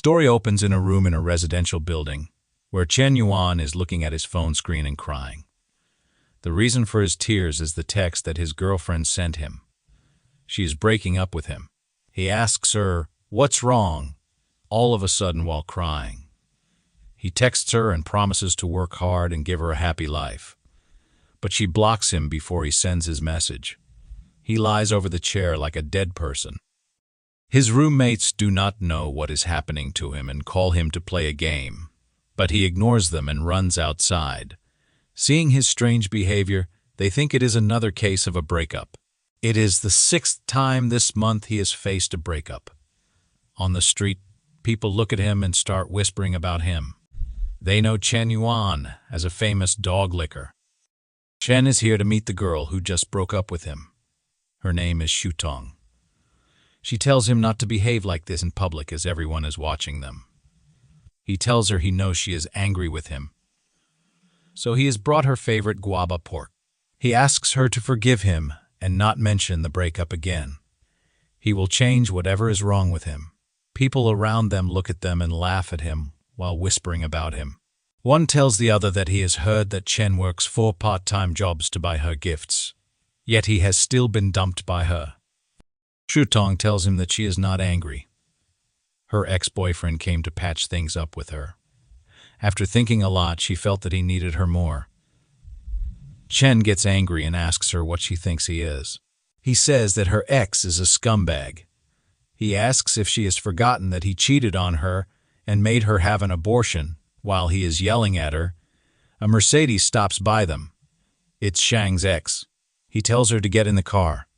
story opens in a room in a residential building, where Chen Yuan is looking at his phone screen and crying. The reason for his tears is the text that his girlfriend sent him. She is breaking up with him. He asks her, "What's wrong?" all of a sudden while crying. He texts her and promises to work hard and give her a happy life. But she blocks him before he sends his message. He lies over the chair like a dead person. His roommates do not know what is happening to him and call him to play a game, but he ignores them and runs outside. Seeing his strange behavior, they think it is another case of a breakup. It is the 6th time this month he has faced a breakup. On the street, people look at him and start whispering about him. They know Chen Yuan as a famous dog licker. Chen is here to meet the girl who just broke up with him. Her name is Shutong. She tells him not to behave like this in public as everyone is watching them. He tells her he knows she is angry with him. So he has brought her favorite guava pork. He asks her to forgive him and not mention the breakup again. He will change whatever is wrong with him. People around them look at them and laugh at him while whispering about him. One tells the other that he has heard that Chen works 4 part-time jobs to buy her gifts, yet he has still been dumped by her. Shutong tells him that she is not angry. Her ex-boyfriend came to patch things up with her. After thinking a lot, she felt that he needed her more. Chen gets angry and asks her what she thinks he is. He says that her ex is a scumbag. He asks if she has forgotten that he cheated on her and made her have an abortion. While he is yelling at her, a Mercedes stops by them. It's Shang's ex. He tells her to get in the car.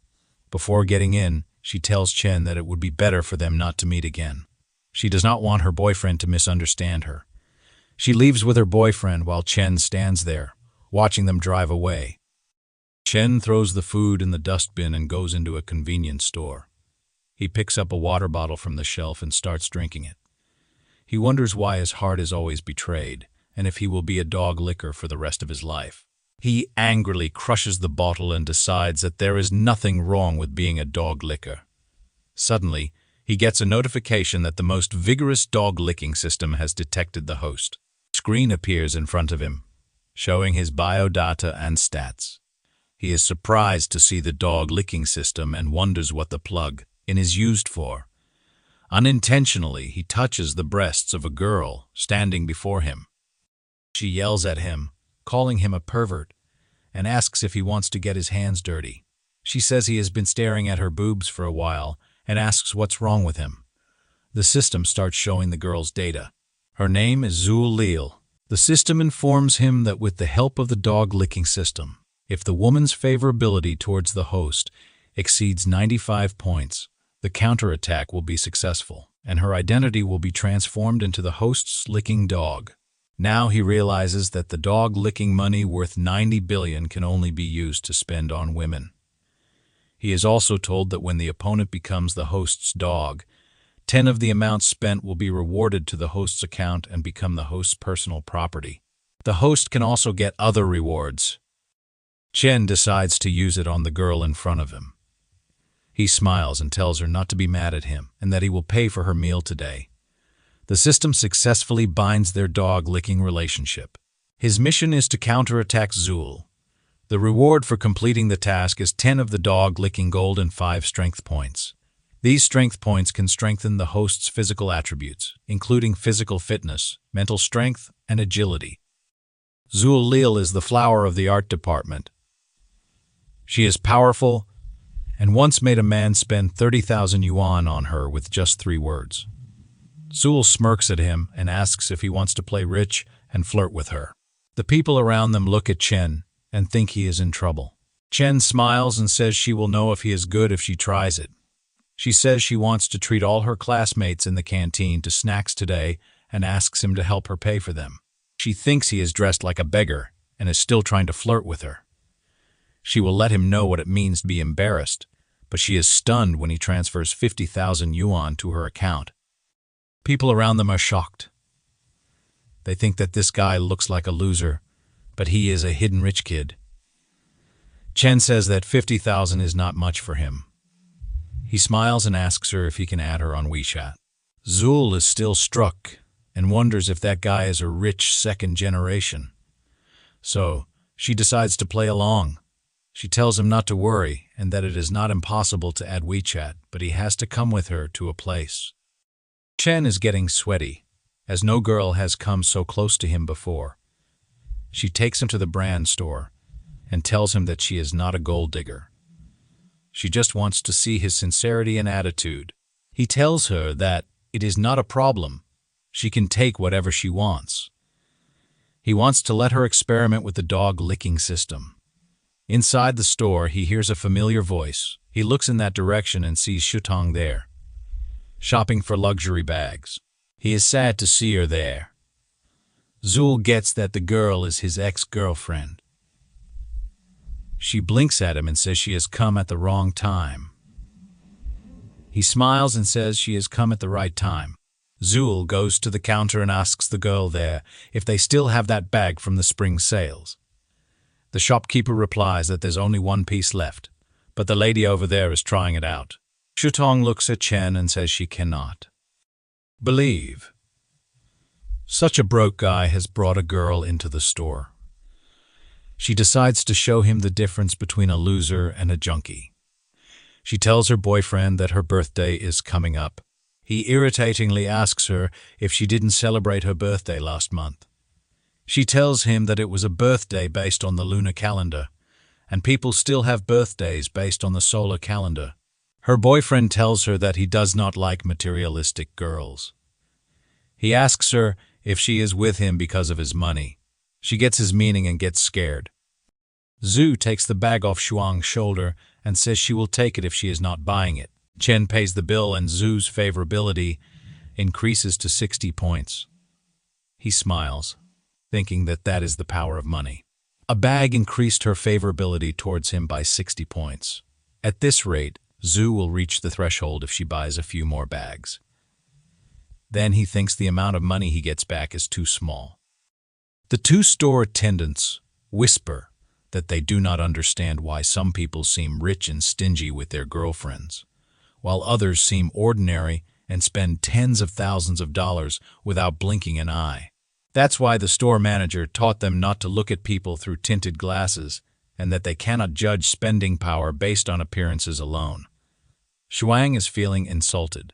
Before getting in, she tells Chen that it would be better for them not to meet again. She does not want her boyfriend to misunderstand her. She leaves with her boyfriend while Chen stands there, watching them drive away. Chen throws the food in the dustbin and goes into a convenience store. He picks up a water bottle from the shelf and starts drinking it. He wonders why his heart is always betrayed, and if he will be a dog licker for the rest of his life. He angrily crushes the bottle and decides that there is nothing wrong with being a dog licker. Suddenly, he gets a notification that the most vigorous dog licking system has detected the host. A screen appears in front of him, showing his biodata and stats. He is surprised to see the dog licking system and wonders what the plug-in is used for. Unintentionally, he touches the breasts of a girl standing before him. She yells at him, calling him a pervert, and asks if he wants to get his hands dirty. She says he has been staring at her boobs for a while and asks what's wrong with him. The system starts showing the girl's data. Her name is Zul Lil. The system informs him that with the help of the dog-licking system, if the woman's favorability towards the host exceeds 95 points, the counterattack will be successful, and her identity will be transformed into the host's licking dog. Now he realizes that the dog-licking money worth 90 billion can only be used to spend on women. He is also told that when the opponent becomes the host's dog, 10 of the amount spent will be rewarded to the host's account and become the host's personal property. The host can also get other rewards. Chen decides to use it on the girl in front of him. He smiles and tells her not to be mad at him and that he will pay for her meal today. The system successfully binds their dog-licking relationship. His mission is to counterattack Zul. The reward for completing the task is 10 of the dog-licking gold and 5 strength points. These strength points can strengthen the host's physical attributes, including physical fitness, mental strength, and agility. Zul Lil is the flower of the art department. She is powerful, and once made a man spend 30,000 yuan on her with just 3 words. Zul smirks at him and asks if he wants to play rich and flirt with her. The people around them look at Chen and think he is in trouble. Chen smiles and says she will know if he is good if she tries it. She says she wants to treat all her classmates in the canteen to snacks today and asks him to help her pay for them. She thinks he is dressed like a beggar and is still trying to flirt with her. She will let him know what it means to be embarrassed, but she is stunned when he transfers 50,000 yuan to her account. People around them are shocked. They think that this guy looks like a loser, but he is a hidden rich kid. Chen says that 50,000 is not much for him. He smiles and asks her if he can add her on WeChat. Zul is still struck and wonders if that guy is a rich second generation. So, she decides to play along. She tells him not to worry and that it is not impossible to add WeChat, but he has to come with her to a place. Chen is getting sweaty, as no girl has come so close to him before. She takes him to the brand store and tells him that she is not a gold digger. She just wants to see his sincerity and attitude. He tells her that it is not a problem. She can take whatever she wants. He wants to let her experiment with the dog licking system. Inside the store, he hears a familiar voice. He looks in that direction and sees Shutong there, shopping for luxury bags. He is sad to see her there. Zul gets that the girl is his ex-girlfriend. She blinks at him and says she has come at the wrong time. He smiles and says she has come at the right time. Zul goes to the counter and asks the girl there if they still have that bag from the spring sales. The shopkeeper replies that there's only one piece left, but the lady over there is trying it out. Shutong looks at Chen and says she cannot believe such a broke guy has brought a girl into the store. She decides to show him the difference between a loser and a junkie. She tells her boyfriend that her birthday is coming up. He irritatingly asks her if she didn't celebrate her birthday last month. She tells him that it was a birthday based on the lunar calendar, and people still have birthdays based on the solar calendar. Her boyfriend tells her that he does not like materialistic girls. He asks her if she is with him because of his money. She gets his meaning and gets scared. Zhu takes the bag off Shuang's shoulder and says she will take it if she is not buying it. Chen pays the bill and Zhu's favorability increases to 60 points. He smiles, thinking that that is the power of money. A bag increased her favorability towards him by 60 points. At this rate, Zhu will reach the threshold if she buys a few more bags. Then he thinks the amount of money he gets back is too small. The two store attendants whisper that they do not understand why some people seem rich and stingy with their girlfriends, while others seem ordinary and spend tens of thousands of dollars without blinking an eye. That's why the store manager taught them not to look at people through tinted glasses and that they cannot judge spending power based on appearances alone. Shuang is feeling insulted.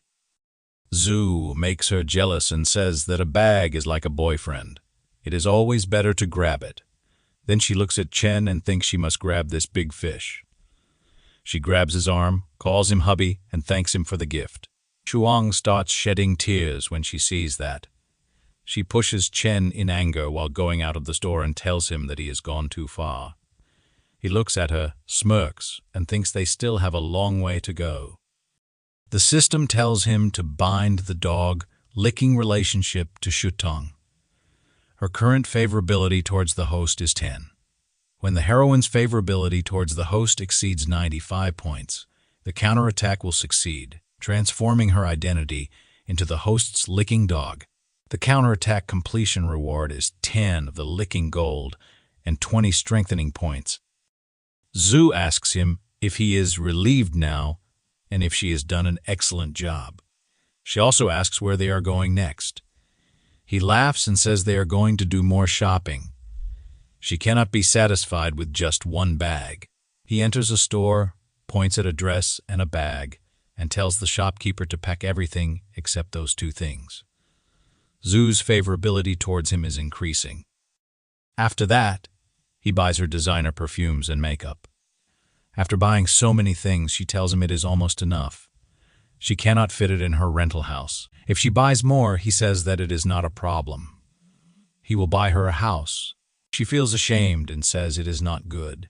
Zhu makes her jealous and says that a bag is like a boyfriend. It is always better to grab it. Then she looks at Chen and thinks she must grab this big fish. She grabs his arm, calls him hubby, and thanks him for the gift. Shuang starts shedding tears when she sees that. She pushes Chen in anger while going out of the store and tells him that he has gone too far. He looks at her, smirks, and thinks they still have a long way to go. The system tells him to bind the dog-licking relationship to Shutong. Her current favorability towards the host is 10. When the heroine's favorability towards the host exceeds 95 points, the counterattack will succeed, transforming her identity into the host's licking dog. The counterattack completion reward is 10 of the licking gold and 20 strengthening points. Zhu asks him if he is relieved now and if she has done an excellent job. She also asks where they are going next. He laughs and says they are going to do more shopping. She cannot be satisfied with just one bag. He enters a store, points at a dress and a bag, and tells the shopkeeper to pack everything except those two things. Zhu's favorability towards him is increasing. After that, he buys her designer perfumes and makeup. After buying so many things, she tells him it is almost enough. She cannot fit it in her rental house. If she buys more, he says that it is not a problem. He will buy her a house. She feels ashamed and says it is not good.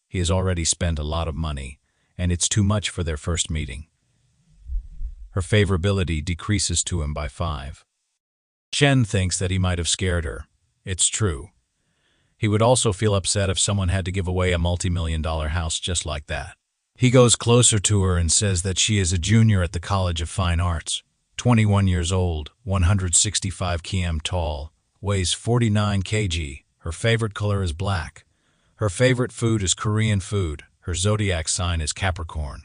He has already spent a lot of money, and it's too much for their first meeting. Her favorability decreases to him by 5. Chen thinks that he might have scared her. It's true. He would also feel upset if someone had to give away a multi-million-dollar house just like that. He goes closer to her and says that she is a junior at the College of Fine Arts, 21 years old, 165 km tall, weighs 49 kg. Her favorite color is black. Her favorite food is Korean food. Her zodiac sign is Capricorn.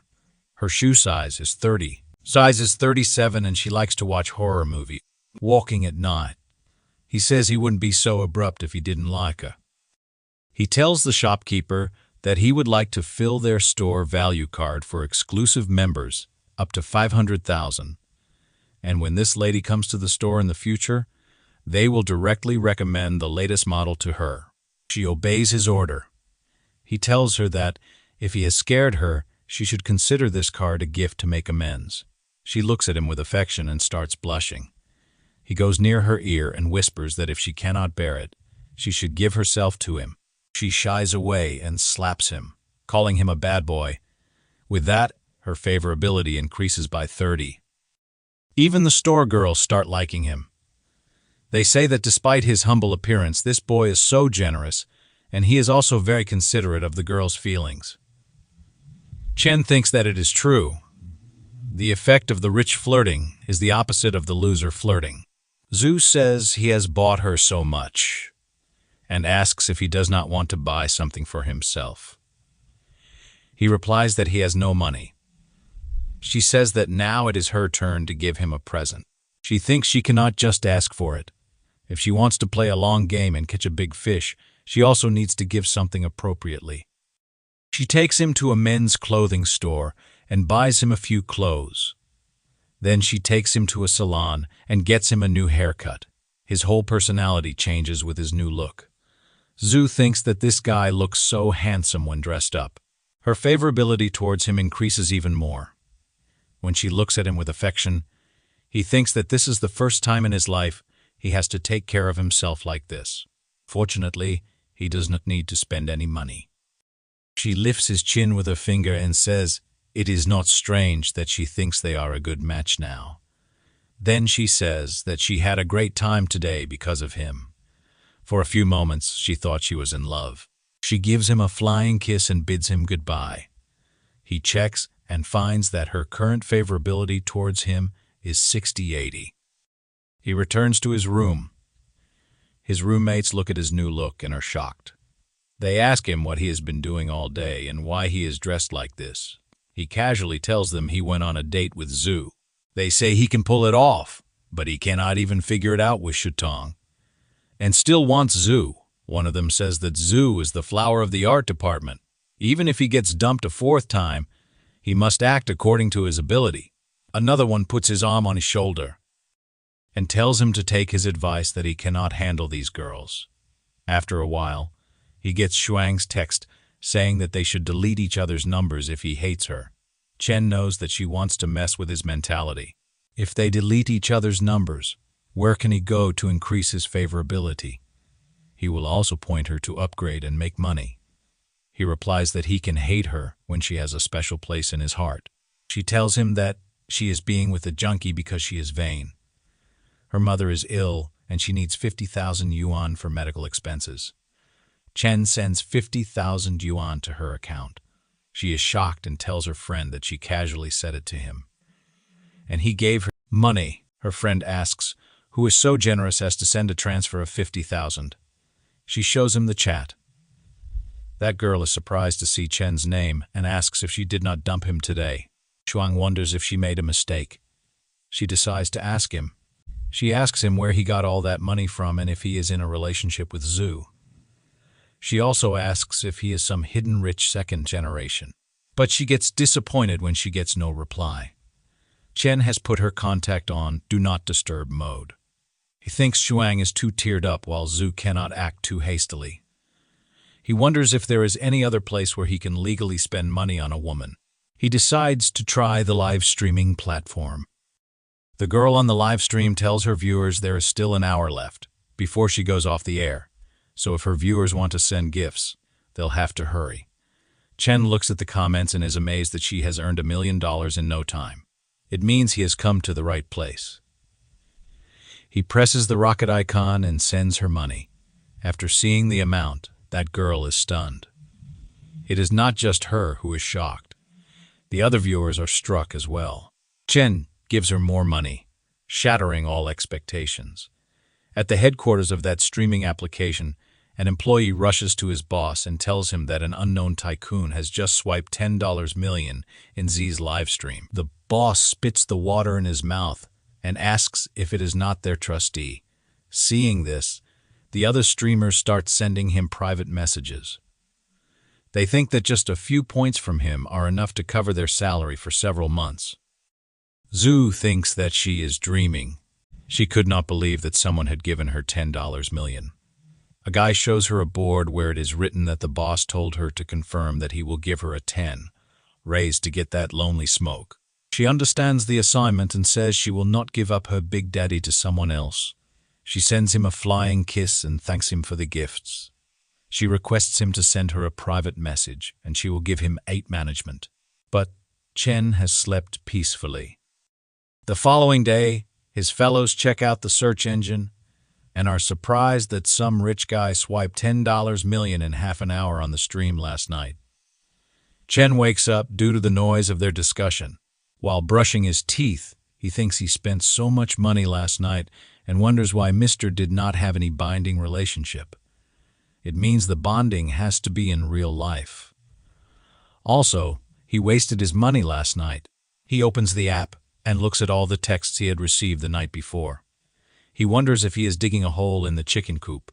Her shoe size is 30. Size is 37 and she likes to watch horror movies. Walking at night. He says he wouldn't be so abrupt if he didn't like her. He tells the shopkeeper that he would like to fill their store value card for exclusive members up to 500,000. And when this lady comes to the store in the future, they will directly recommend the latest model to her. She obeys his order. He tells her that if he has scared her, she should consider this card a gift to make amends. She looks at him with affection and starts blushing. He goes near her ear and whispers that if she cannot bear it, she should give herself to him. She shies away and slaps him, calling him a bad boy. With that, her favorability increases by 30. Even the store girls start liking him. They say that despite his humble appearance, this boy is so generous, and he is also very considerate of the girls' feelings. Chen thinks that it is true. The effect of the rich flirting is the opposite of the loser flirting. Zhu says he has bought her so much, and asks if he does not want to buy something for himself. He replies that he has no money. She says that now it is her turn to give him a present. She thinks she cannot just ask for it. If she wants to play a long game and catch a big fish, she also needs to give something appropriately. She takes him to a men's clothing store and buys him a few clothes. Then she takes him to a salon and gets him a new haircut. His whole personality changes with his new look. Zhu thinks that this guy looks so handsome when dressed up. Her favorability towards him increases even more. When she looks at him with affection, he thinks that this is the first time in his life he has to take care of himself like this. Fortunately, he does not need to spend any money. She lifts his chin with her finger and says it is not strange that she thinks they are a good match now. Then she says that she had a great time today because of him. For a few moments, she thought she was in love. She gives him a flying kiss and bids him goodbye. He checks and finds that her current favorability towards him is 60-80. He returns to his room. His roommates look at his new look and are shocked. They ask him what he has been doing all day and why he is dressed like this. He casually tells them he went on a date with Zhu. They say he can pull it off, but he cannot even figure it out with Shutong, and still wants Zhu. One of them says that Zhu is the flower of the art department. Even if he gets dumped a fourth time, he must act according to his ability. Another one puts his arm on his shoulder and tells him to take his advice that he cannot handle these girls. After a while, he gets Shuang's text saying that they should delete each other's numbers if he hates her. Chen knows that she wants to mess with his mentality. If they delete each other's numbers, where can he go to increase his favorability? He will also point her to upgrade and make money. He replies that he can hate her when she has a special place in his heart. She tells him that she is being with a junkie because she is vain. Her mother is ill and she needs 50,000 yuan for medical expenses. Chen sends 50,000 yuan to her account. She is shocked and tells her friend that she casually said it to him. And he gave her money. Her friend asks, who is so generous as to send a transfer of 50,000. She shows him the chat. That girl is surprised to see Chen's name and asks if she did not dump him today. Shuang wonders if she made a mistake. She decides to ask him. She asks him where he got all that money from and if he is in a relationship with Zhu. She also asks if he is some hidden rich second generation. But she gets disappointed when she gets no reply. Chen has put her contact on Do Not Disturb mode. He thinks Shuang is too teared up while Zhu cannot act too hastily. He wonders if there is any other place where he can legally spend money on a woman. He decides to try the live streaming platform. The girl on the live stream tells her viewers there is still an hour left before she goes off the air. So if her viewers want to send gifts, they'll have to hurry. Chen looks at the comments and is amazed that she has earned $1 million in no time. It means he has come to the right place. He presses the rocket icon and sends her money. After seeing the amount, that girl is stunned. It is not just her who is shocked. The other viewers are struck as well. Chen gives her more money, shattering all expectations. At the headquarters of that streaming application, An employee rushes to his boss and tells him that an unknown tycoon has just swiped $10 million in Z's livestream. The boss spits the water in his mouth and asks if it is not their trustee. Seeing this, the other streamers start sending him private messages. They think that just a few points from him are enough to cover their salary for several months. Zhu thinks that she is dreaming. She could not believe that someone had given her $10 million. A guy shows her a board where it is written that the boss told her to confirm that he will give her a 10 raise to get that lonely smoke. She understands the assignment and says she will not give up her big daddy to someone else. She sends him a flying kiss and thanks him for the gifts. She requests him to send her a private message, and she will give him 8 management. But Chen has slept peacefully. The following day, his fellows check out the search engine and are surprised that some rich guy swiped $10 million in half an hour on the stream last night. Chen wakes up due to the noise of their discussion. While brushing his teeth, he thinks he spent so much money last night and wonders why Mr. did not have any binding relationship. It means the bonding has to be in real life. Also, he wasted his money last night. He opens the app and looks at all the texts he had received the night before. He wonders if he is digging a hole in the chicken coop.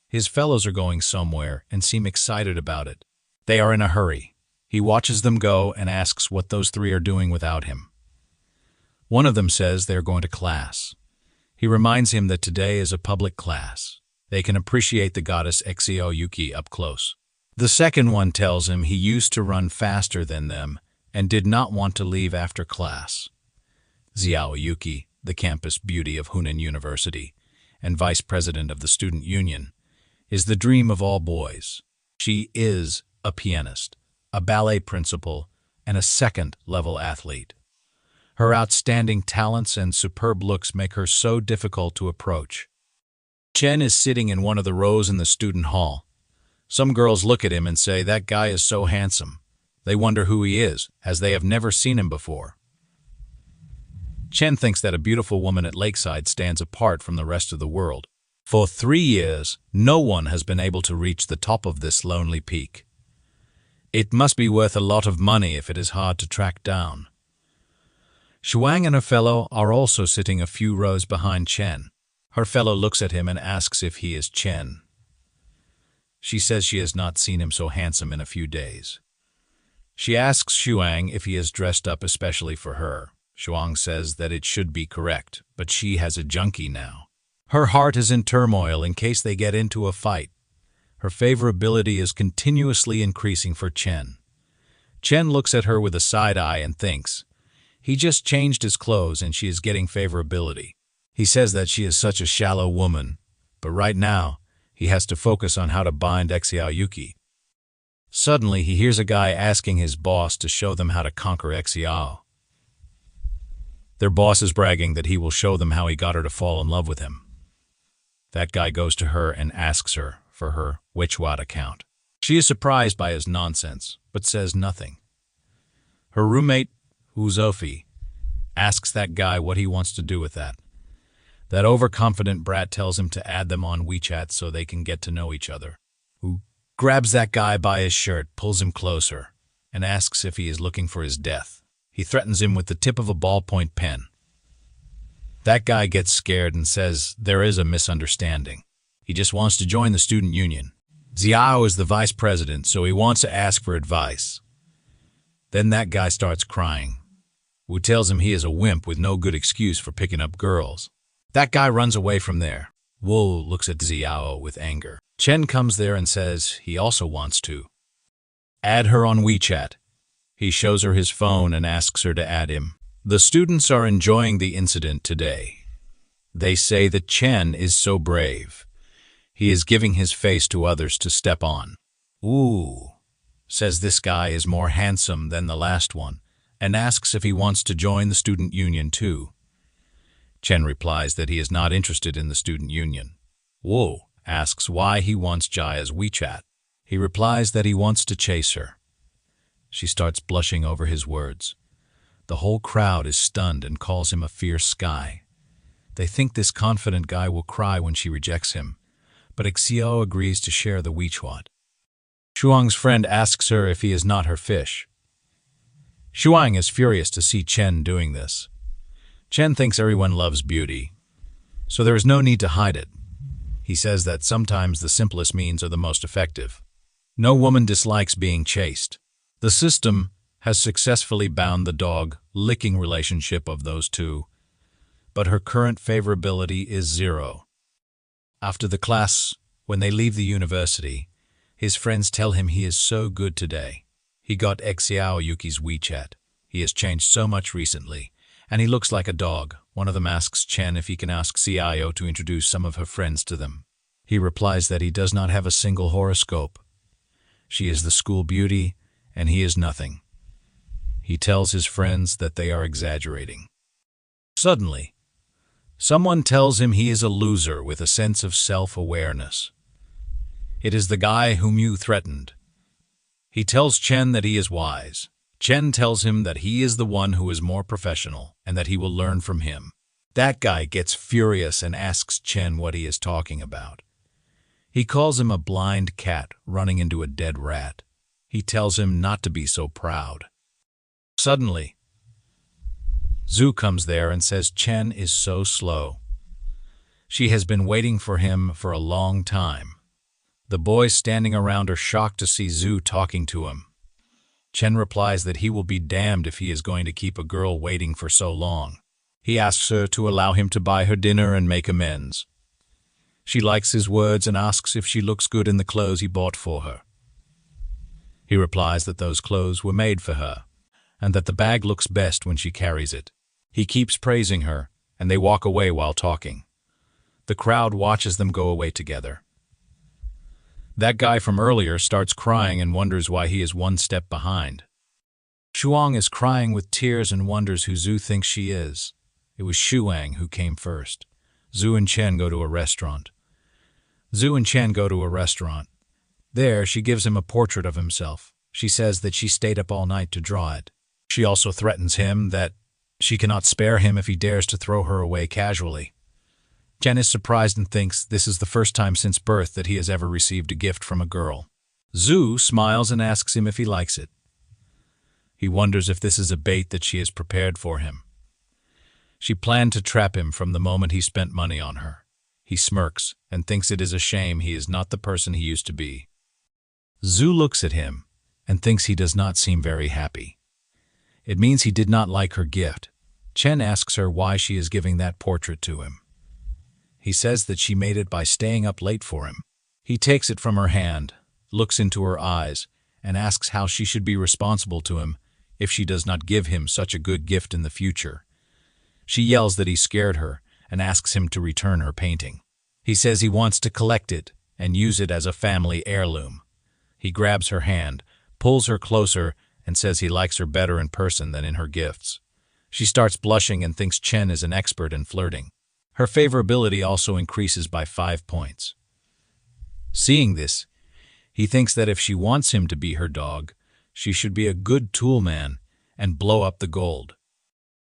His fellows are going somewhere and seem excited about it. They are in a hurry. He watches them go and asks what those 3 are doing without him. One of them says they are going to class. He reminds him that today is a public class. They can appreciate the goddess Xiao Yuki up close. The second one tells him he used to run faster than them and did not want to leave after class. Xiao Yuki, the campus beauty of Hunan University and vice president of the student union, is the dream of all boys. She is a pianist, a ballet principal, and a second-level athlete. Her outstanding talents and superb looks make her so difficult to approach. Chen is sitting in one of the rows in the student hall. Some girls look at him and say, "That guy is so handsome." They wonder who he is, as they have never seen him before. Chen thinks that a beautiful woman at Lakeside stands apart from the rest of the world. For 3 years, no one has been able to reach the top of this lonely peak. It must be worth a lot of money if it is hard to track down. Shuang and her fellow are also sitting a few rows behind Chen. Her fellow looks at him and asks if he is Chen. She says she has not seen him so handsome in a few days. She asks Shuang if he is dressed up especially for her. Shuang says that it should be correct, but she has a junkie now. Her heart is in turmoil in case they get into a fight. Her favorability is continuously increasing for Chen. Chen looks at her with a side eye and thinks, he just changed his clothes and she is getting favorability. He says that she is such a shallow woman, but right now, he has to focus on how to bind Xiao Yuki. Suddenly, he hears a guy asking his boss to show them how to conquer Xiao. Their boss is bragging that he will show them how he got her to fall in love with him. That guy goes to her and asks her for her Webtoon account. She is surprised by his nonsense, but says nothing. Her roommate, Uzofi, asks that guy what he wants to do with that. That overconfident brat tells him to add them on WeChat so they can get to know each other. Who grabs that guy by his shirt, pulls him closer, and asks if he is looking for his death. He threatens him with the tip of a ballpoint pen. That guy gets scared and says there is a misunderstanding. He just wants to join the student union. Xiao is the vice president, so he wants to ask for advice. Then that guy starts crying. Wu tells him he is a wimp with no good excuse for picking up girls. That guy runs away from there. Wu looks at Xiao with anger. Chen comes there and says he also wants to add her on WeChat. He shows her his phone and asks her to add him. The students are enjoying the incident today. They say that Chen is so brave. He is giving his face to others to step on. Ooh, says this guy is more handsome than the last one, and asks if he wants to join the student union too. Chen replies that he is not interested in the student union. Wu asks why he wants Jaya's WeChat. He replies that he wants to chase her. She starts blushing over his words. The whole crowd is stunned and calls him a fierce guy. They think this confident guy will cry when she rejects him, but Xiao agrees to share the Weichuan. Shuang's friend asks her if he is not her fish. Shuang is furious to see Chen doing this. Chen thinks everyone loves beauty, so there is no need to hide it. He says that sometimes the simplest means are the most effective. No woman dislikes being chased. The system has successfully bound the dog-licking relationship of those two, but her current favorability is 0. After the class, when they leave the university, his friends tell him he is so good today. He got Xiao Yuki's WeChat. He has changed so much recently, and he looks like a dog. One of them asks Chen if he can ask Xiao to introduce some of her friends to them. He replies that he does not have a single horoscope. She is the school beauty, and he is nothing. He tells his friends that they are exaggerating. Suddenly, someone tells him he is a loser with a sense of self-awareness. It is the guy whom you threatened. He tells Chen that he is wise. Chen tells him that he is the one who is more professional and that he will learn from him. That guy gets furious and asks Chen what he is talking about. He calls him a blind cat running into a dead rat. He tells him not to be so proud. Suddenly, Zhu comes there and says Chen is so slow. She has been waiting for him for a long time. The boys standing around are shocked to see Zhu talking to him. Chen replies that he will be damned if he is going to keep a girl waiting for so long. He asks her to allow him to buy her dinner and make amends. She likes his words and asks if she looks good in the clothes he bought for her. He replies that those clothes were made for her, and that the bag looks best when she carries it. He keeps praising her, and they walk away while talking. The crowd watches them go away together. That guy from earlier starts crying and wonders why he is one step behind. Shuang is crying with tears and wonders who Zhu thinks she is. It was Shuang who came first. Zhu and Chen go to a restaurant. There, she gives him a portrait of himself. She says that she stayed up all night to draw it. She also threatens him that she cannot spare him if he dares to throw her away casually. Chen is surprised and thinks this is the first time since birth that he has ever received a gift from a girl. Zhu smiles and asks him if he likes it. He wonders if this is a bait that she has prepared for him. She planned to trap him from the moment he spent money on her. He smirks and thinks it is a shame he is not the person he used to be. Zhu looks at him and thinks he does not seem very happy. It means he did not like her gift. Chen asks her why she is giving that portrait to him. He says that she made it by staying up late for him. He takes it from her hand, looks into her eyes, and asks how she should be responsible to him if she does not give him such a good gift in the future. She yells that he scared her and asks him to return her painting. He says he wants to collect it and use it as a family heirloom. He grabs her hand, pulls her closer, and says he likes her better in person than in her gifts. She starts blushing and thinks Chen is an expert in flirting. Her favorability also increases by 5 points. Seeing this, he thinks that if she wants him to be her dog, she should be a good toolman and blow up the gold.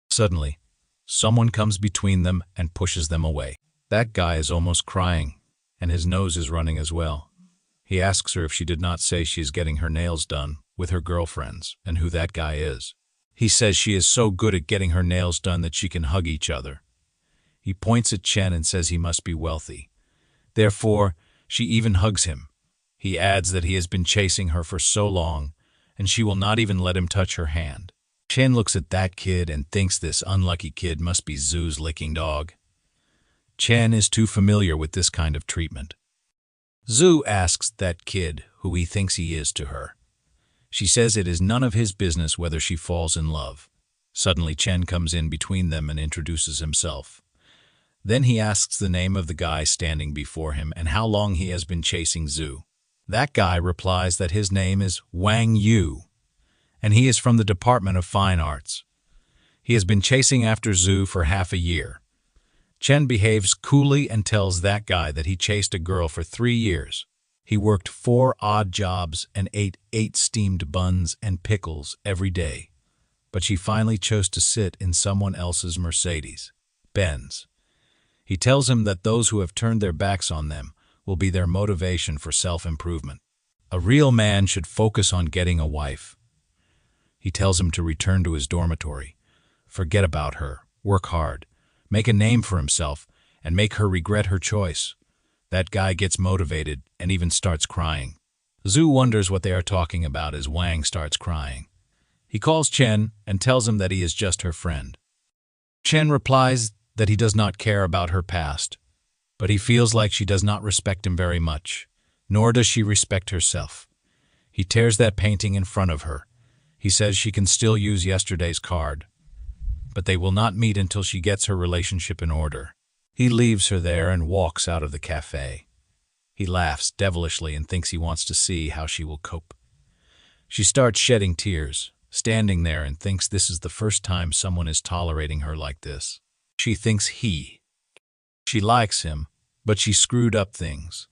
Suddenly, someone comes between them and pushes them away. That guy is almost crying, and his nose is running as well. He asks her if she did not say she is getting her nails done with her girlfriends and who that guy is. He says she is so good at getting her nails done that she can hug each other. He points at Chen and says he must be wealthy. Therefore, she even hugs him. He adds that he has been chasing her for so long, and she will not even let him touch her hand. Chen looks at that kid and thinks this unlucky kid must be Zhu's licking dog. Chen is too familiar with this kind of treatment. Zhu asks that kid who he thinks he is to her. She says it is none of his business whether she falls in love. Suddenly Chen comes in between them and introduces himself. Then he asks the name of the guy standing before him and how long he has been chasing Zhu. That guy replies that his name is Wang Yu, and he is from the Department of Fine Arts. He has been chasing after Zhu for half a year. Chen behaves coolly and tells that guy that he chased a girl for 3 years. He worked 4 odd jobs and ate 8 steamed buns and pickles every day, but she finally chose to sit in someone else's Mercedes Benz. He tells him that those who have turned their backs on them will be their motivation for self-improvement. A real man should focus on getting a wife. He tells him to return to his dormitory, forget about her, work hard, make a name for himself, and make her regret her choice. That guy gets motivated and even starts crying. Zhu wonders what they are talking about as Wang starts crying. He calls Chen and tells him that he is just her friend. Chen replies that he does not care about her past, but he feels like she does not respect him very much, nor does she respect herself. He tears that painting in front of her. He says she can still use yesterday's card, but they will not meet until she gets her relationship in order. He leaves her there and walks out of the cafe. He laughs devilishly and thinks he wants to see how she will cope. She starts shedding tears, standing there, and thinks this is the first time someone is tolerating her like this. She thinks she likes him, but she screwed up things.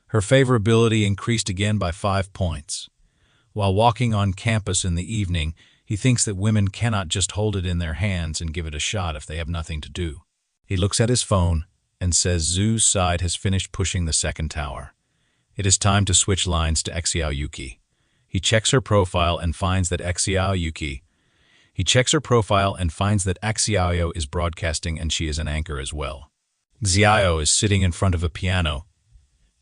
Her favorability increased again by 5 points. While walking on campus in the evening, he thinks that women cannot just hold it in their hands and give it a shot if they have nothing to do. He looks at his phone and says Zhu's side has finished pushing the second tower. It is time to switch lines to Xiao Yuki. He checks her profile and finds that Xiao is broadcasting and she is an anchor as well. Xiao is sitting in front of a piano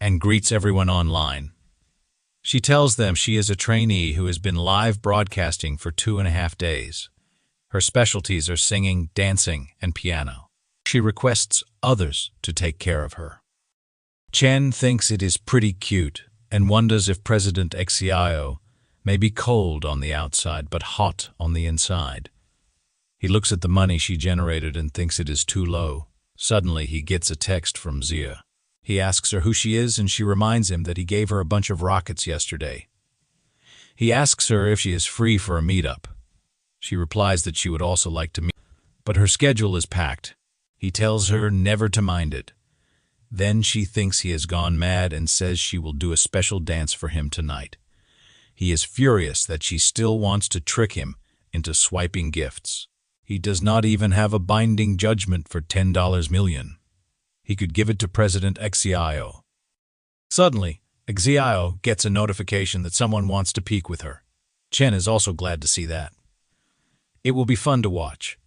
and greets everyone online. She tells them she is a trainee who has been live broadcasting for 2.5 days. Her specialties are singing, dancing, and piano. She requests others to take care of her. Chen thinks it is pretty cute and wonders if President Xiao may be cold on the outside but hot on the inside. He looks at the money she generated and thinks it is too low. Suddenly, he gets a text from Zia. He asks her who she is, and she reminds him that he gave her a bunch of rockets yesterday. He asks her if she is free for a meetup. She replies that she would also like to meet, but her schedule is packed. He tells her never to mind it. Then she thinks he has gone mad and says she will do a special dance for him tonight. He is furious that she still wants to trick him into swiping gifts. He does not even have a binding judgment for $10 million. He could give it to President Xiao. Suddenly, Xiao gets a notification that someone wants to peek with her. Chen is also glad to see that. It will be fun to watch.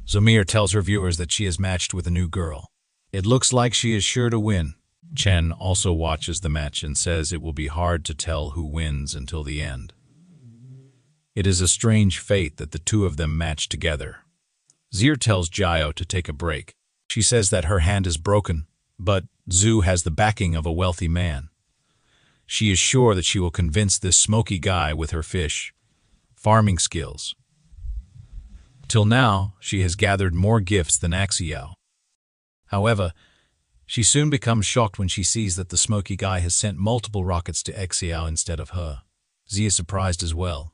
Zamir tells her viewers that she is matched with a new girl. It looks like she is sure to win. Chen also watches the match and says it will be hard to tell who wins until the end. It is a strange fate that the two of them match together. Zir tells Jiao to take a break. She says that her hand is broken, but Zhu has the backing of a wealthy man. She is sure that she will convince this smoky guy with her farming skills. Till now, she has gathered more gifts than Xiao. However, she soon becomes shocked when she sees that the smoky guy has sent multiple rockets to Xiao instead of her. Zia is surprised as well.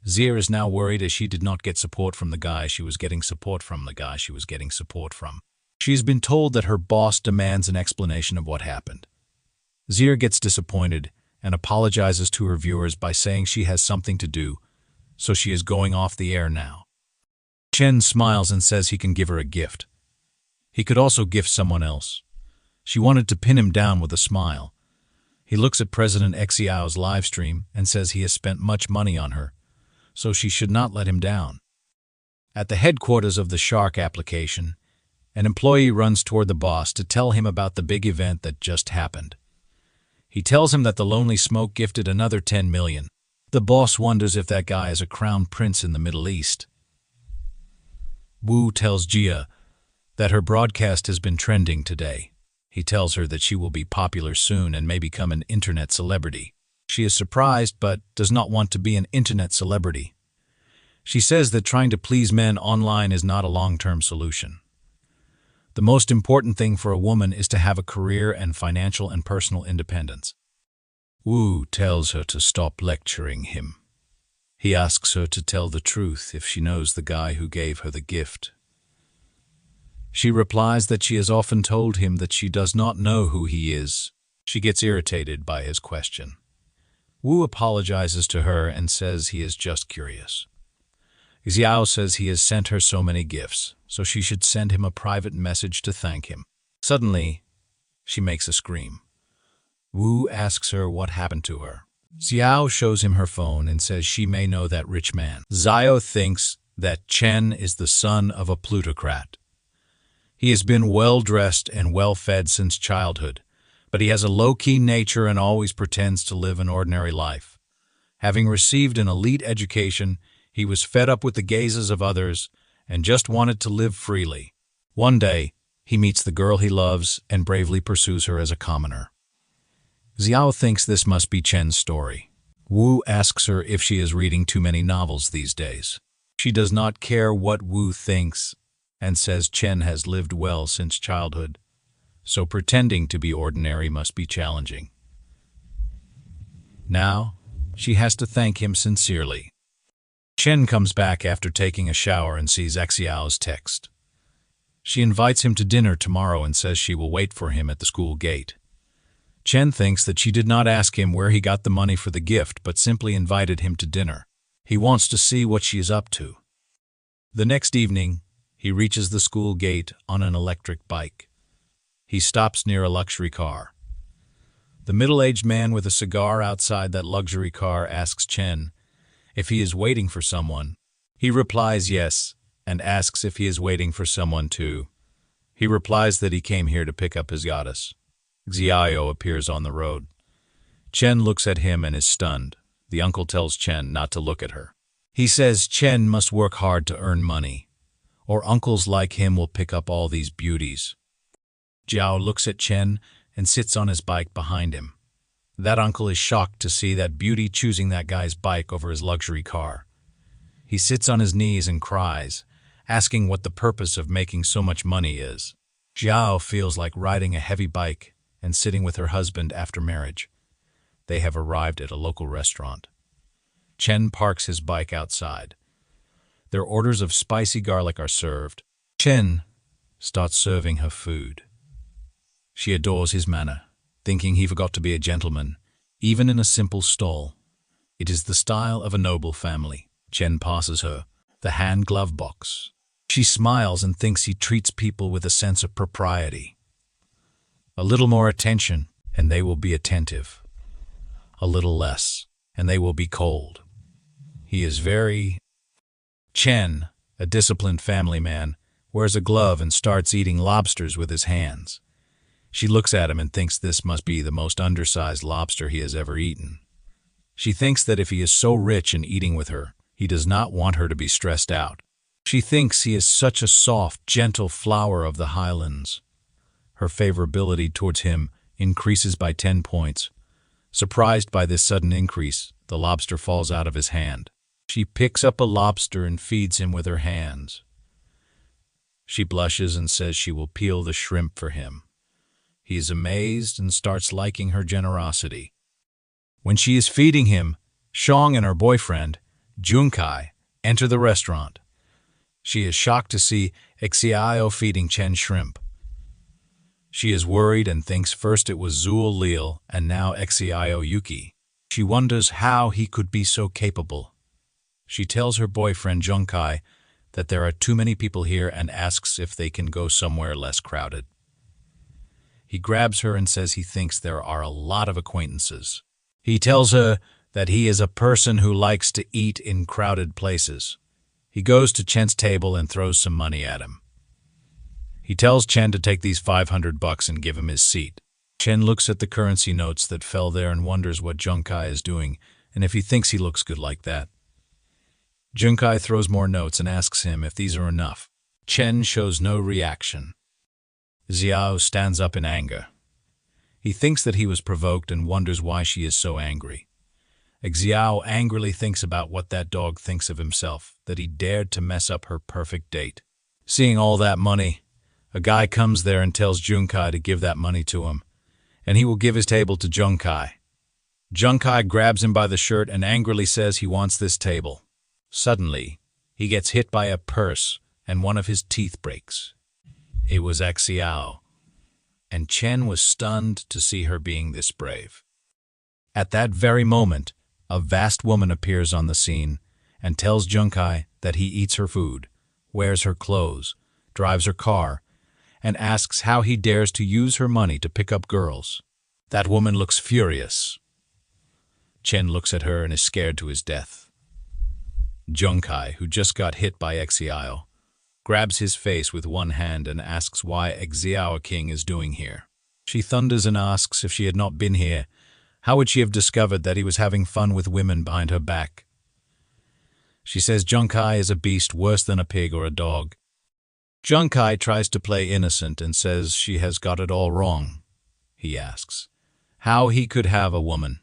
Zia is now worried as she did not get support from the guy she was getting support from. She has been told that her boss demands an explanation of what happened. Zia gets disappointed and apologizes to her viewers by saying she has something to do, so she is going off the air now. Chen smiles and says he can give her a gift. He could also gift someone else. She wanted to pin him down with a smile. He looks at President Xiao's live stream and says he has spent much money on her, so she should not let him down. At the headquarters of the Shark application, an employee runs toward the boss to tell him about the big event that just happened. He tells him that the Lonely Smoke gifted another 10 million. The boss wonders if that guy is a crown prince in the Middle East. Wu tells Jia that her broadcast has been trending today. He tells her that she will be popular soon and may become an internet celebrity. She is surprised but does not want to be an internet celebrity. She says that trying to please men online is not a long-term solution. The most important thing for a woman is to have a career and financial and personal independence. Wu tells her to stop lecturing him. He asks her to tell the truth if she knows the guy who gave her the gift. She replies that she has often told him that she does not know who he is. She gets irritated by his question. Wu apologizes to her and says he is just curious. Xiao says he has sent her so many gifts, so she should send him a private message to thank him. Suddenly, She makes a scream. Wu asks her what happened to her. Xiao shows him her phone and says she may know that rich man. Xiao thinks that Chen is the son of a plutocrat. He has been well-dressed and well-fed since childhood, but he has a low-key nature and always pretends to live an ordinary life. Having received an elite education, he was fed up with the gazes of others and just wanted to live freely. One day, he meets the girl he loves and bravely pursues her as a commoner. Xiao thinks this must be Chen's story. Wu asks her if she is reading too many novels these days. She does not care what Wu thinks and says Chen has lived well since childhood, so pretending to be ordinary must be challenging. Now, she has to thank him sincerely. Chen comes back after taking a shower and sees Xiao's text. She invites him to dinner tomorrow and says she will wait for him at the school gate. Chen thinks that she did not ask him where he got the money for the gift, but simply invited him to dinner. He wants to see what she is up to. The next evening, he reaches the school gate on an electric bike. He stops near a luxury car. The middle-aged man with a cigar outside that luxury car asks Chen if he is waiting for someone. He replies yes, and asks if he is waiting for someone too. He replies that he came here to pick up his goddess. Xiao appears on the road. Chen looks at him and is stunned. The uncle tells Chen not to look at her. He says Chen must work hard to earn money, or uncles like him will pick up all these beauties. Jiao looks at Chen and sits on his bike behind him. That uncle is shocked to see that beauty choosing that guy's bike over his luxury car. He sits on his knees and cries, asking what the purpose of making so much money is. Jiao feels like riding a heavy bike and sitting with her husband after marriage. They have arrived at a local restaurant. Chen parks his bike outside. Their orders of spicy garlic are served. Chen starts serving her food. She adores his manner, thinking he forgot to be a gentleman, even in a simple stall. It is the style of a noble family. Chen passes her the hand-glove box. She smiles and thinks he treats people with a sense of propriety. A little more attention, and they will be attentive. A little less, and they will be cold. He is very... Chen, a disciplined family man, wears a glove and starts eating lobsters with his hands. She looks at him and thinks this must be the most undersized lobster he has ever eaten. She thinks that if he is so rich in eating with her, he does not want her to be stressed out. She thinks he is such a soft, gentle flower of the highlands. Her favorability towards him increases by 10 points. Surprised by this sudden increase, the lobster falls out of his hand. She picks up a lobster and feeds him with her hands. She blushes and says she will peel the shrimp for him. He is amazed and starts liking her generosity. When she is feeding him, Shang and her boyfriend, Junkai, enter the restaurant. She is shocked to see Xiao feeding Chen shrimp. She is worried and thinks first it was Zul Lil and now Xiao Yuki. She wonders how he could be so capable. She tells her boyfriend Junkai that there are too many people here and asks if they can go somewhere less crowded. He grabs her and says he thinks there are a lot of acquaintances. He tells her that he is a person who likes to eat in crowded places. He goes to Chen's table and throws some money at him. He tells Chen to take these $500 and give him his seat. Chen looks at the currency notes that fell there and wonders what Junkai is doing and if he thinks he looks good like that. Junkai throws more notes and asks him if these are enough. Chen shows no reaction. Xiao stands up in anger. He thinks that he was provoked and wonders why she is so angry. Xiao angrily thinks about what that dog thinks of himself, that he dared to mess up her perfect date. Seeing all that money, a guy comes there and tells Junkai to give that money to him, and he will give his table to Junkai. Junkai grabs him by the shirt and angrily says he wants this table. Suddenly, he gets hit by a purse and one of his teeth breaks. It was Xiao, and Chen was stunned to see her being this brave. At that very moment, a vast woman appears on the scene and tells Junkai that he eats her food, wears her clothes, drives her car, and asks how he dares to use her money to pick up girls. That woman looks furious. Chen looks at her and is scared to his death. Junkai, who just got hit by Xiao, grabs his face with one hand and asks why Xiao King is doing here. She thunders and asks if she had not been here, how would she have discovered that he was having fun with women behind her back? She says Junkai is a beast worse than a pig or a dog. Junkai tries to play innocent and says she has got it all wrong. He asks how he could have a woman.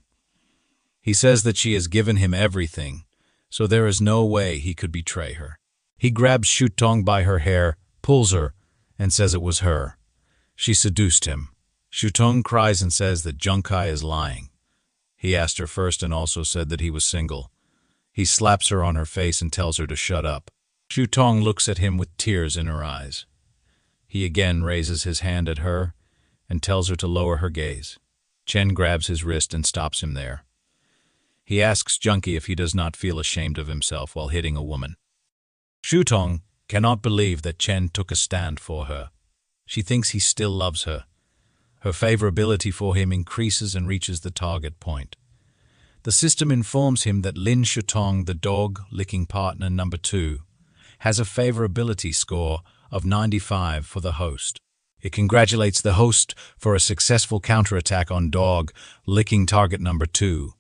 He says that she has given him everything, so there is no way he could betray her. He grabs Shutong by her hair, pulls her, and says it was her. She seduced him. Shutong cries and says that Junkai is lying. He asked her first and also said that he was single. He slaps her on her face and tells her to shut up. Shutong looks at him with tears in her eyes. He again raises his hand at her and tells her to lower her gaze. Chen grabs his wrist and stops him there. He asks Junkie if he does not feel ashamed of himself while hitting a woman. Shutong cannot believe that Chen took a stand for her. She thinks he still loves her. Her favorability for him increases and reaches the target point. The system informs him that Lin Shutong, the dog-licking partner number 2, has a favorability score of 95 for the host. It congratulates the host for a successful counterattack on dog-licking target number 2,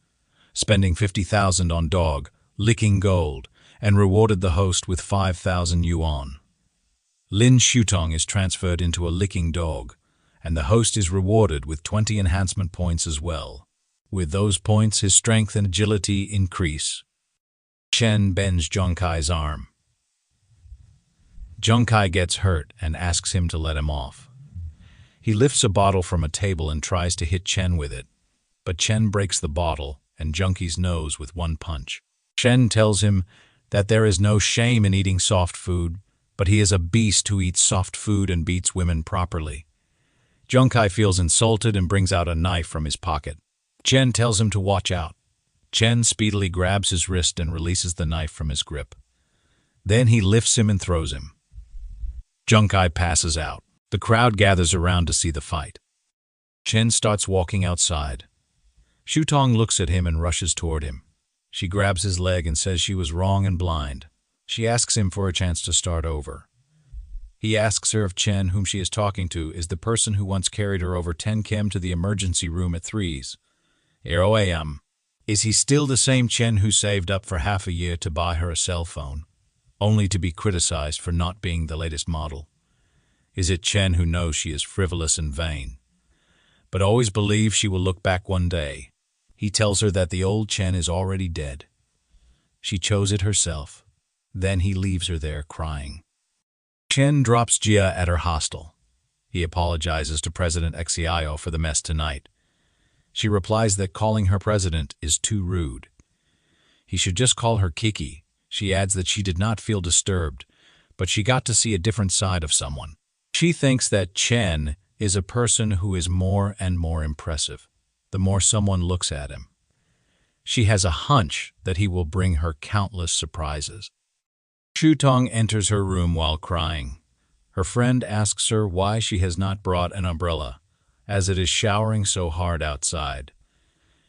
spending 50,000 on dog-licking gold, and rewarded the host with 5,000 yuan. Lin Shutong is transferred into a licking dog, and the host is rewarded with 20 enhancement points as well. With those points, his strength and agility increase. Chen bends Junkai's arm. Junkai gets hurt and asks him to let him off. He lifts a bottle from a table and tries to hit Chen with it, but Chen breaks the bottle and Junkie's nose with one punch. Chen tells him that there is no shame in eating soft food, but he is a beast who eats soft food and beats women properly. Junkai feels insulted and brings out a knife from his pocket. Chen tells him to watch out. Chen speedily grabs his wrist and releases the knife from his grip. Then he lifts him and throws him. Junkai passes out. The crowd gathers around to see the fight. Chen starts walking outside. Shutong looks at him and rushes toward him. She grabs his leg and says she was wrong and blind. She asks him for a chance to start over. He asks her if Chen, whom she is talking to, is the person who once carried her over 10 km to the emergency room at 3's. A.M. Is he still the same Chen who saved up for half a year to buy her a cell phone, only to be criticized for not being the latest model? Is it Chen who knows she is frivolous and vain, but always believes she will look back one day? He tells her that the old Chen is already dead. She chose it herself. Then he leaves her there crying. Chen drops Jia at her hostel. He apologizes to President Xiao for the mess tonight. She replies that calling her president is too rude. He should just call her Kiki. She adds that she did not feel disturbed, but she got to see a different side of someone. She thinks that Chen is a person who is more and more impressive, the more someone looks at him. She has a hunch that he will bring her countless surprises. Shutong enters her room while crying. Her friend asks her why she has not brought an umbrella, as it is showering so hard outside.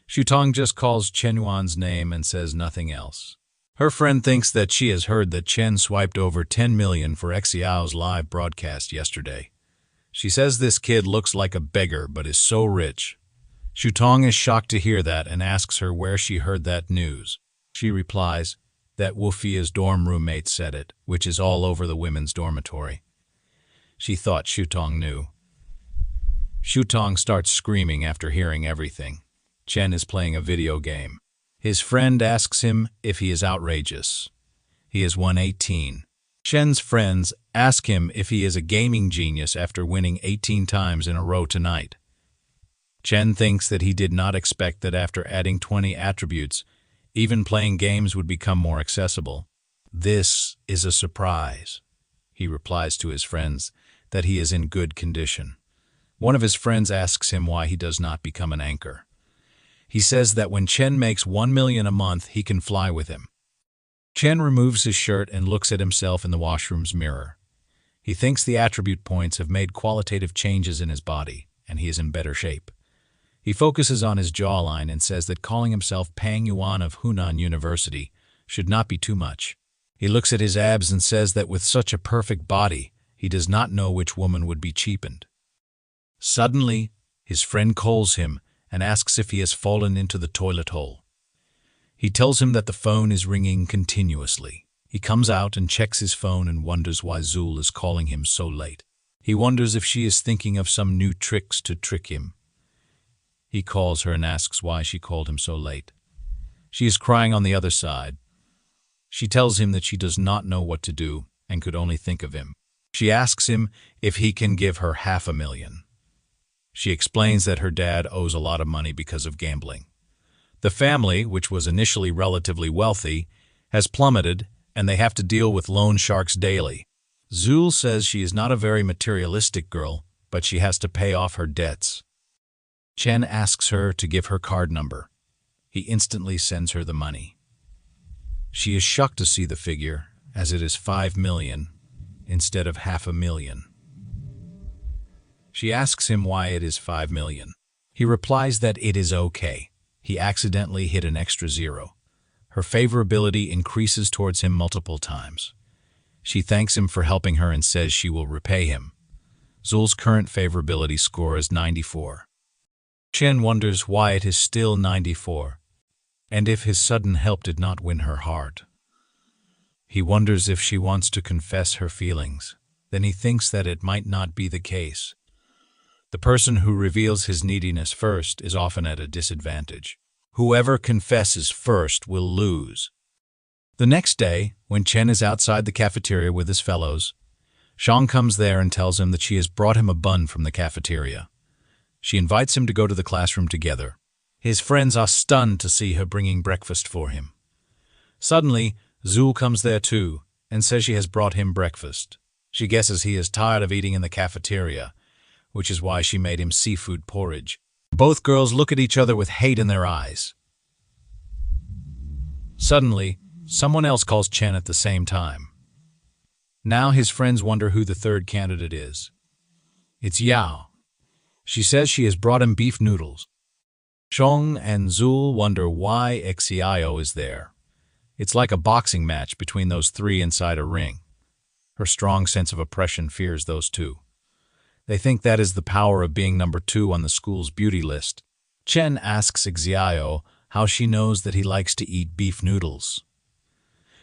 Shutong just calls Chen Yuan's name and says nothing else. Her friend thinks that she has heard that Chen swiped over 10 million for Xiao's live broadcast yesterday. She says this kid looks like a beggar but is so rich. Shutong is shocked to hear that and asks her where she heard that news. She replies that Wufia's dorm roommate said it, which is all over the women's dormitory. She thought Shutong knew. Shutong starts screaming after hearing everything. Chen is playing a video game. His friend asks him if he is outrageous. He is 118. Chen's friends ask him if he is a gaming genius after winning 18 times in a row tonight. Chen thinks that he did not expect that after adding 20 attributes, even playing games would become more accessible. This is a surprise. He replies to his friends that he is in good condition. One of his friends asks him why he does not become an anchor. He says that when Chen makes 1 million a month, he can fly with him. Chen removes his shirt and looks at himself in the washroom's mirror. He thinks the attribute points have made qualitative changes in his body, and he is in better shape. He focuses on his jawline and says that calling himself Pang Yuan of Hunan University should not be too much. He looks at his abs and says that with such a perfect body, he does not know which woman would be cheapened. Suddenly, his friend calls him and asks if he has fallen into the toilet hole. He tells him that the phone is ringing continuously. He comes out and checks his phone and wonders why Zul is calling him so late. He wonders if she is thinking of some new tricks to trick him. He calls her and asks why she called him so late. She is crying on the other side. She tells him that she does not know what to do and could only think of him. She asks him if he can give her $500,000. She explains that her dad owes a lot of money because of gambling. The family, which was initially relatively wealthy, has plummeted, and they have to deal with loan sharks daily. Zul says she is not a very materialistic girl, but she has to pay off her debts. Chen asks her to give her card number. He instantly sends her the money. She is shocked to see the figure, as it is 5 million instead of $500,000. She asks him why it is 5 million. He replies that it is okay. He accidentally hit an extra zero. Her favorability increases towards him multiple times. She thanks him for helping her and says she will repay him. Zul's current favorability score is 94. Chen wonders why it is still 94, and if his sudden help did not win her heart. He wonders if she wants to confess her feelings. Then he thinks that it might not be the case. The person who reveals his neediness first is often at a disadvantage. Whoever confesses first will lose. The next day, when Chen is outside the cafeteria with his fellows, Shang comes there and tells him that she has brought him a bun from the cafeteria. She invites him to go to the classroom together. His friends are stunned to see her bringing breakfast for him. Suddenly, Zul comes there too and says she has brought him breakfast. She guesses he is tired of eating in the cafeteria, which is why she made him seafood porridge. Both girls look at each other with hate in their eyes. Suddenly, someone else calls Chen at the same time. Now his friends wonder who the third candidate is. It's Yao. She says she has brought him beef noodles. Shong and Zul wonder why Xiao is there. It's like a boxing match between those three inside a ring. Her strong sense of oppression fears those two. They think that is the power of being number 2 on the school's beauty list. Chen asks Xiao how she knows that he likes to eat beef noodles.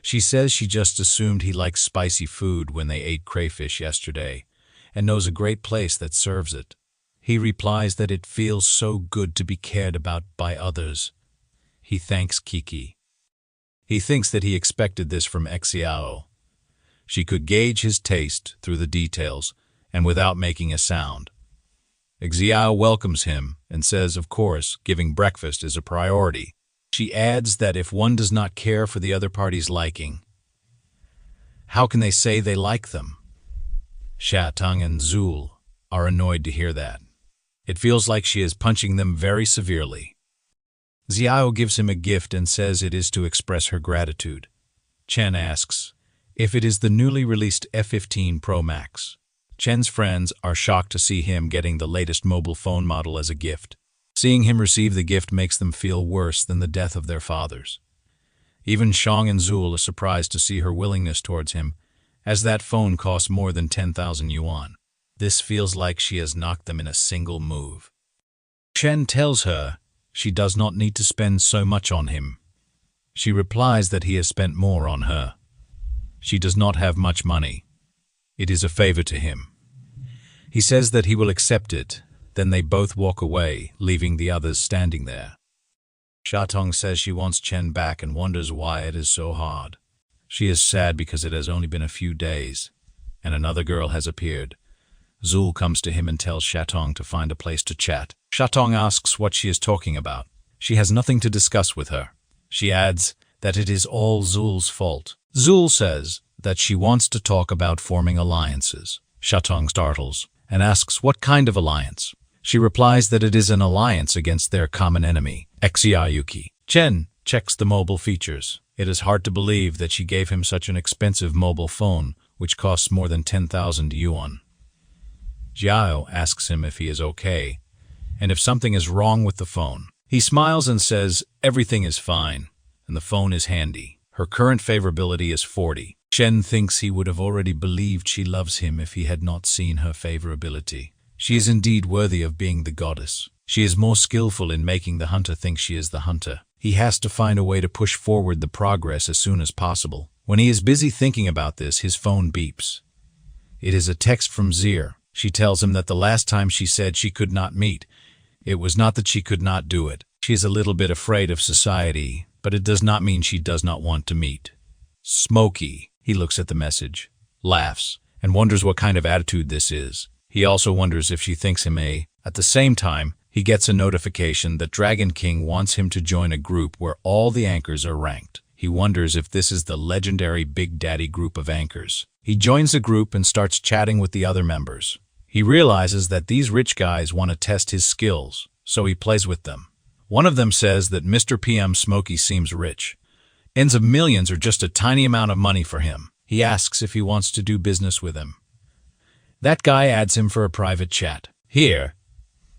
She says she just assumed he likes spicy food when they ate crayfish yesterday, and knows a great place that serves it. He replies that it feels so good to be cared about by others. He thanks Kiki. He thinks that he expected this from Xiao. She could gauge his taste through the details and without making a sound. Xiao welcomes him and says, of course, giving breakfast is a priority. She adds that if one does not care for the other party's liking, how can they say they like them? Shutong and Zul are annoyed to hear that. It feels like she is punching them very severely. Xiao gives him a gift and says it is to express her gratitude. Chen asks if it is the newly released F15 Pro Max. Chen's friends are shocked to see him getting the latest mobile phone model as a gift. Seeing him receive the gift makes them feel worse than the death of their fathers. Even Shang and Zul are surprised to see her willingness towards him, as that phone costs more than 10,000 yuan. This feels like she has knocked them in a single move. Chen tells her she does not need to spend so much on him. She replies that he has spent more on her. She does not have much money. It is a favor to him. He says that he will accept it. Then they both walk away, leaving the others standing there. Shutong says she wants Chen back and wonders why it is so hard. She is sad because it has only been a few days, and another girl has appeared. Zul comes to him and tells Shutong to find a place to chat. Shutong asks what she is talking about. She has nothing to discuss with her. She adds that it is all Zul's fault. Zul says that she wants to talk about forming alliances. Shutong startles and asks what kind of alliance. She replies that it is an alliance against their common enemy, Xiao. Chen checks the mobile features. It is hard to believe that she gave him such an expensive mobile phone which costs more than 10,000 yuan. Jiao asks him if he is okay, and if something is wrong with the phone. He smiles and says everything is fine, and the phone is handy. Her current favorability is 40. Chen thinks he would have already believed she loves him if he had not seen her favorability. She is indeed worthy of being the goddess. She is more skillful in making the hunter think she is the hunter. He has to find a way to push forward the progress as soon as possible. When he is busy thinking about this, his phone beeps. It is a text from Zir. She tells him that the last time she said she could not meet, it was not that she could not do it. She is a little bit afraid of society, but it does not mean she does not want to meet. Smokey. He looks at the message, laughs, and wonders what kind of attitude this is. He also wonders if she thinks him a. At the same time, he gets a notification that Dragon King wants him to join a group where all the anchors are ranked. He wonders if this is the legendary Big Daddy group of anchors. He joins the group and starts chatting with the other members. He realizes that these rich guys want to test his skills, so he plays with them. One of them says that Mr. PM Smokey seems rich. Ends of millions are just a tiny amount of money for him. He asks if he wants to do business with him. That guy adds him for a private chat. Here,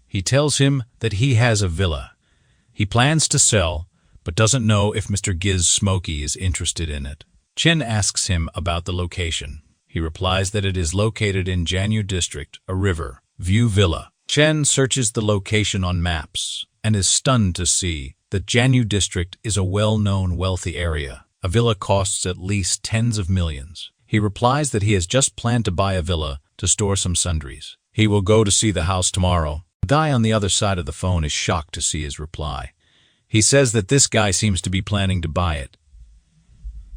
he tells him that he has a villa. He plans to sell, but doesn't know if Mr. Giz Smokey is interested in it. Chen asks him about the location. He replies that it is located in Jianyu District, a river, View Villa. Chen searches the location on maps and is stunned to see that Jianyu District is a well-known wealthy area. A villa costs at least tens of millions. He replies that he has just planned to buy a villa to store some sundries. He will go to see the house tomorrow. The guy on the other side of the phone is shocked to see his reply. He says that this guy seems to be planning to buy it.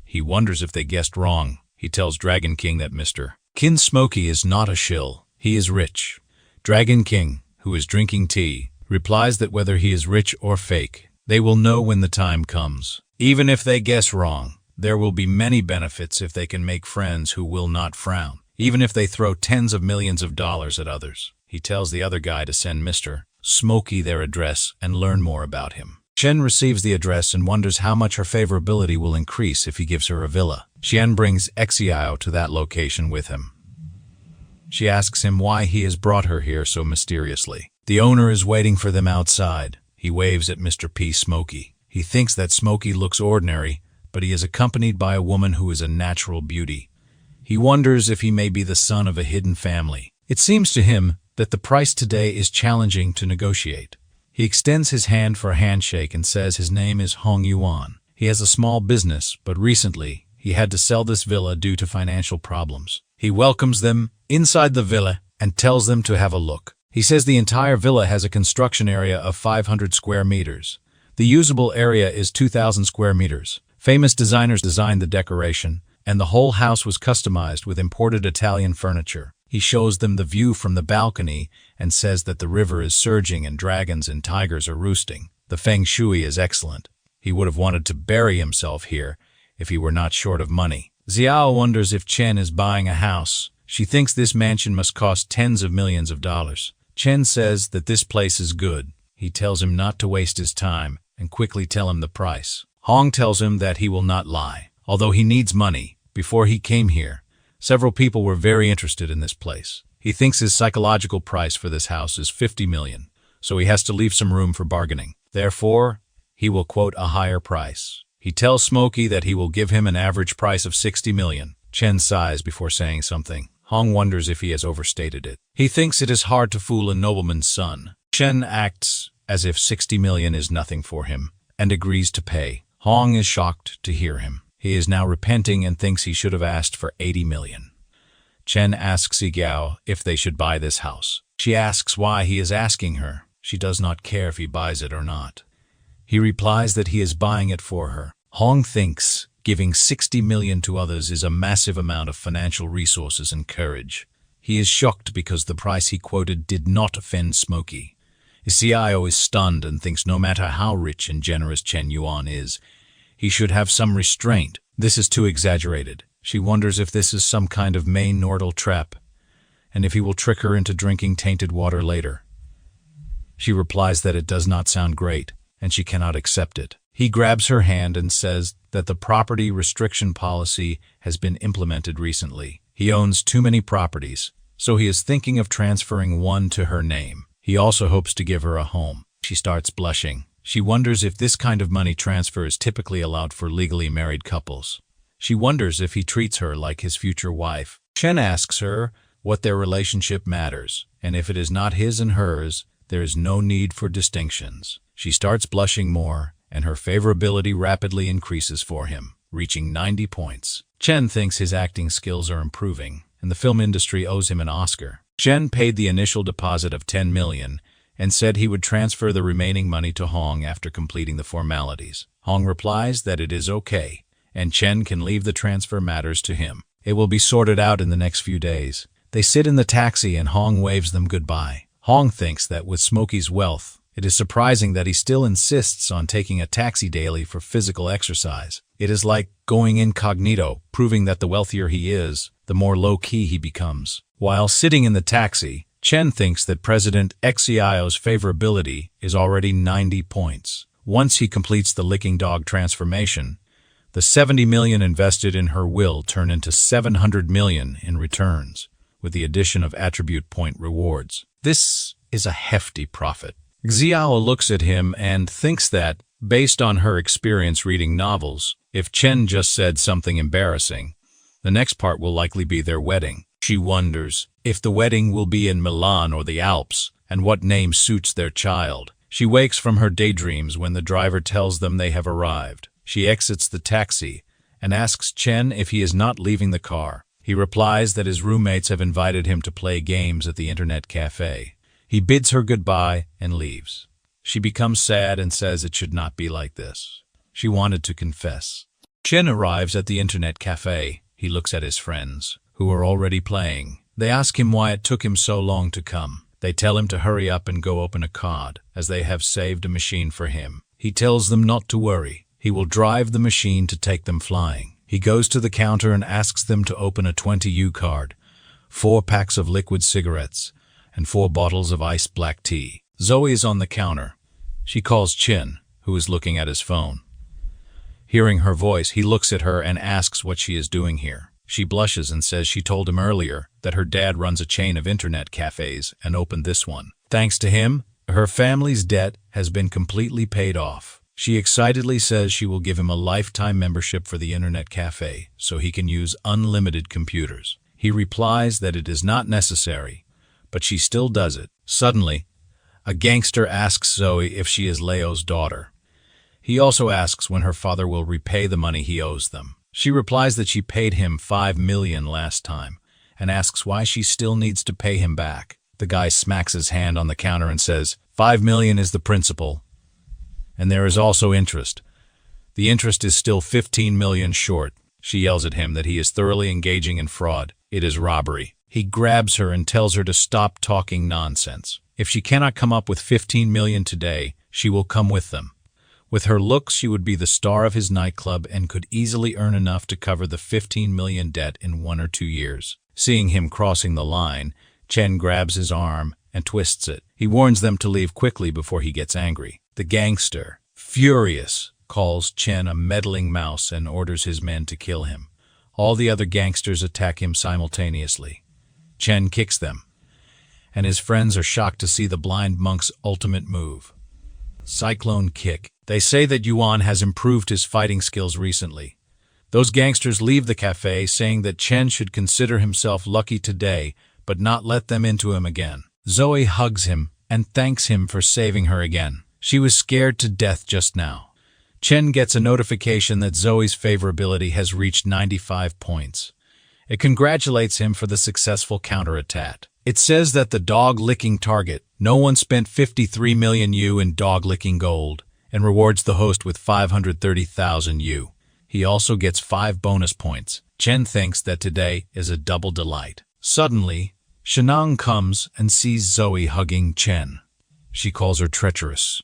He wonders if they guessed wrong. He tells Dragon King that Mr. Kin Smokey is not a shill. He is rich. Dragon King, who is drinking tea, replies that whether he is rich or fake, they will know when the time comes. Even if they guess wrong, there will be many benefits if they can make friends who will not frown, even if they throw tens of millions of dollars at others. He tells the other guy to send Mr. Smokey their address and learn more about him. Chen receives the address and wonders how much her favorability will increase if he gives her a villa. Xian brings Xiao to that location with him. She asks him why he has brought her here so mysteriously. The owner is waiting for them outside. He waves at Mr. P. Smokey. He thinks that Smokey looks ordinary, but he is accompanied by a woman who is a natural beauty. He wonders if he may be the son of a hidden family. It seems to him that the price today is challenging to negotiate. He extends his hand for a handshake and says his name is Chen Yuan. He has a small business, but recently he had to sell this villa due to financial problems. He welcomes them inside the villa and tells them to have a look. He says the entire villa has a construction area of 500 square meters. The usable area is 2,000 square meters. Famous designers designed the decoration, and the whole house was customized with imported Italian furniture. He shows them the view from the balcony and says that the river is surging and dragons and tigers are roosting. The feng shui is excellent. He would have wanted to bury himself here if he were not short of money. Xiao wonders if Chen is buying a house. She thinks this mansion must cost tens of millions of dollars. Chen says that this place is good. He tells him not to waste his time and quickly tell him the price. Hong tells him that he will not lie. Although he needs money, before he came here, several people were very interested in this place. He thinks his psychological price for this house is 50 million, so he has to leave some room for bargaining. Therefore, he will quote a higher price. He tells Smokey that he will give him an average price of 60 million. Chen sighs before saying something. Hong wonders if he has overstated it. He thinks it is hard to fool a nobleman's son. Chen acts as if 60 million is nothing for him and agrees to pay. Hong is shocked to hear him. He is now repenting and thinks he should have asked for 80 million. Chen asks Yigao if they should buy this house. She asks why he is asking her. She does not care if he buys it or not. He replies that he is buying it for her. Hong thinks giving 60 million to others is a massive amount of financial resources and courage. He is shocked because the price he quoted did not offend Smokey. Xiao is stunned and thinks no matter how rich and generous Chen Yuan is, he should have some restraint. This is too exaggerated. She wonders if this is some kind of main nordal trap, and if he will trick her into drinking tainted water later. She replies that it does not sound great, and she cannot accept it. He grabs her hand and says that the property restriction policy has been implemented recently. He owns too many properties, so he is thinking of transferring one to her name. He also hopes to give her a home. She starts blushing. She wonders if this kind of money transfer is typically allowed for legally married couples. She wonders if he treats her like his future wife. Chen asks her what their relationship matters, and if it is not his and hers, there is no need for distinctions. She starts blushing more, and her favorability rapidly increases for him, reaching 90 points. Chen thinks his acting skills are improving, and the film industry owes him an Oscar. Chen paid the initial deposit of 10 million and said he would transfer the remaining money to Hong after completing the formalities. Hong replies that it is okay, and Chen can leave the transfer matters to him. It will be sorted out in the next few days. They sit in the taxi and Hong waves them goodbye. Hong thinks that with Smokey's wealth, it is surprising that he still insists on taking a taxi daily for physical exercise. It is like going incognito, proving that the wealthier he is, the more low-key he becomes. While sitting in the taxi, Chen thinks that President Xiao's favorability is already 90 points. Once he completes the licking dog transformation, the 70 million invested in her will turn into 700 million in returns, with the addition of attribute point rewards. This is a hefty profit. Xiao looks at him and thinks that, based on her experience reading novels, if Chen just said something embarrassing, the next part will likely be their wedding. She wonders if the wedding will be in Milan or the Alps, and what name suits their child. She wakes from her daydreams when the driver tells them they have arrived. She exits the taxi and asks Chen if he is not leaving the car. He replies that his roommates have invited him to play games at the internet cafe. He bids her goodbye and leaves. She becomes sad and says it should not be like this. She wanted to confess. Chen arrives at the internet cafe. He looks at his friends, who are already playing. They ask him why it took him so long to come. They tell him to hurry up and go open a card, as they have saved a machine for him. He tells them not to worry. He will drive the machine to take them flying. He goes to the counter and asks them to open a 20U card, 4 packs of liquid cigarettes, and 4 bottles of iced black tea. Zoe is on the counter. She calls Chen, who is looking at his phone. Hearing her voice, he looks at her and asks what she is doing here. She blushes and says she told him earlier that her dad runs a chain of internet cafes and opened this one. Thanks to him, her family's debt has been completely paid off. She excitedly says she will give him a lifetime membership for the internet cafe so he can use unlimited computers. He replies that it is not necessary, but she still does it. Suddenly, a gangster asks Zoe if she is Leo's daughter. He also asks when her father will repay the money he owes them. She replies that she paid him 5 million last time and asks why she still needs to pay him back. The guy smacks his hand on the counter and says, 5 million is the principal, and there is also interest. The interest is still 15 million short. She yells at him that he is thoroughly engaging in fraud. It is robbery. He grabs her and tells her to stop talking nonsense. If she cannot come up with 15 million today, she will come with them. With her looks, she would be the star of his nightclub and could easily earn enough to cover the 15 million debt in 1 or 2 years. Seeing him crossing the line, Chen grabs his arm and twists it. He warns them to leave quickly before he gets angry. The gangster, furious, calls Chen a meddling mouse and orders his men to kill him. All the other gangsters attack him simultaneously. Chen kicks them, and his friends are shocked to see the blind monk's ultimate move. Cyclone kick. They say that Yuan has improved his fighting skills recently. Those gangsters leave the cafe saying that Chen should consider himself lucky today, but not let them into him again. Zoe hugs him and thanks him for saving her again. She was scared to death just now. Chen gets a notification that Zoe's favorability has reached 95 points. It congratulates him for the successful counterattack. It says that the dog-licking target, no one spent 53 million U in dog-licking gold, and rewards the host with 530,000 U. He also gets 5 bonus points. Chen thinks that today is a double delight. Suddenly, Shutong comes and sees Zoe hugging Chen. She calls her treacherous.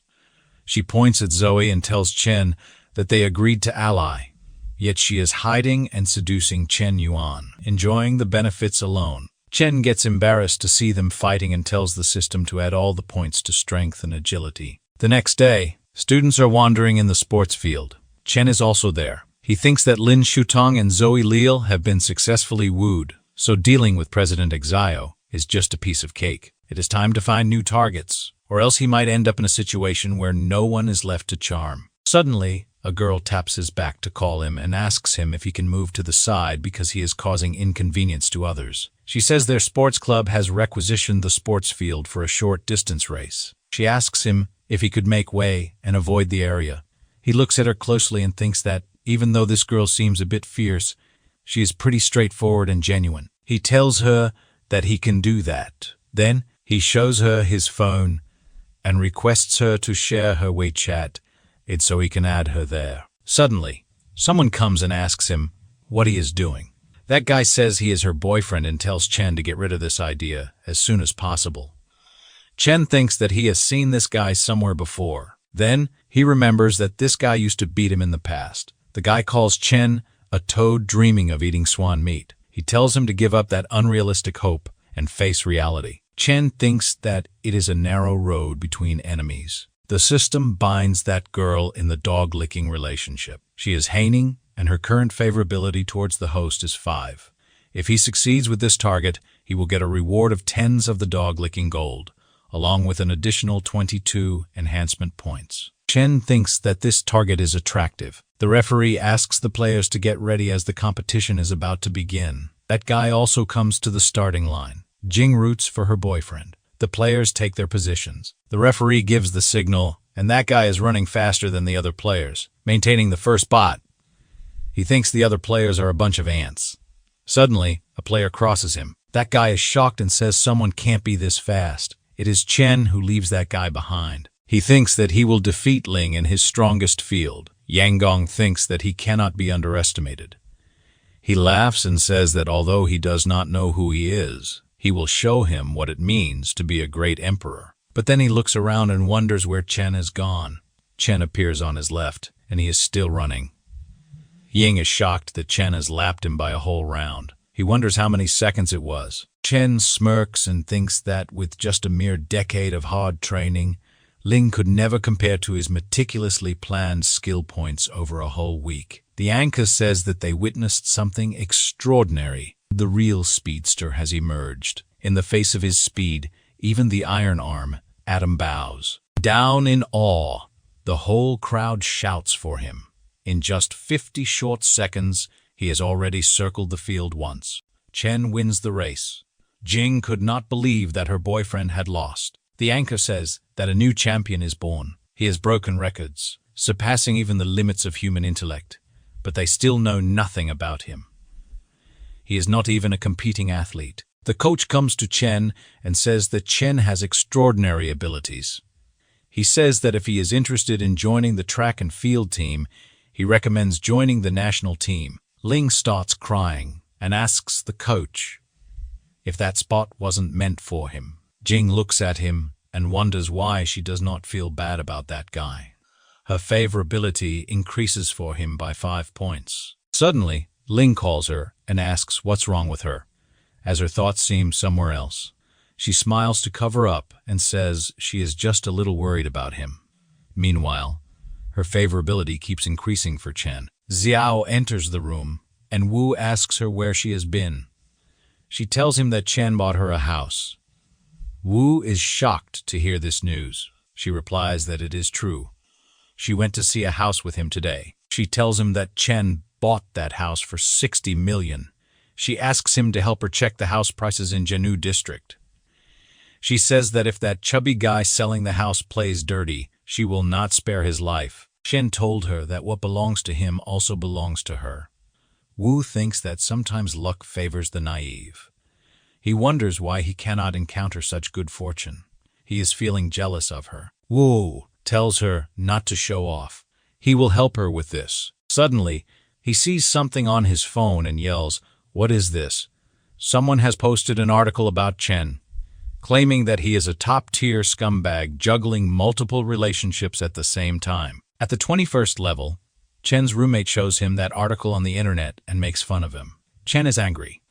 She points at Zoe and tells Chen that they agreed to ally, yet she is hiding and seducing Chen Yuan, enjoying the benefits alone. Chen gets embarrassed to see them fighting and tells the system to add all the points to strength and agility. The next day, students are wandering in the sports field. Chen is also there. He thinks that Lin Shutong and Zoe Leal have been successfully wooed, So dealing with President Exio is just a piece of cake. It is time to find new targets, or else he might end up in a situation where no one is left to charm. Suddenly, a girl taps his back to call him and asks him if he can move to the side because he is causing inconvenience to others. She says their sports club has requisitioned the sports field for a short distance race. She asks him if he could make way and avoid the area. He looks at her closely and thinks that, even though this girl seems a bit fierce, she is pretty straightforward and genuine. He tells her that he can do that. Then, he shows her his phone and requests her to share her WeChat, so he can add her there. Suddenly, someone comes and asks him what he is doing. That guy says he is her boyfriend and tells Chen to get rid of this idea as soon as possible. Chen thinks that he has seen this guy somewhere before. Then, he remembers that this guy used to beat him in the past. The guy calls Chen a toad dreaming of eating swan meat. He tells him to give up that unrealistic hope and face reality. Chen thinks that it is a narrow road between enemies. The system binds that girl in the dog-licking relationship. She is Haining, and her current favorability towards the host is 5. If he succeeds with this target, he will get a reward of tens of the dog-licking gold, along with an additional 22 enhancement points. Chen thinks that this target is attractive. The referee asks the players to get ready as the competition is about to begin. That guy also comes to the starting line. Jing roots for her boyfriend. The players take their positions. The referee gives the signal, and that guy is running faster than the other players, maintaining the first spot. He thinks the other players are a bunch of ants. Suddenly, a player crosses him. That guy is shocked and says someone can't be this fast. It is Chen who leaves that guy behind. He thinks that he will defeat Ling in his strongest field. Yang Gong thinks that he cannot be underestimated. He laughs and says that although he does not know who he is, he will show him what it means to be a great emperor. But then he looks around and wonders where Chen has gone. Chen appears on his left, and he is still running. Ying is shocked that Chen has lapped him by a whole round. He wonders how many seconds it was. Chen smirks and thinks that with just a mere decade of hard training, Ling could never compare to his meticulously planned skill points over a whole week. The anchor says that they witnessed something extraordinary. The real speedster has emerged. In the face of his speed, even the iron arm, Adam bows. Down in awe, the whole crowd shouts for him. In just 50 short seconds, he has already circled the field once. Chen wins the race. Jing could not believe that her boyfriend had lost. The anchor says that a new champion is born. He has broken records, surpassing even the limits of human intellect, but they still know nothing about him. He is not even a competing athlete. The coach comes to Chen and says that Chen has extraordinary abilities. He says that if he is interested in joining the track and field team, he recommends joining the national team. Ling starts crying and asks the coach if that spot wasn't meant for him. Jing looks at him and wonders why she does not feel bad about that guy. Her favorability increases for him by 5 points. Suddenly, Ling calls her and asks what's wrong with her, as her thoughts seem somewhere else. She smiles to cover up and says she is just a little worried about him. Meanwhile, her favorability keeps increasing for Chen. Xiao enters the room, and Wu asks her where she has been. She tells him that Chen bought her a house. Wu is shocked to hear this news. She replies that it is true. She went to see a house with him today. She tells him that Chen bought that house for 60 million. She asks him to help her check the house prices in Jianu district. She says that if that chubby guy selling the house plays dirty, she will not spare his life. Chen told her that what belongs to him also belongs to her. Wu thinks that sometimes luck favors the naive. He wonders why he cannot encounter such good fortune. He is feeling jealous of her. Wu tells her not to show off. He will help her with this. Suddenly, he sees something on his phone and yells, "What is this?" Someone has posted an article about Chen, claiming that he is a top-tier scumbag juggling multiple relationships at the same time. At the 21st level, Chen's roommate shows him that article on the internet and makes fun of him. Chen is angry.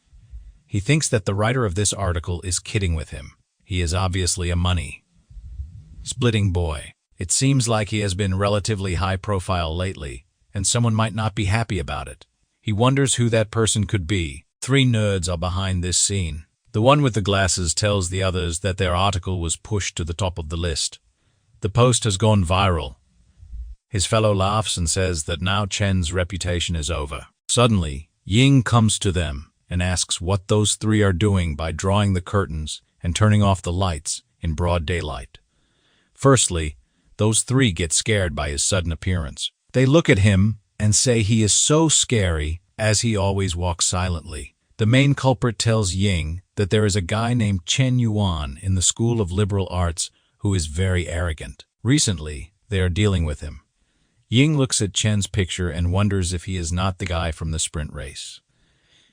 He thinks that the writer of this article is kidding with him. He is obviously a money-splitting boy. It seems like he has been relatively high-profile lately, and someone might not be happy about it. He wonders who that person could be. 3 nerds are behind this scene. The one with the glasses tells the others that their article was pushed to the top of the list. The post has gone viral. His fellow laughs and says that now Chen's reputation is over. Suddenly, Ying comes to them and asks what those 3 are doing by drawing the curtains and turning off the lights in broad daylight. Firstly, those 3 get scared by his sudden appearance. They look at him and say he is so scary, as he always walks silently. The main culprit tells Ying that there is a guy named Chen Yuan in the School of Liberal Arts who is very arrogant. Recently, they are dealing with him. Ying looks at Chen's picture and wonders if he is not the guy from the sprint race.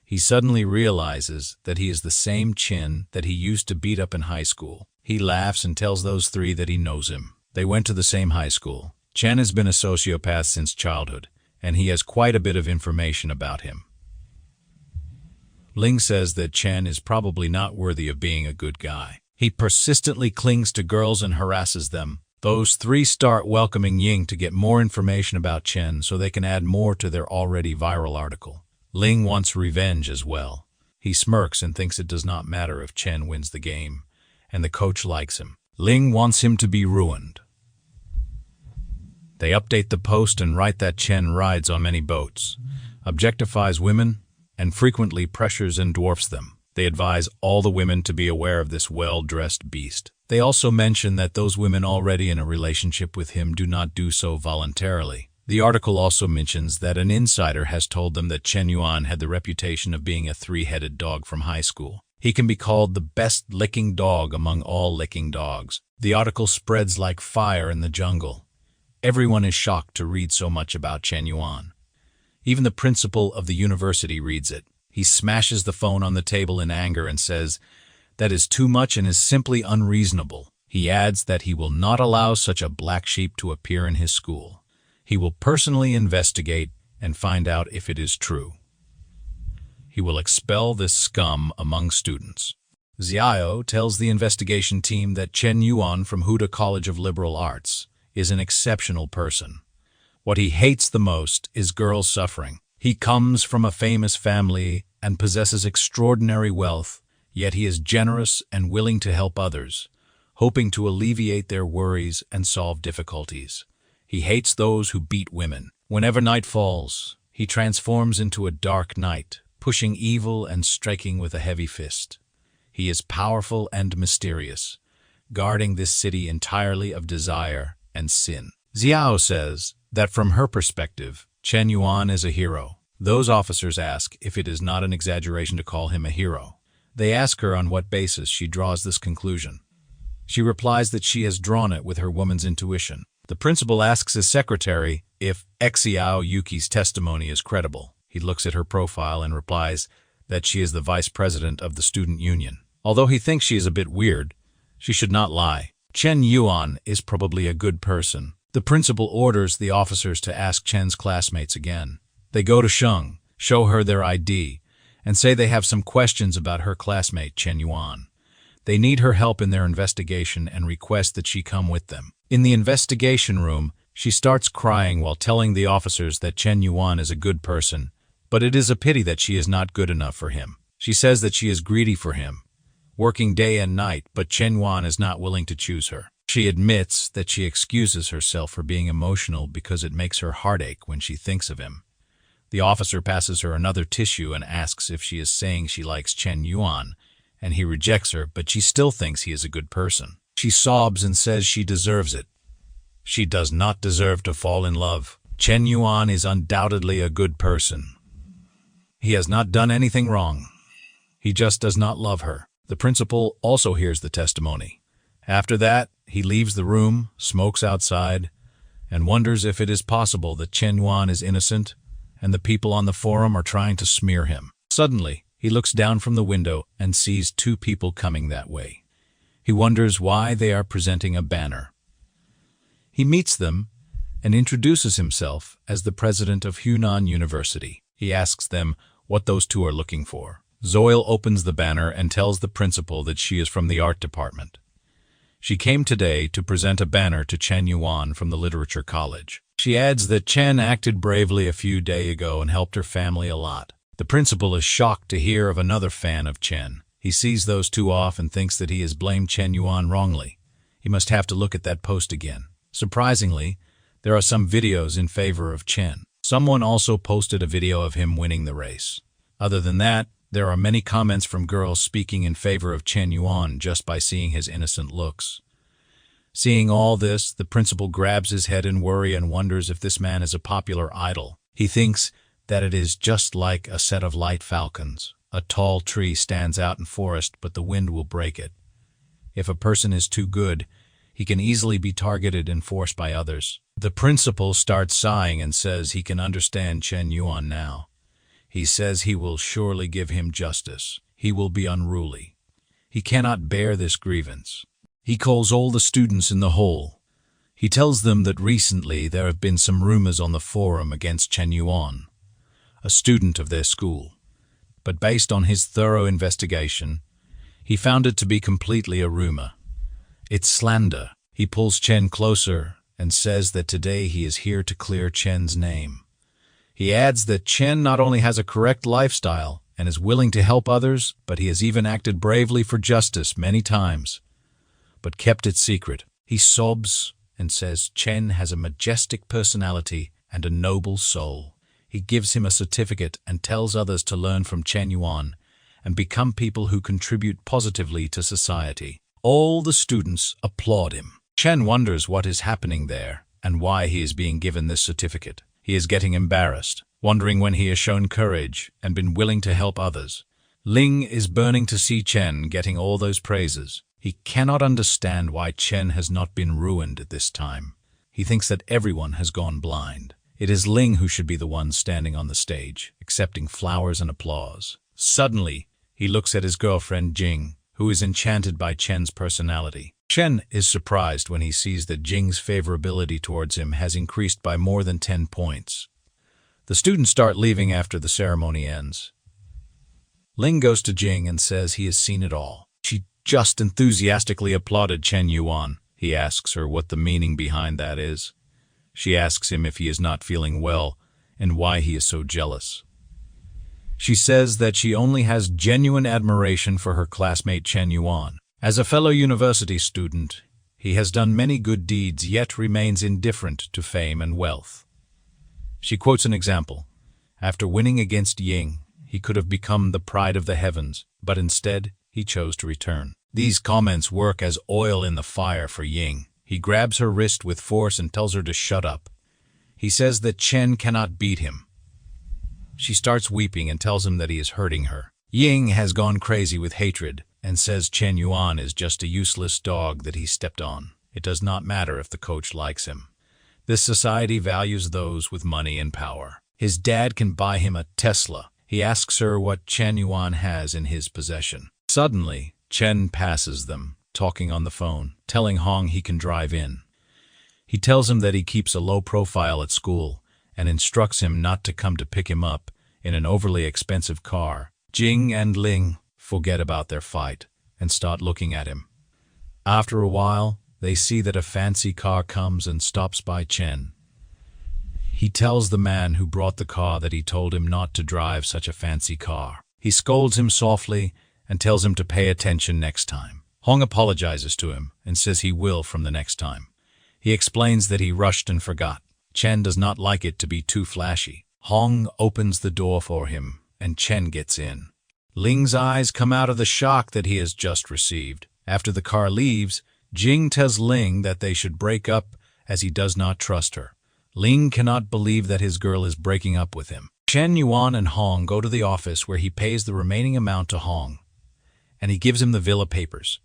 He suddenly realizes that he is the same Chen that he used to beat up in high school. He laughs and tells those 3 that he knows him. They went to the same high school. Chen has been a sociopath since childhood, and he has quite a bit of information about him. Ling says that Chen is probably not worthy of being a good guy. He persistently clings to girls and harasses them. Those 3 start welcoming Ying to get more information about Chen so they can add more to their already viral article. Ling wants revenge as well. He smirks and thinks it does not matter if Chen wins the game, and the coach likes him. Ling wants him to be ruined. They update the post and write that Chen rides on many boats, objectifies women, and frequently pressures and dwarfs them. They advise all the women to be aware of this well-dressed beast. They also mention that those women already in a relationship with him do not do so voluntarily. The article also mentions that an insider has told them that Chen Yuan had the reputation of being a 3-headed dog from high school. He can be called the best licking dog among all licking dogs. The article spreads like fire in the jungle. Everyone is shocked to read so much about Chen Yuan. Even the principal of the university reads it. He smashes the phone on the table in anger and says, "That is too much and is simply unreasonable." He adds that he will not allow such a black sheep to appear in his school. He will personally investigate and find out if it is true. He will expel this scum among students. Xiao tells the investigation team that Chen Yuan from Huda College of Liberal Arts is an exceptional person. What he hates the most is girls suffering. He comes from a famous family and possesses extraordinary wealth, yet he is generous and willing to help others, hoping to alleviate their worries and solve difficulties. He hates those who beat women. Whenever night falls, he transforms into a dark knight, pushing evil and striking with a heavy fist. He is powerful and mysterious, guarding this city entirely of desire and sin. Xiao says that from her perspective, Chen Yuan is a hero. Those officers ask if it is not an exaggeration to call him a hero. They ask her on what basis she draws this conclusion. She replies that she has drawn it with her woman's intuition. The principal asks his secretary if Xiao Yuki's testimony is credible. He looks at her profile and replies that she is the vice president of the student union. Although he thinks she is a bit weird, she should not lie. Chen Yuan is probably a good person. The principal orders the officers to ask Chen's classmates again. They go to Sheng, show her their ID, and say they have some questions about her classmate Chen Yuan. They need her help in their investigation and request that she come with them. In the investigation room, she starts crying while telling the officers that Chen Yuan is a good person, but it is a pity that she is not good enough for him. She says that she is greedy for him, working day and night, but Chen Yuan is not willing to choose her. She admits that she excuses herself for being emotional because it makes her heart ache when she thinks of him. The officer passes her another tissue and asks if she is saying she likes Chen Yuan, and he rejects her, but she still thinks he is a good person. She sobs and says she deserves it. She does not deserve to fall in love. Chen Yuan is undoubtedly a good person. He has not done anything wrong. He just does not love her. The principal also hears the testimony. After that, he leaves the room, smokes outside, and wonders if it is possible that Chen Yuan is innocent and the people on the forum are trying to smear him. Suddenly, he looks down from the window and sees 2 people coming that way. He wonders why they are presenting a banner. He meets them and introduces himself as the president of Hunan University. He asks them what those 2 are looking for. Zoil opens the banner and tells the principal that she is from the art department. She came today to present a banner to Chen Yuan from the Literature College. She adds that Chen acted bravely a few days ago and helped her family a lot. The principal is shocked to hear of another fan of Chen. He sees those two off and thinks that he has blamed Chen Yuan wrongly. He must have to look at that post again. Surprisingly, there are some videos in favor of Chen. Someone also posted a video of him winning the race. Other than that, there are many comments from girls speaking in favor of Chen Yuan just by seeing his innocent looks. Seeing all this, the principal grabs his head in worry and wonders if this man is a popular idol. He thinks that it is just like a set of light falcons. A tall tree stands out in forest, but the wind will break it. If a person is too good, he can easily be targeted and forced by others. The principal starts sighing and says he can understand Chen Yuan now. He says he will surely give him justice. He will be unruly. He cannot bear this grievance. He calls all the students in the hall. He tells them that recently there have been some rumors on the forum against Chen Yuan, a student of their school. But based on his thorough investigation, he found it to be completely a rumor. It's slander. He pulls Chen closer and says that today he is here to clear Chen's name. He adds that Chen not only has a correct lifestyle and is willing to help others, but he has even acted bravely for justice many times, but kept it secret. He sobs and says Chen has a majestic personality and a noble soul. He gives him a certificate and tells others to learn from Chen Yuan and become people who contribute positively to society. All the students applaud him. Chen wonders what is happening there and why he is being given this certificate. He is getting embarrassed, wondering when he has shown courage and been willing to help others. Ling is burning to see Chen getting all those praises. He cannot understand why Chen has not been ruined at this time. He thinks that everyone has gone blind. It is Ling who should be the one standing on the stage, accepting flowers and applause. Suddenly, he looks at his girlfriend Jing, who is enchanted by Chen's personality. Chen is surprised when he sees that Jing's favorability towards him has increased by more than 10 points. The students start leaving after the ceremony ends. Ling goes to Jing and says he has seen it all. She just enthusiastically applauded Chen Yuan. He asks her what the meaning behind that is. She asks him if he is not feeling well and why he is so jealous. She says that she only has genuine admiration for her classmate Chen Yuan. As a fellow university student, he has done many good deeds yet remains indifferent to fame and wealth. She quotes an example. After winning against Ying, he could have become the pride of the heavens, but instead he chose to return. These comments work as oil in the fire for Ying. He grabs her wrist with force and tells her to shut up. He says that Chen cannot beat him. She starts weeping and tells him that he is hurting her. Ying has gone crazy with hatred and says Chen Yuan is just a useless dog that he stepped on. It does not matter if the coach likes him. This society values those with money and power. His dad can buy him a Tesla. He asks her what Chen Yuan has in his possession. Suddenly, Chen passes them, talking on the phone, telling Hong he can drive in. He tells him that he keeps a low profile at school and instructs him not to come to pick him up in an overly expensive car. Jing and Ling forget about their fight and start looking at him. After a while, they see that a fancy car comes and stops by Chen. He tells the man who brought the car that he told him not to drive such a fancy car. He scolds him softly and tells him to pay attention next time. Hong apologizes to him and says he will from the next time. He explains that he rushed and forgot. Chen does not like it to be too flashy. Hong opens the door for him, and Chen gets in. Ling's eyes come out of the shock that he has just received. After the car leaves, Jing tells Ling that they should break up as he does not trust her. Ling cannot believe that his girl is breaking up with him. Chen Yuan and Hong go to the office where he pays the remaining amount to Hong, and he gives him the villa papers.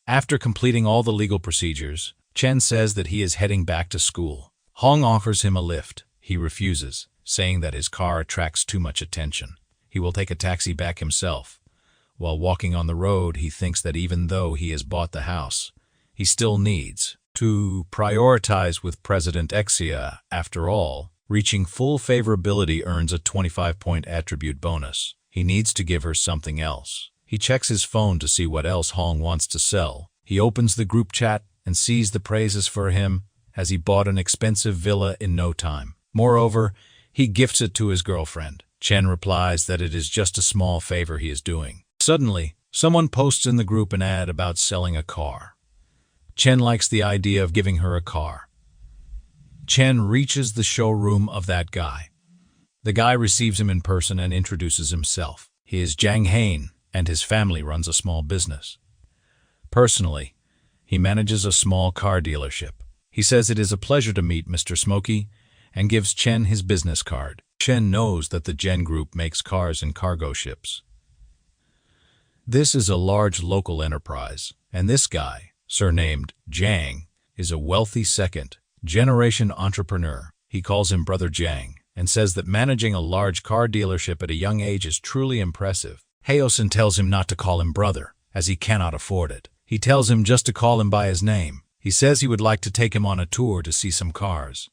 After completing all the legal procedures, Chen says that he is heading back to school. Hong offers him a lift. He refuses, saying that his car attracts too much attention. He will take a taxi back himself. While walking on the road, he thinks that even though he has bought the house, he still needs to prioritize with President Xia. After all, reaching full favorability earns a 25-point attribute bonus. He needs to give her something else. He checks his phone to see what else Hong wants to sell. He opens the group chat and sees the praises for him as he bought an expensive villa in no time. Moreover, he gifts it to his girlfriend. Chen replies that it is just a small favor he is doing. Suddenly, someone posts in the group an ad about selling a car. Chen likes the idea of giving her a car. Chen reaches the showroom of that guy. The guy receives him in person and introduces himself. He is Jiang Hain, and his family runs a small business. Personally, he manages a small car dealership. He says it is a pleasure to meet Mr. Smokey and gives Chen his business card. Chen knows that the Gen Group makes cars and cargo ships. This is a large local enterprise, and this guy, surnamed Jiang, is a wealthy second-generation entrepreneur. He calls him Brother Jiang and says that managing a large car dealership at a young age is truly impressive. Haosen tells him not to call him brother, as he cannot afford it. He tells him just to call him by his name. He says he would like to take him on a tour to see some cars.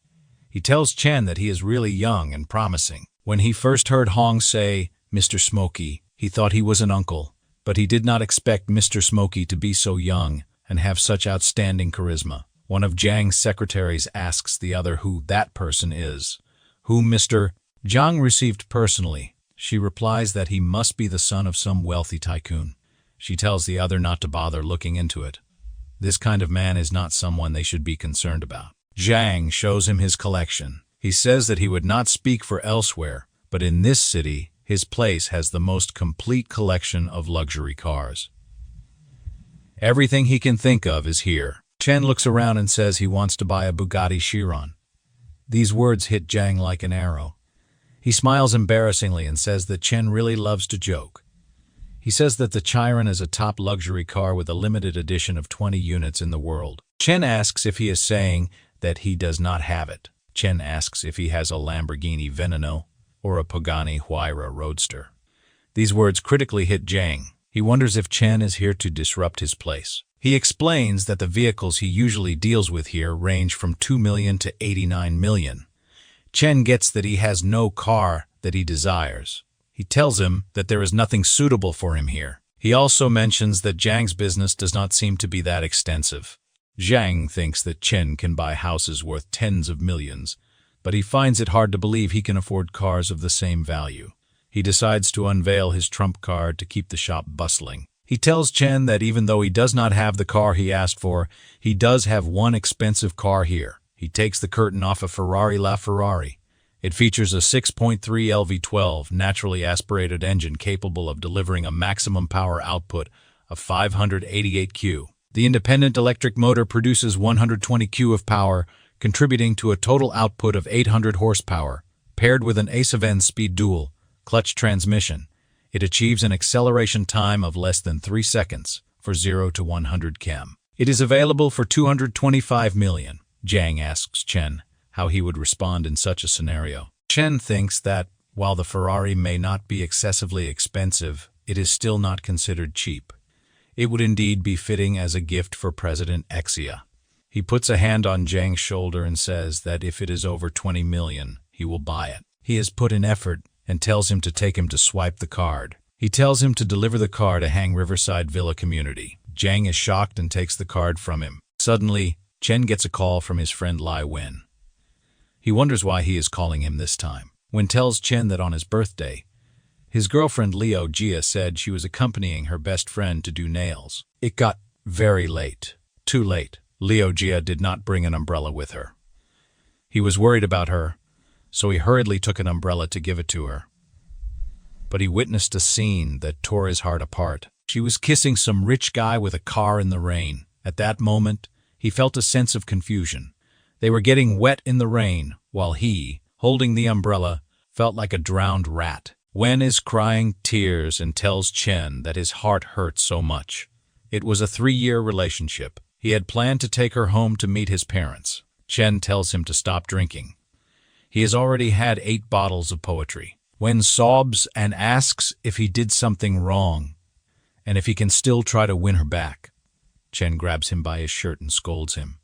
He tells Chen that he is really young and promising. When he first heard Hong say, Mr. Smokey, he thought he was an uncle, but he did not expect Mr. Smokey to be so young and have such outstanding charisma. One of Jiang's secretaries asks the other who that person is, whom Mr. Jiang received personally. She replies that he must be the son of some wealthy tycoon. She tells the other not to bother looking into it. This kind of man is not someone they should be concerned about. Jiang shows him his collection. He says that he would not speak for elsewhere, but in this city, his place has the most complete collection of luxury cars. Everything he can think of is here. Chen looks around and says he wants to buy a Bugatti Chiron. These words hit Jiang like an arrow. He smiles embarrassingly and says that Chen really loves to joke. He says that the Chiron is a top luxury car with a limited edition of 20 units in the world. Chen asks if he is saying that he does not have it. Chen asks if he has a Lamborghini Veneno or a Pagani Huayra Roadster. These words critically hit Jiang. He wonders if Chen is here to disrupt his place. He explains that the vehicles he usually deals with here range from 2 million to 89 million. Chen gets that he has no car that he desires. He tells him that there is nothing suitable for him here. He also mentions that Jiang's business does not seem to be that extensive. Jiang thinks that Chen can buy houses worth tens of millions, but he finds it hard to believe he can afford cars of the same value. He decides to unveil his trump card to keep the shop bustling. He tells Chen that even though he does not have the car he asked for, he does have one expensive car here. He takes the curtain off a Ferrari LaFerrari. It features a 6.3 LV12 naturally aspirated engine capable of delivering a maximum power output of 588 Q. The independent electric motor produces 120 Q of power, contributing to a total output of 800 horsepower. Paired with an A7 speed dual clutch transmission, it achieves an acceleration time of less than 3 seconds for 0 to 100 km. It is available for 225 million. Jiang asks Chen how he would respond in such a scenario. Chen thinks that, while the Ferrari may not be excessively expensive, it is still not considered cheap. It would indeed be fitting as a gift for President Xia. He puts a hand on Jiang's shoulder and says that if it is over 20 million, he will buy it. He has put in effort and tells him to take him to swipe the card. He tells him to deliver the car to Hang Riverside Villa Community. Jiang is shocked and takes the card from him. Suddenly, Chen gets a call from his friend Lai Wen. He wonders why he is calling him this time. Wen tells Chen that on his birthday, his girlfriend Liu Jia said she was accompanying her best friend to do nails. It got very late. Too late. Liu Jia did not bring an umbrella with her. He was worried about her, so he hurriedly took an umbrella to give it to her. But he witnessed a scene that tore his heart apart. She was kissing some rich guy with a car in the rain. At that moment, he felt a sense of confusion. They were getting wet in the rain, while he, holding the umbrella, felt like a drowned rat. Wen is crying tears and tells Chen that his heart hurt so much. It was a 3-year relationship. He had planned to take her home to meet his parents. Chen tells him to stop drinking. He has already had 8 bottles of poetry. Wen sobs and asks if he did something wrong, and if he can still try to win her back. Chen grabs him by his shirt and scolds him.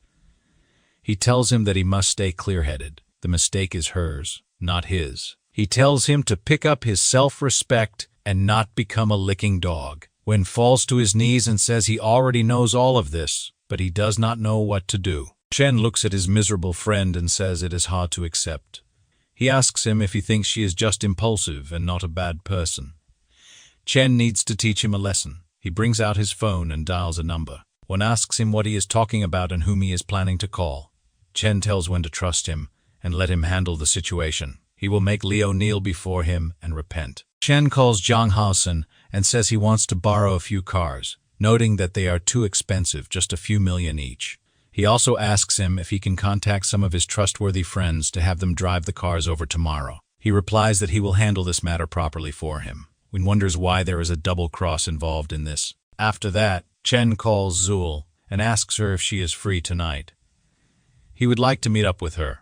He tells him that he must stay clear-headed. The mistake is hers, not his. He tells him to pick up his self-respect and not become a licking dog. Wen falls to his knees and says he already knows all of this, but he does not know what to do. Chen looks at his miserable friend and says it is hard to accept. He asks him if he thinks she is just impulsive and not a bad person. Chen needs to teach him a lesson. He brings out his phone and dials a number. Wen asks him what he is talking about and whom he is planning to call. Chen tells Wen to trust him and let him handle the situation. He will make Leo kneel before him and repent. Chen calls Zhang Haosen and says he wants to borrow a few cars, noting that they are too expensive, just a few million each. He also asks him if he can contact some of his trustworthy friends to have them drive the cars over tomorrow. He replies that he will handle this matter properly for him. Wen wonders why there is a double cross involved in this. After that, Chen calls Zul and asks her if she is free tonight. He would like to meet up with her.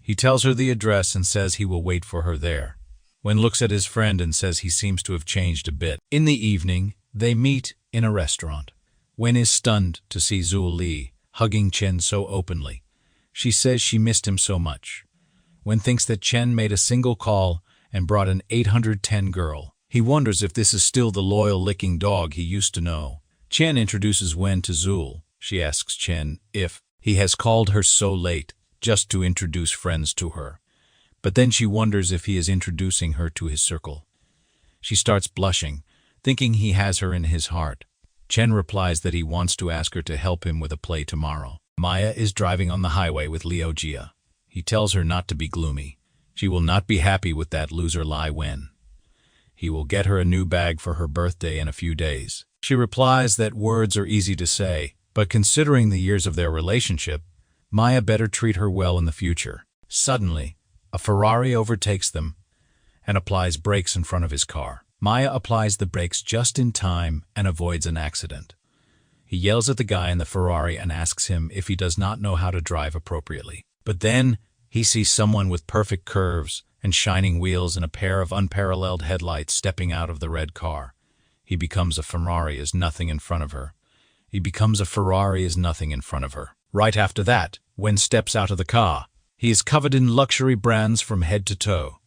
He tells her the address and says he will wait for her there. Wen looks at his friend and says he seems to have changed a bit. In the evening, they meet in a restaurant. Wen is stunned to see Zul Li hugging Chen so openly. She says she missed him so much. Wen thinks that Chen made a single call and brought an 810 girl. He wonders if this is still the loyal licking dog he used to know. Chen introduces Wen to Zul. She asks Chen if he has called her so late just to introduce friends to her. But then she wonders if he is introducing her to his circle. She starts blushing, thinking he has her in his heart. Chen replies that he wants to ask her to help him with a play tomorrow. Maya is driving on the highway with Liu Jia. He tells her not to be gloomy. She will not be happy with that loser Lai Wen. He will get her a new bag for her birthday in a few days. She replies that words are easy to say, but considering the years of their relationship, Maya better treat her well in the future. Suddenly, a Ferrari overtakes them and applies brakes in front of his car. Maya applies the brakes just in time and avoids an accident. He yells at the guy in the Ferrari and asks him if he does not know how to drive appropriately. But then, he sees someone with perfect curves and shining wheels and a pair of unparalleled headlights stepping out of the red car. He becomes a Ferrari as nothing in front of her. Right after that, Wen steps out of the car. He is covered in luxury brands from head to toe.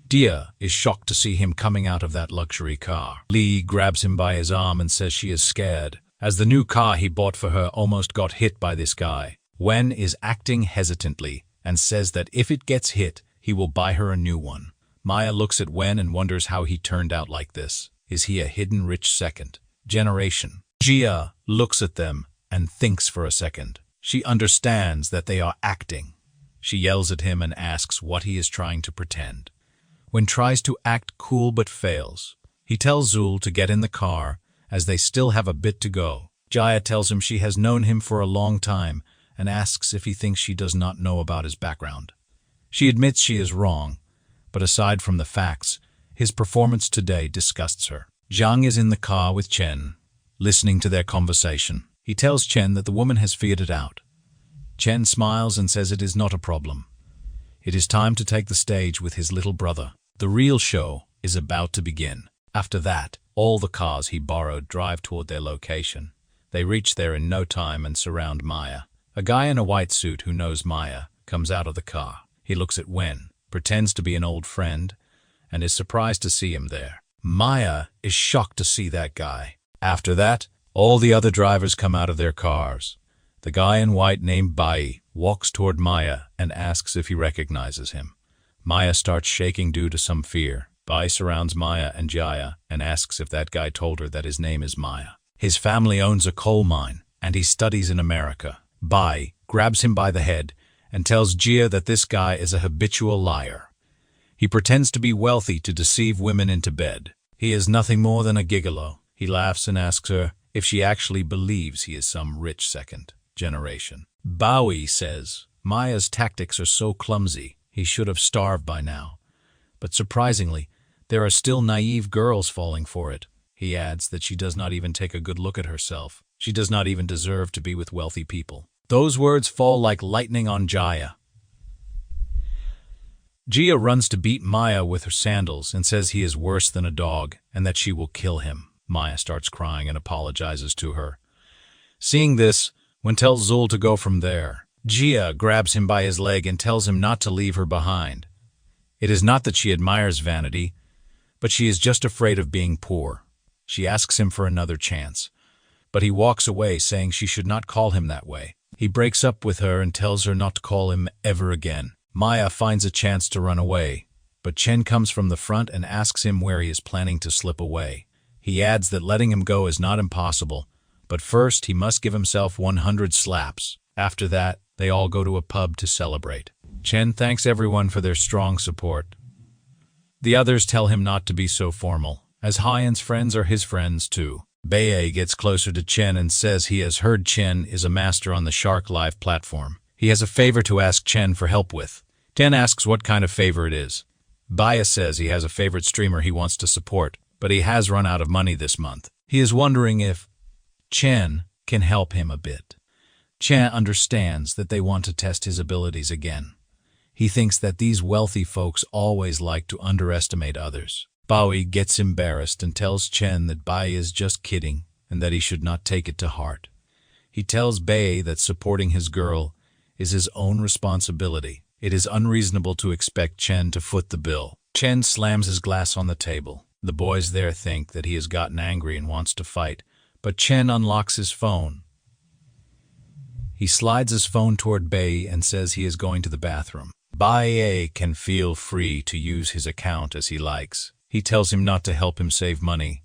Dia is shocked to see him coming out of that luxury car. Li grabs him by his arm and says she is scared, as the new car he bought for her almost got hit by this guy. Wen is acting hesitantly and says that if it gets hit, he will buy her a new one. Maya looks at Wen and wonders how he turned out like this. Is he a hidden rich second generation? Jia looks at them and thinks for a second. She understands that they are acting. She yells at him and asks what he is trying to pretend. Wen tries to act cool but fails. He tells Zul to get in the car, as they still have a bit to go. Jia tells him she has known him for a long time and asks if he thinks she does not know about his background. She admits she is wrong, but aside from the facts, his performance today disgusts her. Zhang is in the car with Chen, listening to their conversation. He tells Chen that the woman has figured it out. Chen smiles and says it is not a problem. It is time to take the stage with his little brother. The real show is about to begin. After that, all the cars he borrowed drive toward their location. They reach there in no time and surround Maya. A guy in a white suit who knows Maya comes out of the car. He looks at Wen, pretends to be an old friend, and is surprised to see him there. Maya is shocked to see that guy. After that, all the other drivers come out of their cars. The guy in white named Bai walks toward Maya and asks if he recognizes him. Maya starts shaking due to some fear. Bai surrounds Maya and Jaya and asks if that guy told her that his name is Maya. His family owns a coal mine, and he studies in America. Bai grabs him by the head and tells Jia that this guy is a habitual liar. He pretends to be wealthy to deceive women into bed. He is nothing more than a gigolo. He laughs and asks her if she actually believes he is some rich second generation. Bowie says, Maya's tactics are so clumsy, he should have starved by now. But surprisingly, there are still naive girls falling for it. He adds that she does not even take a good look at herself. She does not even deserve to be with wealthy people. Those words fall like lightning on Jaya. Jia runs to beat Maya with her sandals and says he is worse than a dog and that she will kill him. Maya starts crying and apologizes to her. Seeing this, Wen tells Zul to go from there. Jia grabs him by his leg and tells him not to leave her behind. It is not that she admires vanity, but she is just afraid of being poor. She asks him for another chance, but he walks away saying she should not call him that way. He breaks up with her and tells her not to call him ever again. Maya finds a chance to run away, but Chen comes from the front and asks him where he is planning to slip away. He adds that letting him go is not impossible, but first he must give himself 100 slaps. After that, they all go to a pub to celebrate. Chen thanks everyone for their strong support. The others tell him not to be so formal, as Hyan's friends are his friends too. Bae gets closer to Chen and says he has heard Chen is a master on the Shark Live platform. He has a favor to ask Chen for help with. Chen asks what kind of favor it is. Bae says he has a favorite streamer he wants to support, but he has run out of money this month. He is wondering if Chen can help him a bit. Chen understands that they want to test his abilities again. He thinks that these wealthy folks always like to underestimate others. Bae gets embarrassed and tells Chen that Bae is just kidding and that he should not take it to heart. He tells Bae that supporting his girl is his own responsibility. It is unreasonable to expect Chen to foot the bill. Chen slams his glass on the table. The boys there think that he has gotten angry and wants to fight, but Chen unlocks his phone. He slides his phone toward Bae and says he is going to the bathroom. Bae can feel free to use his account as he likes. He tells him not to help him save money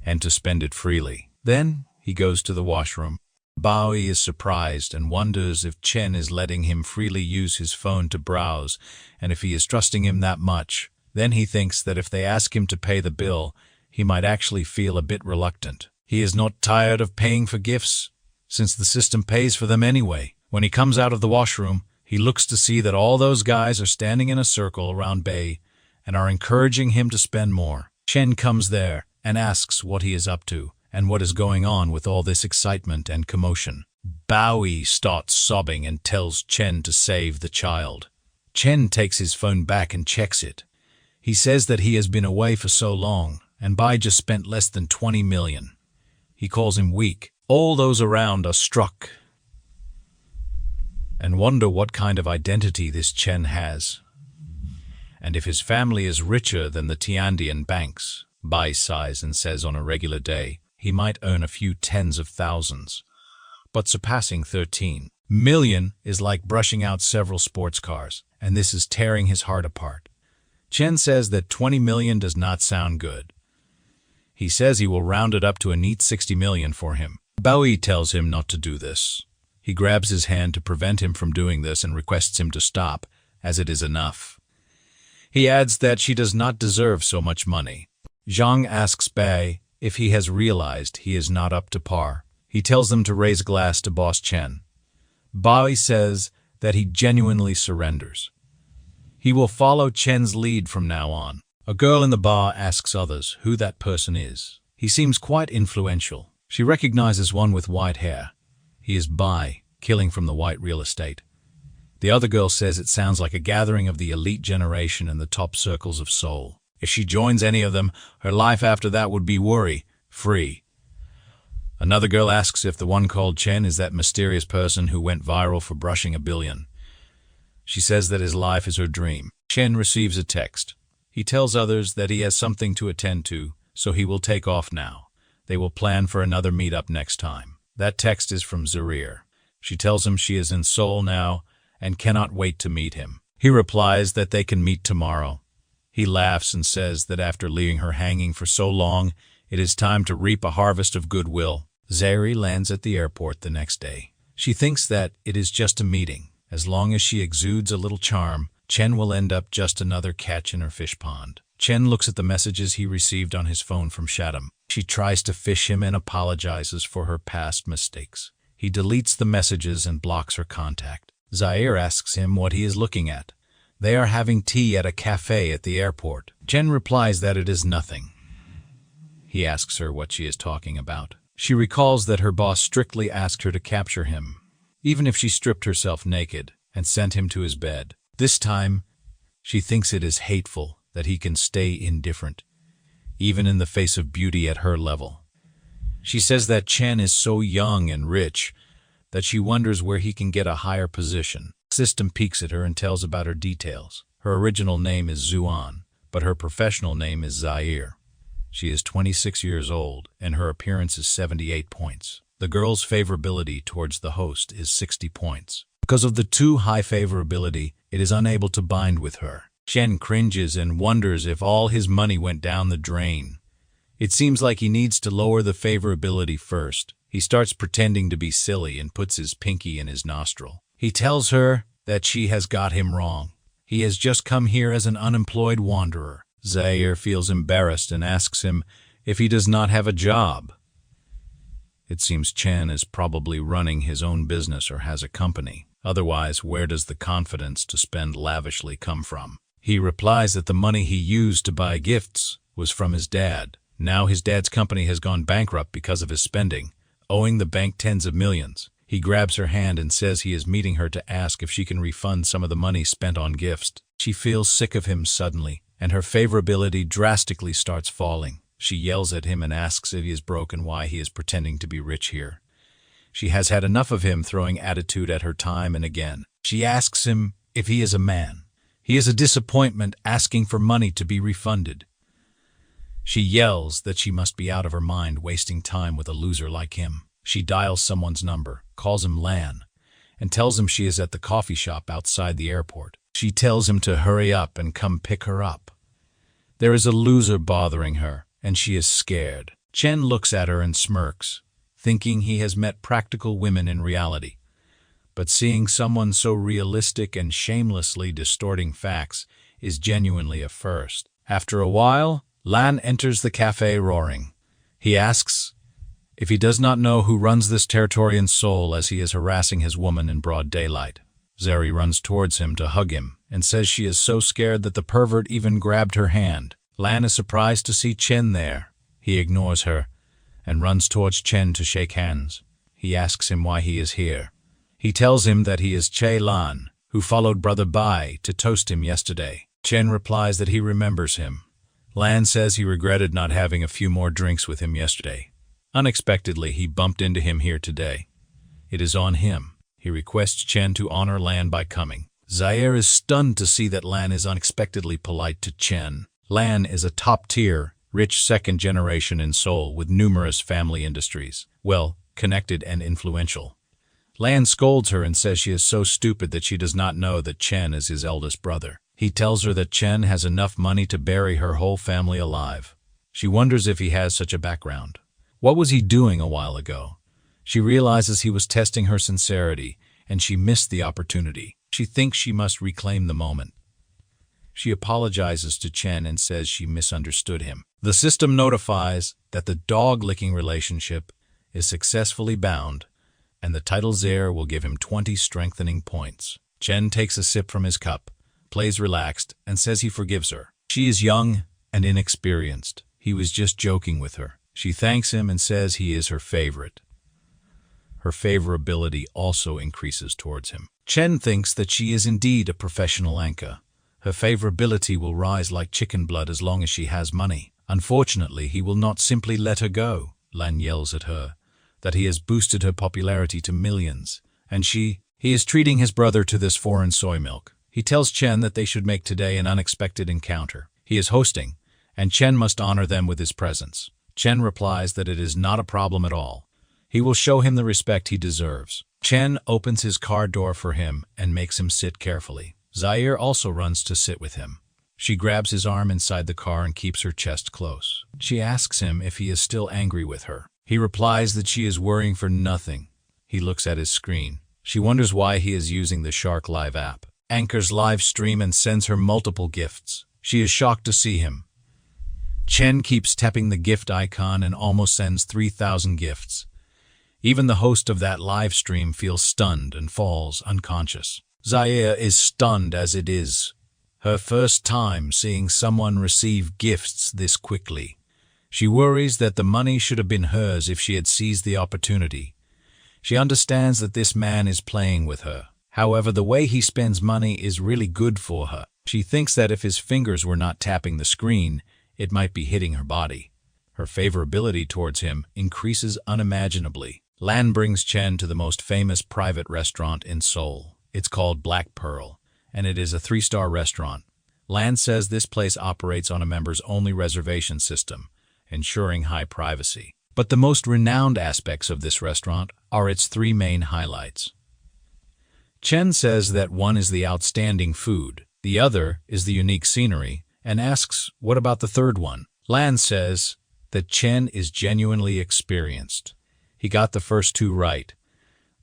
and to spend it freely. Then he goes to the washroom. Bae is surprised and wonders if Chen is letting him freely use his phone to browse, and if he is trusting him that much. Then he thinks that if they ask him to pay the bill, he might actually feel a bit reluctant. He is not tired of paying for gifts, since the system pays for them anyway. When he comes out of the washroom, he looks to see that all those guys are standing in a circle around Bae and are encouraging him to spend more. Chen comes there and asks what he is up to and what is going on with all this excitement and commotion. Bae starts sobbing and tells Chen to save the child. Chen takes his phone back and checks it. He says that he has been away for so long and Bae just spent less than 20 million. He calls him weak. All those around are struck and wonder what kind of identity this Chen has, and if his family is richer than the Tiandian banks. Bae sighs and says on a regular day he might earn a few tens of thousands, but surpassing 13 million is like brushing out several sports cars, and this is tearing his heart apart. Chen says that 20 million does not sound good. He says he will round it up to a neat 60 million for him. Bae tells him not to do this. He grabs his hand to prevent him from doing this and requests him to stop, as it is enough. He adds that she does not deserve so much money. Zhang asks Bae if he has realized he is not up to par. He tells them to raise a glass to Boss Chen. Bae says that he genuinely surrenders. He will follow Chen's lead from now on. A girl in the bar asks others who that person is. He seems quite influential. She recognizes one with white hair. He is Bae, killing from the white real estate. The other girl says it sounds like a gathering of the elite generation in the top circles of Seoul. If she joins any of them, her life after that would be worry-free. Another girl asks if the one called Chen is that mysterious person who went viral for brushing 1 billion. She says that his life is her dream. Chen receives a text. He tells others that he has something to attend to, so he will take off now. They will plan for another meetup next time. That text is from Zarir. She tells him she is in Seoul now and cannot wait to meet him. He replies that they can meet tomorrow. He laughs and says that after leaving her hanging for so long, it is time to reap a harvest of goodwill. Zarir lands at the airport the next day. She thinks that it is just a meeting. As long as she exudes a little charm, Chen will end up just another catch in her fish pond. Chen looks at the messages he received on his phone from Shatum. She tries to fish him and apologizes for her past mistakes. He deletes the messages and blocks her contact. Zaire asks him what he is looking at. They are having tea at a cafe at the airport. Chen replies that it is nothing. He asks her what she is talking about. She recalls that her boss strictly asked her to capture him, even if she stripped herself naked and sent him to his bed. This time, she thinks it is hateful that he can stay indifferent, even in the face of beauty at her level. She says that Chen is so young and rich that she wonders where he can get a higher position. System peeks at her and tells about her details. Her original name is Zuan, but her professional name is Zaire. She is 26 years old, and her appearance is 78 points. The girl's favorability towards the host is 60 points. Because of the too high favorability, it is unable to bind with her. Chen cringes and wonders if all his money went down the drain. It seems like he needs to lower the favorability first. He starts pretending to be silly and puts his pinky in his nostril. He tells her that she has got him wrong. He has just come here as an unemployed wanderer. Zaire feels embarrassed and asks him if he does not have a job. It seems Chen is probably running his own business or has a company. Otherwise, where does the confidence to spend lavishly come from? He replies that the money he used to buy gifts was from his dad. Now his dad's company has gone bankrupt because of his spending, owing the bank tens of millions. He grabs her hand and says he is meeting her to ask if she can refund some of the money spent on gifts. She feels sick of him suddenly, and her favorability drastically starts falling. She yells at him and asks if he is broke and why he is pretending to be rich here. She has had enough of him throwing attitude at her time and again. She asks him if he is a man. He is a disappointment, asking for money to be refunded. She yells that she must be out of her mind wasting time with a loser like him. She dials someone's number, calls him Lan, and tells him she is at the coffee shop outside the airport. She tells him to hurry up and come pick her up. There is a loser bothering her, and she is scared. Chen looks at her and smirks, thinking he has met practical women in reality. But seeing someone so realistic and shamelessly distorting facts is genuinely a first. After a while, Lan enters the cafe roaring. He asks if he does not know who runs this territory in Seoul as he is harassing his woman in broad daylight. Zeri runs towards him to hug him and says she is so scared that the pervert even grabbed her hand. Lan is surprised to see Chen there. He ignores her and runs towards Chen to shake hands. He asks him why he is here. He tells him that he is Che Lan, who followed Brother Bai to toast him yesterday. Chen replies that he remembers him. Lan says he regretted not having a few more drinks with him yesterday. Unexpectedly, he bumped into him here today. It is on him. He requests Chen to honor Lan by coming. Zaire is stunned to see that Lan is unexpectedly polite to Chen. Lan is a top-tier, rich second generation in Seoul with numerous family industries, well, connected and influential. Lan scolds her and says she is so stupid that she does not know that Chen is his eldest brother. He tells her that Chen has enough money to bury her whole family alive. She wonders if he has such a background. What was he doing a while ago? She realizes he was testing her sincerity, and she missed the opportunity. She thinks she must reclaim the moment. She apologizes to Chen and says she misunderstood him. The system notifies that the dog-licking relationship is successfully bound, and the title's heir will give him 20 strengthening points. Chen takes a sip from his cup, plays relaxed, and says he forgives her. She is young and inexperienced. He was just joking with her. She thanks him and says he is her favorite. Her favorability also increases towards him. Chen thinks that she is indeed a professional anchor. Her favorability will rise like chicken blood as long as she has money. Unfortunately, he will not simply let her go. Lan yells at her that he has boosted her popularity to millions, and he is treating his brother to this foreign soy milk. He tells Chen that they should make today an unexpected encounter. He is hosting, and Chen must honor them with his presence. Chen replies that it is not a problem at all. He will show him the respect he deserves. Chen opens his car door for him and makes him sit carefully. Zaire also runs to sit with him. She grabs his arm inside the car and keeps her chest close. She asks him if he is still angry with her. He replies that she is worrying for nothing. He looks at his screen. She wonders why he is using the Shark Live app. Anchors live stream and sends her multiple gifts. She is shocked to see him. Chen keeps tapping the gift icon and almost sends 3,000 gifts. Even the host of that live stream feels stunned and falls unconscious. Zaire is stunned as it is her first time seeing someone receive gifts this quickly. She worries that the money should have been hers if she had seized the opportunity. She understands that this man is playing with her. However, the way he spends money is really good for her. She thinks that if his fingers were not tapping the screen, it might be hitting her body. Her favorability towards him increases unimaginably. Lan brings Chen to the most famous private restaurant in Seoul. It's called Black Pearl, and it is a 3-star restaurant. Lan says this place operates on a members-only reservation system, ensuring high privacy. But the most renowned aspects of this restaurant are its 3 main highlights. Chen says that one is the outstanding food, the other is the unique scenery, and asks, what about the third one? Lan says that Chen is genuinely experienced. He got the first two right.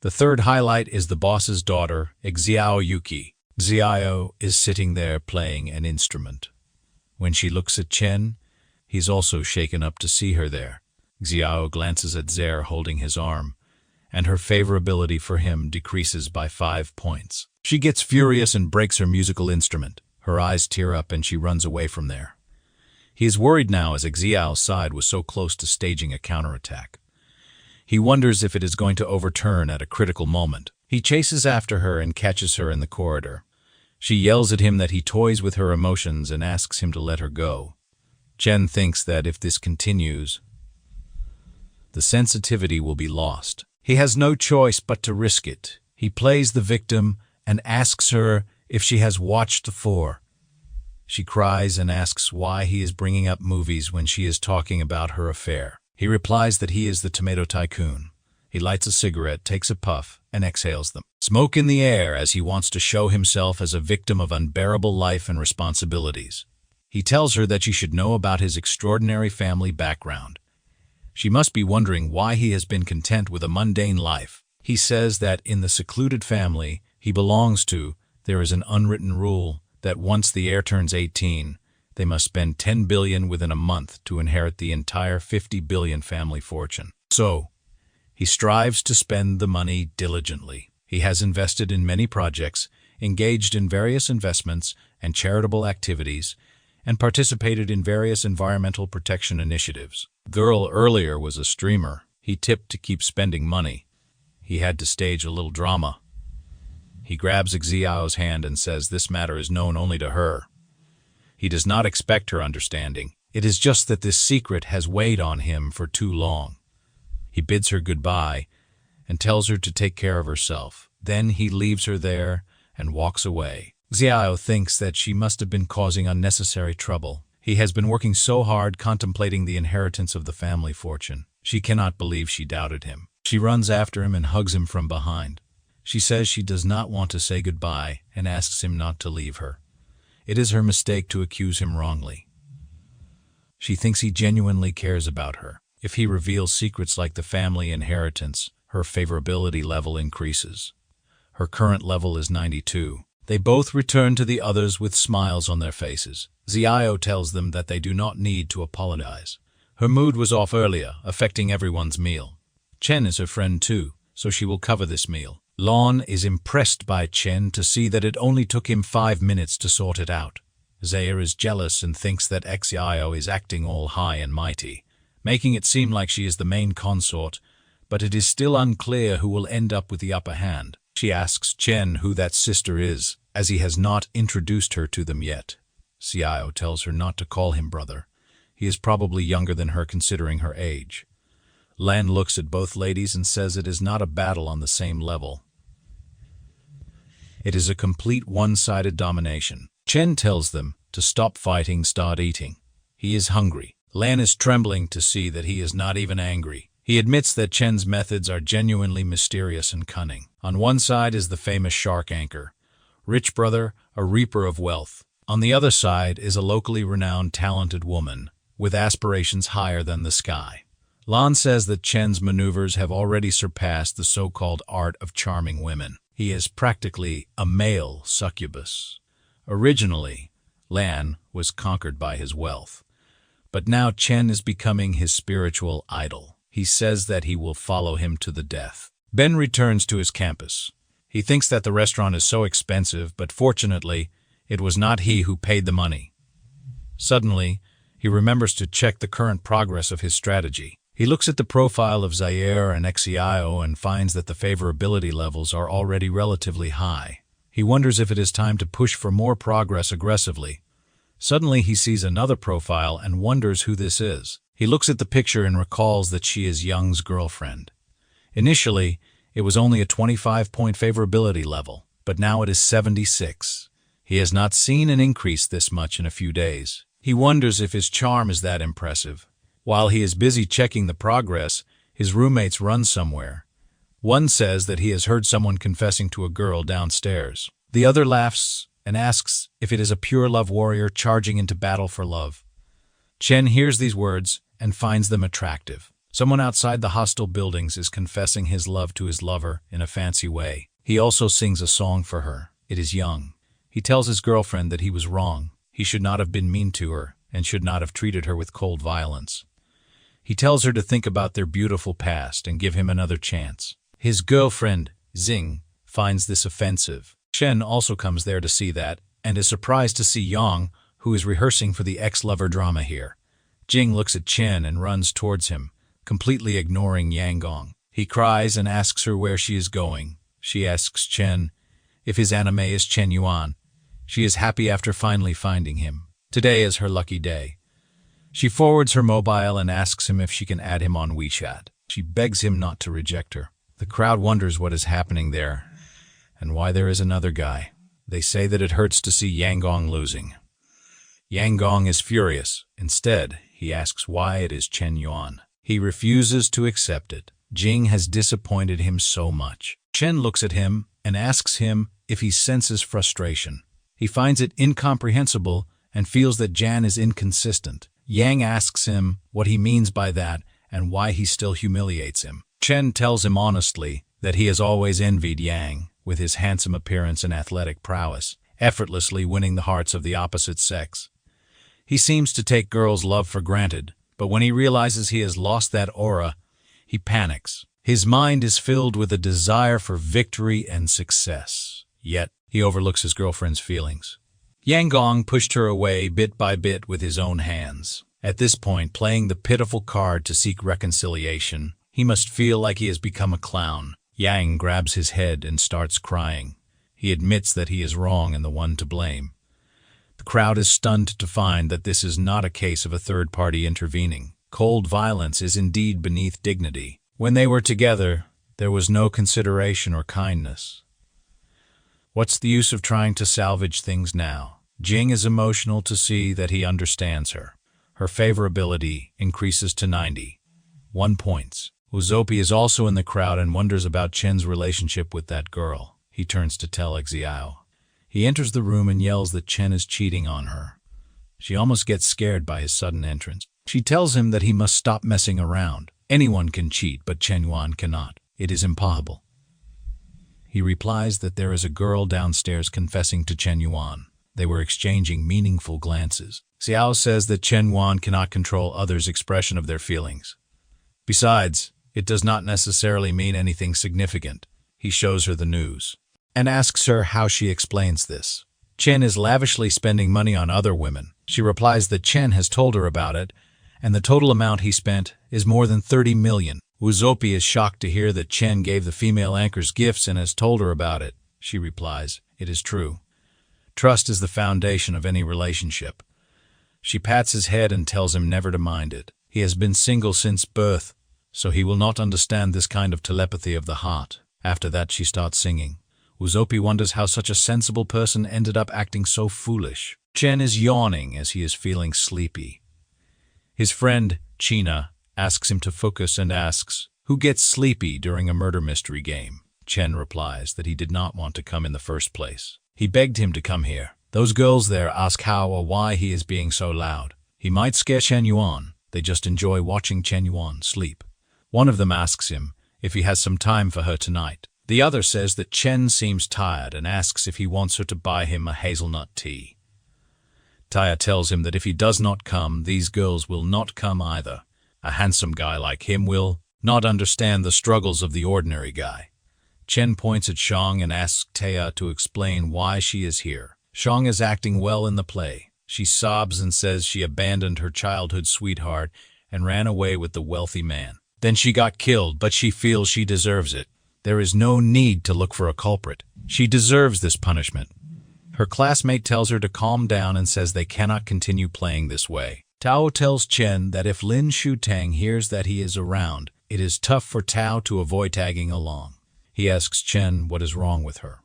The third highlight is the boss's daughter, Xiao Yuki. Xiao is sitting there playing an instrument. When she looks at Chen, he's also shaken up to see her there. Xiao glances at Zer holding his arm, and her favorability for him decreases by 5 points. She gets furious and breaks her musical instrument. Her eyes tear up and she runs away from there. He is worried now as Xiao's side was so close to staging a counterattack. He wonders if it is going to overturn at a critical moment. He chases after her and catches her in the corridor. She yells at him that he toys with her emotions and asks him to let her go. Chen thinks that if this continues, the sensitivity will be lost. He has no choice but to risk it. He plays the victim and asks her if she has watched the 4. She cries and asks why he is bringing up movies when she is talking about her affair. He replies that he is the tomato tycoon. He lights a cigarette, takes a puff, and exhales them. Smoke in the air as he wants to show himself as a victim of unbearable life and responsibilities. He tells her that she should know about his extraordinary family background. She must be wondering why he has been content with a mundane life. He says that in the secluded family he belongs to, there is an unwritten rule that once the heir turns 18, they must spend 10 billion within a month to inherit the entire 50 billion family fortune. So, he strives to spend the money diligently. He has invested in many projects, engaged in various investments and charitable activities, and participated in various environmental protection initiatives. Girl earlier was a streamer. He tipped to keep spending money. He had to stage a little drama. He grabs Xiao's hand and says this matter is known only to her. He does not expect her understanding. It is just that this secret has weighed on him for too long. He bids her goodbye and tells her to take care of herself. Then he leaves her there and walks away. Xiao thinks that she must have been causing unnecessary trouble. He has been working so hard contemplating the inheritance of the family fortune. She cannot believe she doubted him. She runs after him and hugs him from behind. She says she does not want to say goodbye and asks him not to leave her. It is her mistake to accuse him wrongly. She thinks he genuinely cares about her. If he reveals secrets like the family inheritance, her favorability level increases. Her current level is 92. They both return to the others with smiles on their faces. Xiao tells them that they do not need to apologize. Her mood was off earlier, affecting everyone's meal. Chen is her friend too, so she will cover this meal. Lan is impressed by Chen to see that it only took him 5 minutes to sort it out. Zaire is jealous and thinks that Xiao is acting all high and mighty, making it seem like she is the main consort, but it is still unclear who will end up with the upper hand. She asks Chen who that sister is, as he has not introduced her to them yet. Xiao tells her not to call him brother. He is probably younger than her considering her age. Lan looks at both ladies and says it is not a battle on the same level. It is a complete one-sided domination. Chen tells them to stop fighting, start eating. He is hungry. Lan is trembling to see that he is not even angry. He admits that Chen's methods are genuinely mysterious and cunning. On one side is the famous shark anchor, rich brother, a reaper of wealth. On the other side is a locally renowned talented woman, with aspirations higher than the sky. Lan says that Chen's maneuvers have already surpassed the so-called art of charming women. He is practically a male succubus. Originally, Lan was conquered by his wealth, but now Chen is becoming his spiritual idol. He says that he will follow him to the death. Ben returns to his campus. He thinks that the restaurant is so expensive, but fortunately, it was not he who paid the money. Suddenly, he remembers to check the current progress of his strategy. He looks at the profile of Zaire and Xiao and finds that the favorability levels are already relatively high. He wonders if it is time to push for more progress aggressively. Suddenly, he sees another profile and wonders who this is. He looks at the picture and recalls that she is Young's girlfriend. Initially, it was only a 25-point favorability level, but now it is 76. He has not seen an increase this much in a few days. He wonders if his charm is that impressive. While he is busy checking the progress, his roommates run somewhere. One says that he has heard someone confessing to a girl downstairs. The other laughs and asks if it is a pure love warrior charging into battle for love. Chen hears these words and finds them attractive. Someone outside the hostile buildings is confessing his love to his lover in a fancy way. He also sings a song for her. It is young. He tells his girlfriend that he was wrong. He should not have been mean to her and should not have treated her with cold violence. He tells her to think about their beautiful past and give him another chance. His girlfriend, Xing, finds this offensive. Chen also comes there to see that and is surprised to see Yang, who is rehearsing for the ex-lover drama here. Jing looks at Chen and runs towards him, completely ignoring Yang Gong. He cries and asks her where she is going. She asks Chen if his anime is Chen Yuan. She is happy after finally finding him. Today is her lucky day. She forwards her mobile and asks him if she can add him on WeChat. She begs him not to reject her. The crowd wonders what is happening there and why there is another guy. They say that it hurts to see Yang Gong losing. Yang Gong is furious. Instead, he asks why it is Chen Yuan. He refuses to accept it. Jing has disappointed him so much. Chen looks at him and asks him if he senses frustration. He finds it incomprehensible and feels that Jan is inconsistent. Yang asks him what he means by that and why he still humiliates him. Chen tells him honestly that he has always envied Yang, with his handsome appearance and athletic prowess, effortlessly winning the hearts of the opposite sex. He seems to take girls' love for granted, but when he realizes he has lost that aura, he panics. His mind is filled with a desire for victory and success. Yet, he overlooks his girlfriend's feelings. Yang Gong pushed her away bit by bit with his own hands. At this point, playing the pitiful card to seek reconciliation, he must feel like he has become a clown. Yang grabs his head and starts crying. He admits that he is wrong and the one to blame. The crowd is stunned to find that this is not a case of a third party intervening. Cold violence is indeed beneath dignity. When they were together, there was no consideration or kindness. What's the use of trying to salvage things now? Jing is emotional to see that he understands her. Her favorability increases to 91 points. Uzopi is also in the crowd and wonders about Chen's relationship with that girl. He turns to tell Xiao. He enters the room and yells that Chen is cheating on her. She almost gets scared by his sudden entrance. She tells him that he must stop messing around. Anyone can cheat, but Chen Yuan cannot. It is impossible. He replies that there is a girl downstairs confessing to Chen Yuan. They were exchanging meaningful glances. Xiao says that Chen Yuan cannot control others' expression of their feelings. Besides, it does not necessarily mean anything significant. He shows her the news and asks her how she explains this. Chen is lavishly spending money on other women. She replies that Chen has told her about it, and the total amount he spent is more than 30 million. Uzopi is shocked to hear that Chen gave the female anchors gifts and has told her about it. She replies, "It is true. Trust is the foundation of any relationship." She pats his head and tells him never to mind it. He has been single since birth, so he will not understand this kind of telepathy of the heart. After that, she starts singing. Uzopi wonders how such a sensible person ended up acting so foolish. Chen is yawning as he is feeling sleepy. His friend, China, asks him to focus and asks, "Who gets sleepy during a murder mystery game?" Chen replies that he did not want to come in the first place. He begged him to come here. Those girls there ask how or why he is being so loud. He might scare Chen Yuan. They just enjoy watching Chen Yuan sleep. One of them asks him if he has some time for her tonight. The other says that Chen seems tired and asks if he wants her to buy him a hazelnut tea. Taya tells him that if he does not come, these girls will not come either. A handsome guy like him will not understand the struggles of the ordinary guy. Chen points at Shang and asks Taya to explain why she is here. Shang is acting well in the play. She sobs and says she abandoned her childhood sweetheart and ran away with the wealthy man. Then she got killed, but she feels she deserves it. There is no need to look for a culprit. She deserves this punishment. Her classmate tells her to calm down and says they cannot continue playing this way. Tao tells Chen that if Lin Shutong hears that he is around, it is tough for Tao to avoid tagging along. He asks Chen what is wrong with her.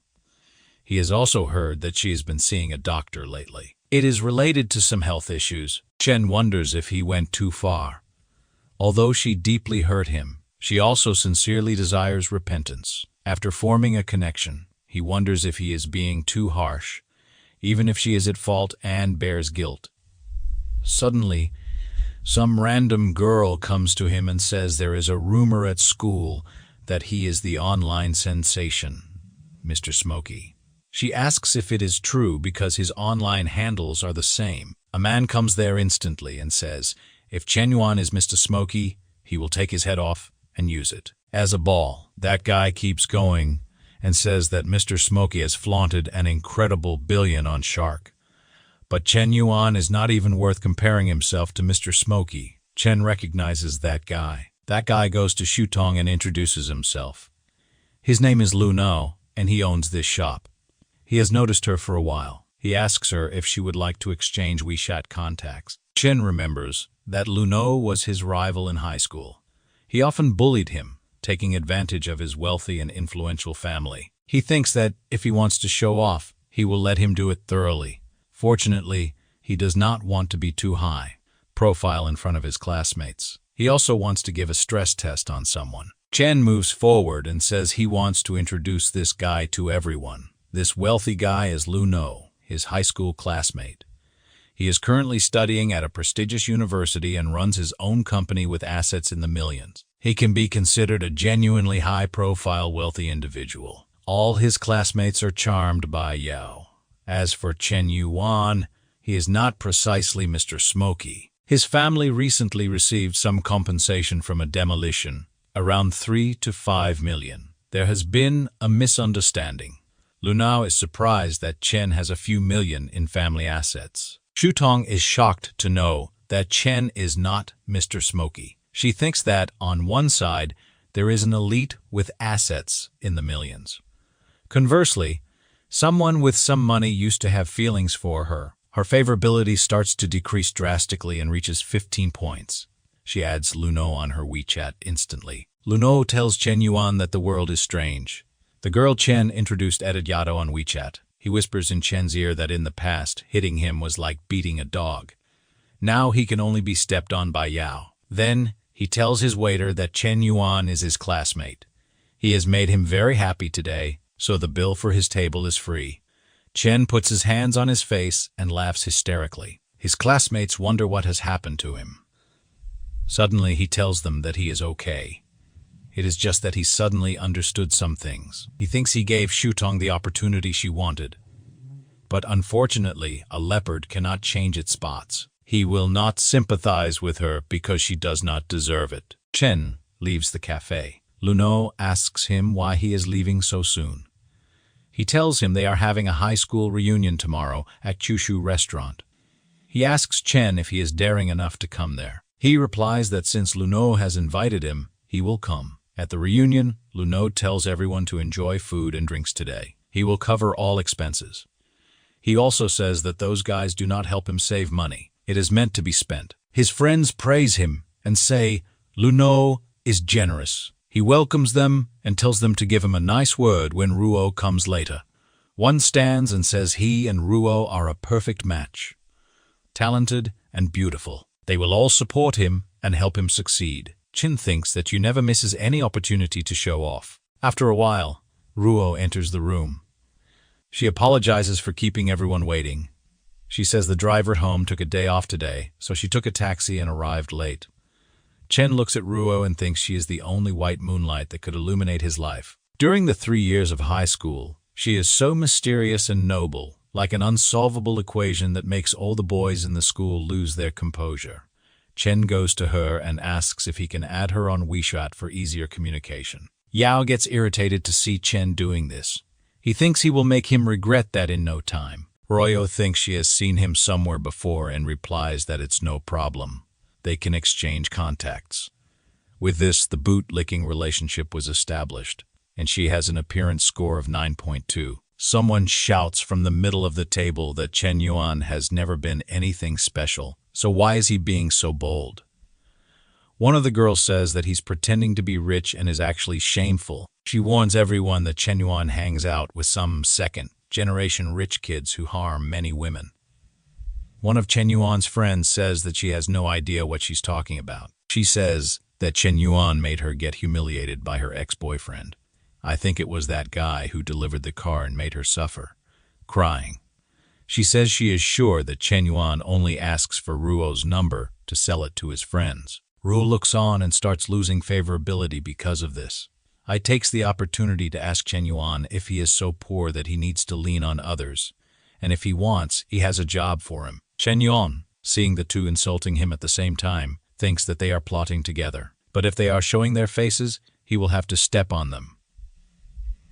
He has also heard that she has been seeing a doctor lately. It is related to some health issues. Chen wonders if he went too far. Although she deeply hurt him, She also sincerely desires repentance. After forming a connection, he wonders if he is being too harsh, even if she is at fault and bears guilt. Suddenly, some random girl comes to him and says there is a rumor at school that he is the online sensation, Mr. Smokey. She asks if it is true because his online handles are the same. A man comes there instantly and says, if Chen Yuan is Mr. Smokey, he will take his head off and use it as a ball. That guy keeps going and says that Mr. Smokey has flaunted an incredible billion on Shark. But Chen Yuan is not even worth comparing himself to Mr. Smokey. Chen recognizes that guy. That guy goes to Shutong and introduces himself. His name is Lu No, and he owns this shop. He has noticed her for a while. He asks her if she would like to exchange WeChat contacts. Chen remembers that Lu No was his rival in high school. He often bullied him, taking advantage of his wealthy and influential family. He thinks that if he wants to show off, he will let him do it thoroughly. Fortunately, he does not want to be too high profile in front of his classmates. He also wants to give a stress test on someone. Chen moves forward and says he wants to introduce this guy to everyone. This wealthy guy is Lu No, his high school classmate. He is currently studying at a prestigious university and runs his own company with assets in the millions. He can be considered a genuinely high-profile, wealthy individual. All his classmates are charmed by Yao. As for Chen Yuan, he is not precisely Mr. Smokey. His family recently received some compensation from a demolition, around 3 to 5 million. There has been a misunderstanding. Lu No is surprised that Chen has a few million in family assets. Shutong is shocked to know that Chen is not Mr. Smokey. She thinks that, on one side, there is an elite with assets in the millions. Conversely, someone with some money used to have feelings for her. Her favorability starts to decrease drastically and reaches 15 points. She adds Lu No on her WeChat instantly. Lu No tells Chen Yuan that the world is strange. The girl Chen introduced Edit Yato on WeChat. He whispers in Chen's ear that in the past, hitting him was like beating a dog. Now he can only be stepped on by Yao. Then he tells his waiter that Chen Yuan is his classmate. He has made him very happy today, so the bill for his table is free. Chen puts his hands on his face and laughs hysterically. His classmates wonder what has happened to him. Suddenly he tells them that he is okay. It is just that he suddenly understood some things. He thinks he gave Shutong the opportunity she wanted. But unfortunately, a leopard cannot change its spots. He will not sympathize with her because she does not deserve it. Chen leaves the cafe. Lu No asks him why he is leaving so soon. He tells him they are having a high school reunion tomorrow at Kyushu restaurant. He asks Chen if he is daring enough to come there. He replies that since Lu No has invited him, he will come. At the reunion, Lu No tells everyone to enjoy food and drinks today. He will cover all expenses. He also says that those guys do not help him save money. It is meant to be spent. His friends praise him and say Lu No is generous. He welcomes them and tells them to give him a nice word when Ruo comes later. One stands and says he and Ruo are a perfect match. Talented and beautiful. They will all support him and help him succeed. Chen thinks that you never misses any opportunity to show off. After a while, Ruo enters the room. She apologizes for keeping everyone waiting. She says the driver at home took a day off today, so she took a taxi and arrived late. Chen looks at Ruo and thinks she is the only white moonlight that could illuminate his life. During the 3 years of high school, she is so mysterious and noble, like an unsolvable equation that makes all the boys in the school lose their composure. Chen goes to her and asks if he can add her on WeChat for easier communication. Yao gets irritated to see Chen doing this. He thinks he will make him regret that in no time. Royo thinks she has seen him somewhere before and replies that it's no problem. They can exchange contacts. With this, the boot-licking relationship was established, and she has an appearance score of 9.2. Someone shouts from the middle of the table that Chen Yuan has never been anything special, so why is he being so bold? One of the girls says that he's pretending to be rich and is actually shameful. She warns everyone that Chen Yuan hangs out with some second-generation rich kids who harm many women. One of Chen Yuan's friends says that she has no idea what she's talking about. She says that Chen Yuan made her get humiliated by her ex-boyfriend. I think it was that guy who delivered the car and made her suffer. Crying. She says she is sure that Chen Yuan only asks for Ruo's number to sell it to his friends. Ruo looks on and starts losing favorability because of this. I takes the opportunity to ask Chen Yuan if he is so poor that he needs to lean on others, and if he wants, he has a job for him. Chen Yuan, seeing the two insulting him at the same time, thinks that they are plotting together. But if they are showing their faces, he will have to step on them.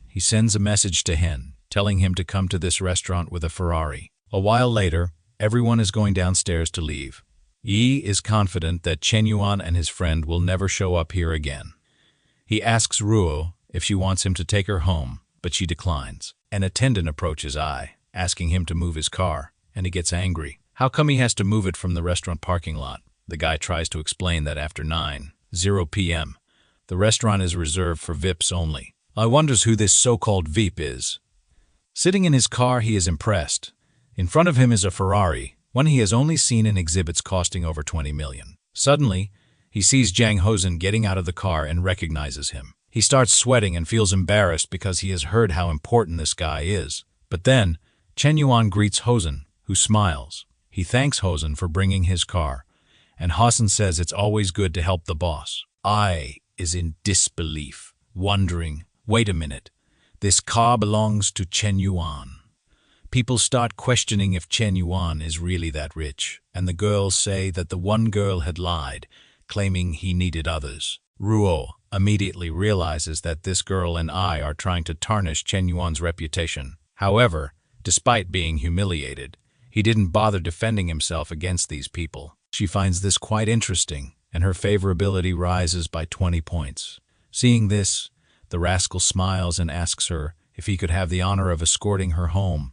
He sends a message to Hen, telling him to come to this restaurant with a Ferrari. A while later, everyone is going downstairs to leave. Yi is confident that Chen Yuan and his friend will never show up here again. He asks Ruo if she wants him to take her home, but she declines. An attendant approaches Ai, asking him to move his car, and he gets angry. How come he has to move it from the restaurant parking lot? The guy tries to explain that after 9:00 p.m., the restaurant is reserved for VIPs only. I wonders who this so-called VIP is. Sitting in his car, he is impressed. In front of him is a Ferrari, one he has only seen in exhibits costing over 20 million. Suddenly, he sees Zhang Hosen getting out of the car and recognizes him. He starts sweating and feels embarrassed because he has heard how important this guy is. But then, Chen Yuan greets Hosen, who smiles. He thanks Hosen for bringing his car, and Hosen says it's always good to help the boss. Ai is in disbelief, wondering, wait a minute, this car belongs to Chen Yuan. People start questioning if Chen Yuan is really that rich, and the girls say that the one girl had lied, claiming he needed others. Ruo immediately realizes that this girl and Ai are trying to tarnish Chen Yuan's reputation. However, despite being humiliated, he didn't bother defending himself against these people. She finds this quite interesting, and her favorability rises by 20 points. Seeing this, the rascal smiles and asks her if he could have the honor of escorting her home.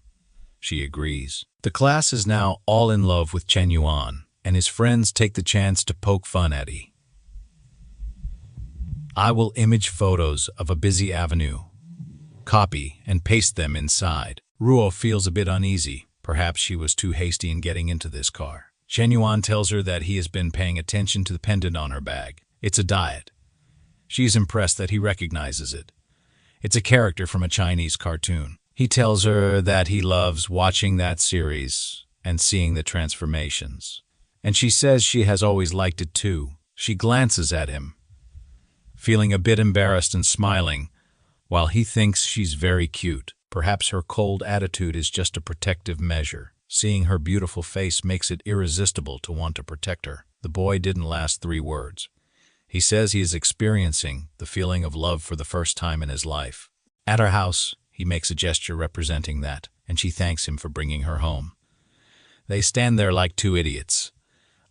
She agrees. The class is now all in love with Chen Yuan, and his friends take the chance to poke fun at him. I will image photos of a busy avenue, copy, and paste them inside. Ruo feels a bit uneasy. Perhaps she was too hasty in getting into this car. Chen Yuan tells her that he has been paying attention to the pendant on her bag. It's a diet. She is impressed that he recognizes it. It's a character from a Chinese cartoon. He tells her that he loves watching that series and seeing the transformations. And she says she has always liked it too. She glances at him, feeling a bit embarrassed and smiling, while he thinks she's very cute. Perhaps her cold attitude is just a protective measure. Seeing her beautiful face makes it irresistible to want to protect her. The boy didn't last 3 words. He says he is experiencing the feeling of love for the first time in his life. At her house, he makes a gesture representing that, and she thanks him for bringing her home. They stand there like 2 idiots,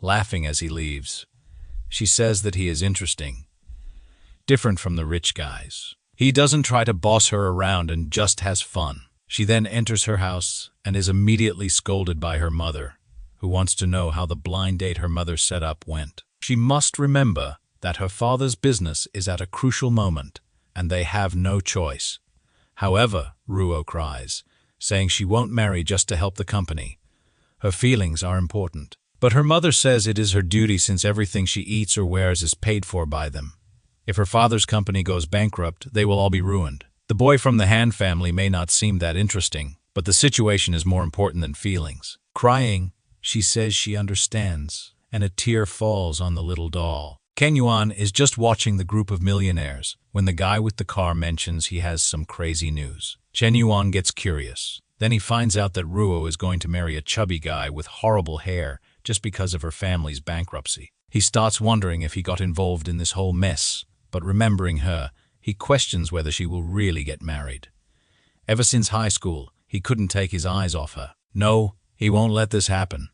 laughing as he leaves. She says that he is interesting, different from the rich guys. He doesn't try to boss her around and just has fun. She then enters her house and is immediately scolded by her mother, who wants to know how the blind date her mother set up went. She must remember that her father's business is at a crucial moment, and they have no choice. However, Ruo cries, saying she won't marry just to help the company. Her feelings are important. But her mother says it is her duty since everything she eats or wears is paid for by them. If her father's company goes bankrupt, they will all be ruined. The boy from the Han family may not seem that interesting, but the situation is more important than feelings. Crying, she says she understands, and a tear falls on the little doll. Chen Yuan is just watching the group of millionaires when the guy with the car mentions he has some crazy news. Chen Yuan gets curious. Then he finds out that Ruo is going to marry a chubby guy with horrible hair just because of her family's bankruptcy. He starts wondering if he got involved in this whole mess, but remembering her, he questions whether she will really get married. Ever since high school, he couldn't take his eyes off her. No, he won't let this happen.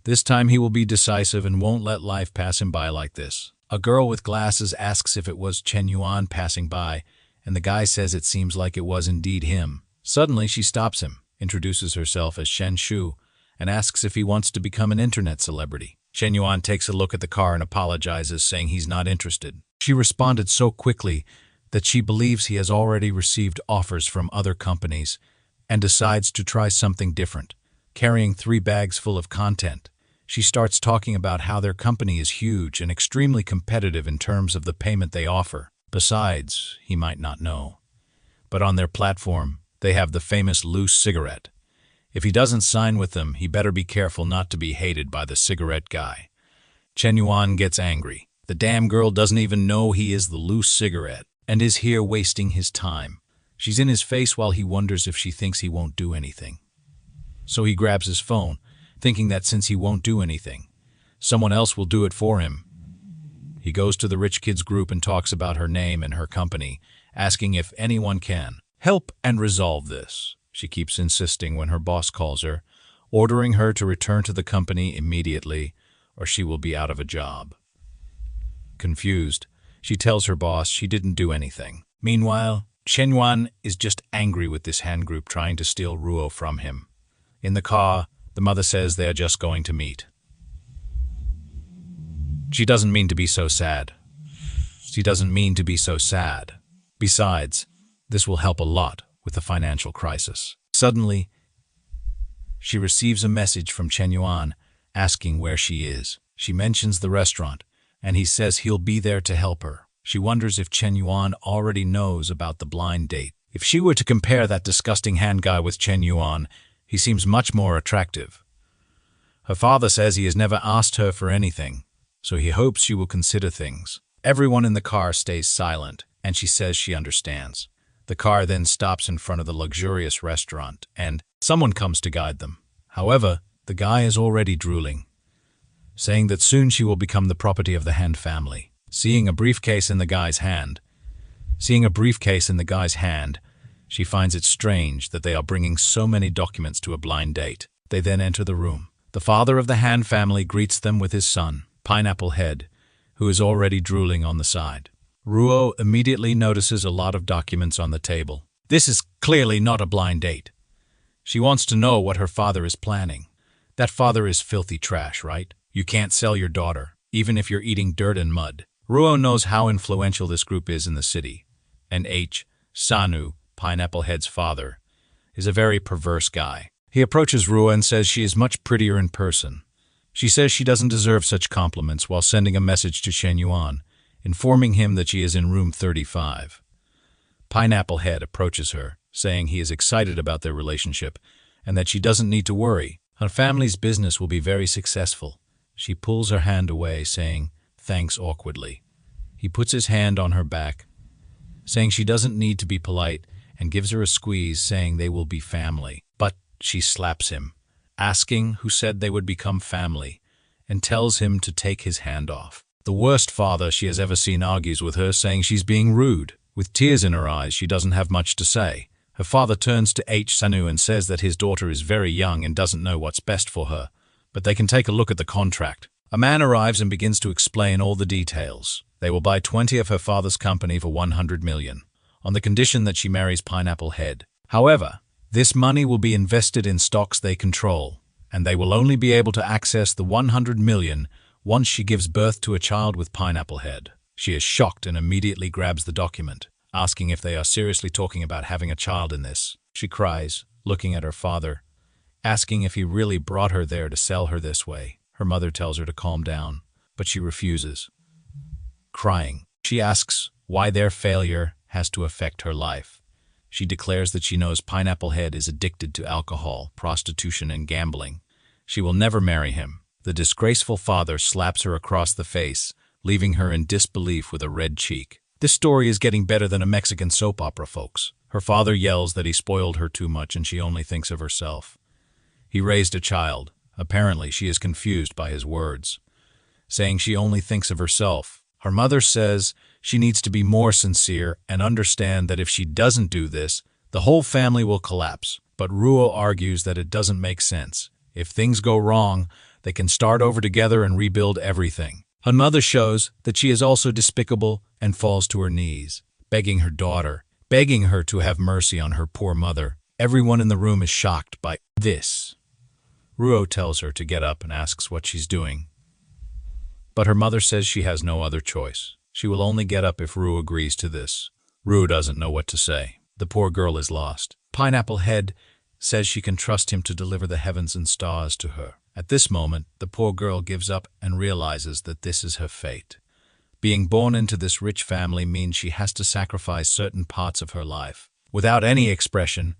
This time he will be decisive and won't let life pass him by like this. A girl with glasses asks if it was Chen Yuan passing by, and the guy says it seems like it was indeed him. Suddenly she stops him, introduces herself as Shen Shu, and asks if he wants to become an internet celebrity. Chen Yuan takes a look at the car and apologizes, saying he's not interested. She responded so quickly that she believes he has already received offers from other companies and decides to try something different. Carrying 3 bags full of content, She starts talking about how their company is huge and extremely competitive in terms of the payment they offer. Besides, he might not know, but on their platform, they have the famous loose cigarette. If he doesn't sign with them, he better be careful not to be hated by the cigarette guy. Chen Yuan gets angry. The damn girl doesn't even know he is the loose cigarette and is here wasting his time. She's in his face while he wonders if she thinks he won't do anything. So he grabs his phone, thinking that since he won't do anything, someone else will do it for him. He goes to the rich kids group and talks about her name and her company, asking if anyone can help and resolve this. She keeps insisting when her boss calls her, ordering her to return to the company immediately or she will be out of a job. Confused, she tells her boss she didn't do anything. Meanwhile, Chen Yuan is just angry with this hand group trying to steal Ruo from him. In the car, the mother says they are just going to meet. She doesn't mean to be so sad. She doesn't mean to be so sad. Besides, this will help a lot with the financial crisis. Suddenly, she receives a message from Chen Yuan asking where she is. She mentions the restaurant, and he says he'll be there to help her. She wonders if Chen Yuan already knows about the blind date. If she were to compare that disgusting hand guy with Chen Yuan, he seems much more attractive. Her father says he has never asked her for anything, so he hopes she will consider things. Everyone in the car stays silent, and she says she understands. The car then stops in front of the luxurious restaurant, and someone comes to guide them. However, the guy is already drooling, saying that soon she will become the property of the Han family. Seeing a briefcase in the guy's hand, she finds it strange that they are bringing so many documents to a blind date. They then enter the room. The father of the Han family greets them with his son, Pineapple Head, who is already drooling on the side. Ruo immediately notices a lot of documents on the table. This is clearly not a blind date. She wants to know what her father is planning. That father is filthy trash, right? You can't sell your daughter, even if you're eating dirt and mud. Ruo knows how influential this group is in the city, and Sanu, Pineapple Head's father, is a very perverse guy. He approaches Ruo and says she is much prettier in person. She says she doesn't deserve such compliments while sending a message to Chen Yuan, informing him that she is in room 35. Pineapple Head approaches her, saying he is excited about their relationship and that she doesn't need to worry. Her family's business will be very successful. She pulls her hand away, saying thanks awkwardly. He puts his hand on her back, saying she doesn't need to be polite, and gives her a squeeze, saying they will be family. But she slaps him, asking who said they would become family, and tells him to take his hand off. The worst father she has ever seen argues with her, saying she's being rude. With tears in her eyes, she doesn't have much to say. Her father turns to Sanu and says that his daughter is very young and doesn't know what's best for her, but they can take a look at the contract. A man arrives and begins to explain all the details. They will buy 20 of her father's company for 100 million, on the condition that she marries Pineapple Head. However, this money will be invested in stocks they control, and they will only be able to access the 100 million once she gives birth to a child with Pineapple Head. She is shocked and immediately grabs the document, asking if they are seriously talking about having a child in this. She cries, looking at her father, asking if he really brought her there to sell her this way. Her mother tells her to calm down, but she refuses. Crying, she asks why their failure has to affect her life. She declares that she knows Pineapple Head is addicted to alcohol, prostitution, and gambling. She will never marry him. The disgraceful father slaps her across the face, leaving her in disbelief with a red cheek. This story is getting better than a Mexican soap opera, folks. Her father yells that he spoiled her too much and she only thinks of herself. He raised a child. Apparently, she is confused by his words, saying she only thinks of herself. Her mother says she needs to be more sincere and understand that if she doesn't do this, the whole family will collapse. But Ruo argues that it doesn't make sense. If things go wrong, they can start over together and rebuild everything. Her mother shows that she is also despicable and falls to her knees, begging her daughter, begging her to have mercy on her poor mother. Everyone in the room is shocked by this. Ruo tells her to get up and asks what she's doing. But her mother says she has no other choice. She will only get up if Ruo agrees to this. Ruo doesn't know what to say. The poor girl is lost. Pineapple Head says she can trust him to deliver the heavens and stars to her. At this moment, the poor girl gives up and realizes that this is her fate. Being born into this rich family means she has to sacrifice certain parts of her life. Without any expression,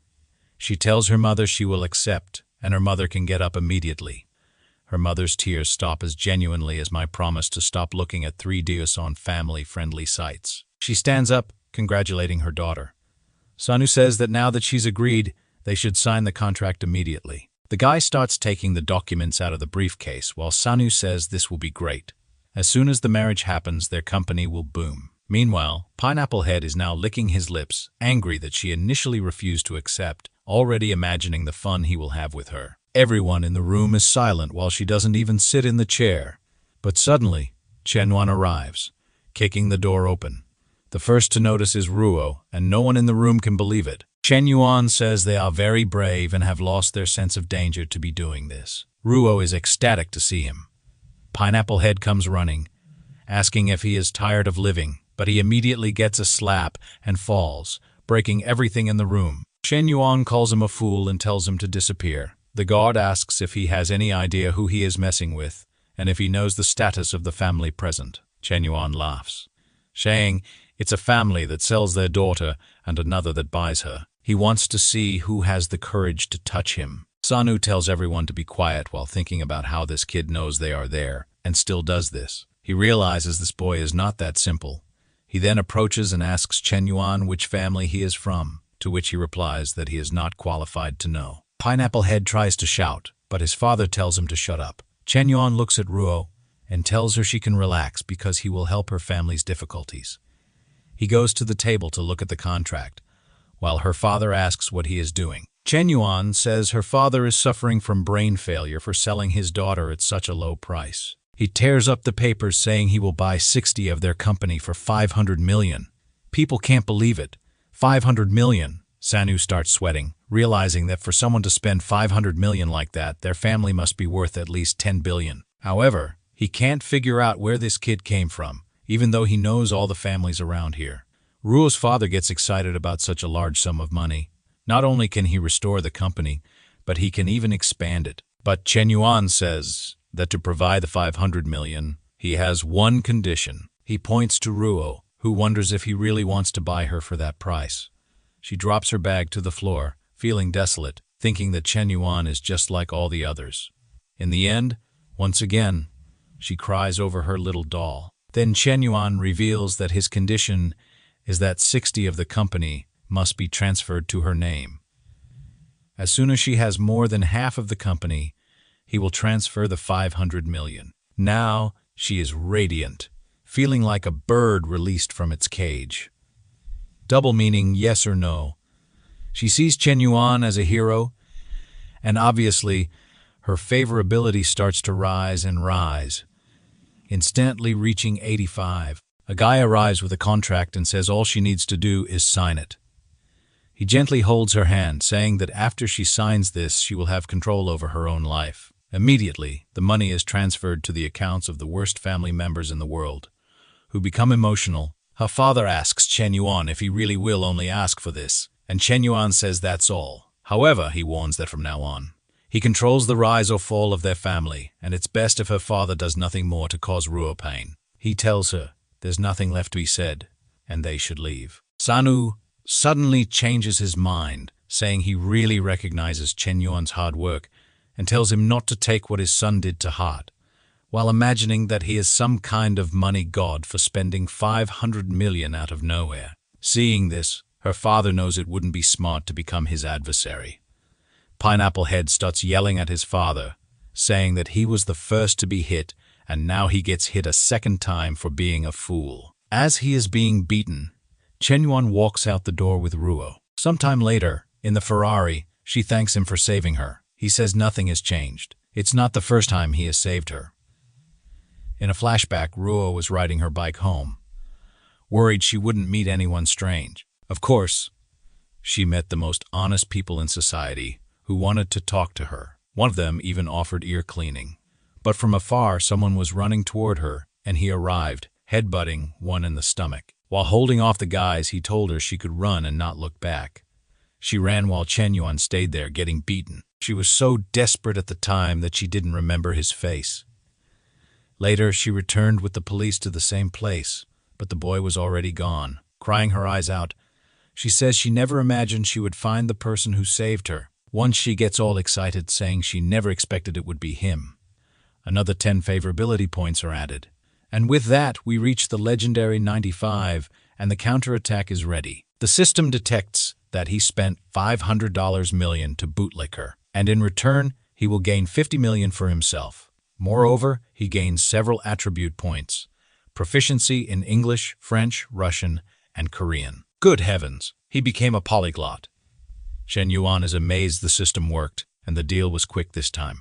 she tells her mother she will accept, and her mother can get up immediately. Her mother's tears stop as genuinely as my promise to stop looking at 3Ds on family-friendly sites. She stands up, congratulating her daughter. Sanu says that now that she's agreed, they should sign the contract immediately. The guy starts taking the documents out of the briefcase, while Sanu says this will be great. As soon as the marriage happens, their company will boom. Meanwhile, Pineapple Head is now licking his lips, angry that she initially refused to accept, already imagining the fun he will have with her. Everyone in the room is silent while she doesn't even sit in the chair. But suddenly, Chen Yuan arrives, kicking the door open. The first to notice is Ruo, and no one in the room can believe it. Chen Yuan says they are very brave and have lost their sense of danger to be doing this. Ruo is ecstatic to see him. Pineapple Head comes running, asking if he is tired of living, but he immediately gets a slap and falls, breaking everything in the room. Chen Yuan calls him a fool and tells him to disappear. The guard asks if he has any idea who he is messing with, and if he knows the status of the family present. Chen Yuan laughs, saying it's a family that sells their daughter and another that buys her. He wants to see who has the courage to touch him. Sanu tells everyone to be quiet while thinking about how this kid knows they are there, and still does this. He realizes this boy is not that simple. He then approaches and asks Chen Yuan which family he is from, to which he replies that he is not qualified to know. Pineapple Head tries to shout, but his father tells him to shut up. Chen Yuan looks at Ruo and tells her she can relax because he will help her family's difficulties. He goes to the table to look at the contract, while her father asks what he is doing. Chen Yuan says her father is suffering from brain failure for selling his daughter at such a low price. He tears up the papers saying he will buy 60 of their company for 500 million. People can't believe it. 500 million. Sanu starts sweating, realizing that for someone to spend 500 million like that, their family must be worth at least 10 billion. However, he can't figure out where this kid came from, even though he knows all the families around here. Ruo's father gets excited about such a large sum of money. Not only can he restore the company, but he can even expand it. But Chen Yuan says that to provide the 500 million, he has one condition. He points to Ruo, who wonders if he really wants to buy her for that price. She drops her bag to the floor, feeling desolate, thinking that Chen Yuan is just like all the others. In the end, once again, she cries over her little doll. Then Chen Yuan reveals that his condition is that 60 of the company must be transferred to her name. As soon as she has more than half of the company, he will transfer the 500 million. Now she is radiant, feeling like a bird released from its cage. Double meaning yes or no. She sees Chen Yuan as a hero, and obviously her favorability starts to rise and rise, instantly reaching 85. A guy arrives with a contract and says all she needs to do is sign it. He gently holds her hand, saying that after she signs this, she will have control over her own life. Immediately, the money is transferred to the accounts of the worst family members in the world, who become emotional. Her father asks Chen Yuan if he really will only ask for this, and Chen Yuan says that's all. However, he warns that from now on, he controls the rise or fall of their family, and it's best if her father does nothing more to cause Ruo pain. He tells her there's nothing left to be said, and they should leave. Sanu suddenly changes his mind, saying he really recognizes Chen Yuan's hard work and tells him not to take what his son did to heart, while imagining that he is some kind of money god for spending 500 million out of nowhere. Seeing this, her father knows it wouldn't be smart to become his adversary. Pineapple Head starts yelling at his father, saying that he was the first to be hit, and now he gets hit a second time for being a fool. As he is being beaten, Chen Yuan walks out the door with Ruo. Sometime later, in the Ferrari, she thanks him for saving her. He says nothing has changed. It's not the first time he has saved her. In a flashback, Ruo was riding her bike home, worried she wouldn't meet anyone strange. Of course, she met the most honest people in society who wanted to talk to her. One of them even offered ear cleaning. But from afar, someone was running toward her, and he arrived, headbutting one in the stomach. While holding off the guys, he told her she could run and not look back. She ran while Chen Yuan stayed there getting beaten. She was so desperate at the time that she didn't remember his face. Later, she returned with the police to the same place, but the boy was already gone. Crying her eyes out, she says she never imagined she would find the person who saved her. Once she gets all excited, saying she never expected it would be him. Another 10 favorability points are added. And with that, we reach the legendary 95, and the counterattack is ready. The system detects that he spent $500 million to bootlick her, and in return, he will gain $50 million for himself. Moreover, he gains several attribute points: proficiency in English, French, Russian, and Korean. Good heavens, he became a polyglot. Chen Yuan is amazed the system worked, and the deal was quick this time.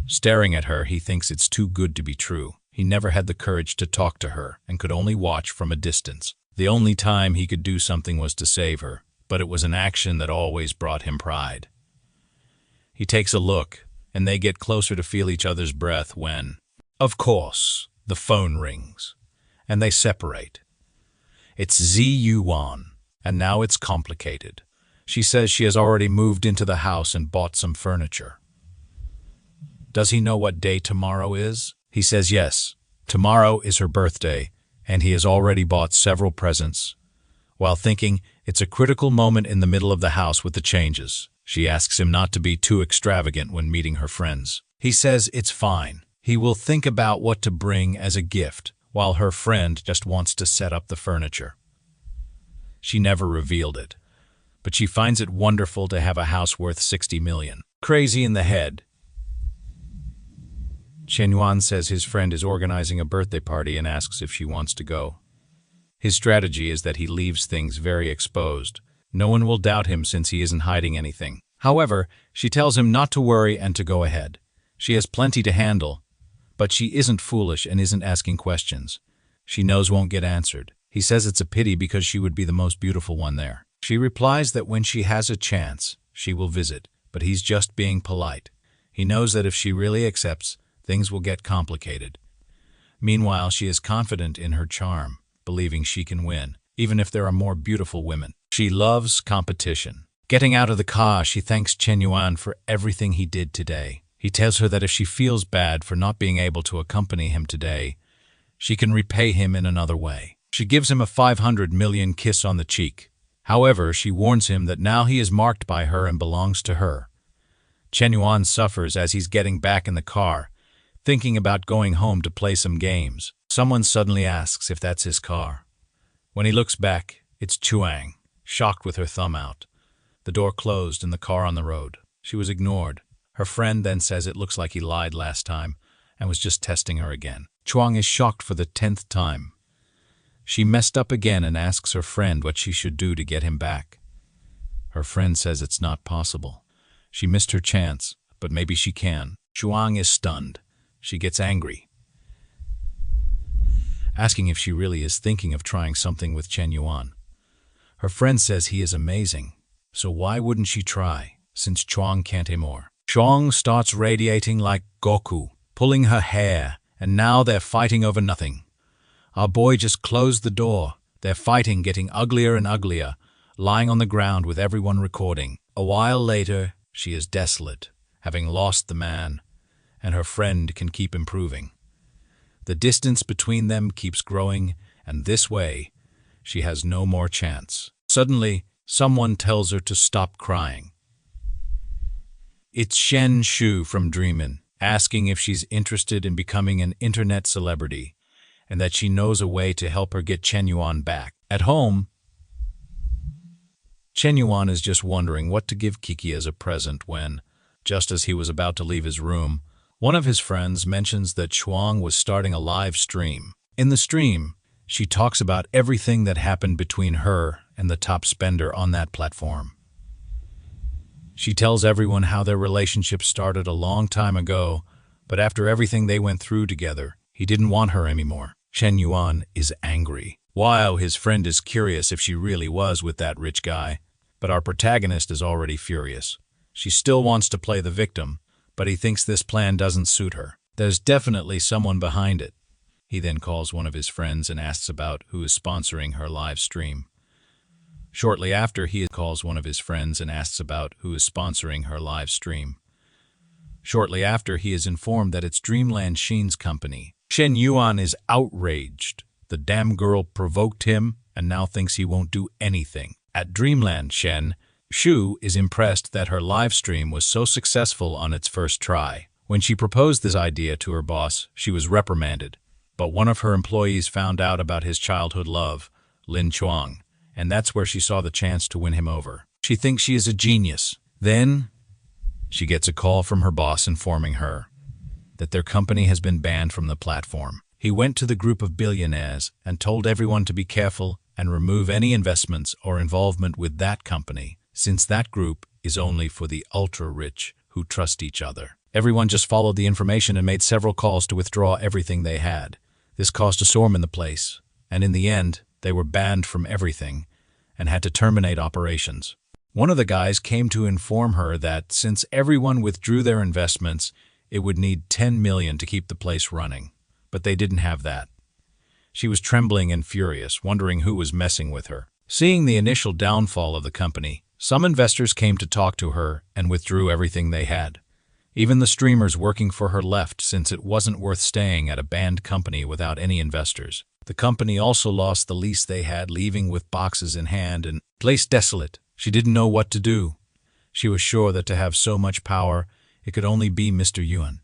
Staring at her, he thinks it's too good to be true. He never had the courage to talk to her and could only watch from a distance. The only time he could do something was to save her, but it was an action that always brought him pride. He takes a look, and they get closer to feel each other's breath when, of course, the phone rings, and they separate. It's Zi Yuan, and now it's complicated. She says she has already moved into the house and bought some furniture. Does he know what day tomorrow is? He says yes. Tomorrow is her birthday, and he has already bought several presents. While thinking, it's a critical moment in the middle of the house with the changes. She asks him not to be too extravagant when meeting her friends. He says it's fine. He will think about what to bring as a gift, while her friend just wants to set up the furniture. She never revealed it, but she finds it wonderful to have a house worth $60 million. Crazy in the head. Chen Yuan says his friend is organizing a birthday party and asks if she wants to go. His strategy is that he leaves things very exposed. No one will doubt him since he isn't hiding anything. However, she tells him not to worry and to go ahead. She has plenty to handle, but she isn't foolish and isn't asking questions. She knows won't get answered. He says it's a pity because she would be the most beautiful one there. She replies that when she has a chance, she will visit, but he's just being polite. He knows that if she really accepts, things will get complicated. Meanwhile, she is confident in her charm, believing she can win, even if there are more beautiful women. She loves competition. Getting out of the car, she thanks Chen Yuan for everything he did today. He tells her that if she feels bad for not being able to accompany him today, she can repay him in another way. She gives him a $500 million kiss on the cheek. However, she warns him that now he is marked by her and belongs to her. Chen Yuan suffers as he's getting back in the car, thinking about going home to play some games. Someone suddenly asks if that's his car. When he looks back, it's Chuang, shocked with her thumb out. The door closed and the car on the road. She was ignored. Her friend then says it looks like he lied last time and was just testing her again. Chuang is shocked for the 10th time. She messed up again and asks her friend what she should do to get him back. Her friend says it's not possible. She missed her chance, but maybe she can. Chuang is stunned. She gets angry, asking if she really is thinking of trying something with Chen Yuan. Her friend says he is amazing, so why wouldn't she try, since Chuang can't anymore? Chuang starts radiating like Goku, pulling her hair, and now they're fighting over nothing. Our boy just closed the door. They're fighting, getting uglier and uglier, lying on the ground with everyone recording. A while later, she is desolate, having lost the man, and her friend can keep improving. The distance between them keeps growing, and this way, she has no more chance. Suddenly, someone tells her to stop crying. It's Shen Shu from Dreamin', asking if she's interested in becoming an internet celebrity, and that she knows a way to help her get Chen Yuan back. At home, Chen Yuan is just wondering what to give Kiki as a present when, just as he was about to leave his room, one of his friends mentions that Chuang was starting a live stream. In the stream, she talks about everything that happened between her and the top spender on that platform. She tells everyone how their relationship started a long time ago, but after everything they went through together, he didn't want her anymore. Chen Yuan is angry. While his friend is curious if she really was with that rich guy, but our protagonist is already furious. She still wants to play the victim, but he thinks this plan doesn't suit her. There's definitely someone behind it. He then calls one of his friends and asks about who is sponsoring her live stream. Shortly after, he calls one of his friends and asks about who is sponsoring her live stream. Shortly after, he is informed that it's Dreamland Sheen's company. Chen Yuan is outraged. The damn girl provoked him and now thinks he won't do anything. At Dreamland Shen, Shu is impressed that her live stream was so successful on its first try. When she proposed this idea to her boss, she was reprimanded. But one of her employees found out about his childhood love, Lin Shutong, and that's where she saw the chance to win him over. She thinks she is a genius. Then, she gets a call from her boss informing her that their company has been banned from the platform. He went to the group of billionaires and told everyone to be careful and remove any investments or involvement with that company, since that group is only for the ultra-rich who trust each other. Everyone just followed the information and made several calls to withdraw everything they had. This caused a storm in the place, and in the end, they were banned from everything and had to terminate operations. One of the guys came to inform her that since everyone withdrew their investments, it would need 10 million to keep the place running. But they didn't have that. She was trembling and furious, wondering who was messing with her. Seeing the initial downfall of the company, some investors came to talk to her and withdrew everything they had. Even the streamers working for her left since it wasn't worth staying at a banned company without any investors. The company also lost the lease they had, leaving with boxes in hand and place desolate. She didn't know what to do. She was sure that to have so much power, it could only be Mr. Yuan.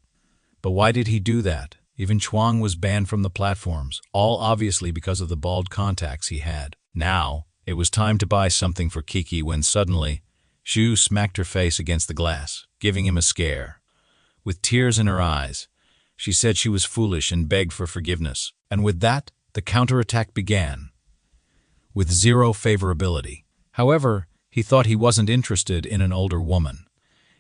But why did he do that? Even Chuang was banned from the platforms, all obviously because of the bald contacts he had. Now, it was time to buy something for Kiki when suddenly, Shu smacked her face against the glass, giving him a scare. With tears in her eyes, she said she was foolish and begged for forgiveness. And with that, the counterattack began, with zero favorability. However, he thought he wasn't interested in an older woman.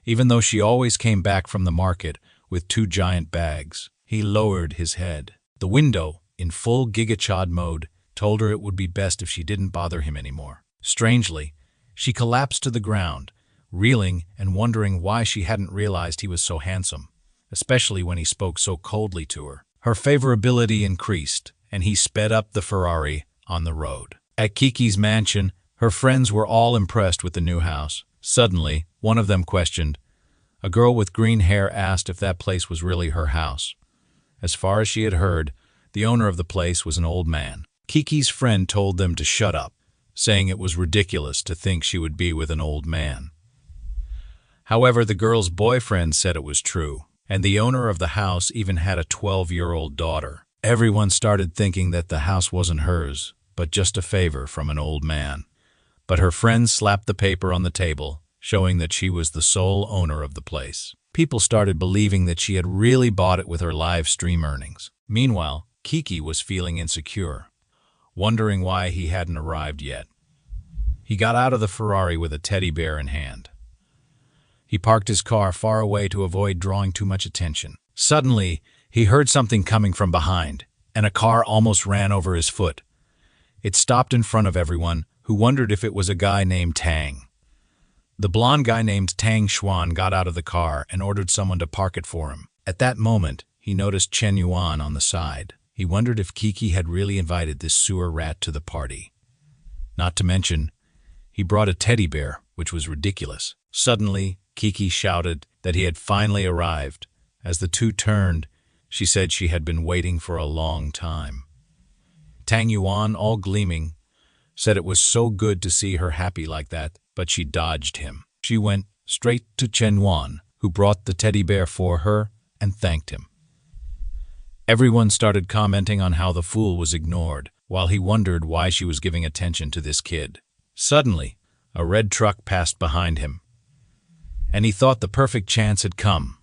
Even though she always came back from the market with 2 giant bags, he lowered his head. The window, in full gigachad mode, told her it would be best if she didn't bother him anymore. Strangely, she collapsed to the ground, reeling and wondering why she hadn't realized he was so handsome, especially when he spoke so coldly to her. Her favorability increased, and he sped up the Ferrari on the road. At Kiki's mansion, her friends were all impressed with the new house. Suddenly, one of them questioned. A girl with green hair asked if that place was really her house. As far as she had heard, the owner of the place was an old man. Kiki's friend told them to shut up, saying it was ridiculous to think she would be with an old man. However, the girl's boyfriend said it was true, and the owner of the house even had a 12-year-old daughter. Everyone started thinking that the house wasn't hers, but just a favor from an old man. But her friends slapped the paper on the table, showing that she was the sole owner of the place. People started believing that she had really bought it with her live stream earnings. Meanwhile, Kiki was feeling insecure, wondering why he hadn't arrived yet. He got out of the Ferrari with a teddy bear in hand. He parked his car far away to avoid drawing too much attention. Suddenly, he heard something coming from behind, and a car almost ran over his foot. It stopped in front of everyone, who wondered if it was a guy named Tang. The blonde guy named Tang Xuan got out of the car and ordered someone to park it for him. At that moment, he noticed Chen Yuan on the side. He wondered if Kiki had really invited this sewer rat to the party. Not to mention, he brought a teddy bear, which was ridiculous. Suddenly, Kiki shouted that he had finally arrived. As the two turned, she said she had been waiting for a long time. Tang Yuan, all gleaming, said it was so good to see her happy like that, but she dodged him. She went straight to Chen Yuan, who brought the teddy bear for her and thanked him. Everyone started commenting on how the fool was ignored, while he wondered why she was giving attention to this kid. Suddenly, a red truck passed behind him, and he thought the perfect chance had come.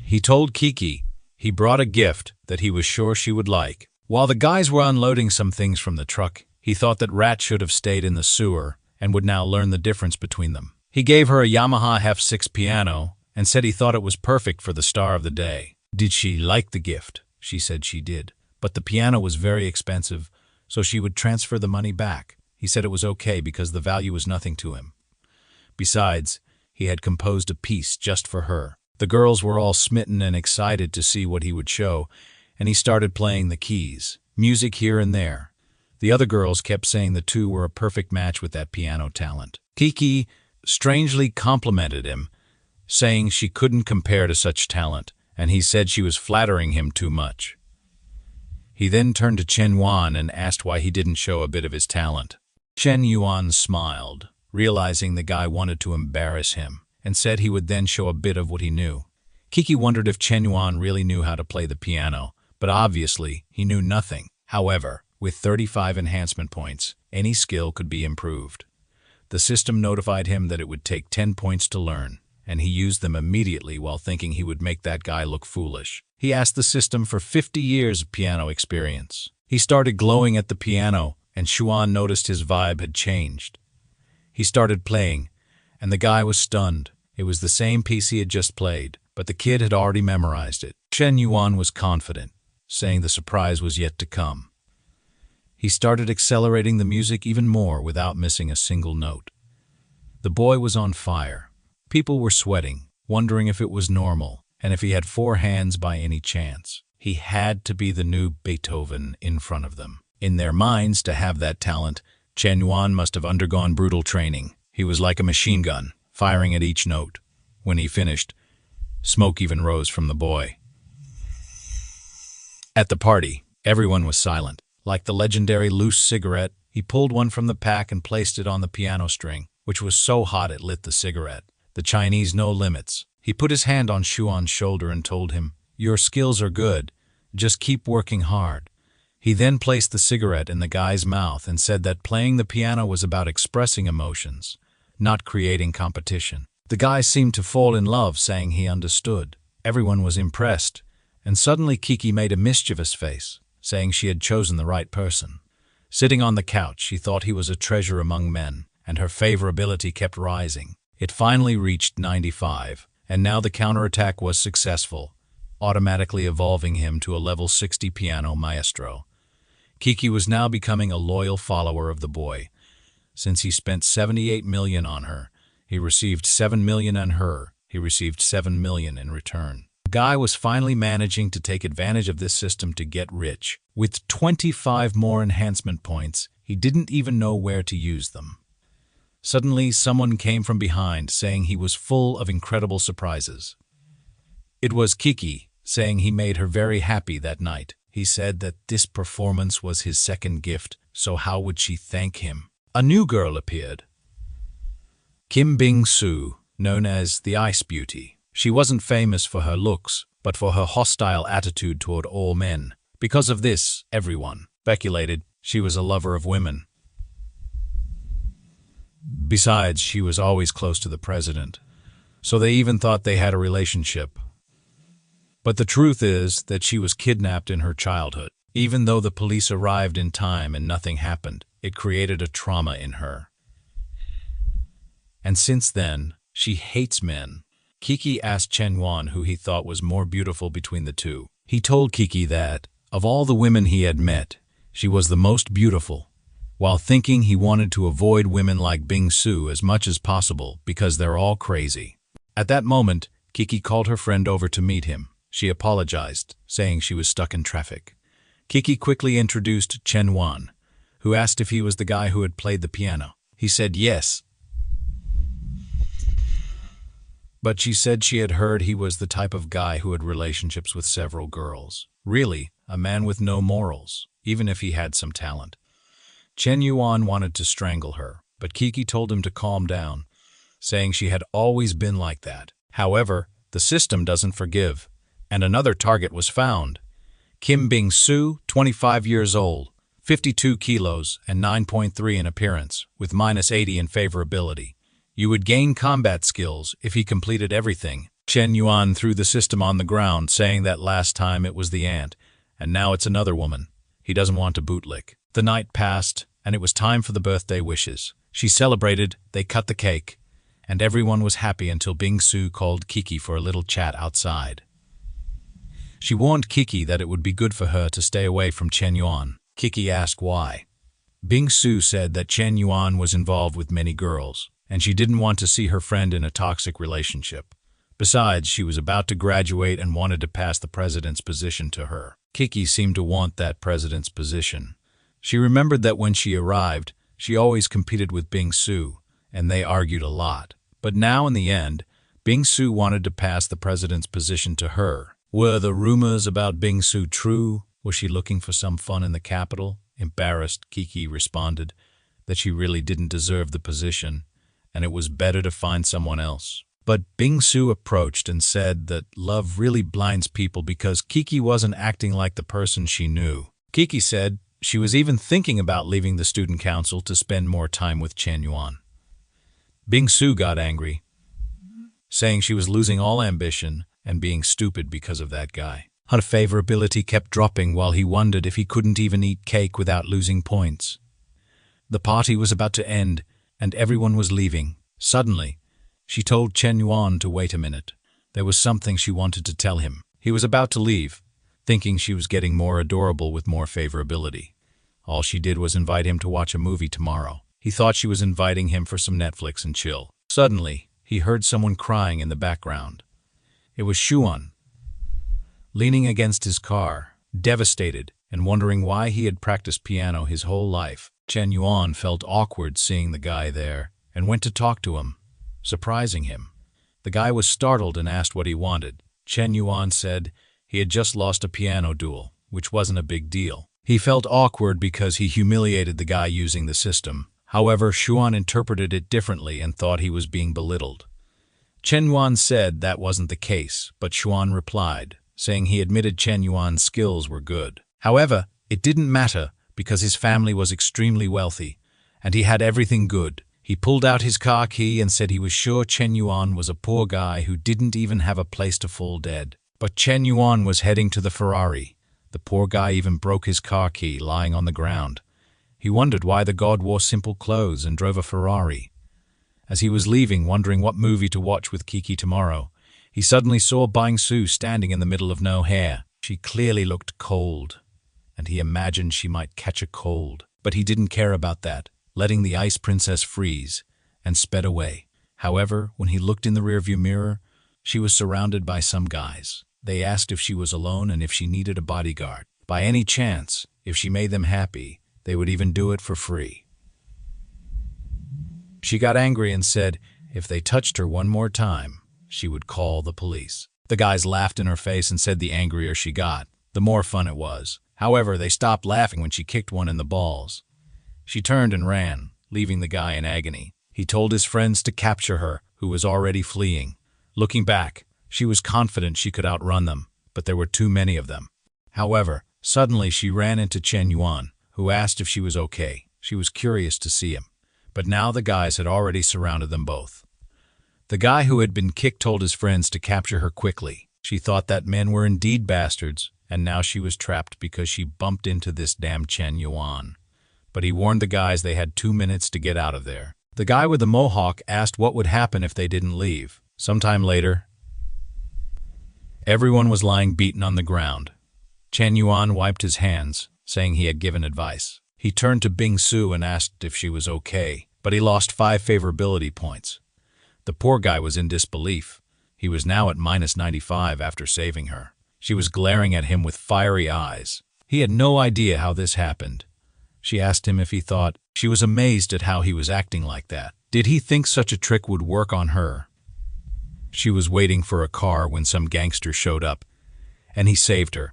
He told Kiki he brought a gift that he was sure she would like. While the guys were unloading some things from the truck, he thought that Rat should have stayed in the sewer and would now learn the difference between them. He gave her a Yamaha F6 piano and said he thought it was perfect for the star of the day. Did she like the gift? She said she did, but the piano was very expensive, so she would transfer the money back. He said it was okay because the value was nothing to him. Besides, he had composed a piece just for her. The girls were all smitten and excited to see what he would show, and he started playing the keys, music here and there. The other girls kept saying the two were a perfect match with that piano talent. Kiki strangely complimented him, saying she couldn't compare to such talent, and he said she was flattering him too much. He then turned to Chen Yuan and asked why he didn't show a bit of his talent. Chen Yuan smiled, realizing the guy wanted to embarrass him, and said he would then show a bit of what he knew. Kiki wondered if Chen Yuan really knew how to play the piano, but obviously he knew nothing. However, with 35 enhancement points, any skill could be improved. The system notified him that it would take 10 points to learn, and he used them immediately while thinking he would make that guy look foolish. He asked the system for 50 years of piano experience. He started glowing at the piano, and Xuan noticed his vibe had changed. He started playing, and the guy was stunned. It was the same piece he had just played, but the kid had already memorized it. Chen Yuan was confident, saying the surprise was yet to come. He started accelerating the music even more without missing a single note. The boy was on fire. People were sweating, wondering if it was normal, and if he had 4 hands by any chance. He had to be the new Beethoven in front of them. In their minds, to have that talent, Chen Yuan must have undergone brutal training. He was like a machine gun, firing at each note. When he finished, smoke even rose from the boy. At the party, everyone was silent. Like the legendary loose cigarette, he pulled one from the pack and placed it on the piano string, which was so hot it lit the cigarette. The Chinese no limits. He put his hand on Xuan's shoulder and told him, "Your skills are good. Just keep working hard." He then placed the cigarette in the guy's mouth and said that playing the piano was about expressing emotions, not creating competition. The guy seemed to fall in love, saying he understood. Everyone was impressed, and suddenly Kiki made a mischievous face, saying she had chosen the right person. Sitting on the couch, she thought he was a treasure among men, and her favorability kept rising. It finally reached 95, and now the counterattack was successful, automatically evolving him to a level 60 piano maestro. Kiki was now becoming a loyal follower of the boy. Since he spent 78 million on her, he received 7 million on her, he received 7 million in return. The guy was finally managing to take advantage of this system to get rich. With 25 more enhancement points, he didn't even know where to use them. Suddenly, someone came from behind, saying he was full of incredible surprises. It was Kiki, saying he made her very happy that night. He said that this performance was his second gift, so how would she thank him? A new girl appeared. Kim Bing-soo, known as the Ice Beauty. She wasn't famous for her looks, but for her hostile attitude toward all men. Because of this, everyone speculated she was a lover of women. Besides, she was always close to the president, so they even thought they had a relationship. But the truth is that she was kidnapped in her childhood. Even though the police arrived in time and nothing happened, it created a trauma in her. And since then, she hates men. Kiki asked Chen Yuan who he thought was more beautiful between the two. He told Kiki that, of all the women he had met, she was the most beautiful, while thinking he wanted to avoid women like Bing-soo as much as possible because they're all crazy. At that moment, Kiki called her friend over to meet him. She apologized, saying she was stuck in traffic. Kiki quickly introduced Chen Yuan, who asked if he was the guy who had played the piano. He said yes, but she said she had heard he was the type of guy who had relationships with several girls. Really, a man with no morals, even if he had some talent. Chen Yuan wanted to strangle her, but Kiki told him to calm down, saying she had always been like that. However, the system doesn't forgive, and another target was found. Kim Bing-soo, 25 years old, 52 kilos and 9.3 in appearance, with -80 in favorability. You would gain combat skills if he completed everything. Chen Yuan threw the system on the ground, saying that last time it was the ant, and now it's another woman. He doesn't want to bootlick. The night passed, and it was time for the birthday wishes. She celebrated, they cut the cake, and everyone was happy until Bing-soo called Kiki for a little chat outside. She warned Kiki that it would be good for her to stay away from Chen Yuan. Kiki asked why. Bing-soo said that Chen Yuan was involved with many girls, and she didn't want to see her friend in a toxic relationship. Besides, she was about to graduate and wanted to pass the president's position to her. Kiki seemed to want that president's position. She remembered that when she arrived, she always competed with Bing-soo, and they argued a lot. But now in the end, Bing-su wanted to pass the president's position to her. Were the rumors about Bing-su true? Was she looking for some fun in the capital? Embarrassed, Kiki responded that she really didn't deserve the position, and it was better to find someone else. But Bing-su approached and said that love really blinds people because Kiki wasn't acting like the person she knew. Kiki said she was even thinking about leaving the student council to spend more time with Chen Yuan. Bing-su got angry, saying she was losing all ambition and being stupid because of that guy. Her favorability kept dropping while he wondered if he couldn't even eat cake without losing points. The party was about to end, and everyone was leaving. Suddenly, she told Chen Yuan to wait a minute. There was something she wanted to tell him. He was about to leave, thinking she was getting more adorable with more favorability. All she did was invite him to watch a movie tomorrow. He thought she was inviting him for some Netflix and chill. Suddenly, he heard someone crying in the background. It was Xuan, leaning against his car, devastated and wondering why he had practiced piano his whole life. Chen Yuan felt awkward seeing the guy there and went to talk to him, surprising him. The guy was startled and asked what he wanted. Chen Yuan said he had just lost a piano duel, which wasn't a big deal. He felt awkward because he humiliated the guy using the system. However, Xuan interpreted it differently and thought he was being belittled. Chen Yuan said that wasn't the case, but Xuan replied, saying he admitted Chen Yuan's skills were good. However, it didn't matter because his family was extremely wealthy, and he had everything good. He pulled out his car key and said he was sure Chen Yuan was a poor guy who didn't even have a place to fall dead. But Chen Yuan was heading to the Ferrari. The poor guy even broke his car key lying on the ground. He wondered why the god wore simple clothes and drove a Ferrari. As he was leaving, wondering what movie to watch with Kiki tomorrow, he suddenly saw Bing-su standing in the middle of nowhere. She clearly looked cold, and he imagined she might catch a cold. But he didn't care about that, letting the ice princess freeze, and sped away. However, when he looked in the rearview mirror, she was surrounded by some guys. They asked if she was alone and if she needed a bodyguard. By any chance, if she made them happy, they would even do it for free. She got angry and said if they touched her one more time, she would call the police. The guys laughed in her face and said the angrier she got, the more fun it was. However, they stopped laughing when she kicked one in the balls. She turned and ran, leaving the guy in agony. He told his friends to capture her, who was already fleeing. Looking back, she was confident she could outrun them, but there were too many of them. However, suddenly she ran into Chen Yuan, who asked if she was okay. She was curious to see him, but now the guys had already surrounded them both. The guy who had been kicked told his friends to capture her quickly. She thought that men were indeed bastards, and now she was trapped because she bumped into this damn Chen Yuan. But he warned the guys they had 2 minutes to get out of there. The guy with the mohawk asked what would happen if they didn't leave. Sometime later, everyone was lying beaten on the ground. Chen Yuan wiped his hands, saying he had given advice. He turned to Bing-su and asked if she was okay, but he lost 5 favorability points. The poor guy was in disbelief. He was now at -95 after saving her. She was glaring at him with fiery eyes. He had no idea how this happened. She asked him if he thought she was amazed at how he was acting like that. Did he think such a trick would work on her? She was waiting for a car when some gangster showed up, and he saved her.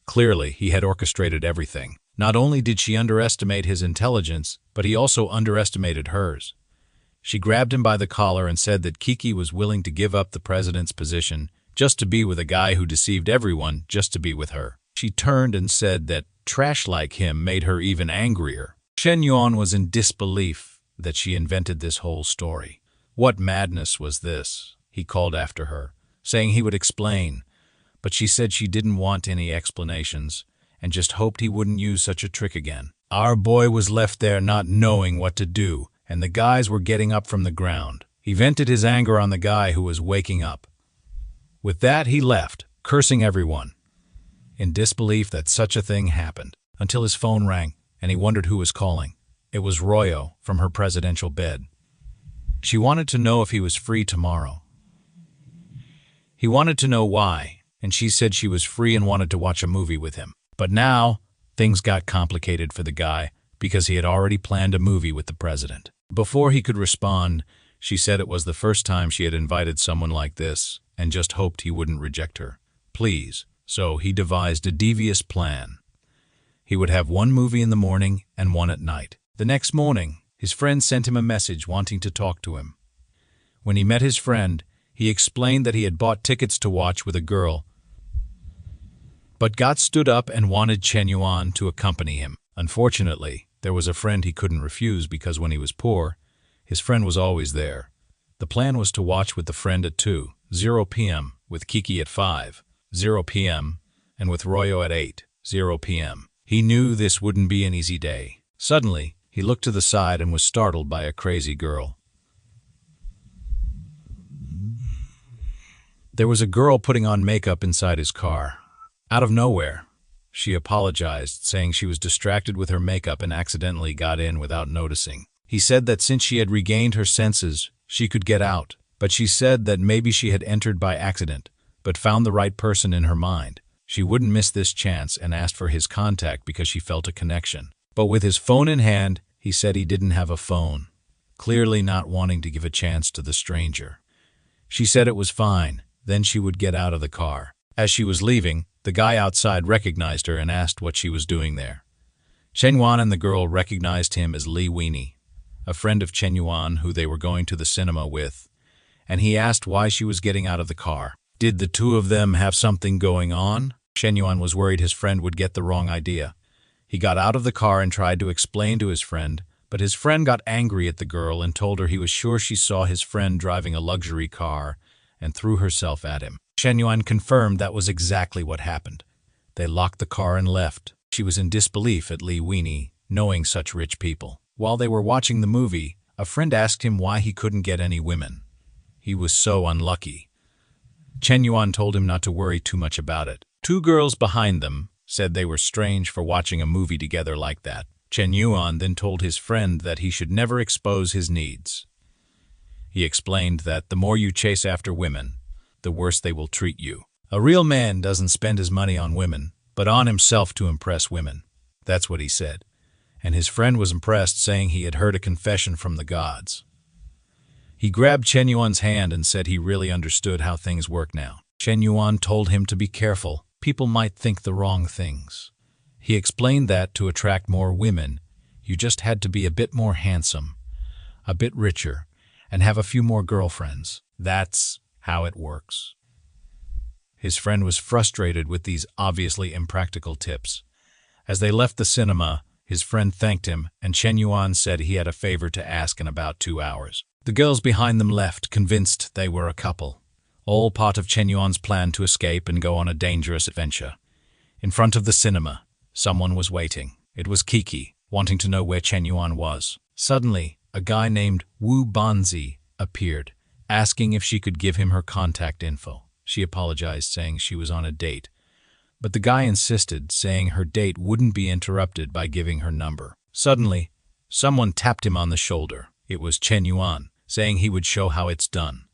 Clearly, he had orchestrated everything. Not only did she underestimate his intelligence, but he also underestimated hers. She grabbed him by the collar and said that Kiki was willing to give up the president's position just to be with a guy who deceived everyone just to be with her. She turned and said that trash like him made her even angrier. Chen Yuan was in disbelief that she invented this whole story. What madness was this? He called after her, saying he would explain, but she said she didn't want any explanations and just hoped he wouldn't use such a trick again. Our boy was left there not knowing what to do, and the guys were getting up from the ground. He vented his anger on the guy who was waking up. With that, he left, cursing everyone, in disbelief that such a thing happened, until his phone rang, and he wondered who was calling. It was Royo from her presidential bed. She wanted to know if he was free tomorrow. He wanted to know why, and she said she was free and wanted to watch a movie with him. But now, things got complicated for the guy because he had already planned a movie with the president. Before he could respond, She said it was the first time she had invited someone like this and just hoped he wouldn't reject her. Please. So he devised a devious plan. He would have one movie in the morning and one at night. The next morning, his friend sent him a message wanting to talk to him. When he met his friend, he explained that he had bought tickets to watch with a girl, but got stood up and wanted Chen Yuan to accompany him. Unfortunately, there was a friend he couldn't refuse because when he was poor, his friend was always there. The plan was to watch with the friend at 2:00 p.m., with Kiki at 5:00 p.m., and with Royo at 8:00 p.m. He knew this wouldn't be an easy day. Suddenly, he looked to the side and was startled by a crazy girl. There was a girl putting on makeup inside his car. Out of nowhere, she apologized, saying she was distracted with her makeup and accidentally got in without noticing. He said that since she had regained her senses, she could get out, but she said that maybe she had entered by accident, but found the right person in her mind. She wouldn't miss this chance and asked for his contact because she felt a connection. But with his phone in hand, he said he didn't have a phone, clearly not wanting to give a chance to the stranger. She said it was fine, then she would get out of the car. As she was leaving, the guy outside recognized her and asked what she was doing there. Chen Yuan and the girl recognized him as Li Weenie, a friend of Chen Yuan who they were going to the cinema with, and he asked why she was getting out of the car. Did the two of them have something going on? Chen Yuan was worried his friend would get the wrong idea. He got out of the car and tried to explain to his friend, but his friend got angry at the girl and told her he was sure she saw his friend driving a luxury car and threw herself at him. Chen Yuan confirmed that was exactly what happened. They locked the car and left. She was in disbelief at Li Weenie, knowing such rich people. While they were watching the movie, a friend asked him why he couldn't get any women. He was so unlucky. Chen Yuan told him not to worry too much about it. Two girls behind them said they were strange for watching a movie together like that. Chen Yuan then told his friend that he should never expose his needs. He explained that the more you chase after women, the worse they will treat you. A real man doesn't spend his money on women, but on himself to impress women. That's what he said. And his friend was impressed, saying he had heard a confession from the gods. He grabbed Chen Yuan's hand and said he really understood how things work now. Chen Yuan told him to be careful. People might think the wrong things. He explained that to attract more women, you just had to be a bit more handsome, a bit richer, and have a few more girlfriends. That's how it works. His friend was frustrated with these obviously impractical tips. As they left the cinema, his friend thanked him, and Chen Yuan said he had a favor to ask in about 2 hours. The girls behind them left, convinced they were a couple, all part of Chen Yuan's plan to escape and go on a dangerous adventure. In front of the cinema, someone was waiting. It was Kiki, wanting to know where Chen Yuan was. Suddenly, a guy named Wu Banzi appeared, asking if she could give him her contact info. She apologized, saying she was on a date, but the guy insisted, saying her date wouldn't be interrupted by giving her number. Suddenly, someone tapped him on the shoulder. It was Chen Yuan, saying he would show how it's done.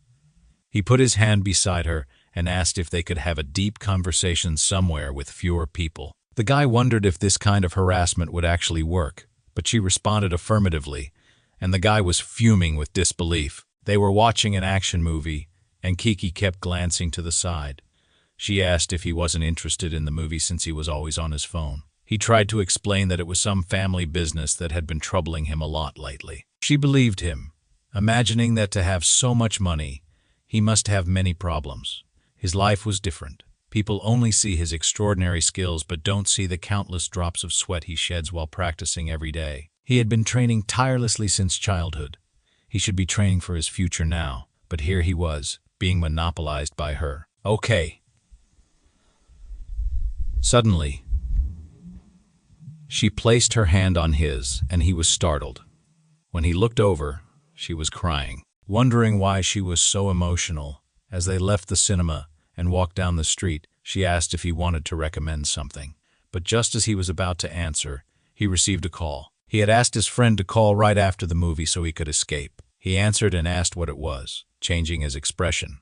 He put his hand beside her and asked if they could have a deep conversation somewhere with fewer people. The guy wondered if this kind of harassment would actually work, but she responded affirmatively, and the guy was fuming with disbelief. They were watching an action movie, and Kiki kept glancing to the side. She asked if he wasn't interested in the movie since he was always on his phone. He tried to explain that it was some family business that had been troubling him a lot lately. She believed him, imagining that to have so much money, he must have many problems. His life was different. People only see his extraordinary skills but don't see the countless drops of sweat he sheds while practicing every day. He had been training tirelessly since childhood. He should be training for his future now, but here he was, being monopolized by her. Okay. Suddenly, she placed her hand on his, and he was startled. When he looked over, she was crying, wondering why she was so emotional. As they left the cinema and walked down the street, she asked if he wanted to recommend something. But just as he was about to answer, he received a call. He had asked his friend to call right after the movie so he could escape. He answered and asked what it was, changing his expression.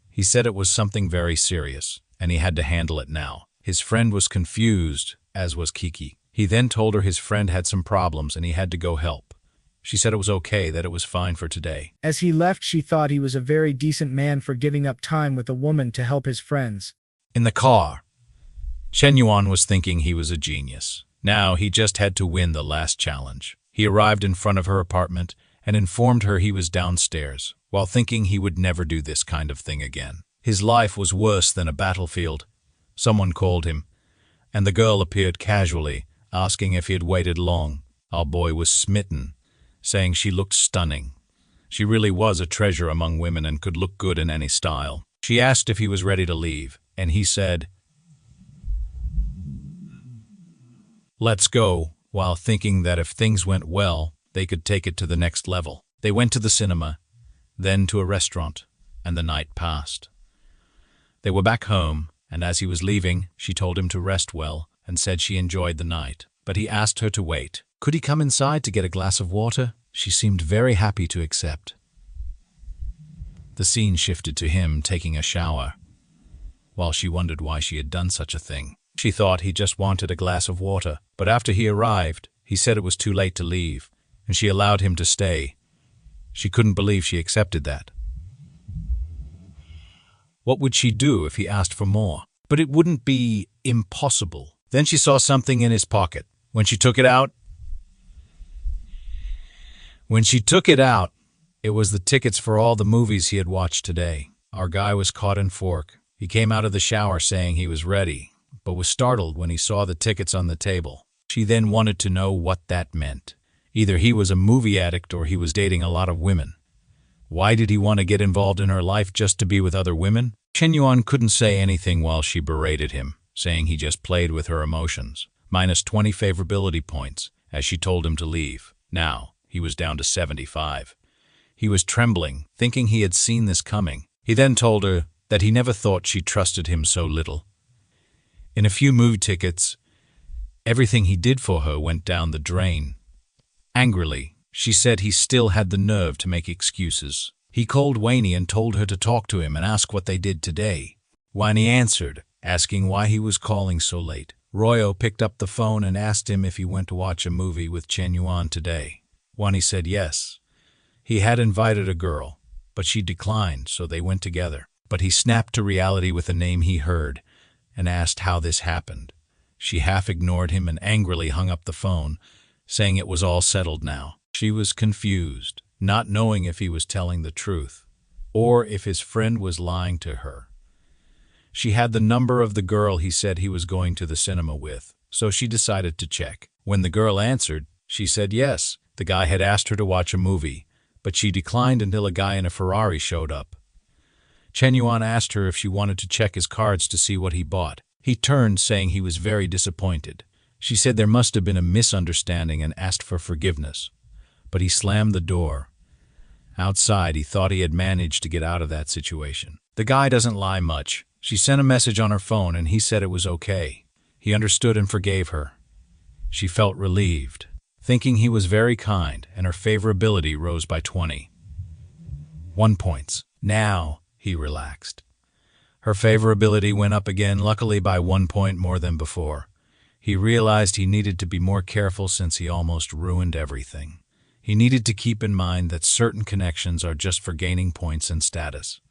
He said it was something very serious, and he had to handle it now. His friend was confused, as was Kiki. He then told her his friend had some problems and he had to go help. She said it was okay, that it was fine for today. As he left, she thought he was a very decent man for giving up time with a woman to help his friends. In the car, Chen Yuan was thinking he was a genius. Now he just had to win the last challenge. He arrived in front of her apartment and informed her he was downstairs, while thinking he would never do this kind of thing again. His life was worse than a battlefield. Someone called him, and the girl appeared casually, asking if he had waited long. Our boy was smitten, saying she looked stunning. She really was a treasure among women and could look good in any style. She asked if he was ready to leave, and he said, "Let's go," while thinking that if things went well, they could take it to the next level. They went to the cinema, then to a restaurant, and the night passed. They were back home, and as he was leaving, she told him to rest well and said she enjoyed the night. But he asked her to wait. Could he come inside to get a glass of water? She seemed very happy to accept. The scene shifted to him taking a shower, while she wondered why she had done such a thing. She thought he just wanted a glass of water, but after he arrived, he said it was too late to leave, and she allowed him to stay. She couldn't believe she accepted that. What would she do if he asked for more? But it wouldn't be impossible. Then she saw something in his pocket. When she took it out, it was the tickets for all the movies he had watched today. Our guy was caught in fork. He came out of the shower saying he was ready, but was startled when he saw the tickets on the table. She then wanted to know what that meant. Either he was a movie addict or he was dating a lot of women. Why did he want to get involved in her life just to be with other women? Chen Yuan couldn't say anything while she berated him, saying he just played with her emotions. Minus 20 favorability points, as she told him to leave. Now, he was down to 75. He was trembling, thinking he had seen this coming. He then told her that he never thought she trusted him so little. In a few movie tickets, everything he did for her went down the drain. Angrily, she said he still had the nerve to make excuses. He called Wayne and told her to talk to him and ask what they did today. Wayne answered, asking why he was calling so late. Royo picked up the phone and asked him if he went to watch a movie with Chen Yuan today. Wani said yes. He had invited a girl, but she declined, so they went together. But he snapped to reality with a name he heard and asked how this happened. She half ignored him and angrily hung up the phone, saying it was all settled now. She was confused, not knowing if he was telling the truth or if his friend was lying to her. She had the number of the girl he said he was going to the cinema with, so she decided to check. When the girl answered, she said yes. The guy had asked her to watch a movie, but she declined until a guy in a Ferrari showed up. Chen Yuan asked her if she wanted to check his cards to see what he bought. He turned, saying he was very disappointed. She said there must have been a misunderstanding and asked for forgiveness, but he slammed the door. Outside, he thought he had managed to get out of that situation. The guy doesn't lie much. She sent a message on her phone and he said it was okay. He understood and forgave her. She felt relieved, thinking he was very kind, and her favorability rose by 21 points. Now, he relaxed. Her favorability went up again, luckily by 1 point more than before. He realized he needed to be more careful since he almost ruined everything. He needed to keep in mind that certain connections are just for gaining points and status,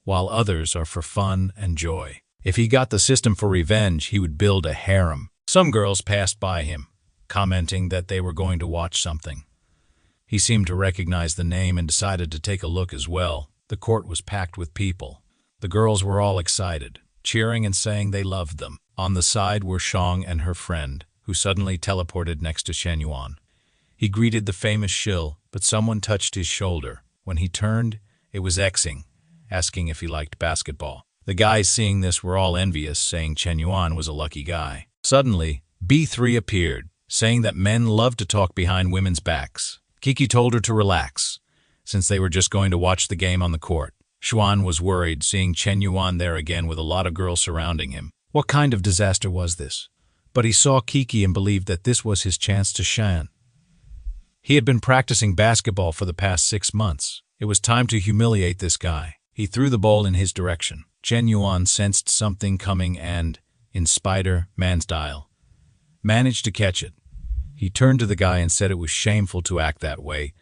while others are for fun and joy. If he got the system for revenge, he would build a harem. Some girls passed by him, commenting that they were going to watch something. He seemed to recognize the name and decided to take a look as well. The court was packed with people. The girls were all excited, cheering and saying they loved them. On the side were Shang and her friend, who suddenly teleported next to Chen Yuan. He greeted the famous shill, but someone touched his shoulder. When he turned, it was Xing, asking if he liked basketball. The guys seeing this were all envious, saying Chen Yuan was a lucky guy. Suddenly, B3 appeared, saying that men love to talk behind women's backs. Kiki told her to relax, since they were just going to watch the game on the court. Xuan was worried, seeing Chen Yuan there again with a lot of girls surrounding him. What kind of disaster was this? But he saw Kiki and believed that this was his chance to shine. He had been practicing basketball for the past 6 months. It was time to humiliate this guy. He threw the ball in his direction. Chen Yuan sensed something coming and, in Spider-Man style, managed to catch it. He turned to the guy and said it was shameful to act that way,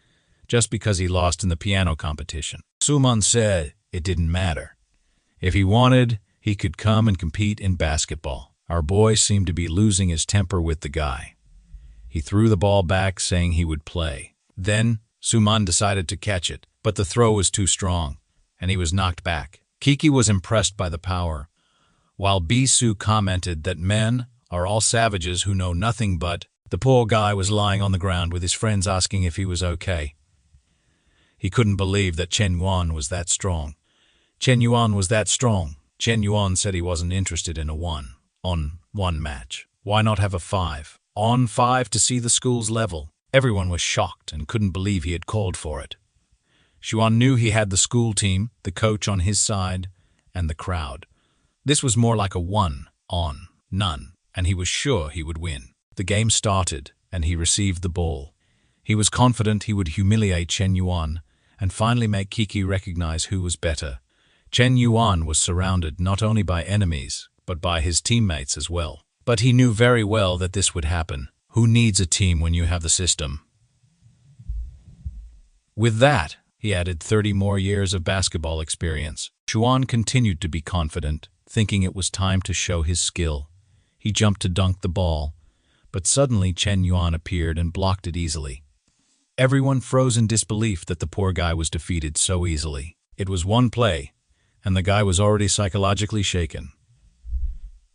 just because he lost in the piano competition. Suman said it didn't matter. If he wanted, he could come and compete in basketball. Our boy seemed to be losing his temper with the guy. He threw the ball back, saying he would play. Then, Suman decided to catch it, but the throw was too strong, and he was knocked back. Kiki was impressed by the power, while Bisu commented that men are all savages who know nothing but. The poor guy was lying on the ground with his friends asking if he was okay. He couldn't believe that Chen Yuan was that strong. Chen Yuan was that strong. Chen Yuan said he wasn't interested in a 1-on-1 match. Why not have a 5-on-5 to see the school's level? Everyone was shocked and couldn't believe he had called for it. Xuan knew he had the school team, the coach on his side, and the crowd. This was more like a 1-on-none, and he was sure he would win. The game started, and he received the ball. He was confident he would humiliate Chen Yuan and finally make Kiki recognize who was better. Chen Yuan was surrounded not only by enemies, but by his teammates as well. But he knew very well that this would happen. Who needs a team when you have the system? With that, he added 30 more years of basketball experience. Xuan continued to be confident, thinking it was time to show his skill. He jumped to dunk the ball, but suddenly Chen Yuan appeared and blocked it easily. Everyone froze in disbelief that the poor guy was defeated so easily. It was one play, and the guy was already psychologically shaken.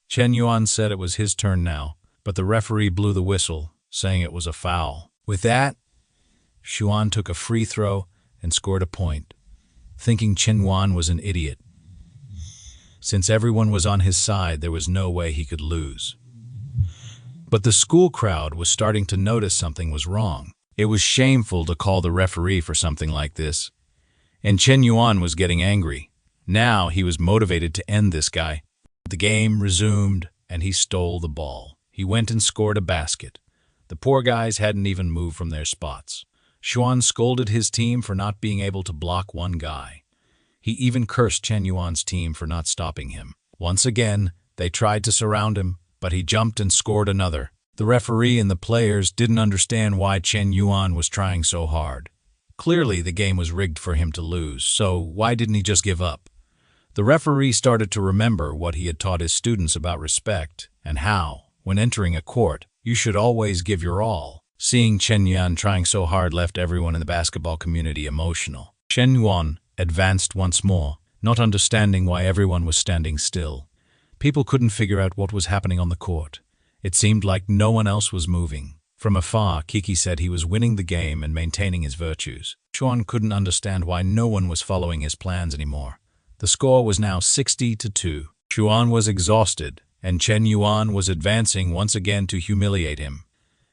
Chen Yuan said it was his turn now, but the referee blew the whistle, saying it was a foul. With that, Xuan took a free throw and scored a point, thinking Chen Yuan was an idiot. Since everyone was on his side, there was no way he could lose. But the school crowd was starting to notice something was wrong. It was shameful to call the referee for something like this. And Chen Yuan was getting angry. Now he was motivated to end this guy. The game resumed, and he stole the ball. He went and scored a basket. The poor guys hadn't even moved from their spots. Xuan scolded his team for not being able to block one guy. He even cursed Chen Yuan's team for not stopping him. Once again, they tried to surround him, but he jumped and scored another. The referee and the players didn't understand why Chen Yuan was trying so hard. Clearly, the game was rigged for him to lose, so why didn't he just give up? The referee started to remember what he had taught his students about respect and how, when entering a court, you should always give your all. Seeing Chen Yuan trying so hard left everyone in the basketball community emotional. Chen Yuan advanced once more, not understanding why everyone was standing still. People couldn't figure out what was happening on the court. It seemed like no one else was moving. From afar, Kiki said he was winning the game and maintaining his virtues. Xuan couldn't understand why no one was following his plans anymore. The score was now 60-2. Xuan was exhausted, and Chen Yuan was advancing once again to humiliate him.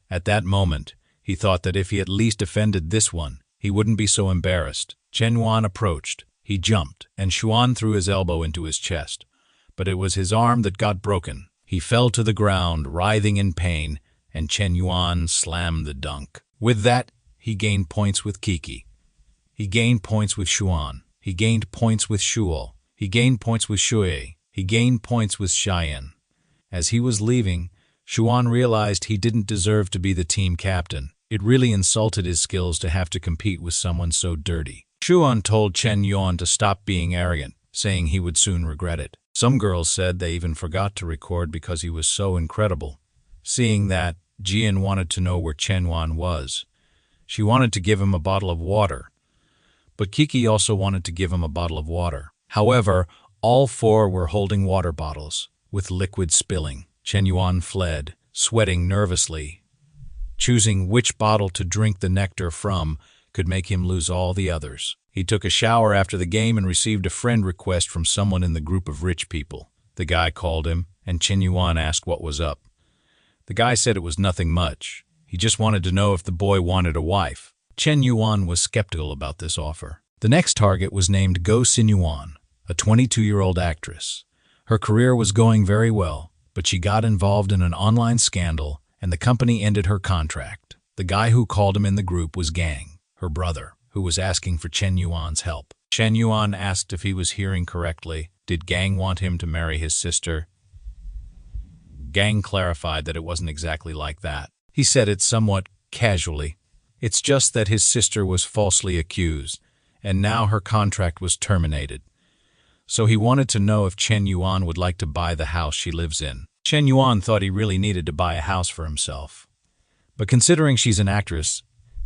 At that moment, he thought that if he at least defended this one, he wouldn't be so embarrassed. Chen Yuan approached. He jumped, and Xuan threw his elbow into his chest. But it was his arm that got broken. He fell to the ground, writhing in pain, and Chen Yuan slammed the dunk. With that, he gained points with Kiki. He gained points with Xuan. He gained points with Shuo. He gained points with Shui. He gained points with Cheyenne. As he was leaving, Xuan realized he didn't deserve to be the team captain. It really insulted his skills to have to compete with someone so dirty. Xuan told Chen Yuan to stop being arrogant, saying he would soon regret it. Some girls said they even forgot to record because he was so incredible. Seeing that, Jian wanted to know where Chen Yuan was. She wanted to give him a bottle of water. But Kiki also wanted to give him a bottle of water. However, all four were holding water bottles, with liquid spilling. Chen Yuan fled, sweating nervously. Choosing which bottle to drink the nectar from could make him lose all the others. He took a shower after the game and received a friend request from someone in the group of rich people. The guy called him, and Chen Yuan asked what was up. The guy said it was nothing much. He just wanted to know if the boy wanted a wife. Chen Yuan was skeptical about this offer. The next target was named Goddess Lin Shutong, a 22-year-old actress. Her career was going very well, but she got involved in an online scandal, and the company ended her contract. The guy who called him in the group was Gang, her brother, who was asking for Chen Yuan's help. Chen Yuan asked if he was hearing correctly. Did Gang want him to marry his sister? Gang clarified that it wasn't exactly like that. He said it somewhat casually. It's just that his sister was falsely accused, and now her contract was terminated. So he wanted to know if Chen Yuan would like to buy the house she lives in. Chen Yuan thought he really needed to buy a house for himself. But considering she's an actress,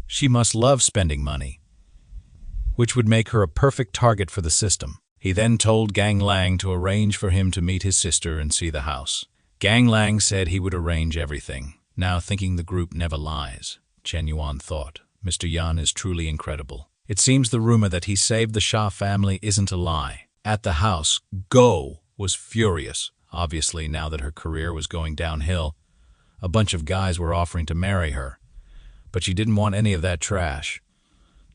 she must love spending money, which would make her a perfect target for the system. He then told Gang Lang to arrange for him to meet his sister and see the house. Gang Lang said he would arrange everything. Now, thinking the group never lies, Chen Yuan thought, Mr. Yan is truly incredible. It seems the rumor that he saved the Shah family isn't a lie. At the house, Go was furious. Obviously, now that her career was going downhill, a bunch of guys were offering to marry her. But she didn't want any of that trash.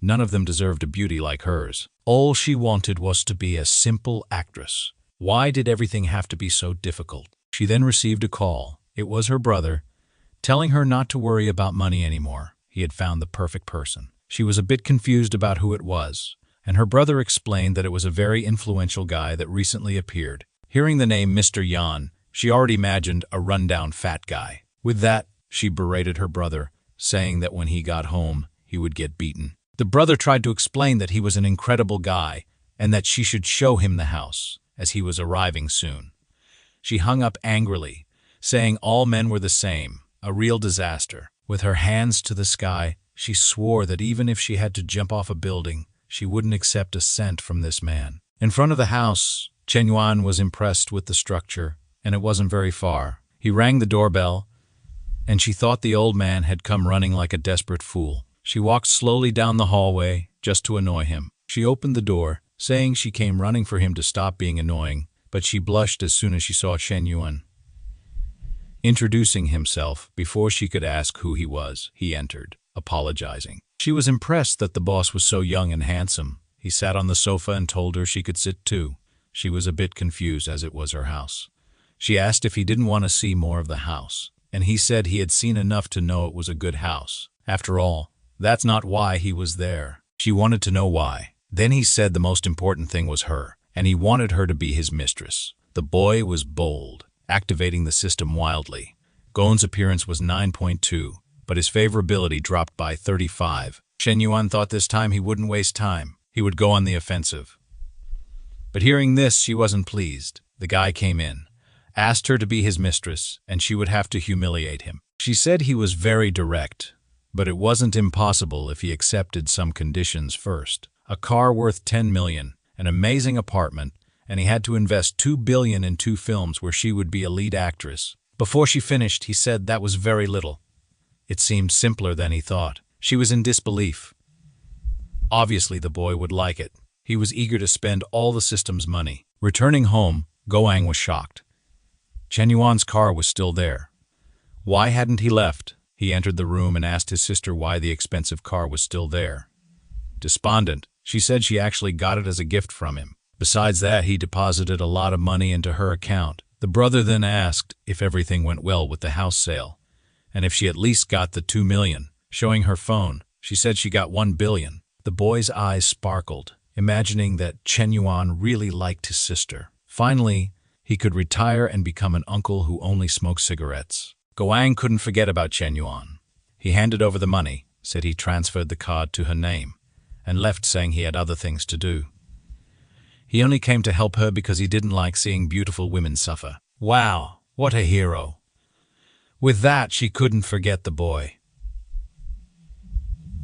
None of them deserved a beauty like hers. All she wanted was to be a simple actress. Why did everything have to be so difficult? She then received a call. It was her brother, telling her not to worry about money anymore. He had found the perfect person. She was a bit confused about who it was, and her brother explained that it was a very influential guy that recently appeared. Hearing the name Mr. Yan, she already imagined a rundown fat guy. With that, she berated her brother, saying that when he got home, he would get beaten. The brother tried to explain that he was an incredible guy and that she should show him the house, as he was arriving soon. She hung up angrily, saying all men were the same, a real disaster. With her hands to the sky, she swore that even if she had to jump off a building, she wouldn't accept a cent from this man. In front of the house, Chen Yuan was impressed with the structure, and it wasn't very far. He rang the doorbell, and she thought the old man had come running like a desperate fool. She walked slowly down the hallway, just to annoy him. She opened the door, saying she came running for him to stop being annoying, but she blushed as soon as she saw Chen Yuan. Introducing himself, before she could ask who he was, he entered, apologizing. She was impressed that the boss was so young and handsome. He sat on the sofa and told her she could sit too. She was a bit confused as it was her house. She asked if he didn't want to see more of the house, and he said he had seen enough to know it was a good house. After all, that's not why he was there. She wanted to know why. Then he said the most important thing was her, and he wanted her to be his mistress. The boy was bold, activating the system wildly. Gon's appearance was 9.2, but his favorability dropped by 35. Chen Yuan thought this time he wouldn't waste time. He would go on the offensive. But hearing this, she wasn't pleased. The guy came in, asked her to be his mistress, and she would have to humiliate him. She said he was very direct, but it wasn't impossible if he accepted some conditions first. A car worth 10 million, an amazing apartment, and he had to invest 2 billion in 2 films where she would be a lead actress. Before she finished, he said that was very little. It seemed simpler than he thought. She was in disbelief. Obviously, the boy would like it. He was eager to spend all the system's money. Returning home, Goang was shocked. Chen Yuan's car was still there. Why hadn't he left? He entered the room and asked his sister why the expensive car was still there. Despondent, she said she actually got it as a gift from him. Besides that, he deposited a lot of money into her account. The brother then asked if everything went well with the house sale, and if she at least got the 2 million. Showing her phone, she said she got 1 billion. The boy's eyes sparkled, imagining that Chen Yuan really liked his sister. Finally, he could retire and become an uncle who only smoked cigarettes. Goang couldn't forget about Chen Yuan. He handed over the money, said he transferred the card to her name, and left saying he had other things to do. He only came to help her because he didn't like seeing beautiful women suffer. Wow, what a hero. With that, she couldn't forget the boy.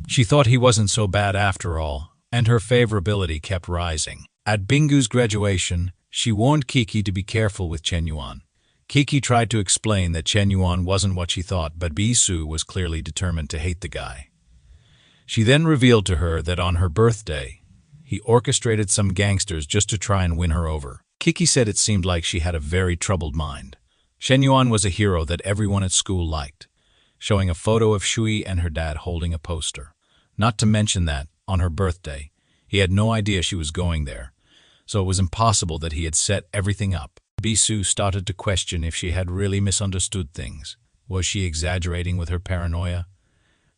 She thought he wasn't so bad after all, and her favorability kept rising. At Bingu's graduation, she warned Kiki to be careful with Chen Yuan. Kiki tried to explain that Chen Yuan wasn't what she thought, but Bisu was clearly determined to hate the guy. She then revealed to her that on her birthday, he orchestrated some gangsters just to try and win her over. Kiki said it seemed like she had a very troubled mind. Chen Yuan was a hero that everyone at school liked, showing a photo of Shui and her dad holding a poster. Not to mention that, on her birthday, he had no idea she was going there, so it was impossible that he had set everything up. Bisu started to question if she had really misunderstood things. Was she exaggerating with her paranoia?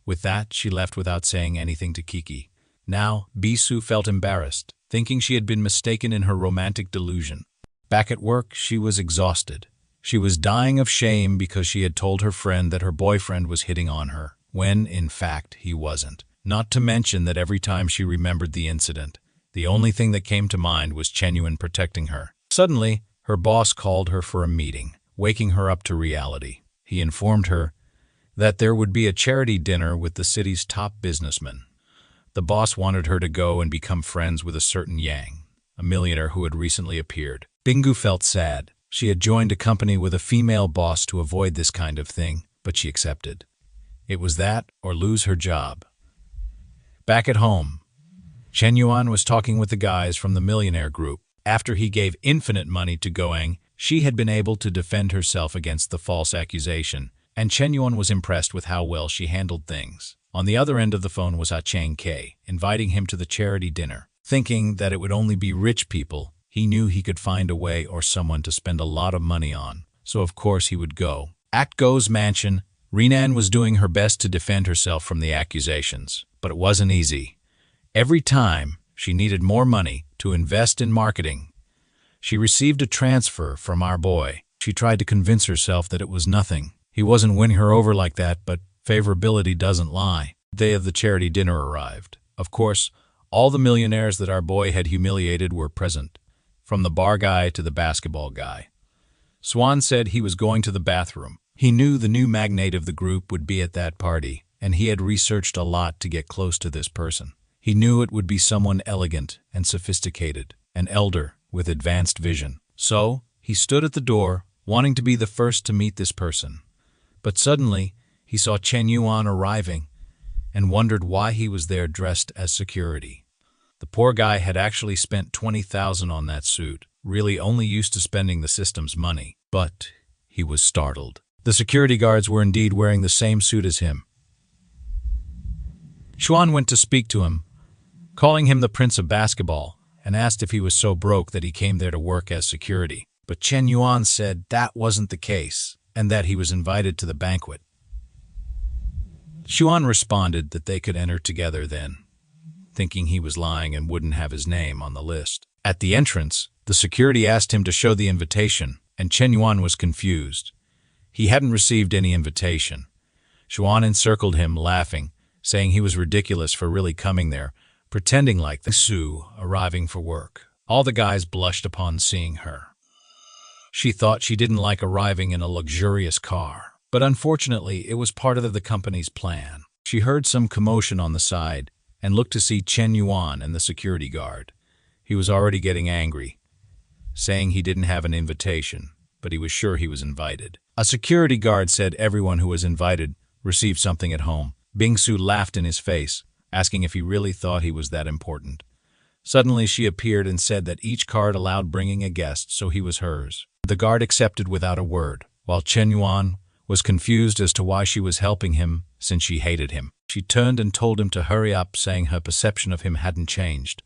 With that, she left without saying anything to Kiki. Now, Bisu felt embarrassed, thinking she had been mistaken in her romantic delusion. Back at work, she was exhausted. She was dying of shame because she had told her friend that her boyfriend was hitting on her, when, in fact, he wasn't. Not to mention that every time she remembered the incident, the only thing that came to mind was Chen Yuan protecting her. Suddenly, her boss called her for a meeting, waking her up to reality. He informed her that there would be a charity dinner with the city's top businessmen. The boss wanted her to go and become friends with a certain Yang, a millionaire who had recently appeared. Bingsu felt sad. She had joined a company with a female boss to avoid this kind of thing, but she accepted. It was that or lose her job. Back at home, Chen Yuan was talking with the guys from the millionaire group. After he gave infinite money to Goang, she had been able to defend herself against the false accusation, and Chen Yuan was impressed with how well she handled things. On the other end of the phone was Chang K, inviting him to the charity dinner. Thinking that it would only be rich people, he knew he could find a way or someone to spend a lot of money on, so of course he would go. At Go's mansion, Renan was doing her best to defend herself from the accusations, but it wasn't easy. Every time she needed more money to invest in marketing, she received a transfer from our boy. She tried to convince herself that it was nothing. He wasn't winning her over like that, but favorability doesn't lie. The day of the charity dinner arrived. Of course, all the millionaires that our boy had humiliated were present, from the bar guy to the basketball guy. Swan said he was going to the bathroom. He knew the new magnate of the group would be at that party, and he had researched a lot to get close to this person. He knew it would be someone elegant and sophisticated, an elder with advanced vision. So, he stood at the door, wanting to be the first to meet this person. But suddenly, he saw Chen Yuan arriving and wondered why he was there dressed as security. The poor guy had actually spent 20,000 on that suit, really only used to spending the system's money. But he was startled. The security guards were indeed wearing the same suit as him. Xuan went to speak to him, calling him the Prince of Basketball, and asked if he was so broke that he came there to work as security. But Chen Yuan said that wasn't the case, and that he was invited to the banquet. Xuan responded that they could enter together then, thinking he was lying and wouldn't have his name on the list. At the entrance, the security asked him to show the invitation, and Chen Yuan was confused. He hadn't received any invitation. Xuan encircled him, laughing, saying he was ridiculous for really coming there, pretending like the Sue arriving for work. All the guys blushed upon seeing her. She thought she didn't like arriving in a luxurious car, but unfortunately it was part of the company's plan. She heard some commotion on the side and looked to see Chen Yuan and the security guard. He was already getting angry, saying he didn't have an invitation, but he was sure he was invited. A security guard said everyone who was invited received something at home. Bingsu laughed in his face, asking if he really thought he was that important. Suddenly she appeared and said that each card allowed bringing a guest, so he was hers. The guard accepted without a word, while Chen Yuan was confused as to why she was helping him since she hated him. She turned and told him to hurry up, saying her perception of him hadn't changed.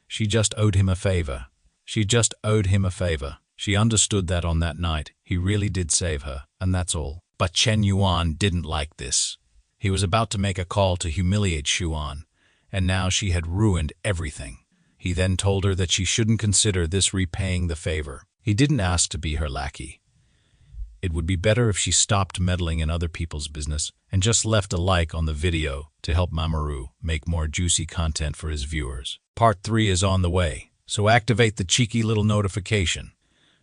She just owed him a favor. She just owed him a favor. She understood that on that night, he really did save her, and that's all. But Chen Yuan didn't like this. He was about to make a call to humiliate Xuan, and now she had ruined everything. He then told her that she shouldn't consider this repaying the favor. He didn't ask to be her lackey. It would be better if she stopped meddling in other people's business and just left a like on the video to help Mamoru make more juicy content for his viewers. Part 3 is on the way, so activate the cheeky little notification.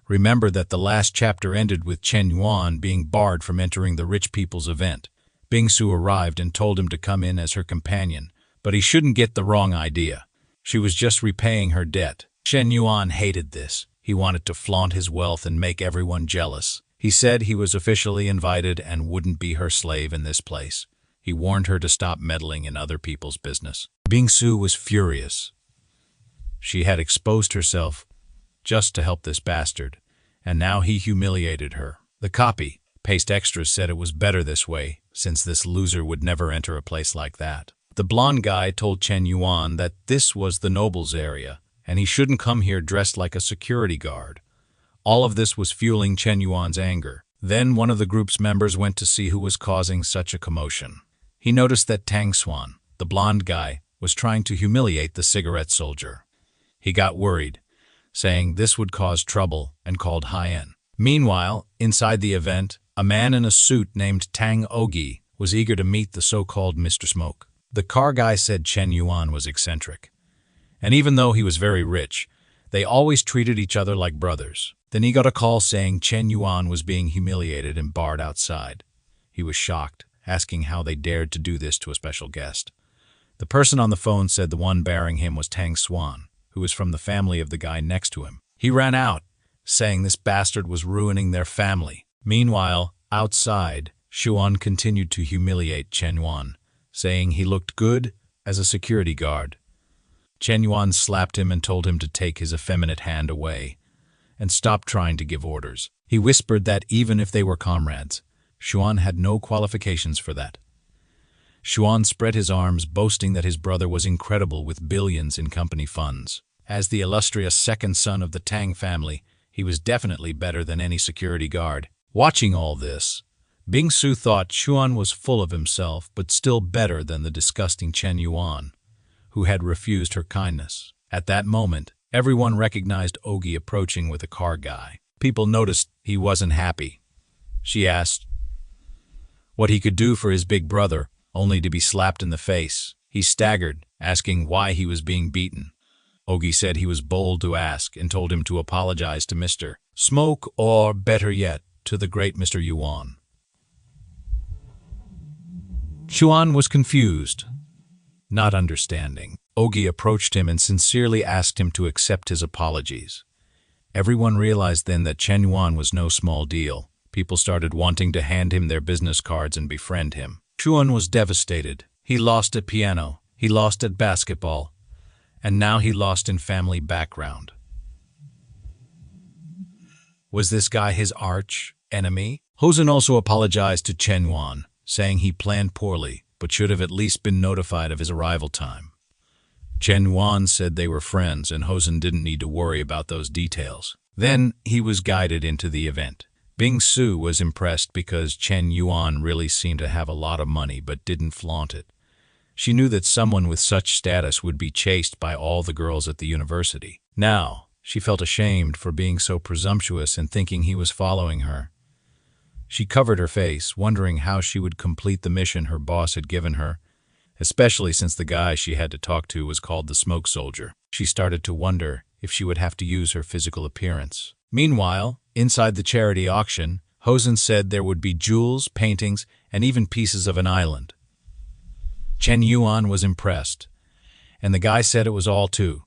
Remember that the last chapter ended with Chen Yuan being barred from entering the rich people's event. Bingsu arrived and told him to come in as her companion, but he shouldn't get the wrong idea. She was just repaying her debt. Chen Yuan hated this. He wanted to flaunt his wealth and make everyone jealous. He said he was officially invited and wouldn't be her slave in this place. He warned her to stop meddling in other people's business. Bingsu was furious. She had exposed herself just to help this bastard, and now he humiliated her. The copy-paste extras said it was better this way, since this loser would never enter a place like that. The blonde guy told Chen Yuan that this was the nobles' area, and he shouldn't come here dressed like a security guard. All of this was fueling Chen Yuan's anger. Then one of the group's members went to see who was causing such a commotion. He noticed that Tang Xuan, the blonde guy, was trying to humiliate the cigarette soldier. He got worried, saying this would cause trouble, and called Hien. Meanwhile, inside the event, a man in a suit named Tang Ogi was eager to meet the so-called Mr. Smoke. The car guy said Chen Yuan was eccentric. And even though he was very rich, they always treated each other like brothers. Then he got a call saying Chen Yuan was being humiliated and barred outside. He was shocked, asking how they dared to do this to a special guest. The person on the phone said the one barring him was Tang Xuan, who was from the family of the guy next to him. He ran out, saying this bastard was ruining their family. Meanwhile, outside, Xuan continued to humiliate Chen Yuan, saying he looked good as a security guard. Chen Yuan slapped him and told him to take his effeminate hand away and stop trying to give orders. He whispered that even if they were comrades, Xuan had no qualifications for that. Xuan spread his arms, boasting that his brother was incredible with billions in company funds. As the illustrious second son of the Tang family, he was definitely better than any security guard. Watching all this, Bing-su thought Xuan was full of himself, but still better than the disgusting Chen Yuan, who had refused her kindness. At that moment, everyone recognized Ogi approaching with a car guy. People noticed he wasn't happy. She asked what he could do for his big brother, only to be slapped in the face. He staggered, asking why he was being beaten. Ogi said he was bold to ask and told him to apologize to Mr. Smoke, or better yet, to the great Mr. Yuan. Xuan was confused, not understanding. Ogi approached him and sincerely asked him to accept his apologies. Everyone realized then that Chen Yuan was no small deal. People started wanting to hand him their business cards and befriend him. Xuan was devastated. He lost at piano, he lost at basketball, and now he lost in family background. Was this guy his arch enemy? Hosen also apologized to Chen Yuan, saying he planned poorly, but should have at least been notified of his arrival time. Chen Yuan said they were friends and Hosen didn't need to worry about those details. Then he was guided into the event. Bing-su was impressed because Chen Yuan really seemed to have a lot of money but didn't flaunt it. She knew that someone with such status would be chased by all the girls at the university. Now, she felt ashamed for being so presumptuous and thinking he was following her. She covered her face, wondering how she would complete the mission her boss had given her, especially since the guy she had to talk to was called the Smoke Soldier. She started to wonder if she would have to use her physical appearance. Meanwhile, inside the charity auction, Hosen said there would be jewels, paintings, and even pieces of an island. Chen Yuan was impressed, and the guy said it was all too.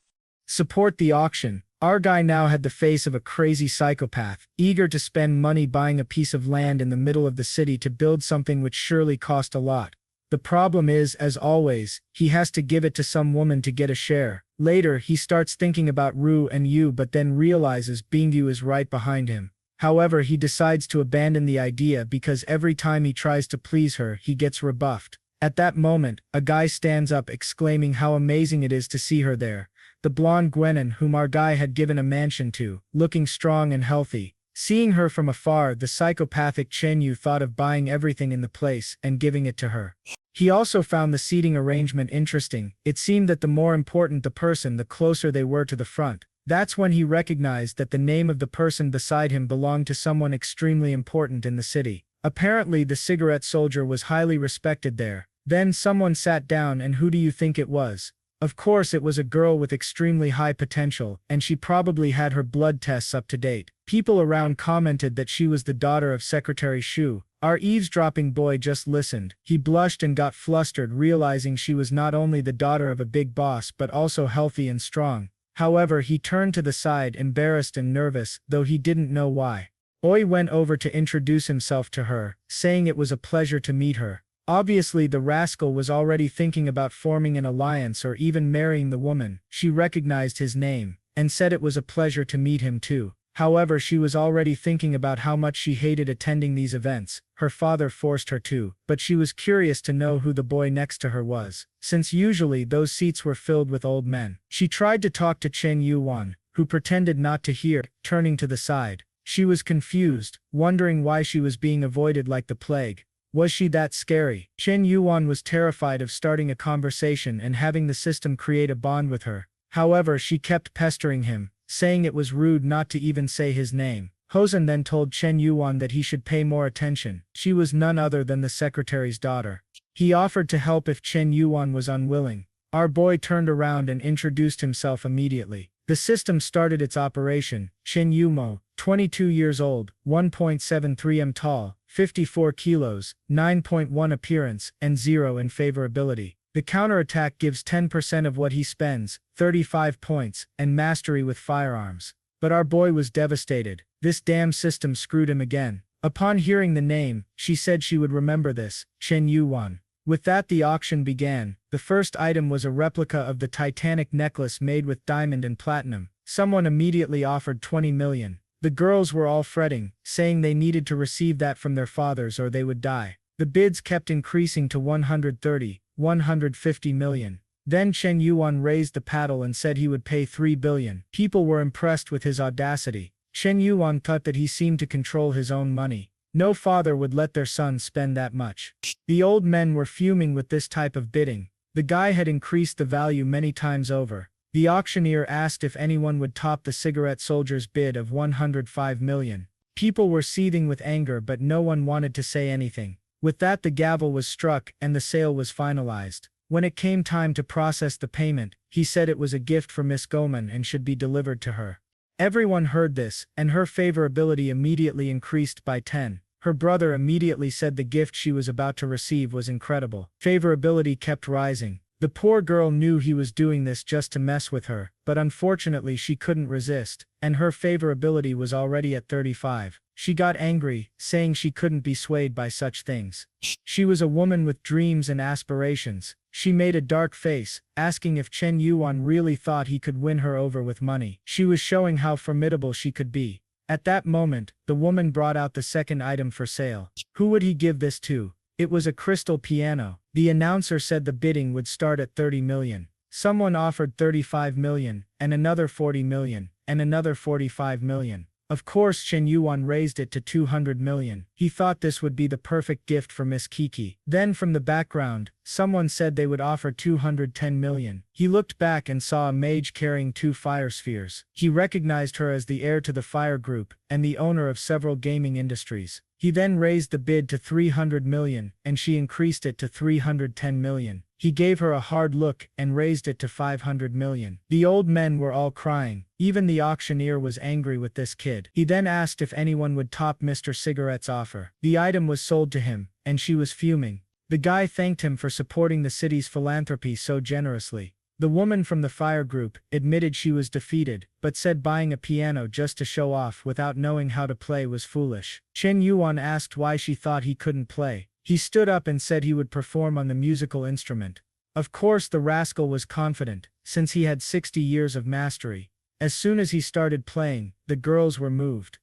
Support the auction. Our guy now had the face of a crazy psychopath, eager to spend money buying a piece of land in the middle of the city to build something which surely cost a lot. The problem is, as always, he has to give it to some woman to get a share. Later, he starts thinking about Ru and Yu but then realizes Bingyu is right behind him. However, he decides to abandon the idea because every time he tries to please her, he gets rebuffed. At that moment, a guy stands up exclaiming how amazing it is to see her there. The blonde Gwenon whom our guy had given a mansion to, looking strong and healthy. Seeing her from afar, the psychopathic Chen Yu thought of buying everything in the place and giving it to her. He also found the seating arrangement interesting. It seemed that the more important the person, the closer they were to the front. That's when he recognized that the name of the person beside him belonged to someone extremely important in the city. Apparently, the cigarette soldier was highly respected there. Then someone sat down, and who do you think it was? Of course it was a girl with extremely high potential, and she probably had her blood tests up to date. People around commented that she was the daughter of Secretary Shu. Our eavesdropping boy just listened. He blushed and got flustered, realizing she was not only the daughter of a big boss but also healthy and strong. However, he turned to the side, embarrassed and nervous, though he didn't know why. Oi went over to introduce himself to her, saying it was a pleasure to meet her. Obviously, the rascal was already thinking about forming an alliance or even marrying the woman. She recognized his name, and said it was a pleasure to meet him too. However, she was already thinking about how much she hated attending these events. Her father forced her to, but she was curious to know who the boy next to her was, since usually those seats were filled with old men. She tried to talk to Chen Yuan, who pretended not to hear, turning to the side. She was confused, wondering why she was being avoided like the plague. Was she that scary? Chen Yuan was terrified of starting a conversation and having the system create a bond with her. However, she kept pestering him, saying it was rude not to even say his name. Hosen then told Chen Yuan that he should pay more attention. She was none other than the secretary's daughter. He offered to help if Chen Yuan was unwilling. Our boy turned around and introduced himself immediately. The system started its operation. Chen Yumo, 22 years old, 1.73 m tall, 54 kilos, 9.1 appearance, and 0 in favorability. The counterattack gives 10% of what he spends, 35 points, and mastery with firearms. But our boy was devastated. This damn system screwed him again. Upon hearing the name, she said she would remember this, Chen Yuan. With that the auction began. The first item was a replica of the Titanic necklace made with diamond and platinum. Someone immediately offered 20 million. The girls were all fretting, saying they needed to receive that from their fathers or they would die. The bids kept increasing to 130, 150 million. Then Chen Yuan raised the paddle and said he would pay 3 billion. People were impressed with his audacity. Chen Yuan thought that he seemed to control his own money. No father would let their son spend that much. The old men were fuming with this type of bidding. The guy had increased the value many times over. The auctioneer asked if anyone would top the cigarette soldier's bid of 105 million. People were seething with anger but no one wanted to say anything. With that the gavel was struck and the sale was finalized. When it came time to process the payment, he said it was a gift for Miss Goman and should be delivered to her. Everyone heard this, and her favorability immediately increased by 10. Her brother immediately said the gift she was about to receive was incredible. Favorability kept rising. The poor girl knew he was doing this just to mess with her, but unfortunately she couldn't resist, and her favorability was already at 35. She got angry, saying she couldn't be swayed by such things. She was a woman with dreams and aspirations. She made a dark face, asking if Chen Yuan really thought he could win her over with money. She was showing how formidable she could be. At that moment, the woman brought out the second item for sale. Who would he give this to? It was a crystal piano. The announcer said the bidding would start at 30 million. Someone offered 35 million, and another 40 million, and another 45 million. Of course Chen Yuan raised it to 200 million. He thought this would be the perfect gift for Miss Kiki. Then from the background, someone said they would offer 210 million. He looked back and saw a mage carrying 2 fire spheres. He recognized her as the heir to the fire group, and the owner of several gaming industries. He then raised the bid to 300 million, and she increased it to 310 million. He gave her a hard look and raised it to 500 million. The old men were all crying. Even the auctioneer was angry with this kid. He then asked if anyone would top Mr. Cigarette's offer. The item was sold to him, and she was fuming. The guy thanked him for supporting the city's philanthropy so generously. The woman from the fire group admitted she was defeated, but said buying a piano just to show off without knowing how to play was foolish. Chen Yuan asked why she thought he couldn't play. He stood up and said he would perform on the musical instrument. Of course the rascal was confident, since he had 60 years of mastery. As soon as he started playing, the girls were moved.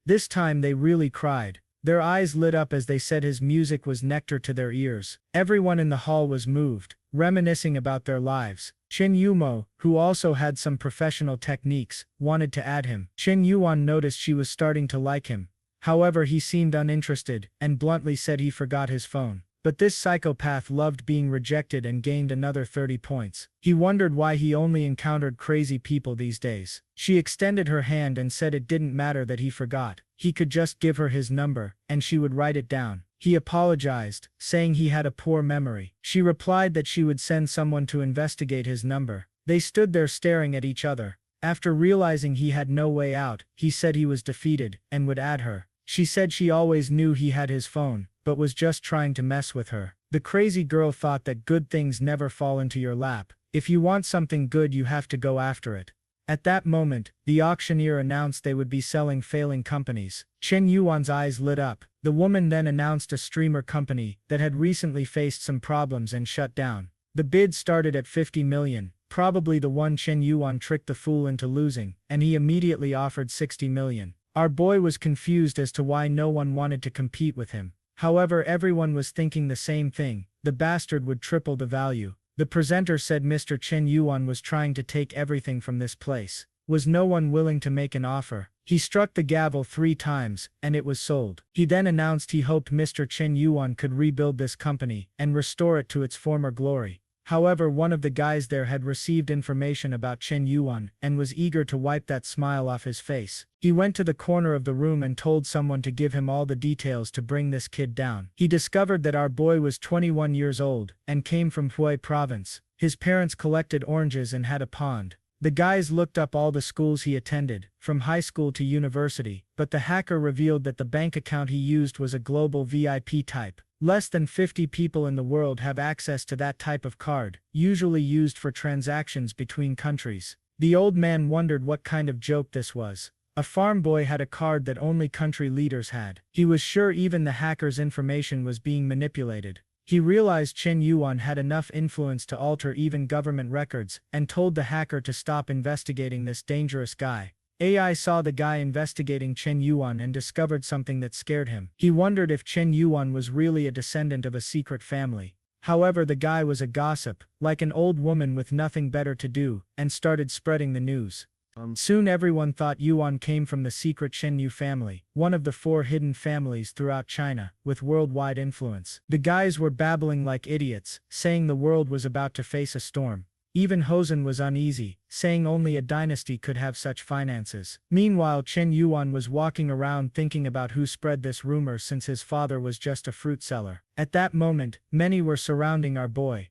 This time they really cried. Their eyes lit up as they said his music was nectar to their ears. Everyone in the hall was moved, reminiscing about their lives. Chen Yumo, who also had some professional techniques, wanted to add him. Chen Yuan noticed she was starting to like him. However, he seemed uninterested, and bluntly said he forgot his phone. But this psychopath loved being rejected and gained another 30 points. He wondered why he only encountered crazy people these days. She extended her hand and said it didn't matter that he forgot. He could just give her his number, and she would write it down. He apologized, saying he had a poor memory. She replied that she would send someone to investigate his number. They stood there staring at each other. After realizing he had no way out, he said he was defeated, and would add her. She said she always knew he had his phone, but was just trying to mess with her. The crazy girl thought that good things never fall into your lap. If you want something good you have to go after it. At that moment, the auctioneer announced they would be selling failing companies. Chen Yuan's eyes lit up. The woman then announced a streamer company that had recently faced some problems and shut down. The bid started at 50 million, probably the one Chen Yuan tricked the fool into losing, and he immediately offered 60 million. Our boy was confused as to why no one wanted to compete with him. However, everyone was thinking the same thing. The bastard would triple the value. The presenter said Mr. Chen Yuan was trying to take everything from this place. Was no one willing to make an offer? He struck the gavel 3 times, and it was sold. He then announced he hoped Mr. Chen Yuan could rebuild this company and restore it to its former glory. However, one of the guys there had received information about Chen Yuan and was eager to wipe that smile off his face. He went to the corner of the room and told someone to give him all the details to bring this kid down. He discovered that our boy was 21 years old and came from Hue province. His parents collected oranges and had a pond. The guys looked up all the schools he attended, from high school to university, but the hacker revealed that the bank account he used was a global VIP type. Less than 50 people in the world have access to that type of card, usually used for transactions between countries. The old man wondered what kind of joke this was. A farm boy had a card that only country leaders had. He was sure even the hacker's information was being manipulated. He realized Chen Yuan had enough influence to alter even government records, and told the hacker to stop investigating this dangerous guy. AI saw the guy investigating Chen Yuan and discovered something that scared him. He wondered if Chen Yuan was really a descendant of a secret family. However, the guy was a gossip, like an old woman with nothing better to do, and started spreading the news. Soon everyone thought Yuan came from the secret Chen Yu family, one of the 4 hidden families throughout China, with worldwide influence. The guys were babbling like idiots, saying the world was about to face a storm. Even Hosen was uneasy, saying only a dynasty could have such finances. Meanwhile, Chen Yuan was walking around thinking about who spread this rumor since his father was just a fruit seller. At that moment, many were surrounding our boy.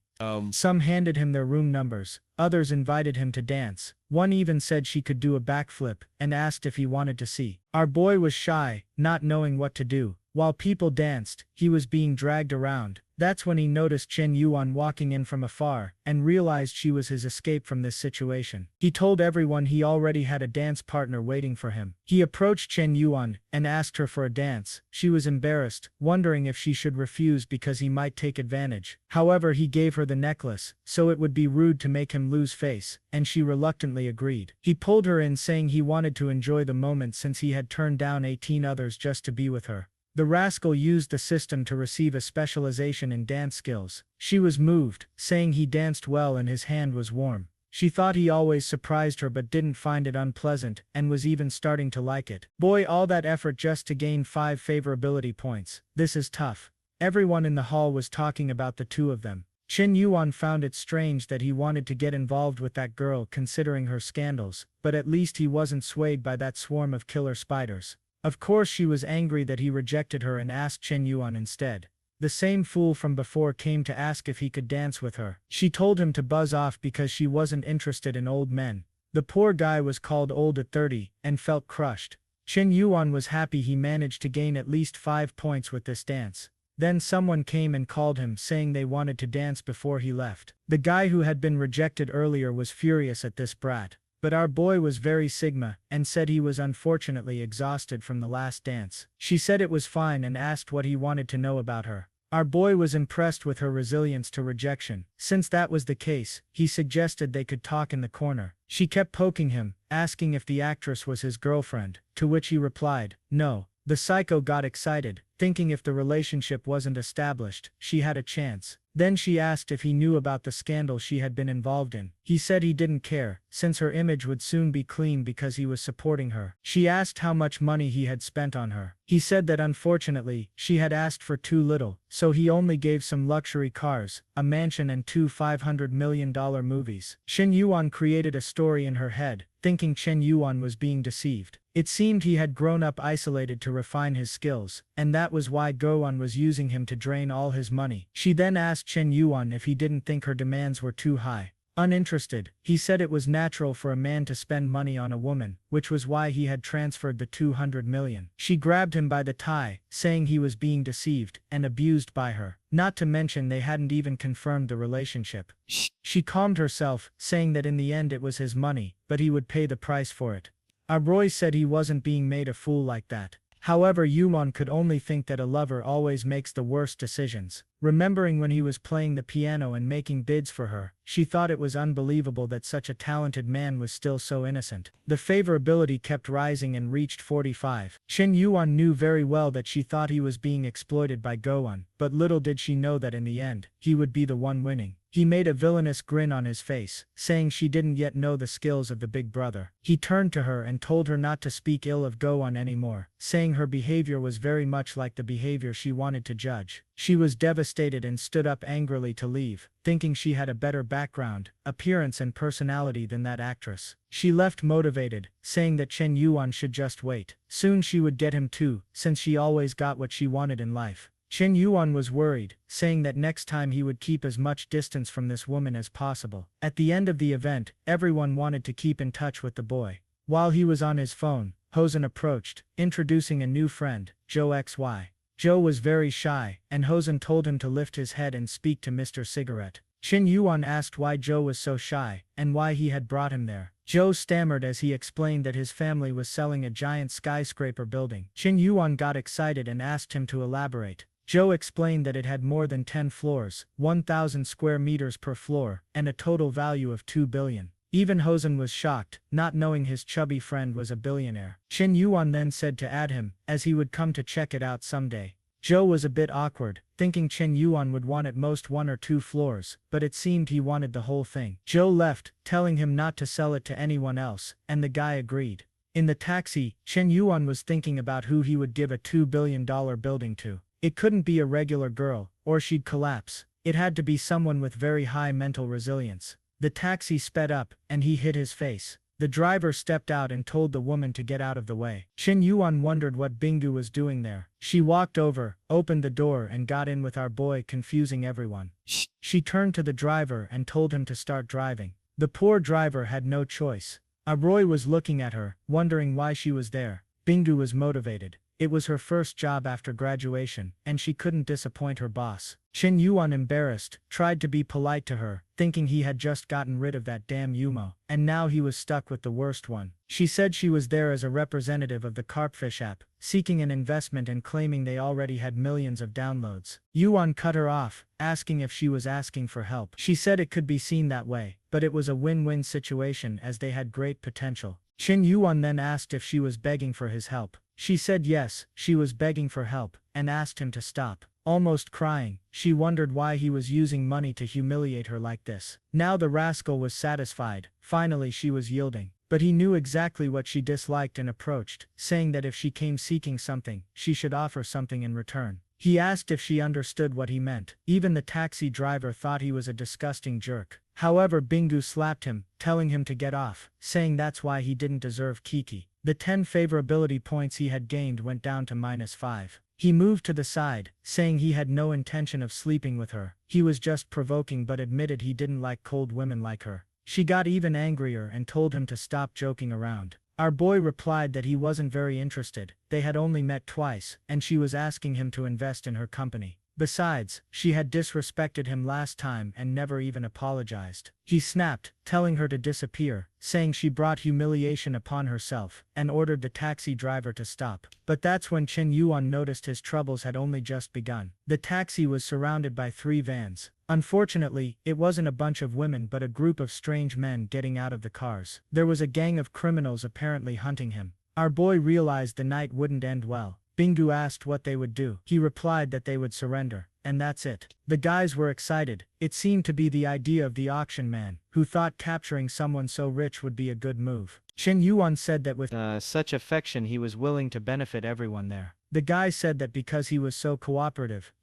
Some handed him their room numbers, others invited him to dance. One even said she could do a backflip, and asked if he wanted to see. Our boy was shy, not knowing what to do. While people danced, he was being dragged around. That's when he noticed Chen Yuan walking in from afar, and realized she was his escape from this situation. He told everyone he already had a dance partner waiting for him. He approached Chen Yuan, and asked her for a dance. She was embarrassed, wondering if she should refuse because he might take advantage. However, he gave her the necklace, so it would be rude to make him lose face, and she reluctantly agreed. He pulled her in, saying he wanted to enjoy the moment since he had turned down 18 others just to be with her. The rascal used the system to receive a specialization in dance skills. She was moved, saying he danced well and his hand was warm. She thought he always surprised her but didn't find it unpleasant, and was even starting to like it. Boy, all that effort just to gain 5 favorability points. This is tough. Everyone in the hall was talking about the two of them. Chen Yuan found it strange that he wanted to get involved with that girl considering her scandals, but at least he wasn't swayed by that swarm of killer spiders. Of course, she was angry that he rejected her and asked Chen Yuan instead. The same fool from before came to ask if he could dance with her. She told him to buzz off because she wasn't interested in old men. The poor guy was called old at 30, and felt crushed. Chen Yuan was happy he managed to gain at least 5 points with this dance. Then someone came and called him, saying they wanted to dance before he left. The guy who had been rejected earlier was furious at this brat. But our boy was very Sigma, and said he was unfortunately exhausted from the last dance. She said it was fine and asked what he wanted to know about her. Our boy was impressed with her resilience to rejection. Since that was the case, he suggested they could talk in the corner. She kept poking him, asking if the actress was his girlfriend, to which he replied, no. The psycho got excited, thinking if the relationship wasn't established, she had a chance. Then she asked if he knew about the scandal she had been involved in. He said he didn't care, since her image would soon be clean because he was supporting her. She asked how much money he had spent on her. He said that unfortunately, she had asked for too little, so he only gave some luxury cars, a mansion and 2 $500 million movies. Chen Yuan created a story in her head, thinking Chen Yuan was being deceived. It seemed he had grown up isolated to refine his skills, and that was why Gowan was using him to drain all his money. She then asked Chen Yuan if he didn't think her demands were too high. Uninterested, he said it was natural for a man to spend money on a woman, which was why he had transferred the 200 million. She grabbed him by the tie, saying he was being deceived and abused by her. Not to mention they hadn't even confirmed the relationship. She calmed herself, saying that in the end it was his money, but he would pay the price for it. Roy said he wasn't being made a fool like that. However, Yumon could only think that a lover always makes the worst decisions. Remembering when he was playing the piano and making bids for her, she thought it was unbelievable that such a talented man was still so innocent. The favorability kept rising and reached 45. Chen Yuan knew very well that she thought he was being exploited by Gowan, but little did she know that in the end, he would be the one winning. He made a villainous grin on his face, saying she didn't yet know the skills of the big brother. He turned to her and told her not to speak ill of Go-on anymore, saying her behavior was very much like the behavior she wanted to judge. She was devastated and stood up angrily to leave, thinking she had a better background, appearance and personality than that actress. She left motivated, saying that Chen Yuan should just wait. Soon she would get him too, since she always got what she wanted in life. Chen Yuan was worried, saying that next time he would keep as much distance from this woman as possible. At the end of the event, everyone wanted to keep in touch with the boy. While he was on his phone, Hosen approached, introducing a new friend, Joe XY. Joe was very shy, and Hosen told him to lift his head and speak to Mr. Cigarette. Chen Yuan asked why Joe was so shy, and why he had brought him there. Joe stammered as he explained that his family was selling a giant skyscraper building. Chen Yuan got excited and asked him to elaborate. Joe explained that it had more than 10 floors, 1,000 square meters per floor, and a total value of 2 billion. Even Hosen was shocked, not knowing his chubby friend was a billionaire. Chen Yuan then said to add him, as he would come to check it out someday. Joe was a bit awkward, thinking Chen Yuan would want at most 1 or 2 floors, but it seemed he wanted the whole thing. Joe left, telling him not to sell it to anyone else, and the guy agreed. In the taxi, Chen Yuan was thinking about who he would give a $2 billion building to. It couldn't be a regular girl, or she'd collapse. It had to be someone with very high mental resilience. The taxi sped up, and he hit his face. The driver stepped out and told the woman to get out of the way. Chen Yuan wondered what Bingu was doing there. She walked over, opened the door and got in with our boy, confusing everyone. She turned to the driver and told him to start driving. The poor driver had no choice. Roy was looking at her, wondering why she was there. Bingu was motivated. It was her first job after graduation, and she couldn't disappoint her boss. Chen Yuan, embarrassed, tried to be polite to her, thinking he had just gotten rid of that damn Yumo, and now he was stuck with the worst one. She said she was there as a representative of the Carpfish app, seeking an investment and claiming they already had millions of downloads. Yuan cut her off, asking if she was asking for help. She said it could be seen that way, but it was a win-win situation as they had great potential. Chen Yuan then asked if she was begging for his help. She said yes, she was begging for help, and asked him to stop. Almost crying, she wondered why he was using money to humiliate her like this. Now the rascal was satisfied, finally she was yielding. But he knew exactly what she disliked and approached, saying that if she came seeking something, she should offer something in return. He asked if she understood what he meant. Even the taxi driver thought he was a disgusting jerk. However, Bingu slapped him, telling him to get off, saying that's why he didn't deserve Kiki. The 10 favorability points he had gained went down to -5. He moved to the side, saying he had no intention of sleeping with her. He was just provoking but admitted he didn't like cold women like her. She got even angrier and told him to stop joking around. Our boy replied that he wasn't very interested, they had only met twice, and she was asking him to invest in her company. Besides, she had disrespected him last time and never even apologized. He snapped, telling her to disappear, saying she brought humiliation upon herself, and ordered the taxi driver to stop. But that's when Chen Yuan noticed his troubles had only just begun. The taxi was surrounded by 3 vans. Unfortunately, it wasn't a bunch of women but a group of strange men getting out of the cars. There was a gang of criminals apparently hunting him. Our boy realized the night wouldn't end well. Bingu asked what they would do. He replied that they would surrender, and that's it. The guys were excited. It seemed to be the idea of the auction man, who thought capturing someone so rich would be a good move. Chen Yuan said that with such affection he was willing to benefit everyone there. The guy said that because he was so cooperative,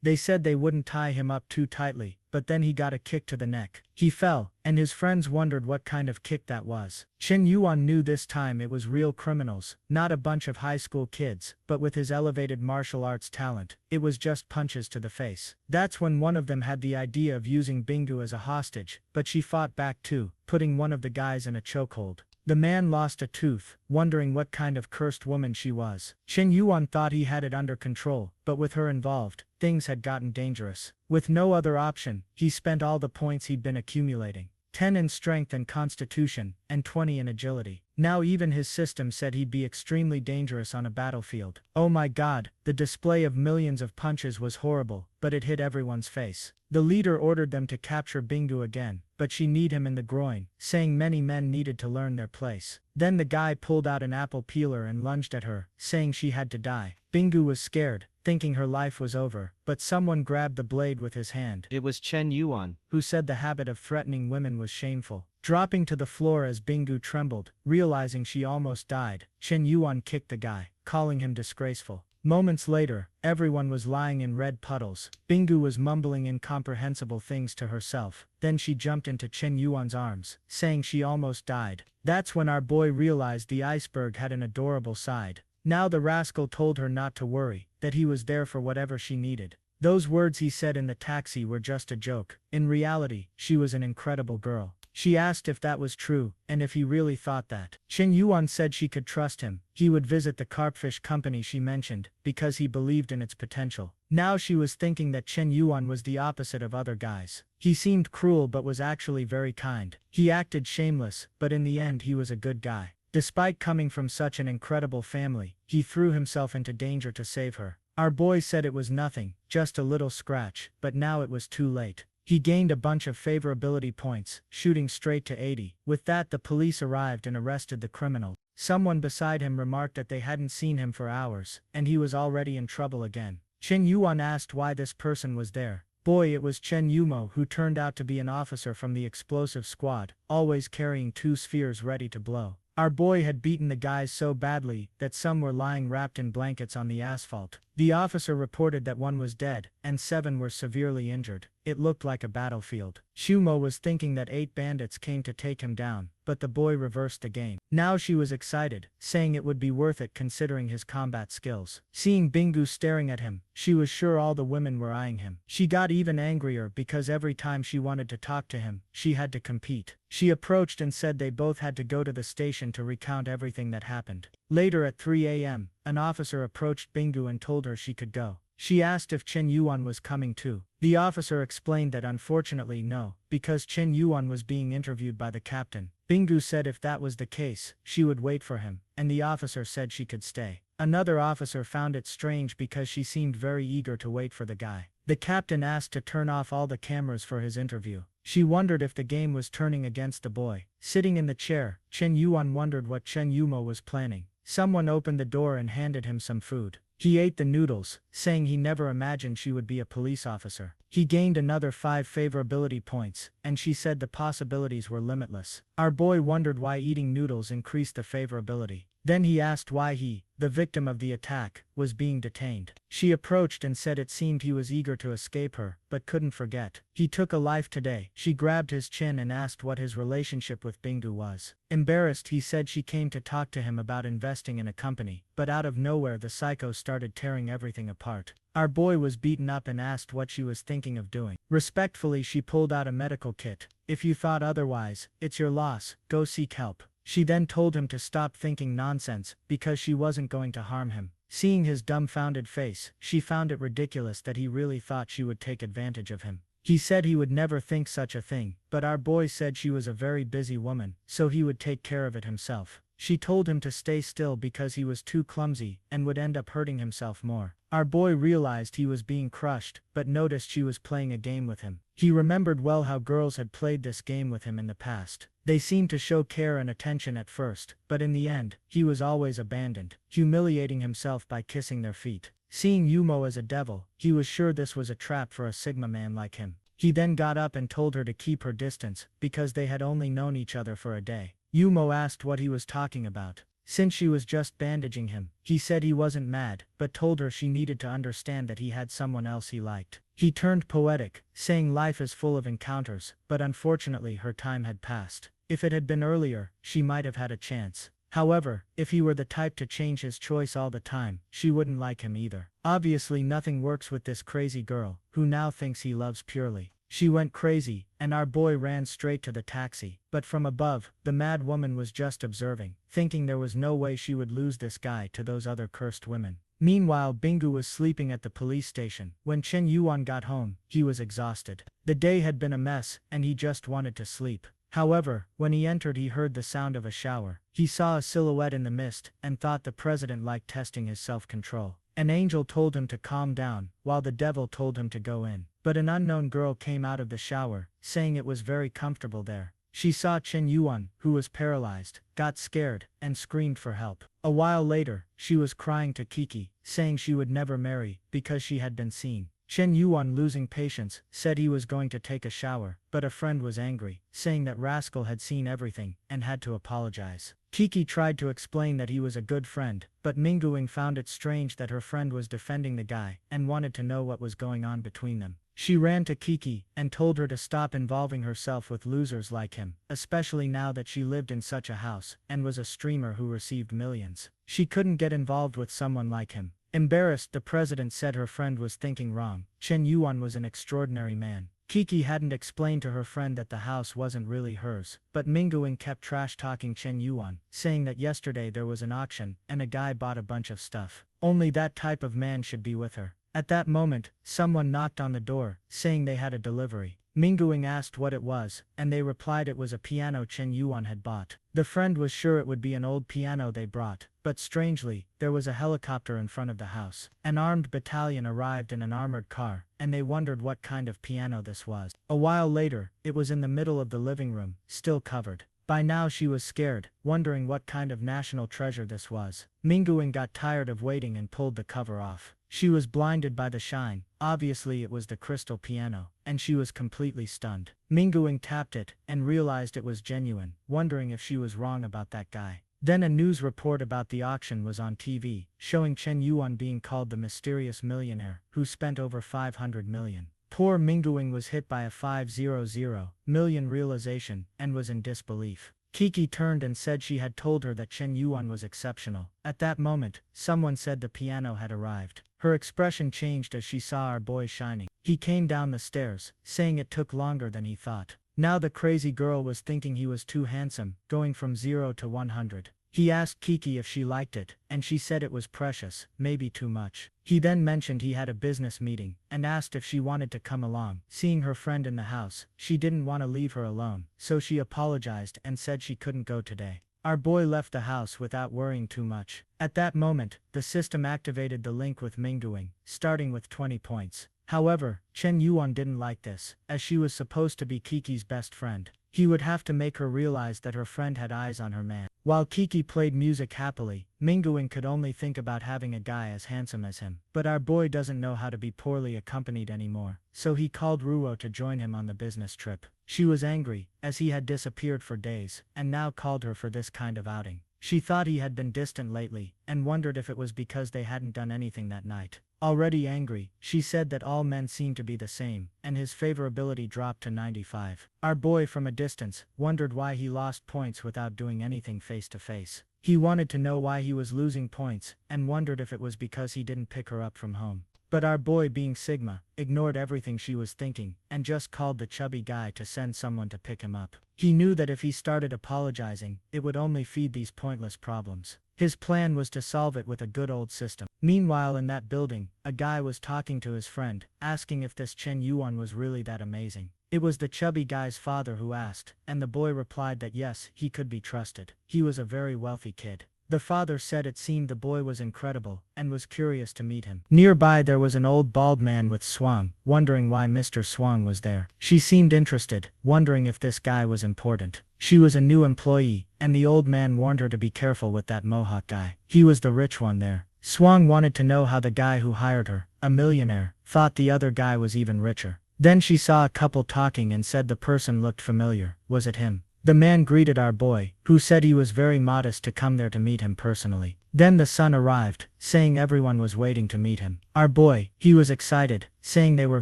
they said they wouldn't tie him up too tightly, but then he got a kick to the neck. He fell, and his friends wondered what kind of kick that was. Chen Yuan knew this time it was real criminals, not a bunch of high school kids, but with his elevated martial arts talent, it was just punches to the face. That's when one of them had the idea of using Bingu as a hostage, but she fought back too, putting one of the guys in a chokehold. The man lost a tooth, wondering what kind of cursed woman she was. Chen Yuan thought he had it under control, but with her involved, things had gotten dangerous. With no other option, he spent all the points he'd been accumulating. 10 in strength and constitution, and 20 in agility. Now even his system said he'd be extremely dangerous on a battlefield. Oh my god, the display of millions of punches was horrible, but it hit everyone's face. The leader ordered them to capture Bingu again, but she kneed him in the groin, saying many men needed to learn their place. Then the guy pulled out an apple peeler and lunged at her, saying she had to die. Bingu was scared, thinking her life was over, but someone grabbed the blade with his hand. It was Chen Yuan, Who said the habit of threatening women was shameful. Dropping to the floor as Bingu trembled, realizing she almost died, Chen Yuan kicked the guy, calling him disgraceful. Moments later, everyone was lying in red puddles. Bingu was mumbling incomprehensible things to herself. Then she jumped into Chen Yuan's arms, saying she almost died. That's when our boy realized the iceberg had an adorable side. Now the rascal told her not to worry, that he was there for whatever she needed. Those words he said in the taxi were just a joke. In reality, she was an incredible girl. She asked if that was true, and if he really thought that. Chen Yuan said she could trust him. He would visit the carpfish company she mentioned, because he believed in its potential. Now she was thinking that Chen Yuan was the opposite of other guys. He seemed cruel but was actually very kind. He acted shameless, but in the end he was a good guy. Despite coming from such an incredible family, he threw himself into danger to save her. Our boy said it was nothing, just a little scratch, but now it was too late. He gained a bunch of favorability points, shooting straight to 80. With that the police arrived and arrested the criminal. Someone beside him remarked that they hadn't seen him for hours, and he was already in trouble again. Chen Yuan asked why this person was there. Boy, it was Chen Yumo, who turned out to be an officer from the explosive squad, always carrying 2 spheres ready to blow. Our boy had beaten the guys so badly that some were lying wrapped in blankets on the asphalt. The officer reported that 1 was dead, and 7 were severely injured. It looked like a battlefield. Shumo was thinking that 8 bandits came to take him down, but the boy reversed the game. Now she was excited, saying it would be worth it considering his combat skills. Seeing Bingu staring at him, she was sure all the women were eyeing him. She got even angrier because every time she wanted to talk to him, she had to compete. She approached and said they both had to go to the station to recount everything that happened. Later at 3 a.m., an officer approached Bingu and told her she could go. She asked if Chen Yuan was coming too. The officer explained that unfortunately no, because Chen Yuan was being interviewed by the captain. Bingu said if that was the case, she would wait for him, and the officer said she could stay. Another officer found it strange because she seemed very eager to wait for the guy. The captain asked to turn off all the cameras for his interview. She wondered if the game was turning against the boy. Sitting in the chair, Chen Yuan wondered what Chen Yumo was planning. Someone opened the door and handed him some food. He ate the noodles, saying he never imagined she would be a police officer. He gained another 5 favorability points, and she said the possibilities were limitless. Our boy wondered why eating noodles increased the favorability. Then he asked why he, the victim of the attack, was being detained. She approached and said it seemed he was eager to escape her, but couldn't forget. He took a life today. She grabbed his chin and asked what his relationship with Bingu was. Embarrassed, he said she came to talk to him about investing in a company, but out of nowhere the psycho started tearing everything apart. Our boy was beaten up and asked what she was thinking of doing. Respectfully, she pulled out a medical kit. If you thought otherwise, it's your loss, go seek help. She then told him to stop thinking nonsense, because she wasn't going to harm him. Seeing his dumbfounded face, she found it ridiculous that he really thought she would take advantage of him. He said he would never think such a thing, but our boy said she was a very busy woman, so he would take care of it himself. She told him to stay still because he was too clumsy, and would end up hurting himself more. Our boy realized he was being crushed, but noticed she was playing a game with him. He remembered well how girls had played this game with him in the past. They seemed to show care and attention at first, but in the end, he was always abandoned, humiliating himself by kissing their feet. Seeing Yumo as a devil, he was sure this was a trap for a Sigma man like him. He then got up and told her to keep her distance, because they had only known each other for a day. Yumo asked what he was talking about. Since she was just bandaging him, he said he wasn't mad, but told her she needed to understand that he had someone else he liked. He turned poetic, saying life is full of encounters, but unfortunately her time had passed. If it had been earlier, she might have had a chance. However, if he were the type to change his choice all the time, she wouldn't like him either. Obviously nothing works with this crazy girl, who now thinks he loves purely. She went crazy, and our boy ran straight to the taxi. But from above, the mad woman was just observing, thinking there was no way she would lose this guy to those other cursed women. Meanwhile, Bingu was sleeping at the police station. When Chen Yuan got home, he was exhausted. The day had been a mess, and he just wanted to sleep. However, when he entered he heard the sound of a shower. He saw a silhouette in the mist, and thought the president liked testing his self-control. An angel told him to calm down, while the devil told him to go in. But an unknown girl came out of the shower, saying it was very comfortable there. She saw Chen Yuan, who was paralyzed, got scared, and screamed for help. A while later, she was crying to Kiki, saying she would never marry, because she had been seen. Chen Yuan, losing patience, said he was going to take a shower, but a friend was angry, saying that Rascal had seen everything, and had to apologize. Kiki tried to explain that he was a good friend, but Minguing found it strange that her friend was defending the guy, and wanted to know what was going on between them. She ran to Kiki, and told her to stop involving herself with losers like him, especially now that she lived in such a house, and was a streamer who received millions. She couldn't get involved with someone like him. Embarrassed, the president said her friend was thinking wrong. Chen Yuan was an extraordinary man. Kiki hadn't explained to her friend that the house wasn't really hers, but Minguing kept trash-talking Chen Yuan, saying that yesterday there was an auction, and a guy bought a bunch of stuff. Only that type of man should be with her. At that moment, someone knocked on the door, saying they had a delivery. Minguing asked what it was, and they replied it was a piano Chen Yuan had bought. The friend was sure it would be an old piano they brought, but strangely, there was a helicopter in front of the house. An armed battalion arrived in an armored car, and they wondered what kind of piano this was. A while later, it was in the middle of the living room, still covered. By now she was scared, wondering what kind of national treasure this was. Minguing got tired of waiting and pulled the cover off. She was blinded by the shine. Obviously it was the crystal piano, and she was completely stunned. Minguing tapped it, and realized it was genuine, wondering if she was wrong about that guy. Then a news report about the auction was on TV, showing Chen Yuan being called the mysterious millionaire, who spent over 500 million. Poor Minguing was hit by a 500 million realization, and was in disbelief. Kiki turned and said she had told her that Chen Yuan was exceptional. At that moment, someone said the piano had arrived. Her expression changed as she saw our boy shining. He came down the stairs, saying it took longer than he thought. Now the crazy girl was thinking he was too handsome, going from 0 to 100. He asked Kiki if she liked it, and she said it was precious, maybe too much. He then mentioned he had a business meeting, and asked if she wanted to come along. Seeing her friend in the house, she didn't want to leave her alone, so she apologized and said she couldn't go today. Our boy left the house without worrying too much. At that moment, the system activated the link with Minguing, starting with 20 points. However, Chen Yuan didn't like this, as she was supposed to be Kiki's best friend. He would have to make her realize that her friend had eyes on her man. While Kiki played music happily, Minguing could only think about having a guy as handsome as him. But our boy doesn't know how to be poorly accompanied anymore, so he called Ruo to join him on the business trip. She was angry, as he had disappeared for days, and now called her for this kind of outing. She thought he had been distant lately, and wondered if it was because they hadn't done anything that night. Already angry, she said that all men seemed to be the same, and his favorability dropped to 95. Our boy from a distance wondered why he lost points without doing anything face to face. He wanted to know why he was losing points, and wondered if it was because he didn't pick her up from home. But our boy, being Sigma, ignored everything she was thinking, and just called the chubby guy to send someone to pick him up. He knew that if he started apologizing, it would only feed these pointless problems. His plan was to solve it with a good old system. Meanwhile, in that building, a guy was talking to his friend, asking if this Chen Yuan was really that amazing. It was the chubby guy's father who asked, and the boy replied that yes, he could be trusted. He was a very wealthy kid. The father said it seemed the boy was incredible, and was curious to meet him. Nearby there was an old bald man with Swang, wondering why Mr. Swang was there. She seemed interested, wondering if this guy was important. She was a new employee, and the old man warned her to be careful with that Mohawk guy. He was the rich one there. Swang wanted to know how the guy who hired her, a millionaire, thought the other guy was even richer. Then she saw a couple talking and said the person looked familiar. Was it him? The man greeted our boy, who said he was very modest to come there to meet him personally. Then the son arrived, saying everyone was waiting to meet him. Our boy, he was excited, saying they were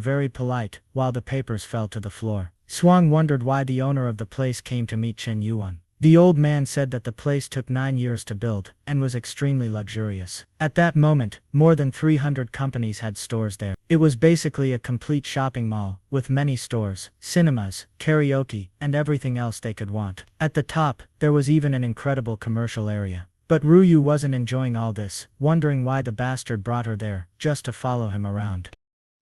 very polite, while the papers fell to the floor. Swang wondered why the owner of the place came to meet Chen Yuan. The old man said that the place took 9 years to build, and was extremely luxurious. At that moment, more than 300 companies had stores there. It was basically a complete shopping mall, with many stores, cinemas, karaoke, and everything else they could want. At the top, there was even an incredible commercial area. But Ruyu wasn't enjoying all this, wondering why the bastard brought her there, just to follow him around.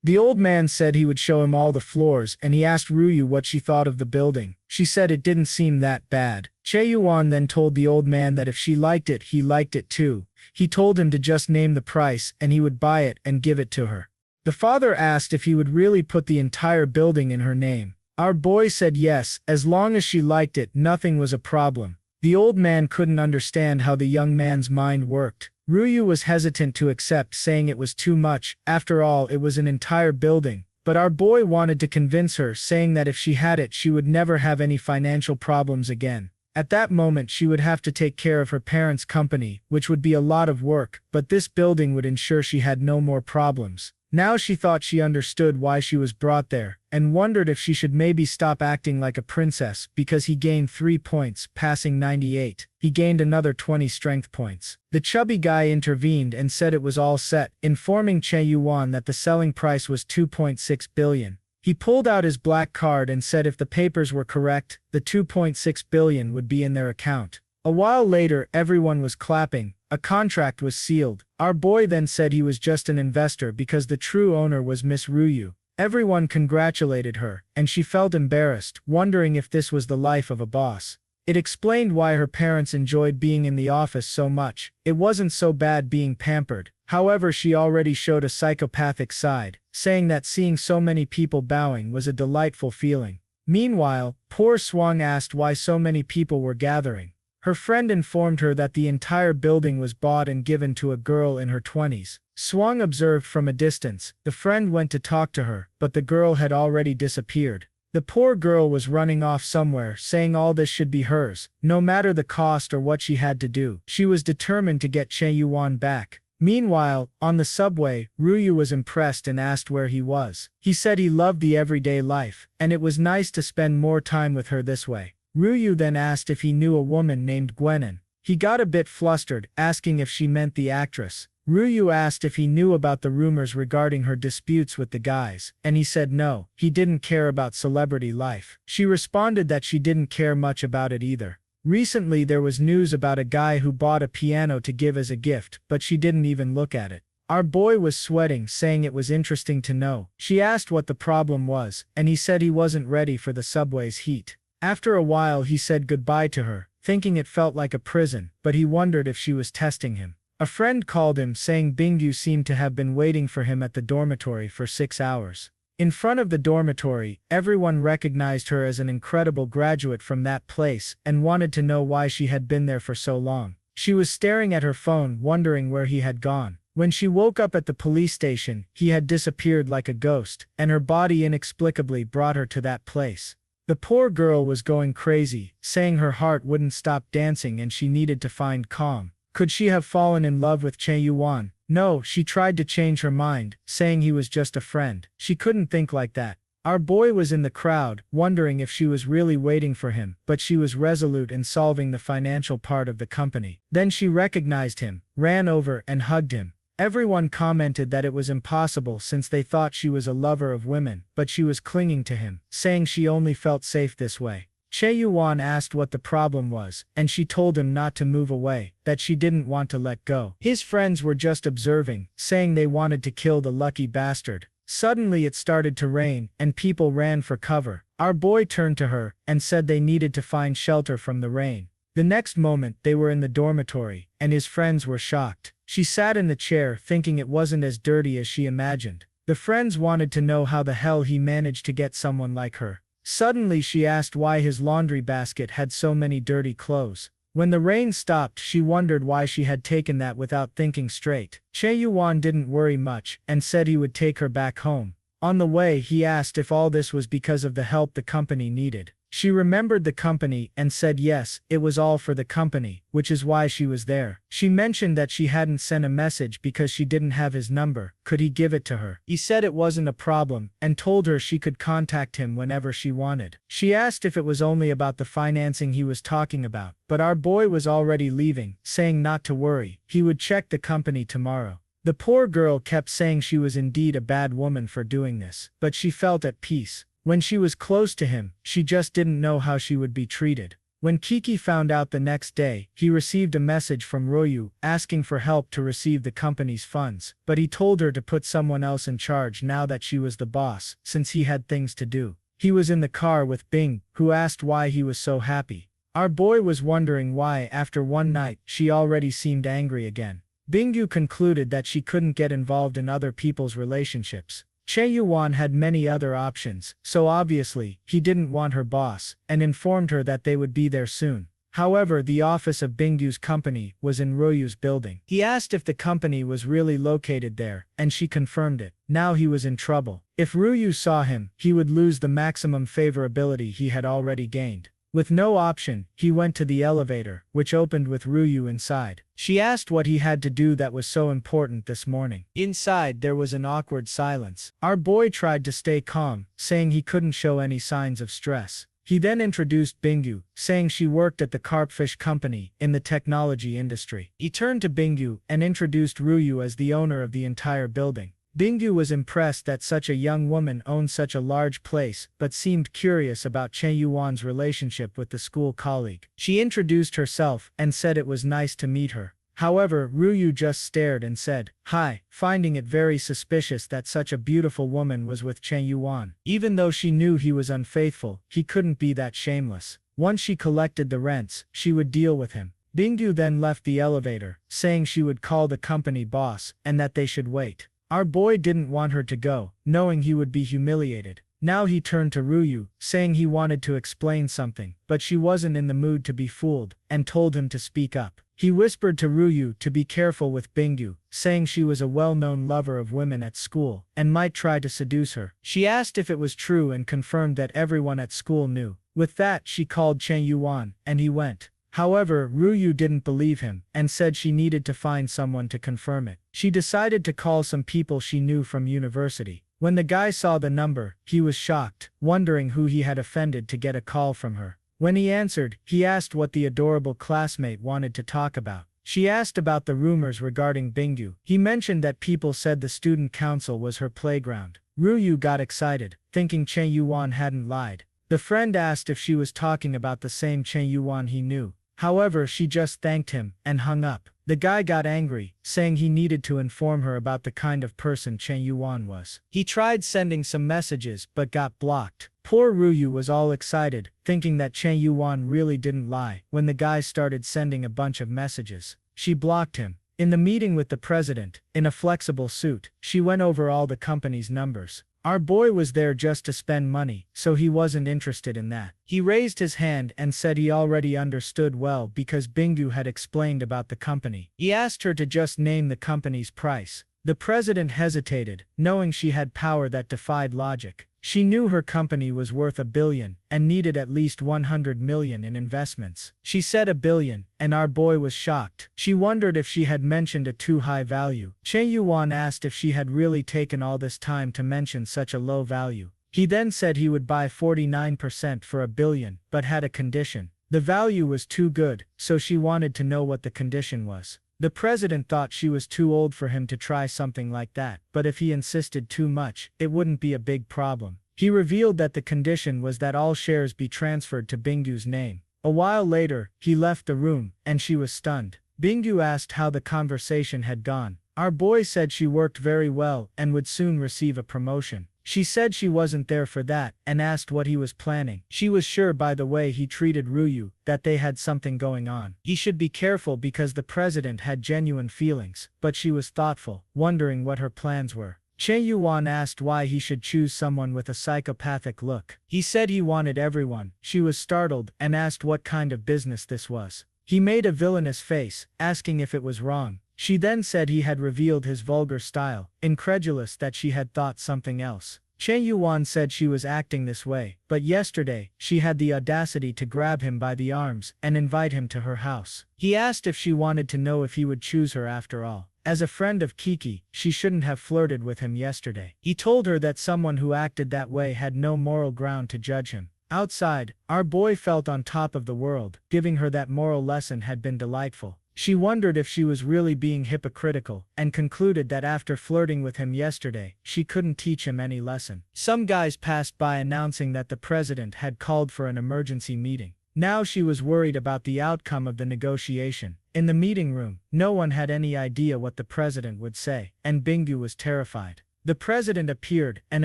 The old man said he would show him all the floors, and he asked Ruyu what she thought of the building. She said it didn't seem that bad. Chen Yuan then told the old man that if she liked it, he liked it too. He told him to just name the price and he would buy it and give it to her. The father asked if he would really put the entire building in her name. Our boy said yes, as long as she liked it, nothing was a problem. The old man couldn't understand how the young man's mind worked. Ruyu was hesitant to accept, saying it was too much. After all, it was an entire building. But our boy wanted to convince her, saying that if she had it, she would never have any financial problems again. At that moment, she would have to take care of her parents' company, which would be a lot of work, but this building would ensure she had no more problems. Now she thought she understood why she was brought there, and wondered if she should maybe stop acting like a princess, because he gained 3 points, passing 98. He gained another 20 strength points. The chubby guy intervened and said it was all set, informing Chen Yuan that the selling price was 2.6 billion. He pulled out his black card and said if the papers were correct, the 2.6 billion would be in their account. A while later, everyone was clapping. A contract was sealed. Our boy then said he was just an investor because the true owner was Miss Ruyu. Everyone congratulated her, and she felt embarrassed, wondering if this was the life of a boss. It explained why her parents enjoyed being in the office so much. It wasn't so bad being pampered. However, she already showed a psychopathic side, saying that seeing so many people bowing was a delightful feeling. Meanwhile, poor Swang asked why so many people were gathering. Her friend informed her that the entire building was bought and given to a girl in her 20s. Swang observed from a distance. The friend went to talk to her, but the girl had already disappeared. The poor girl was running off somewhere, saying all this should be hers, no matter the cost or what she had to do. She was determined to get Chen Yuan back. Meanwhile, on the subway, Ruyu was impressed and asked where he was. He said he loved the everyday life, and it was nice to spend more time with her this way. Ruyu then asked if he knew a woman named Gwenin. He got a bit flustered, asking if she meant the actress. Ruyu asked if he knew about the rumors regarding her disputes with the guys, and he said no, he didn't care about celebrity life. She responded that she didn't care much about it either. Recently there was news about a guy who bought a piano to give as a gift, but she didn't even look at it. Our boy was sweating, saying it was interesting to know. She asked what the problem was, and he said he wasn't ready for the subway's heat. After a while he said goodbye to her, thinking it felt like a prison, but he wondered if she was testing him. A friend called him, saying Bingyu seemed to have been waiting for him at the dormitory for 6 hours. In front of the dormitory, everyone recognized her as an incredible graduate from that place and wanted to know why she had been there for so long. She was staring at her phone, wondering where he had gone. When she woke up at the police station, he had disappeared like a ghost, and her body inexplicably brought her to that place. The poor girl was going crazy, saying her heart wouldn't stop dancing and she needed to find calm. Could she have fallen in love with Chen Yuan? No, she tried to change her mind, saying he was just a friend. She couldn't think like that. Our boy was in the crowd, wondering if she was really waiting for him, but she was resolute in solving the financial part of the company. Then she recognized him, ran over and hugged him. Everyone commented that it was impossible since they thought she was a lover of women, but she was clinging to him, saying she only felt safe this way. Chen Yuan asked what the problem was, and she told him not to move away, that she didn't want to let go. His friends were just observing, saying they wanted to kill the lucky bastard. Suddenly it started to rain, and people ran for cover. Our boy turned to her, and said they needed to find shelter from the rain. The next moment, they were in the dormitory, and his friends were shocked. She sat in the chair, thinking it wasn't as dirty as she imagined. The friends wanted to know how the hell he managed to get someone like her. Suddenly she asked why his laundry basket had so many dirty clothes. When the rain stopped, she wondered why she had taken that without thinking straight. Chen Yuan didn't worry much, and said he would take her back home. On the way, he asked if all this was because of the help the company needed. She remembered the company and said yes, it was all for the company, which is why she was there. She mentioned that she hadn't sent a message because she didn't have his number. Could he give it to her? He said it wasn't a problem, and told her she could contact him whenever she wanted. She asked if it was only about the financing he was talking about, but our boy was already leaving, saying not to worry, he would check the company tomorrow. The poor girl kept saying she was indeed a bad woman for doing this, but she felt at peace. When she was close to him, she just didn't know how she would be treated. When Kiki found out the next day, he received a message from Royu asking for help to receive the company's funds, but he told her to put someone else in charge now that she was the boss, since he had things to do. He was in the car with Bing, who asked why he was so happy. Our boy was wondering why after one night she already seemed angry again. Bingyu concluded that she couldn't get involved in other people's relationships. Chen Yuan had many other options, so obviously, he didn't want her boss, and informed her that they would be there soon. However, the office of Bingyu's company was in Royu's building. He asked if the company was really located there, and she confirmed it. Now he was in trouble. If Royu saw him, he would lose the maximum favorability he had already gained. With no option, he went to the elevator, which opened with Royu inside. She asked what he had to do that was so important this morning. Inside, there was an awkward silence. Our boy tried to stay calm, saying he couldn't show any signs of stress. He then introduced Bingyu, saying she worked at the carpfish company in the technology industry. He turned to Bingyu and introduced Royu as the owner of the entire building. Bingyu was impressed that such a young woman owned such a large place, but seemed curious about Chen Yuan's relationship with the school colleague. She introduced herself and said it was nice to meet her. However, Royu just stared and said, "Hi," finding it very suspicious that such a beautiful woman was with Chen Yuan. Even though she knew he was unfaithful, he couldn't be that shameless. Once she collected the rents, she would deal with him. Bingyu then left the elevator, saying she would call the company boss and that they should wait. Our boy didn't want her to go, knowing he would be humiliated. Now he turned to Royu, saying he wanted to explain something, but she wasn't in the mood to be fooled, and told him to speak up. He whispered to Royu to be careful with Bingyu, saying she was a well-known lover of women at school, and might try to seduce her. She asked if it was true and confirmed that everyone at school knew. With that, she called Chen Yuan, and he went. However, Royu didn't believe him, and said she needed to find someone to confirm it. She decided to call some people she knew from university. When the guy saw the number, he was shocked, wondering who he had offended to get a call from her. When he answered, he asked what the adorable classmate wanted to talk about. She asked about the rumors regarding Bingyu. He mentioned that people said the student council was her playground. Royu got excited, thinking Chen Yuan hadn't lied. The friend asked if she was talking about the same Chen Yuan he knew. However, she just thanked him and hung up. The guy got angry, saying he needed to inform her about the kind of person Chen Yuan was. He tried sending some messages but got blocked. Poor Royu was all excited, thinking that Chen Yuan really didn't lie, when the guy started sending a bunch of messages. She blocked him. In the meeting with the president, in a flexible suit, she went over all the company's numbers. Our boy was there just to spend money, so he wasn't interested in that. He raised his hand and said he already understood well because Bingyu had explained about the company. He asked her to just name the company's price. The president hesitated, knowing she had power that defied logic. She knew her company was worth $1 billion and needed at least $100 million in investments. She said $1 billion, and our boy was shocked. She wondered if she had mentioned a too high value. Chen Yuan asked if she had really taken all this time to mention such a low value. He then said he would buy 49% for $1 billion, but had a condition. The value was too good, so she wanted to know what the condition was. The president thought she was too old for him to try something like that, but if he insisted too much, it wouldn't be a big problem. He revealed that the condition was that all shares be transferred to Bingyu's name. A while later, he left the room, and she was stunned. Bingyu asked how the conversation had gone. Our boy said she worked very well and would soon receive a promotion. She said she wasn't there for that, and asked what he was planning. She was sure by the way he treated Royu, that they had something going on. He should be careful because the president had genuine feelings, but she was thoughtful, wondering what her plans were. Chen Yuan asked why he should choose someone with a psychopathic look. He said he wanted everyone. She was startled, and asked what kind of business this was. He made a villainous face, asking if it was wrong. She then said he had revealed his vulgar style, incredulous that she had thought something else. Chen Yuan said she was acting this way, but yesterday, she had the audacity to grab him by the arms and invite him to her house. He asked if she wanted to know if he would choose her after all. As a friend of Kiki, she shouldn't have flirted with him yesterday. He told her that someone who acted that way had no moral ground to judge him. Outside, our boy felt on top of the world. Giving her that moral lesson had been delightful. She wondered if she was really being hypocritical, and concluded that after flirting with him yesterday, she couldn't teach him any lesson. Some guys passed by announcing that the president had called for an emergency meeting. Now she was worried about the outcome of the negotiation. In the meeting room, no one had any idea what the president would say, and Bingu was terrified. The president appeared and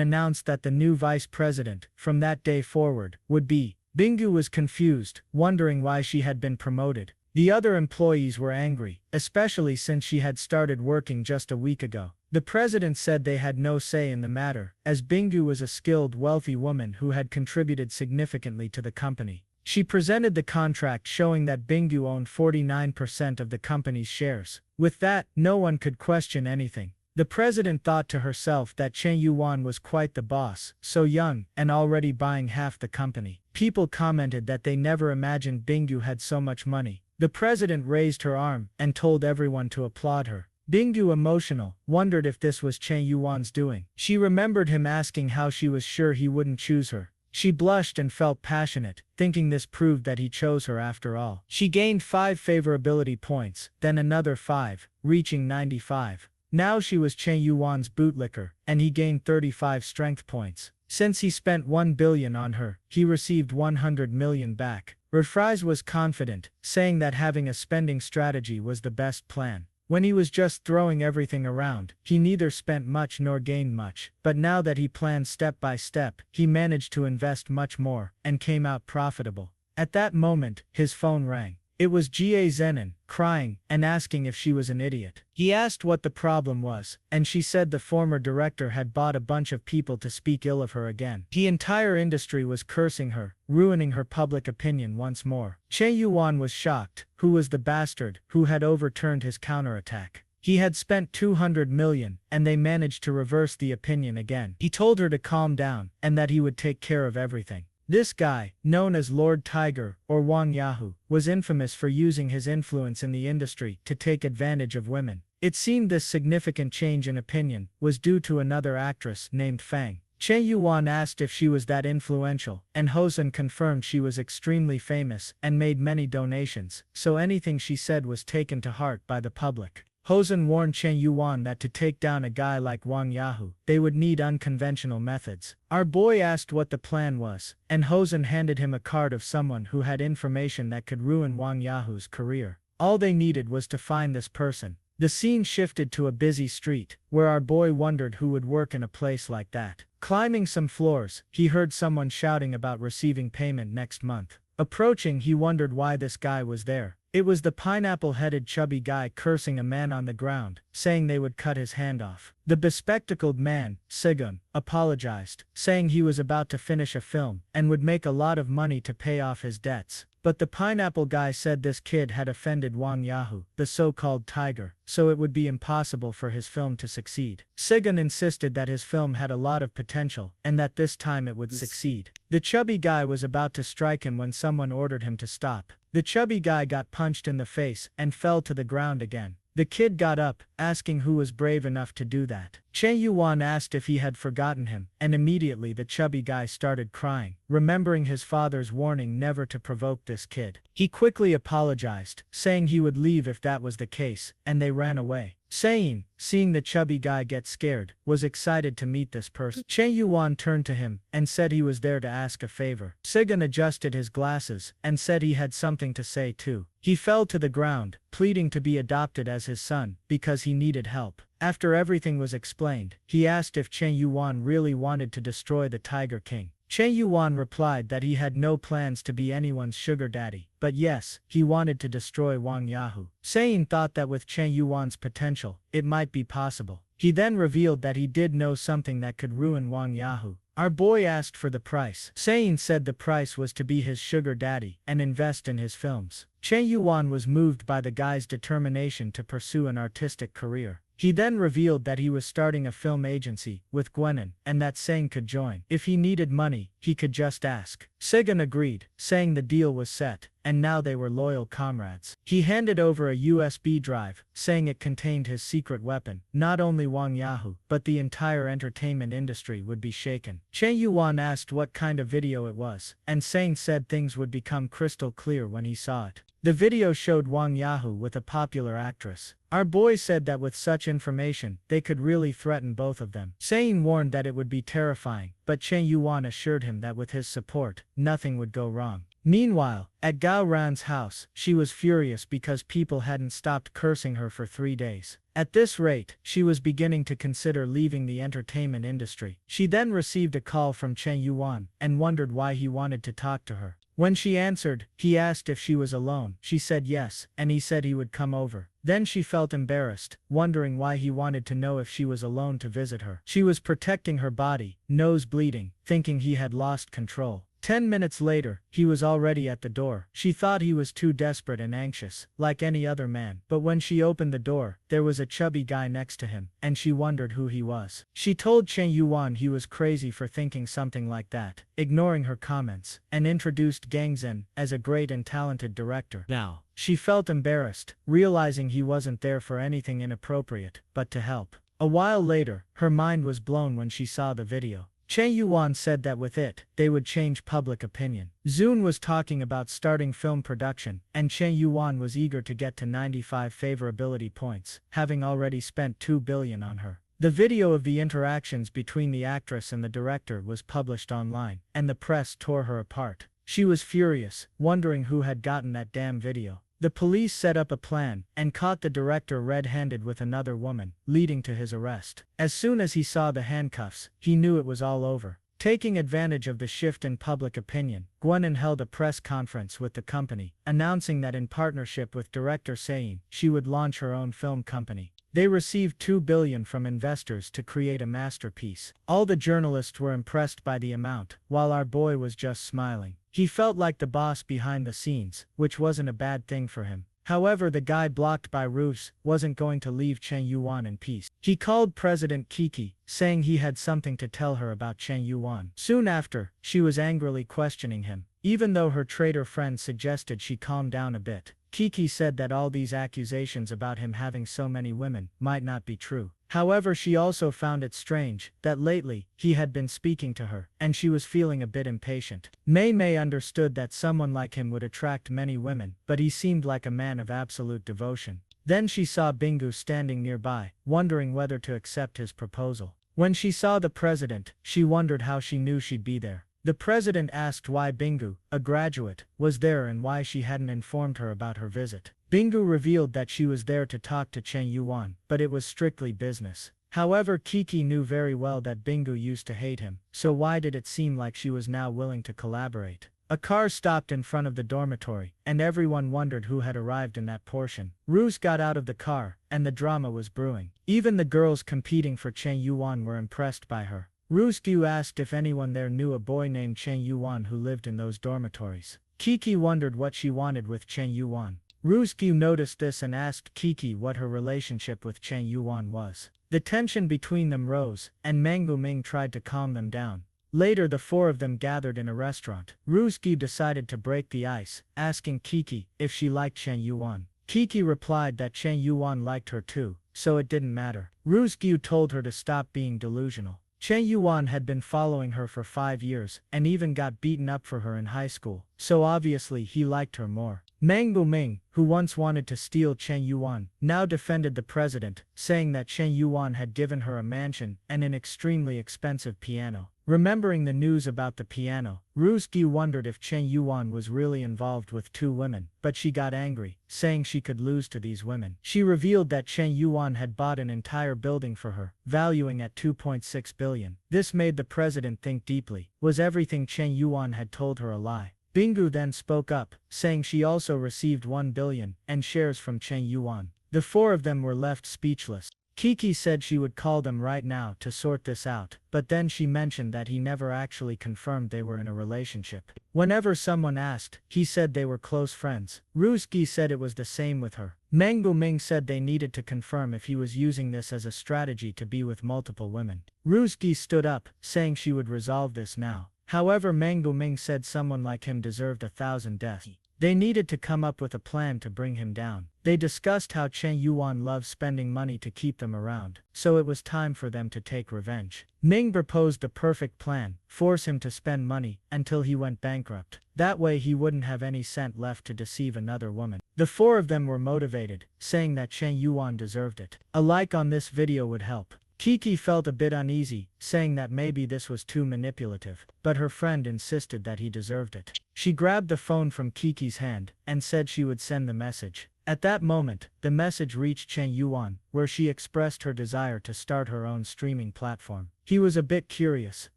announced that the new vice president, from that day forward, would be. Bingu was confused, wondering why she had been promoted. The other employees were angry, especially since she had started working just a week ago. The president said they had no say in the matter, as Bingu was a skilled, wealthy woman who had contributed significantly to the company. She presented the contract showing that Bingu owned 49% of the company's shares. With that, no one could question anything. The president thought to herself that Chen Yuan was quite the boss, so young, and already buying half the company. People commented that they never imagined Bingu had so much money. The president raised her arm and told everyone to applaud her. Bingu, emotional, wondered if this was Chen Yuan's doing. She remembered him asking how she was sure he wouldn't choose her. She blushed and felt passionate, thinking this proved that he chose her after all. She gained 5 favorability points, then another 5, reaching 95. Now she was Chen Yuan's bootlicker, and he gained 35 strength points. Since he spent 1 billion on her, he received 100 million back. Refries was confident, saying that having a spending strategy was the best plan. When he was just throwing everything around, he neither spent much nor gained much. But now that he planned step by step, he managed to invest much more, and came out profitable. At that moment, his phone rang. It was Jie Zenin, crying, and asking if she was an idiot. He asked what the problem was, and she said the former director had bought a bunch of people to speak ill of her again. The entire industry was cursing her, ruining her public opinion once more. Chen Yuan was shocked. Who was the bastard who had overturned his counterattack? He had spent 200 million, and they managed to reverse the opinion again. He told her to calm down, and that he would take care of everything. This guy, known as Lord Tiger, or Wang Yahoo, was infamous for using his influence in the industry to take advantage of women. It seemed this significant change in opinion was due to another actress named Fang. Chen Yuan asked if she was that influential, and Hosen confirmed she was extremely famous and made many donations, so anything she said was taken to heart by the public. Hosen warned Chen Yuan that to take down a guy like Wang Yahoo, they would need unconventional methods. Our boy asked what the plan was, and Hosen handed him a card of someone who had information that could ruin Wang Yahoo's career. All they needed was to find this person. The scene shifted to a busy street, where our boy wondered who would work in a place like that. Climbing some floors, he heard someone shouting about receiving payment next month. Approaching, he wondered why this guy was there. It was the pineapple-headed chubby guy cursing a man on the ground, saying they would cut his hand off. The bespectacled man, Sigun, apologized, saying he was about to finish a film and would make a lot of money to pay off his debts. But the pineapple guy said this kid had offended Wang Yahoo, the so-called tiger, so it would be impossible for his film to succeed. Sigun insisted that his film had a lot of potential, and that this time it would succeed. The chubby guy was about to strike him when someone ordered him to stop. The chubby guy got punched in the face and fell to the ground again. The kid got up, asking who was brave enough to do that. Chen Yuan asked if he had forgotten him, and immediately the chubby guy started crying, remembering his father's warning never to provoke this kid. He quickly apologized, saying he would leave if that was the case, and they ran away. Seeing the chubby guy get scared, was excited to meet this person. Chen Yuan turned to him and said he was there to ask a favor. Sigun adjusted his glasses and said he had something to say too. He fell to the ground, pleading to be adopted as his son because he needed help. After everything was explained, he asked if Chen Yuan really wanted to destroy the Tiger King. Chen Yuan replied that he had no plans to be anyone's sugar daddy, but yes, he wanted to destroy Wang Yahoo. Sein thought that with Chen Yuan's potential, it might be possible. He then revealed that he did know something that could ruin Wang Yahoo. Our boy asked for the price. Sein said the price was to be his sugar daddy and invest in his films. Chen Yuan was moved by the guy's determination to pursue an artistic career. He then revealed that he was starting a film agency with Gwenin, and that Sang could join. If he needed money, he could just ask. Sigun agreed, saying the deal was set, and now they were loyal comrades. He handed over a USB drive, saying it contained his secret weapon. Not only Wang Yahoo, but the entire entertainment industry would be shaken. Chen Yuan asked what kind of video it was, and Sang said things would become crystal clear when he saw it. The video showed Wang Yahoo with a popular actress. Our boy said that with such information, they could really threaten both of them. Sein warned that it would be terrifying, but Chen Yuan assured him that with his support, nothing would go wrong. Meanwhile, at Gao Ran's house, she was furious because people hadn't stopped cursing her for 3 days. At this rate, she was beginning to consider leaving the entertainment industry. She then received a call from Chen Yuan and wondered why he wanted to talk to her. When she answered, he asked if she was alone. She said yes, and he said he would come over. Then she felt embarrassed, wondering why he wanted to know if she was alone to visit her. She was protecting her body, nose bleeding, thinking he had lost control. 10 minutes later, he was already at the door. She thought he was too desperate and anxious, like any other man. But when she opened the door, there was a chubby guy next to him, and she wondered who he was. She told Chen Yuan he was crazy for thinking something like that, ignoring her comments, and introduced Gangzhen as a great and talented director. Now, she felt embarrassed, realizing he wasn't there for anything inappropriate, but to help. A while later, her mind was blown when she saw the video. Chen Yuan said that with it, they would change public opinion. Zun was talking about starting film production, and Chen Yuan was eager to get to 95 favorability points, having already spent 2 billion on her. The video of the interactions between the actress and the director was published online, and the press tore her apart. She was furious, wondering who had gotten that damn video. The police set up a plan and caught the director red-handed with another woman, leading to his arrest. As soon as he saw the handcuffs, he knew it was all over. Taking advantage of the shift in public opinion, Guanan held a press conference with the company, announcing that in partnership with director Sein, she would launch her own film company. They received 2 billion from investors to create a masterpiece. All the journalists were impressed by the amount, while our boy was just smiling. He felt like the boss behind the scenes, which wasn't a bad thing for him. However, the guy blocked by roofs wasn't going to leave Chen Yuan in peace. He called President Kiki, saying he had something to tell her about Chen Yuan. Soon after, she was angrily questioning him. Even though her traitor friend suggested she calm down a bit, Kiki said that all these accusations about him having so many women might not be true. However, she also found it strange that lately, he had been speaking to her, and she was feeling a bit impatient. Mei Mei understood that someone like him would attract many women, but he seemed like a man of absolute devotion. Then she saw Bingu standing nearby, wondering whether to accept his proposal. When she saw the president, she wondered how she knew she'd be there. The president asked why Bingu, a graduate, was there and why she hadn't informed her about her visit. Bingu revealed that she was there to talk to Chen Yuan, but it was strictly business. However, Kiki knew very well that Bingu used to hate him, so why did it seem like she was now willing to collaborate? A car stopped in front of the dormitory, and everyone wondered who had arrived in that portion. Roos got out of the car, and the drama was brewing. Even the girls competing for Chen Yuan were impressed by her. Roosgu asked if anyone there knew a boy named Chen Yuan who lived in those dormitories. Kiki wondered what she wanted with Chen Yuan. Roosgu noticed this and asked Kiki what her relationship with Chen Yuan was. The tension between them rose, and Mangu Ming tried to calm them down. Later, the four of them gathered in a restaurant. Roosgu decided to break the ice, asking Kiki if she liked Chen Yuan. Kiki replied that Chen Yuan liked her too, so it didn't matter. Roosgu told her to stop being delusional. Chen Yuan had been following her for 5 years, and even got beaten up for her in high school, so obviously he liked her more. Meng Buming, who once wanted to steal Chen Yuan, now defended the president, saying that Chen Yuan had given her a mansion and an extremely expensive piano. Remembering the news about the piano, Roosgu wondered if Chen Yuan was really involved with 2 women, but she got angry, saying she could lose to these women. She revealed that Chen Yuan had bought an entire building for her, valuing at 2.6 billion. This made the president think deeply. Was everything Chen Yuan had told her a lie? Bingu then spoke up, saying she also received 1 billion and shares from Chen Yuan. The 4 of them were left speechless. Kiki said she would call them right now to sort this out, but then she mentioned that he never actually confirmed they were in a relationship. Whenever someone asked, he said they were close friends. Roosgi said it was the same with her. Meng Buming said they needed to confirm if he was using this as a strategy to be with multiple women. Roosgi stood up, saying she would resolve this now. However, Meng Buming said someone like him deserved 1,000 deaths. They needed to come up with a plan to bring him down. They discussed how Chen Yuan loves spending money to keep them around, so it was time for them to take revenge. Ming proposed the perfect plan: force him to spend money until he went bankrupt. That way he wouldn't have any cent left to deceive another woman. The 4 of them were motivated, saying that Chen Yuan deserved it. A like on this video would help. Kiki felt a bit uneasy, saying that maybe this was too manipulative, but her friend insisted that he deserved it. She grabbed the phone from Kiki's hand and said she would send the message. At that moment, the message reached Chen Yuan, where she expressed her desire to start her own streaming platform. He was a bit curious,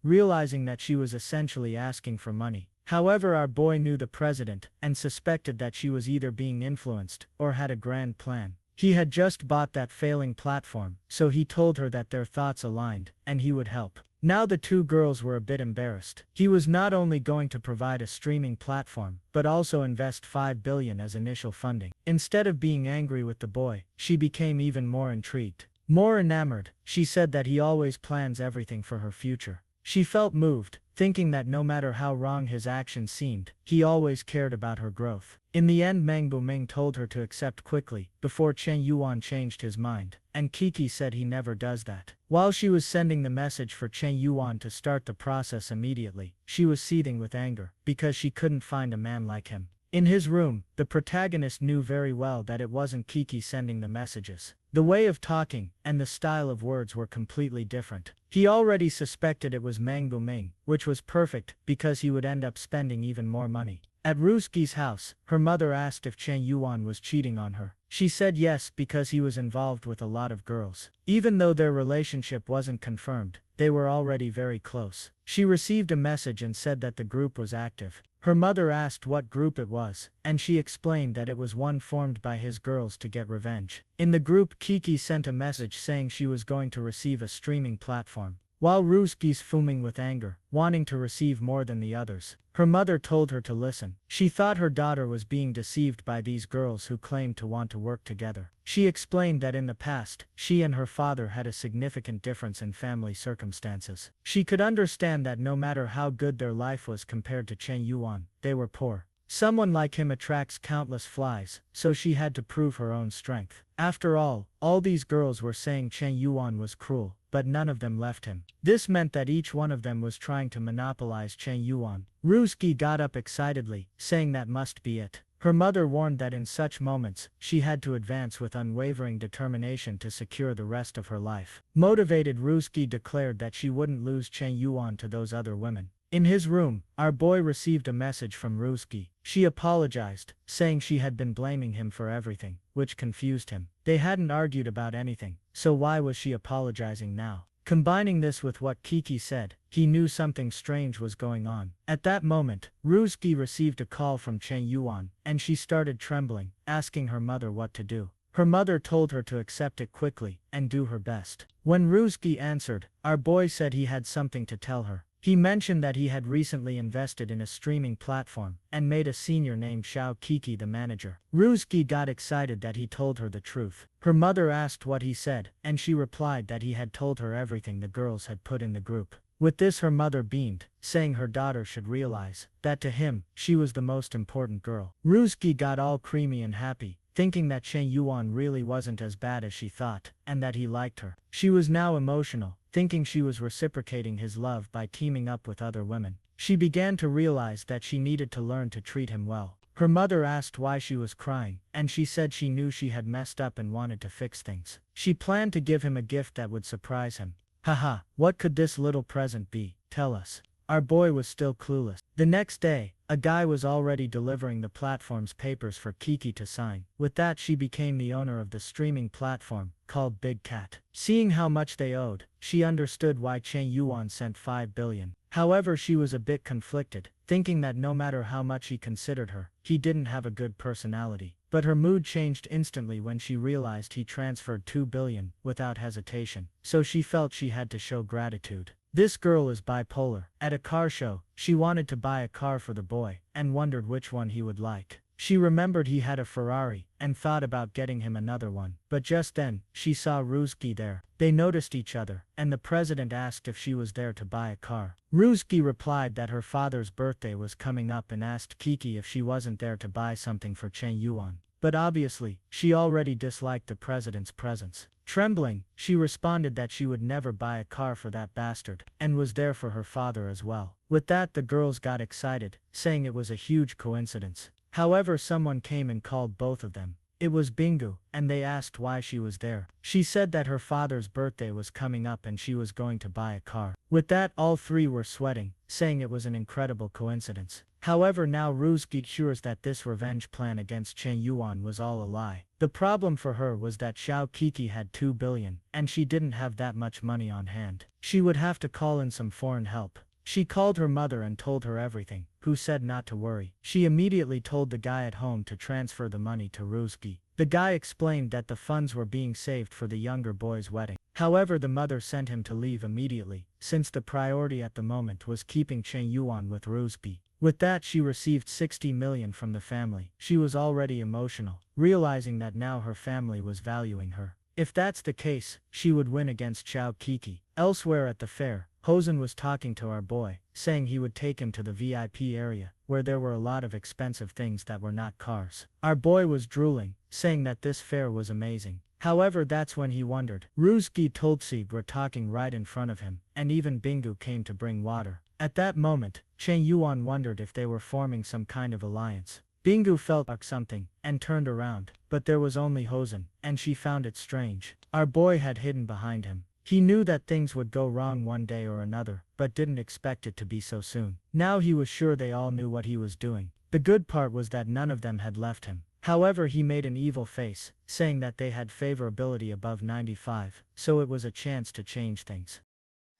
realizing that she was essentially asking for money. However, our boy knew the president and suspected that she was either being influenced or had a grand plan. He had just bought that failing platform, so he told her that their thoughts aligned and he would help. Now the two girls were a bit embarrassed. He was not only going to provide a streaming platform, but also invest 5 billion as initial funding. Instead of being angry with the boy, she became even more intrigued. More enamored, she said that he always plans everything for her future. She felt moved, thinking that no matter how wrong his actions seemed, he always cared about her growth. In the end, Mang Buming told her to accept quickly, before Chen Yuan changed his mind, and Kiki said he never does that. While she was sending the message for Chen Yuan to start the process immediately, she was seething with anger, because she couldn't find a man like him. In his room, the protagonist knew very well that it wasn't Kiki sending the messages. The way of talking and the style of words were completely different. He already suspected it was Mang Buming, which was perfect because he would end up spending even more money. At Ruski's house, her mother asked if Chen Yuan was cheating on her. She said yes because he was involved with a lot of girls. Even though their relationship wasn't confirmed, they were already very close. She received a message and said that the group was active. Her mother asked what group it was, and she explained that it was one formed by his girls to get revenge. In the group, Kiki sent a message saying she was going to receive a streaming platform. While Ruski's fuming with anger, wanting to receive more than the others, her mother told her to listen. She thought her daughter was being deceived by these girls who claimed to want to work together. She explained that in the past, she and her father had a significant difference in family circumstances. She could understand that no matter how good their life was compared to Chen Yuan, they were poor. Someone like him attracts countless flies, so she had to prove her own strength. After all these girls were saying Chen Yuan was cruel, but none of them left him. This meant that each one of them was trying to monopolize Chen Yuan. Ruski got up excitedly, saying that must be it. Her mother warned that in such moments, she had to advance with unwavering determination to secure the rest of her life. Motivated, Ruski declared that she wouldn't lose Chen Yuan to those other women. In his room, our boy received a message from Ruski. She apologized, saying she had been blaming him for everything, which confused him. They hadn't argued about anything, so why was she apologizing now? Combining this with what Kiki said, he knew something strange was going on. At that moment, Ruski received a call from Chen Yuan, and she started trembling, asking her mother what to do. Her mother told her to accept it quickly and do her best. When Ruski answered, our boy said he had something to tell her. He mentioned that he had recently invested in a streaming platform and made a senior named Xiao Kiki the manager. Ruski got excited that he told her the truth. Her mother asked what he said, and she replied that he had told her everything the girls had put in the group. With this, her mother beamed, saying her daughter should realize that to him, she was the most important girl. Ruski got all creamy and happy, thinking that Chen Yuan really wasn't as bad as she thought, and that he liked her. She was now emotional, thinking she was reciprocating his love by teaming up with other women. She began to realize that she needed to learn to treat him well. Her mother asked why she was crying, and she said she knew she had messed up and wanted to fix things. She planned to give him a gift that would surprise him. Haha, what could this little present be? Tell us. Our boy was still clueless. The next day, a guy was already delivering the platform's papers for Kiki to sign. With that, she became the owner of the streaming platform, called Big Cat. Seeing how much they owed, she understood why Chen Yuan sent 5 billion. However, she was a bit conflicted, thinking that no matter how much he considered her, he didn't have a good personality. But her mood changed instantly when she realized he transferred 2 billion without hesitation, so she felt she had to show gratitude. This girl is bipolar. At a car show, she wanted to buy a car for the boy, and wondered which one he would like. She remembered he had a Ferrari, and thought about getting him another one. But just then, she saw Ruski there. They noticed each other, and the president asked if she was there to buy a car. Ruski replied that her father's birthday was coming up and asked Kiki if she wasn't there to buy something for Chen Yuan. But obviously, she already disliked the president's presence. Trembling, she responded that she would never buy a car for that bastard, and was there for her father as well. With that, the girls got excited, saying it was a huge coincidence. However, someone came and called both of them. It was Bingu, and they asked why she was there. She said that her father's birthday was coming up and she was going to buy a car. With that, all three were sweating, saying it was an incredible coincidence. However, now Ruzgi assures that this revenge plan against Chen Yuan was all a lie. The problem for her was that Xiao Kiki had 2 billion, and she didn't have that much money on hand. She would have to call in some foreign help. She called her mother and told her everything, who said not to worry. She immediately told the guy at home to transfer the money to Ruzgi. The guy explained that the funds were being saved for the younger boy's wedding. However, the mother sent him to leave immediately, since the priority at the moment was keeping Chen Yuan with Ruzgi. With that, she received 60 million from the family. She was already emotional, realizing that now her family was valuing her. If that's the case, she would win against Xiao Kiki. Elsewhere at the fair, Hosen was talking to our boy, saying he would take him to the VIP area, where there were a lot of expensive things that were not cars. Our boy was drooling, saying that this fair was amazing. However, that's when he wondered. Ruzgi Toltsig were talking right in front of him, and even Bingu came to bring water. At that moment, Chen Yuan wondered if they were forming some kind of alliance. Bingu felt like something, and turned around, but there was only Hosen, and she found it strange. Our boy had hidden behind him. He knew that things would go wrong one day or another, but didn't expect it to be so soon. Now he was sure they all knew what he was doing. The good part was that none of them had left him. However, he made an evil face, saying that they had favorability above 95, so it was a chance to change things.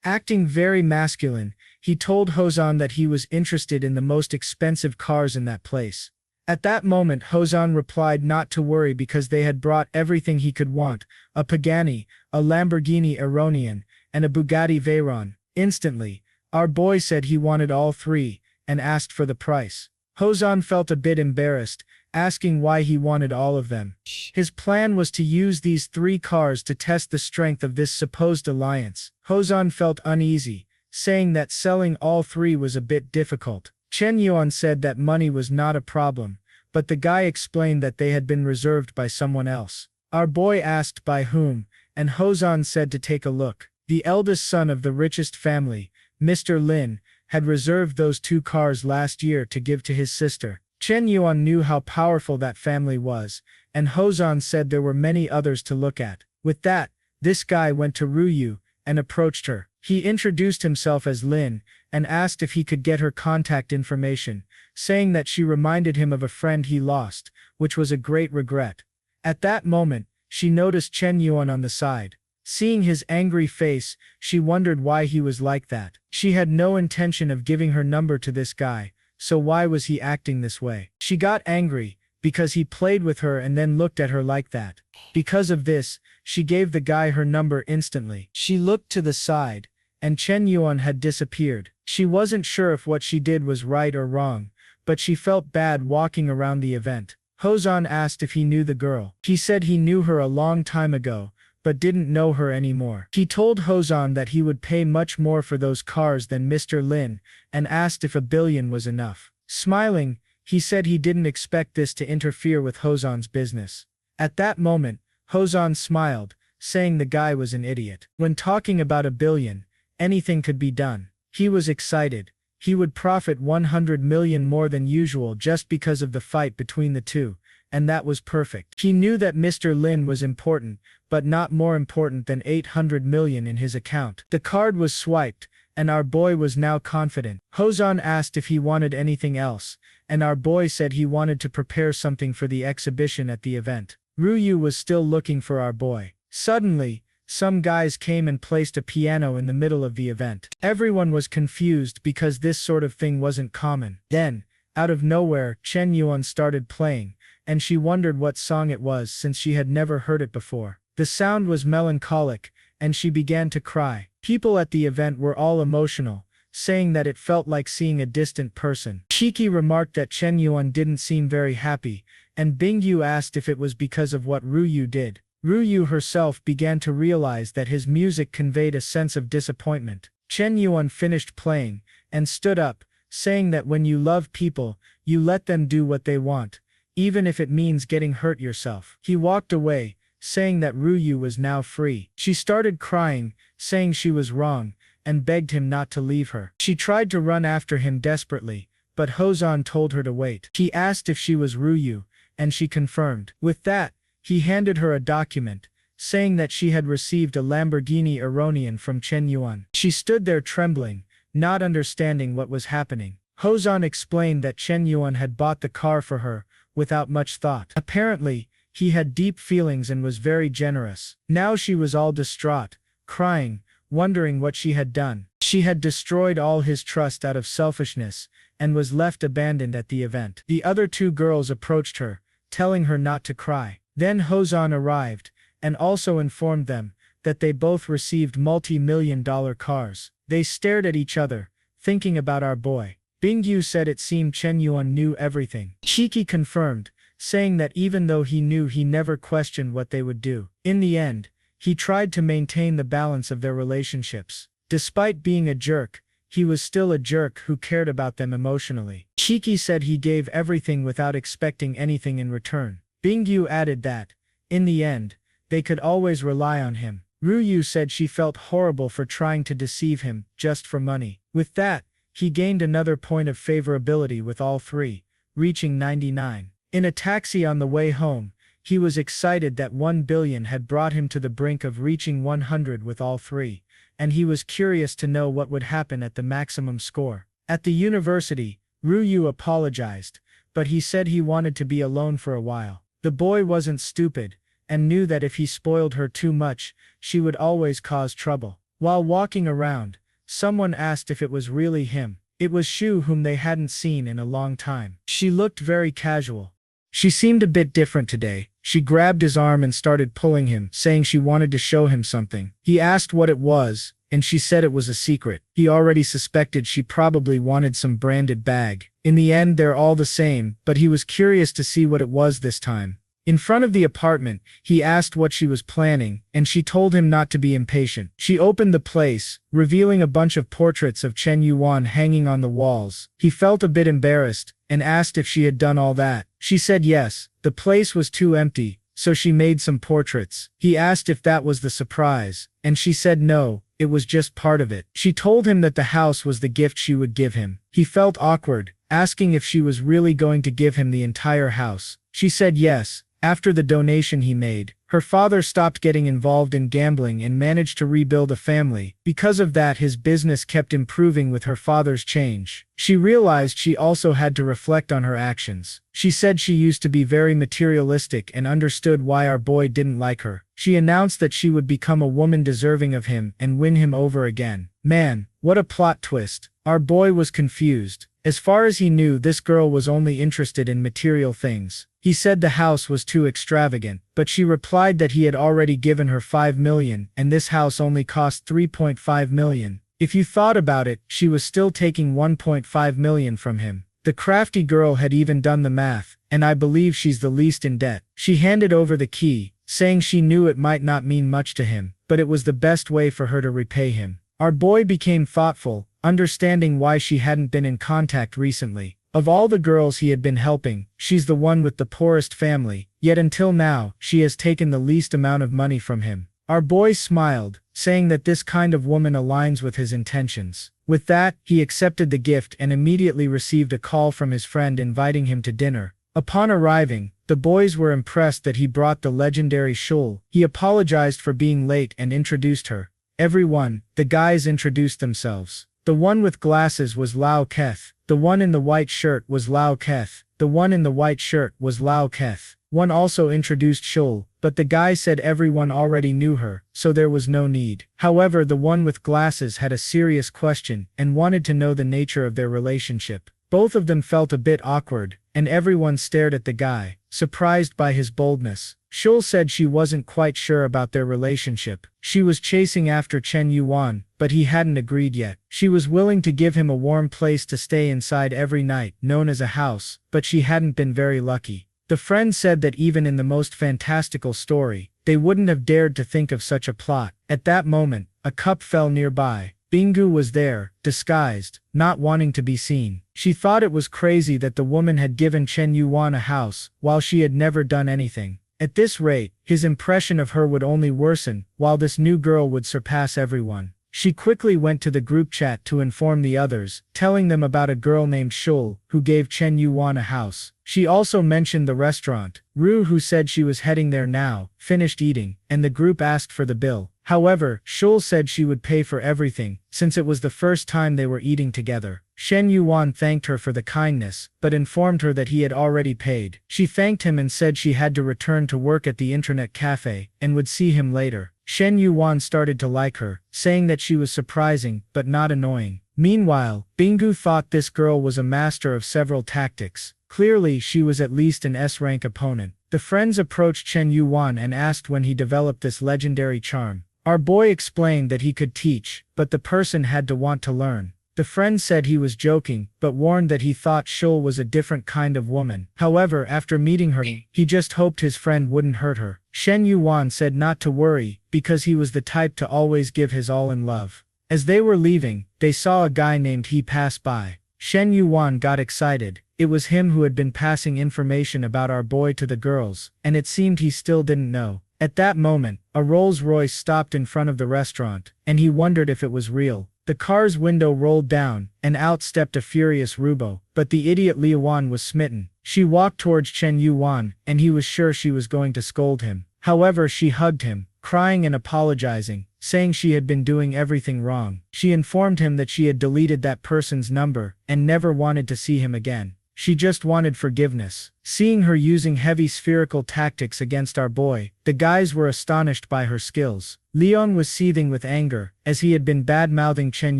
Acting very masculine, he told Hosan that he was interested in the most expensive cars in that place. At that moment, Hosan replied not to worry because they had brought everything he could want, a Pagani, a Lamborghini Aronian, and a Bugatti Veyron. Instantly, our boy said he wanted all three, and asked for the price. Hosan felt a bit embarrassed, asking why he wanted all of them. His plan was to use these 3 cars to test the strength of this supposed alliance. Hosan felt uneasy, saying that selling all 3 was a bit difficult. Chen Yuan said that money was not a problem, but the guy explained that they had been reserved by someone else. Our boy asked by whom, and Hosan said to take a look. The eldest son of the richest family, Mr. Lin, had reserved those 2 cars last year to give to his sister. Chen Yuan knew how powerful that family was, and Hosan said there were many others to look at. With that, this guy went to Ruyu and approached her. He introduced himself as Lin, and asked if he could get her contact information, saying that she reminded him of a friend he lost, which was a great regret. At that moment, she noticed Chen Yuan on the side. Seeing his angry face, she wondered why he was like that. She had no intention of giving her number to this guy, so why was he acting this way? She got angry, because he played with her and then looked at her like that. Because of this, she gave the guy her number instantly. She looked to the side, and Chen Yuan had disappeared. She wasn't sure if what she did was right or wrong, but she felt bad walking around the event. Hosan asked if he knew the girl. He said he knew her a long time ago, but didn't know her anymore. He told Hosan that he would pay much more for those cars than Mr. Lin, and asked if 1 billion was enough. Smiling, he said he didn't expect this to interfere with Hosan's business. At that moment, Hosan smiled, saying the guy was an idiot. When talking about 1 billion, anything could be done. He was excited. He would profit 100 million more than usual just because of the fight between the two, and that was perfect. He knew that Mr. Lin was important, but not more important than 800 million in his account. The card was swiped, and our boy was now confident. Hosan asked if he wanted anything else, and our boy said he wanted to prepare something for the exhibition at the event. Ruyu was still looking for our boy. Suddenly, some guys came and placed a piano in the middle of the event. Everyone was confused because this sort of thing wasn't common. Then, out of nowhere, Chen Yuan started playing, and she wondered what song it was since she had never heard it before. The sound was melancholic, and she began to cry. People at the event were all emotional, saying that it felt like seeing a distant person. Shiki remarked that Chen Yuan didn't seem very happy, and Bingyu asked if it was because of what Ruyu did. Ruyu herself began to realize that his music conveyed a sense of disappointment. Chen Yuan finished playing, and stood up, saying that when you love people, you let them do what they want, even if it means getting hurt yourself. He walked away, saying that Ruyu was now free. She started crying, saying she was wrong, and begged him not to leave her. She tried to run after him desperately, but Hosan told her to wait. He asked if she was Ruyu, and she confirmed. With that, he handed her a document, saying that she had received a Lamborghini Eronian from Chen Yuan. She stood there trembling, not understanding what was happening. Hozan explained that Chen Yuan had bought the car for her, without much thought. Apparently, he had deep feelings and was very generous. Now she was all distraught, crying, wondering what she had done. She had destroyed all his trust out of selfishness, and was left abandoned at the event. The other two girls approached her, telling her not to cry. Then Hozan arrived, and also informed them that they both received multi-million-dollar cars. They stared at each other, thinking about our boy. Bingyu said it seemed Chen Yuan knew everything. Shiki confirmed, saying that even though he knew, he never questioned what they would do. In the end, he tried to maintain the balance of their relationships. Despite being a jerk, he was still a jerk who cared about them emotionally. Shiki said he gave everything without expecting anything in return. Bingyu added that, in the end, they could always rely on him. Ruyu said she felt horrible for trying to deceive him, just for money. With that, he gained another point of favorability with all three, reaching 99. In a taxi on the way home, he was excited that 1 billion had brought him to the brink of reaching 100 with all three, and he was curious to know what would happen at the maximum score. At the university, Ruyu apologized, but he said he wanted to be alone for a while. The boy wasn't stupid, and knew that if he spoiled her too much, she would always cause trouble. While walking around, someone asked if it was really him. It was Shu, whom they hadn't seen in a long time. She looked very casual. She seemed a bit different today. She grabbed his arm and started pulling him, saying she wanted to show him something. He asked what it was, and she said it was a secret. He already suspected she probably wanted some branded bag. In the end, they're all the same, but he was curious to see what it was this time. In front of the apartment, he asked what she was planning, and she told him not to be impatient. She opened the place, revealing a bunch of portraits of Chen Yuan hanging on the walls. He felt a bit embarrassed, and asked if she had done all that. She said yes, the place was too empty, so she made some portraits. He asked if that was the surprise, and she said no, it was just part of it. She told him that the house was the gift she would give him. He felt awkward, asking if she was really going to give him the entire house. She said yes. After the donation he made, her father stopped getting involved in gambling and managed to rebuild a family. Because of that, his business kept improving with her father's change. She realized she also had to reflect on her actions. She said she used to be very materialistic and understood why our boy didn't like her. She announced that she would become a woman deserving of him and win him over again. Man, what a plot twist. Our boy was confused. As far as he knew, this girl was only interested in material things. He said the house was too extravagant, but she replied that he had already given her 5 million, and this house only cost 3.5 million. If you thought about it, she was still taking 1.5 million from him. The crafty girl had even done the math, and I believe she's the least in debt. She handed over the key, saying she knew it might not mean much to him, but it was the best way for her to repay him. Our boy became thoughtful, understanding why she hadn't been in contact recently. Of all the girls he had been helping, she's the one with the poorest family, yet until now, she has taken the least amount of money from him. Our boy smiled, saying that this kind of woman aligns with his intentions. With that, he accepted the gift and immediately received a call from his friend inviting him to dinner. Upon arriving, the boys were impressed that he brought the legendary Shul. He apologized for being late and introduced her. Everyone, the guys introduced themselves. The one with glasses was Lao Keth. The one in the white shirt was Lao Keth. The one in the white shirt was Lao Keth. One also introduced Shul, but the guy said everyone already knew her, so there was no need. However, the one with glasses had a serious question and wanted to know the nature of their relationship. Both of them felt a bit awkward, and everyone stared at the guy, surprised by his boldness. Shul said she wasn't quite sure about their relationship. She was chasing after Chen Yuan, but he hadn't agreed yet. She was willing to give him a warm place to stay inside every night, known as a house, but she hadn't been very lucky. The friend said that even in the most fantastical story, they wouldn't have dared to think of such a plot. At that moment, a cup fell nearby. Bingu was there, disguised, not wanting to be seen. She thought it was crazy that the woman had given Chen Yuan a house, while she had never done anything. At this rate, his impression of her would only worsen, while this new girl would surpass everyone. She quickly went to the group chat to inform the others, telling them about a girl named Shul, who gave Chen Yuan a house. She also mentioned the restaurant. Ru, who said she was heading there now, finished eating, and the group asked for the bill. However, Shul said she would pay for everything, since it was the first time they were eating together. Chen Yuan thanked her for the kindness, but informed her that he had already paid. She thanked him and said she had to return to work at the internet cafe, and would see him later. Chen Yuan started to like her, saying that she was surprising, but not annoying. Meanwhile, Bingu thought this girl was a master of several tactics. Clearly, she was at least an S-rank opponent. The friends approached Chen Yuan and asked when he developed this legendary charm. Our boy explained that he could teach, but the person had to want to learn. The friend said he was joking, but warned that he thought Shul was a different kind of woman. However, after meeting her, he just hoped his friend wouldn't hurt her. Chen Yuan said not to worry, because he was the type to always give his all in love. As they were leaving, they saw a guy named He pass by. Chen Yuan got excited. It was him who had been passing information about our boy to the girls, and it seemed he still didn't know. At that moment, a Rolls-Royce stopped in front of the restaurant, and he wondered if it was real. The car's window rolled down, and out stepped a furious Rubo, but the idiot Liuan was smitten. She walked towards Chen Yuan, and he was sure she was going to scold him. However, she hugged him, crying and apologizing, saying she had been doing everything wrong. She informed him that she had deleted that person's number, and never wanted to see him again. She just wanted forgiveness. Seeing her using heavy spherical tactics against our boy, the guys were astonished by her skills. Leon was seething with anger, as he had been bad-mouthing Chen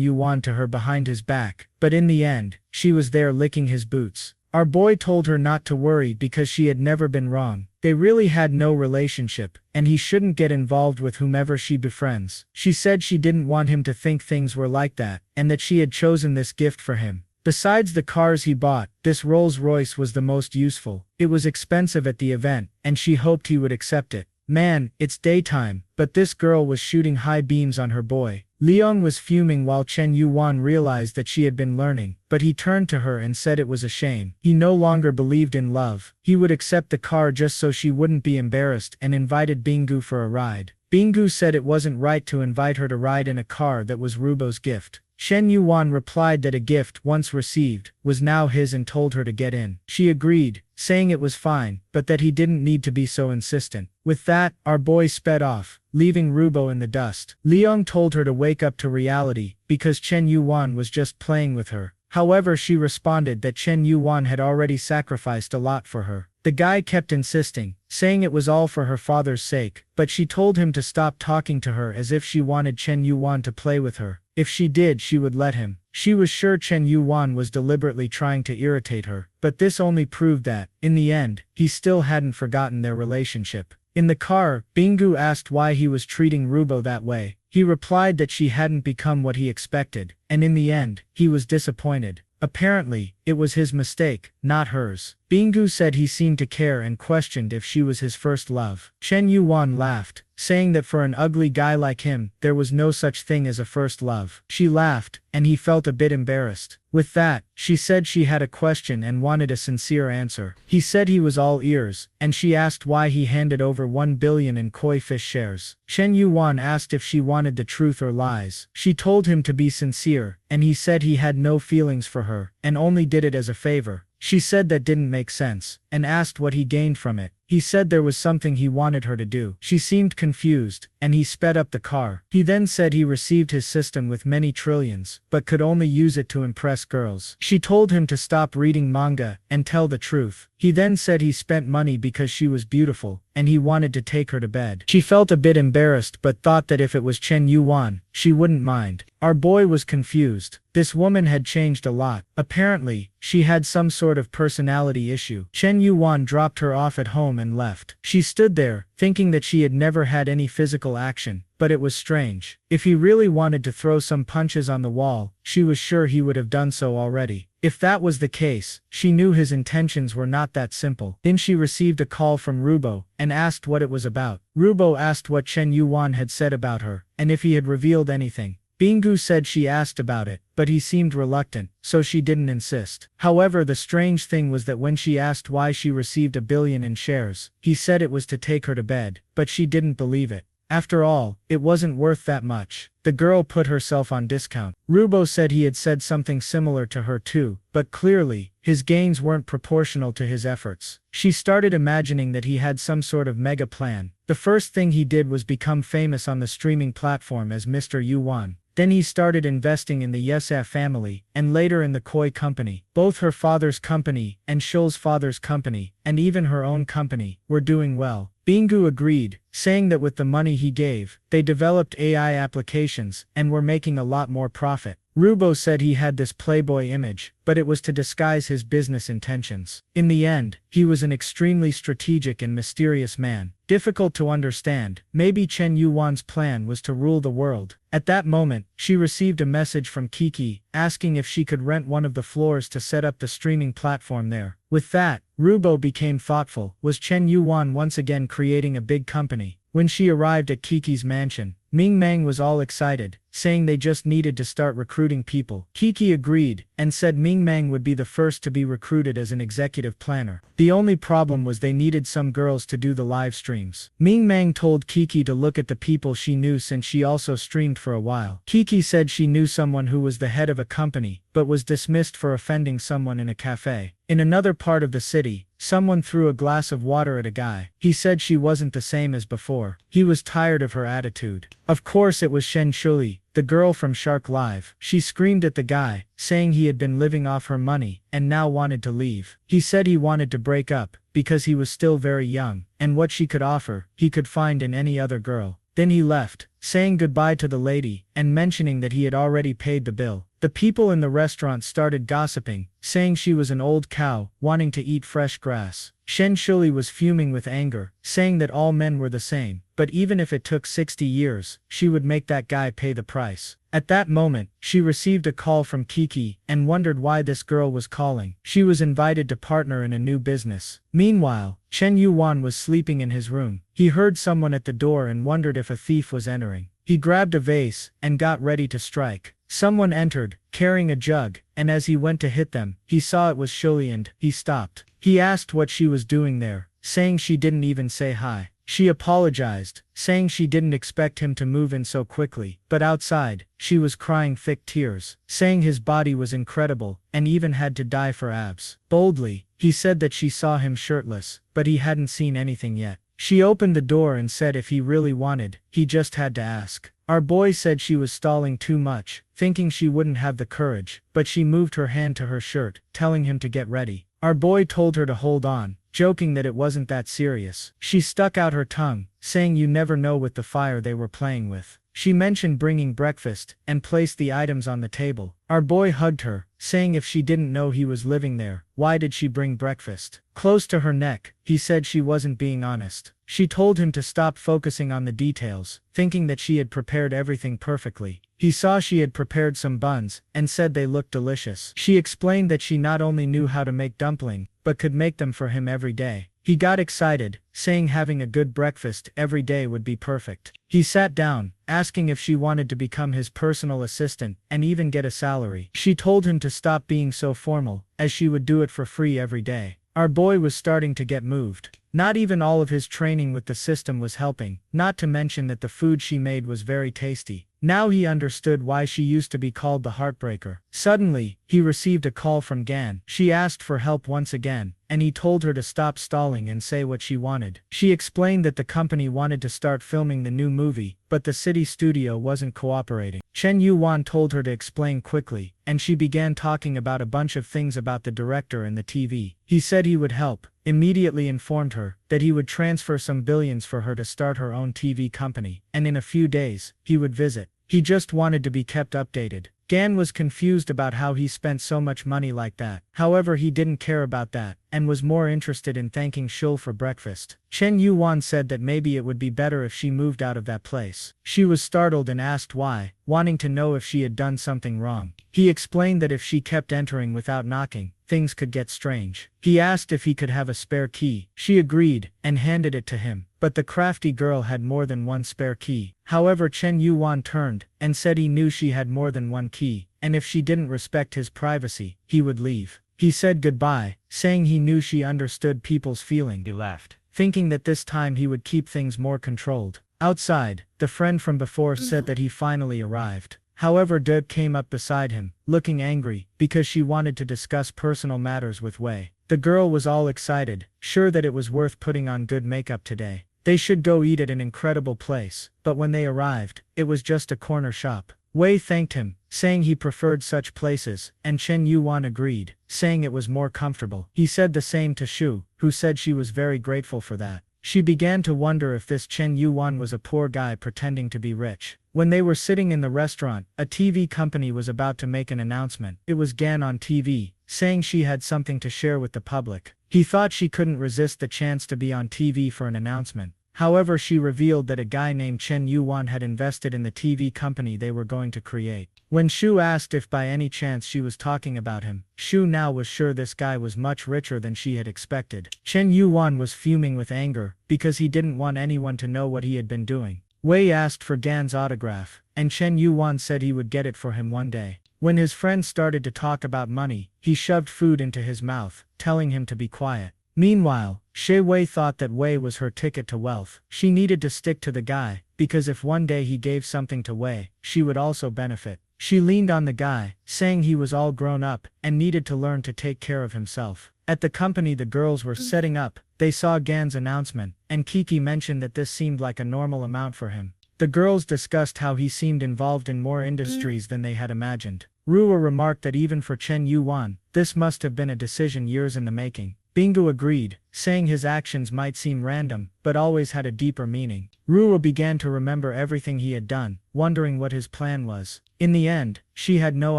Yuan to her behind his back, but in the end, she was there licking his boots. Our boy told her not to worry because she had never been wrong. They really had no relationship, and he shouldn't get involved with whomever she befriends. She said she didn't want him to think things were like that, and that she had chosen this gift for him. Besides the cars he bought, this Rolls-Royce was the most useful. It was expensive at the event, and she hoped he would accept it. Man, it's daytime, but this girl was shooting high beams on her boy. Leon was fuming while Chen Yuan realized that she had been learning, but he turned to her and said it was a shame. He no longer believed in love. He would accept the car just so she wouldn't be embarrassed and invited Bingu for a ride. Bingu said it wasn't right to invite her to ride in a car that was Rubo's gift. Chen Yuan replied that a gift, once received, was now his and told her to get in. She agreed, saying it was fine, but that he didn't need to be so insistent. With that, our boy sped off, leaving Rubo in the dust. Leon told her to wake up to reality, because Chen Yuan was just playing with her. However, she responded that Chen Yuan had already sacrificed a lot for her. The guy kept insisting, saying it was all for her father's sake, but she told him to stop talking to her as if she wanted Chen Yuan to play with her. If she did, she would let him. She was sure Chen Yuan was deliberately trying to irritate her, but this only proved that, in the end, he still hadn't forgotten their relationship. In the car, Bingu asked why he was treating Rubo that way. He replied that she hadn't become what he expected, and in the end, he was disappointed. Apparently, it was his mistake, not hers. Bingu said he seemed to care and questioned if she was his first love. Chen Yuan laughed, saying that for an ugly guy like him, there was no such thing as a first love. She laughed, and he felt a bit embarrassed. With that, she said she had a question and wanted a sincere answer. He said he was all ears, and she asked why he handed over 1 billion in koi fish shares. Chen Yuan asked if she wanted the truth or lies. She told him to be sincere, and he said he had no feelings for her, and only did it as a favor. She said that didn't make sense, and asked what he gained from it. He said there was something he wanted her to do. She seemed confused, and he sped up the car. He then said he received his system with many trillions, but could only use it to impress girls. She told him to stop reading manga, and tell the truth. He then said he spent money because she was beautiful, and he wanted to take her to bed. She felt a bit embarrassed but thought that if it was Chen Yuan, she wouldn't mind. Our boy was confused. This woman had changed a lot. Apparently, she had some sort of personality issue. Chen Yuan dropped her off at home and left. She stood there, thinking that she had never had any physical action, but it was strange. If he really wanted to throw some punches on the wall, she was sure he would have done so already. If that was the case, she knew his intentions were not that simple. Then she received a call from Rubo, and asked what it was about. Rubo asked what Chen Yuan had said about her, and if he had revealed anything. Bingu said she asked about it, but he seemed reluctant, so she didn't insist. However, the strange thing was that when she asked why she received 1 billion in shares, he said it was to take her to bed, but she didn't believe it. After all, it wasn't worth that much. The girl put herself on discount. Rubo said he had said something similar to her too, but clearly, his gains weren't proportional to his efforts. She started imagining that he had some sort of mega plan. The first thing he did was become famous on the streaming platform as Mr. Yuan. Then he started investing in the Yesa family, and later in the Koi company. Both her father's company, and Shul's father's company, and even her own company, were doing well. Bingu agreed, saying that with the money he gave, they developed AI applications, and were making a lot more profit. Rubo said he had this playboy image, but it was to disguise his business intentions. In the end, he was an extremely strategic and mysterious man. Difficult to understand, maybe Chen Yuan's plan was to rule the world. At that moment, she received a message from Kiki, asking if she could rent one of the floors to set up the streaming platform there. With that, Rubo became thoughtful. Was Chen Yuan once again creating a big company? When she arrived at Kiki's mansion, Ming Mang was all excited, saying they just needed to start recruiting people. Kiki agreed, and said Ming Mang would be the first to be recruited as an executive planner. The only problem was they needed some girls to do the live streams. Ming Mang told Kiki to look at the people she knew since she also streamed for a while. Kiki said she knew someone who was the head of a company, but was dismissed for offending someone in a cafe. In another part of the city, someone threw a glass of water at a guy. He said she wasn't the same as before. He was tired of her attitude. Of course it was Shen Shuli, the girl from Shark Live. She screamed at the guy, saying he had been living off her money, and now wanted to leave. He said he wanted to break up, because he was still very young, and what she could offer, he could find in any other girl. Then he left, saying goodbye to the lady, and mentioning that he had already paid the bill. The people in the restaurant started gossiping, saying she was an old cow, wanting to eat fresh grass. Shen Shuli was fuming with anger, saying that all men were the same, but even if it took 60 years, she would make that guy pay the price. At that moment, she received a call from Kiki, and wondered why this girl was calling. She was invited to partner in a new business. Meanwhile, Chen Yuan was sleeping in his room. He heard someone at the door and wondered if a thief was entering. He grabbed a vase, and got ready to strike. Someone entered, carrying a jug, and as he went to hit them, he saw it was Shuli and he stopped. He asked what she was doing there, saying she didn't even say hi. She apologized, saying she didn't expect him to move in so quickly, but outside, she was crying thick tears, saying his body was incredible, and even had to die for abs. Boldly, he said that she saw him shirtless, but he hadn't seen anything yet. She opened the door and said if he really wanted, he just had to ask. Our boy said she was stalling too much, thinking she wouldn't have the courage, but she moved her hand to her shirt, telling him to get ready. Our boy told her to hold on, joking that it wasn't that serious. She stuck out her tongue, saying you never know with the fire they were playing with. She mentioned bringing breakfast, and placed the items on the table. Our boy hugged her, saying if she didn't know he was living there, why did she bring breakfast? Close to her neck, he said she wasn't being honest. She told him to stop focusing on the details, thinking that she had prepared everything perfectly. He saw she had prepared some buns, and said they looked delicious. She explained that she not only knew how to make dumpling, but could make them for him every day. He got excited, saying having a good breakfast every day would be perfect. He sat down, asking if she wanted to become his personal assistant, and even get a salary. She told him to stop being so formal, as she would do it for free every day. Our boy was starting to get moved. Not even all of his training with the system was helping, not to mention that the food she made was very tasty. Now he understood why she used to be called the Heartbreaker. Suddenly, he received a call from Gan. She asked for help once again, and he told her to stop stalling and say what she wanted. She explained that the company wanted to start filming the new movie, but the city studio wasn't cooperating. Chen Yuan told her to explain quickly, and she began talking about a bunch of things about the director and the TV. He said he would help, immediately informed her that he would transfer some billions for her to start her own TV company, and in a few days, he would visit. He just wanted to be kept updated. Gan was confused about how he spent so much money like that. However, he didn't care about that, and was more interested in thanking Shul for breakfast. Chen Yuan said that maybe it would be better if she moved out of that place. She was startled and asked why, wanting to know if she had done something wrong. He explained that if she kept entering without knocking, things could get strange. He asked if he could have a spare key. She agreed, and handed it to him. But the crafty girl had more than one spare key. However, Chen Yuan turned, and said he knew she had more than one key, and if she didn't respect his privacy, he would leave. He said goodbye, saying he knew she understood people's feeling. He left, thinking that this time he would keep things more controlled. Outside, the friend from before said that he finally arrived. However, Deb came up beside him, looking angry, because she wanted to discuss personal matters with Wei. The girl was all excited, sure that it was worth putting on good makeup today. They should go eat at an incredible place, but when they arrived, it was just a corner shop. Wei thanked him, saying he preferred such places, and Chen Yuan agreed, saying it was more comfortable. He said the same to Shu, who said she was very grateful for that. She began to wonder if this Chen Yuan was a poor guy pretending to be rich. When they were sitting in the restaurant, a TV company was about to make an announcement. It was Gan on TV, saying she had something to share with the public. He thought she couldn't resist the chance to be on TV for an announcement. However, she revealed that a guy named Chen Yuan had invested in the TV company they were going to create. When Shu asked if by any chance she was talking about him, Shu now was sure this guy was much richer than she had expected. Chen Yuan was fuming with anger, because he didn't want anyone to know what he had been doing. Wei asked for Gan's autograph, and Chen Yuan said he would get it for him one day. When his friend started to talk about money, he shoved food into his mouth, telling him to be quiet. Meanwhile, She Wei thought that Wei was her ticket to wealth. She needed to stick to the guy, because if one day he gave something to Wei, she would also benefit. She leaned on the guy, saying he was all grown up, and needed to learn to take care of himself. At the company the girls were setting up, they saw Gan's announcement, and Kiki mentioned that this seemed like a normal amount for him. The girls discussed how he seemed involved in more industries than they had imagined. Ruwa remarked that even for Chen Yuan, this must have been a decision years in the making. Bingu agreed, saying his actions might seem random, but always had a deeper meaning. Ruwa began to remember everything he had done, wondering what his plan was. In the end, she had no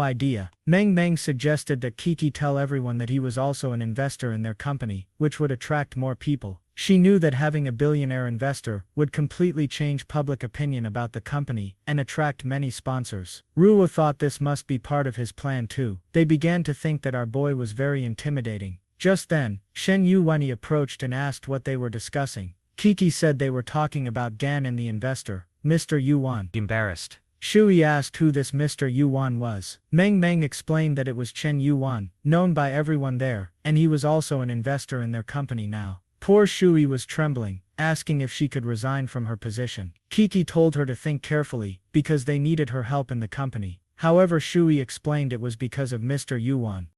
idea. Meng Meng suggested that Kiki tell everyone that he was also an investor in their company, which would attract more people. She knew that having a billionaire investor would completely change public opinion about the company and attract many sponsors. Ruwa thought this must be part of his plan too. They began to think that our boy was very intimidating. Just then, Shen Yuan approached and asked what they were discussing. Kiki said they were talking about Gan and the investor, Mr. Yuan. Embarrassed. Shui asked who this Mr. Yuan was. Meng Meng explained that it was Chen Yuan, known by everyone there, and he was also an investor in their company now. Poor Shui was trembling, asking if she could resign from her position. Kiki told her to think carefully, because they needed her help in the company. However, Shui explained it was because of Mr. Yuan.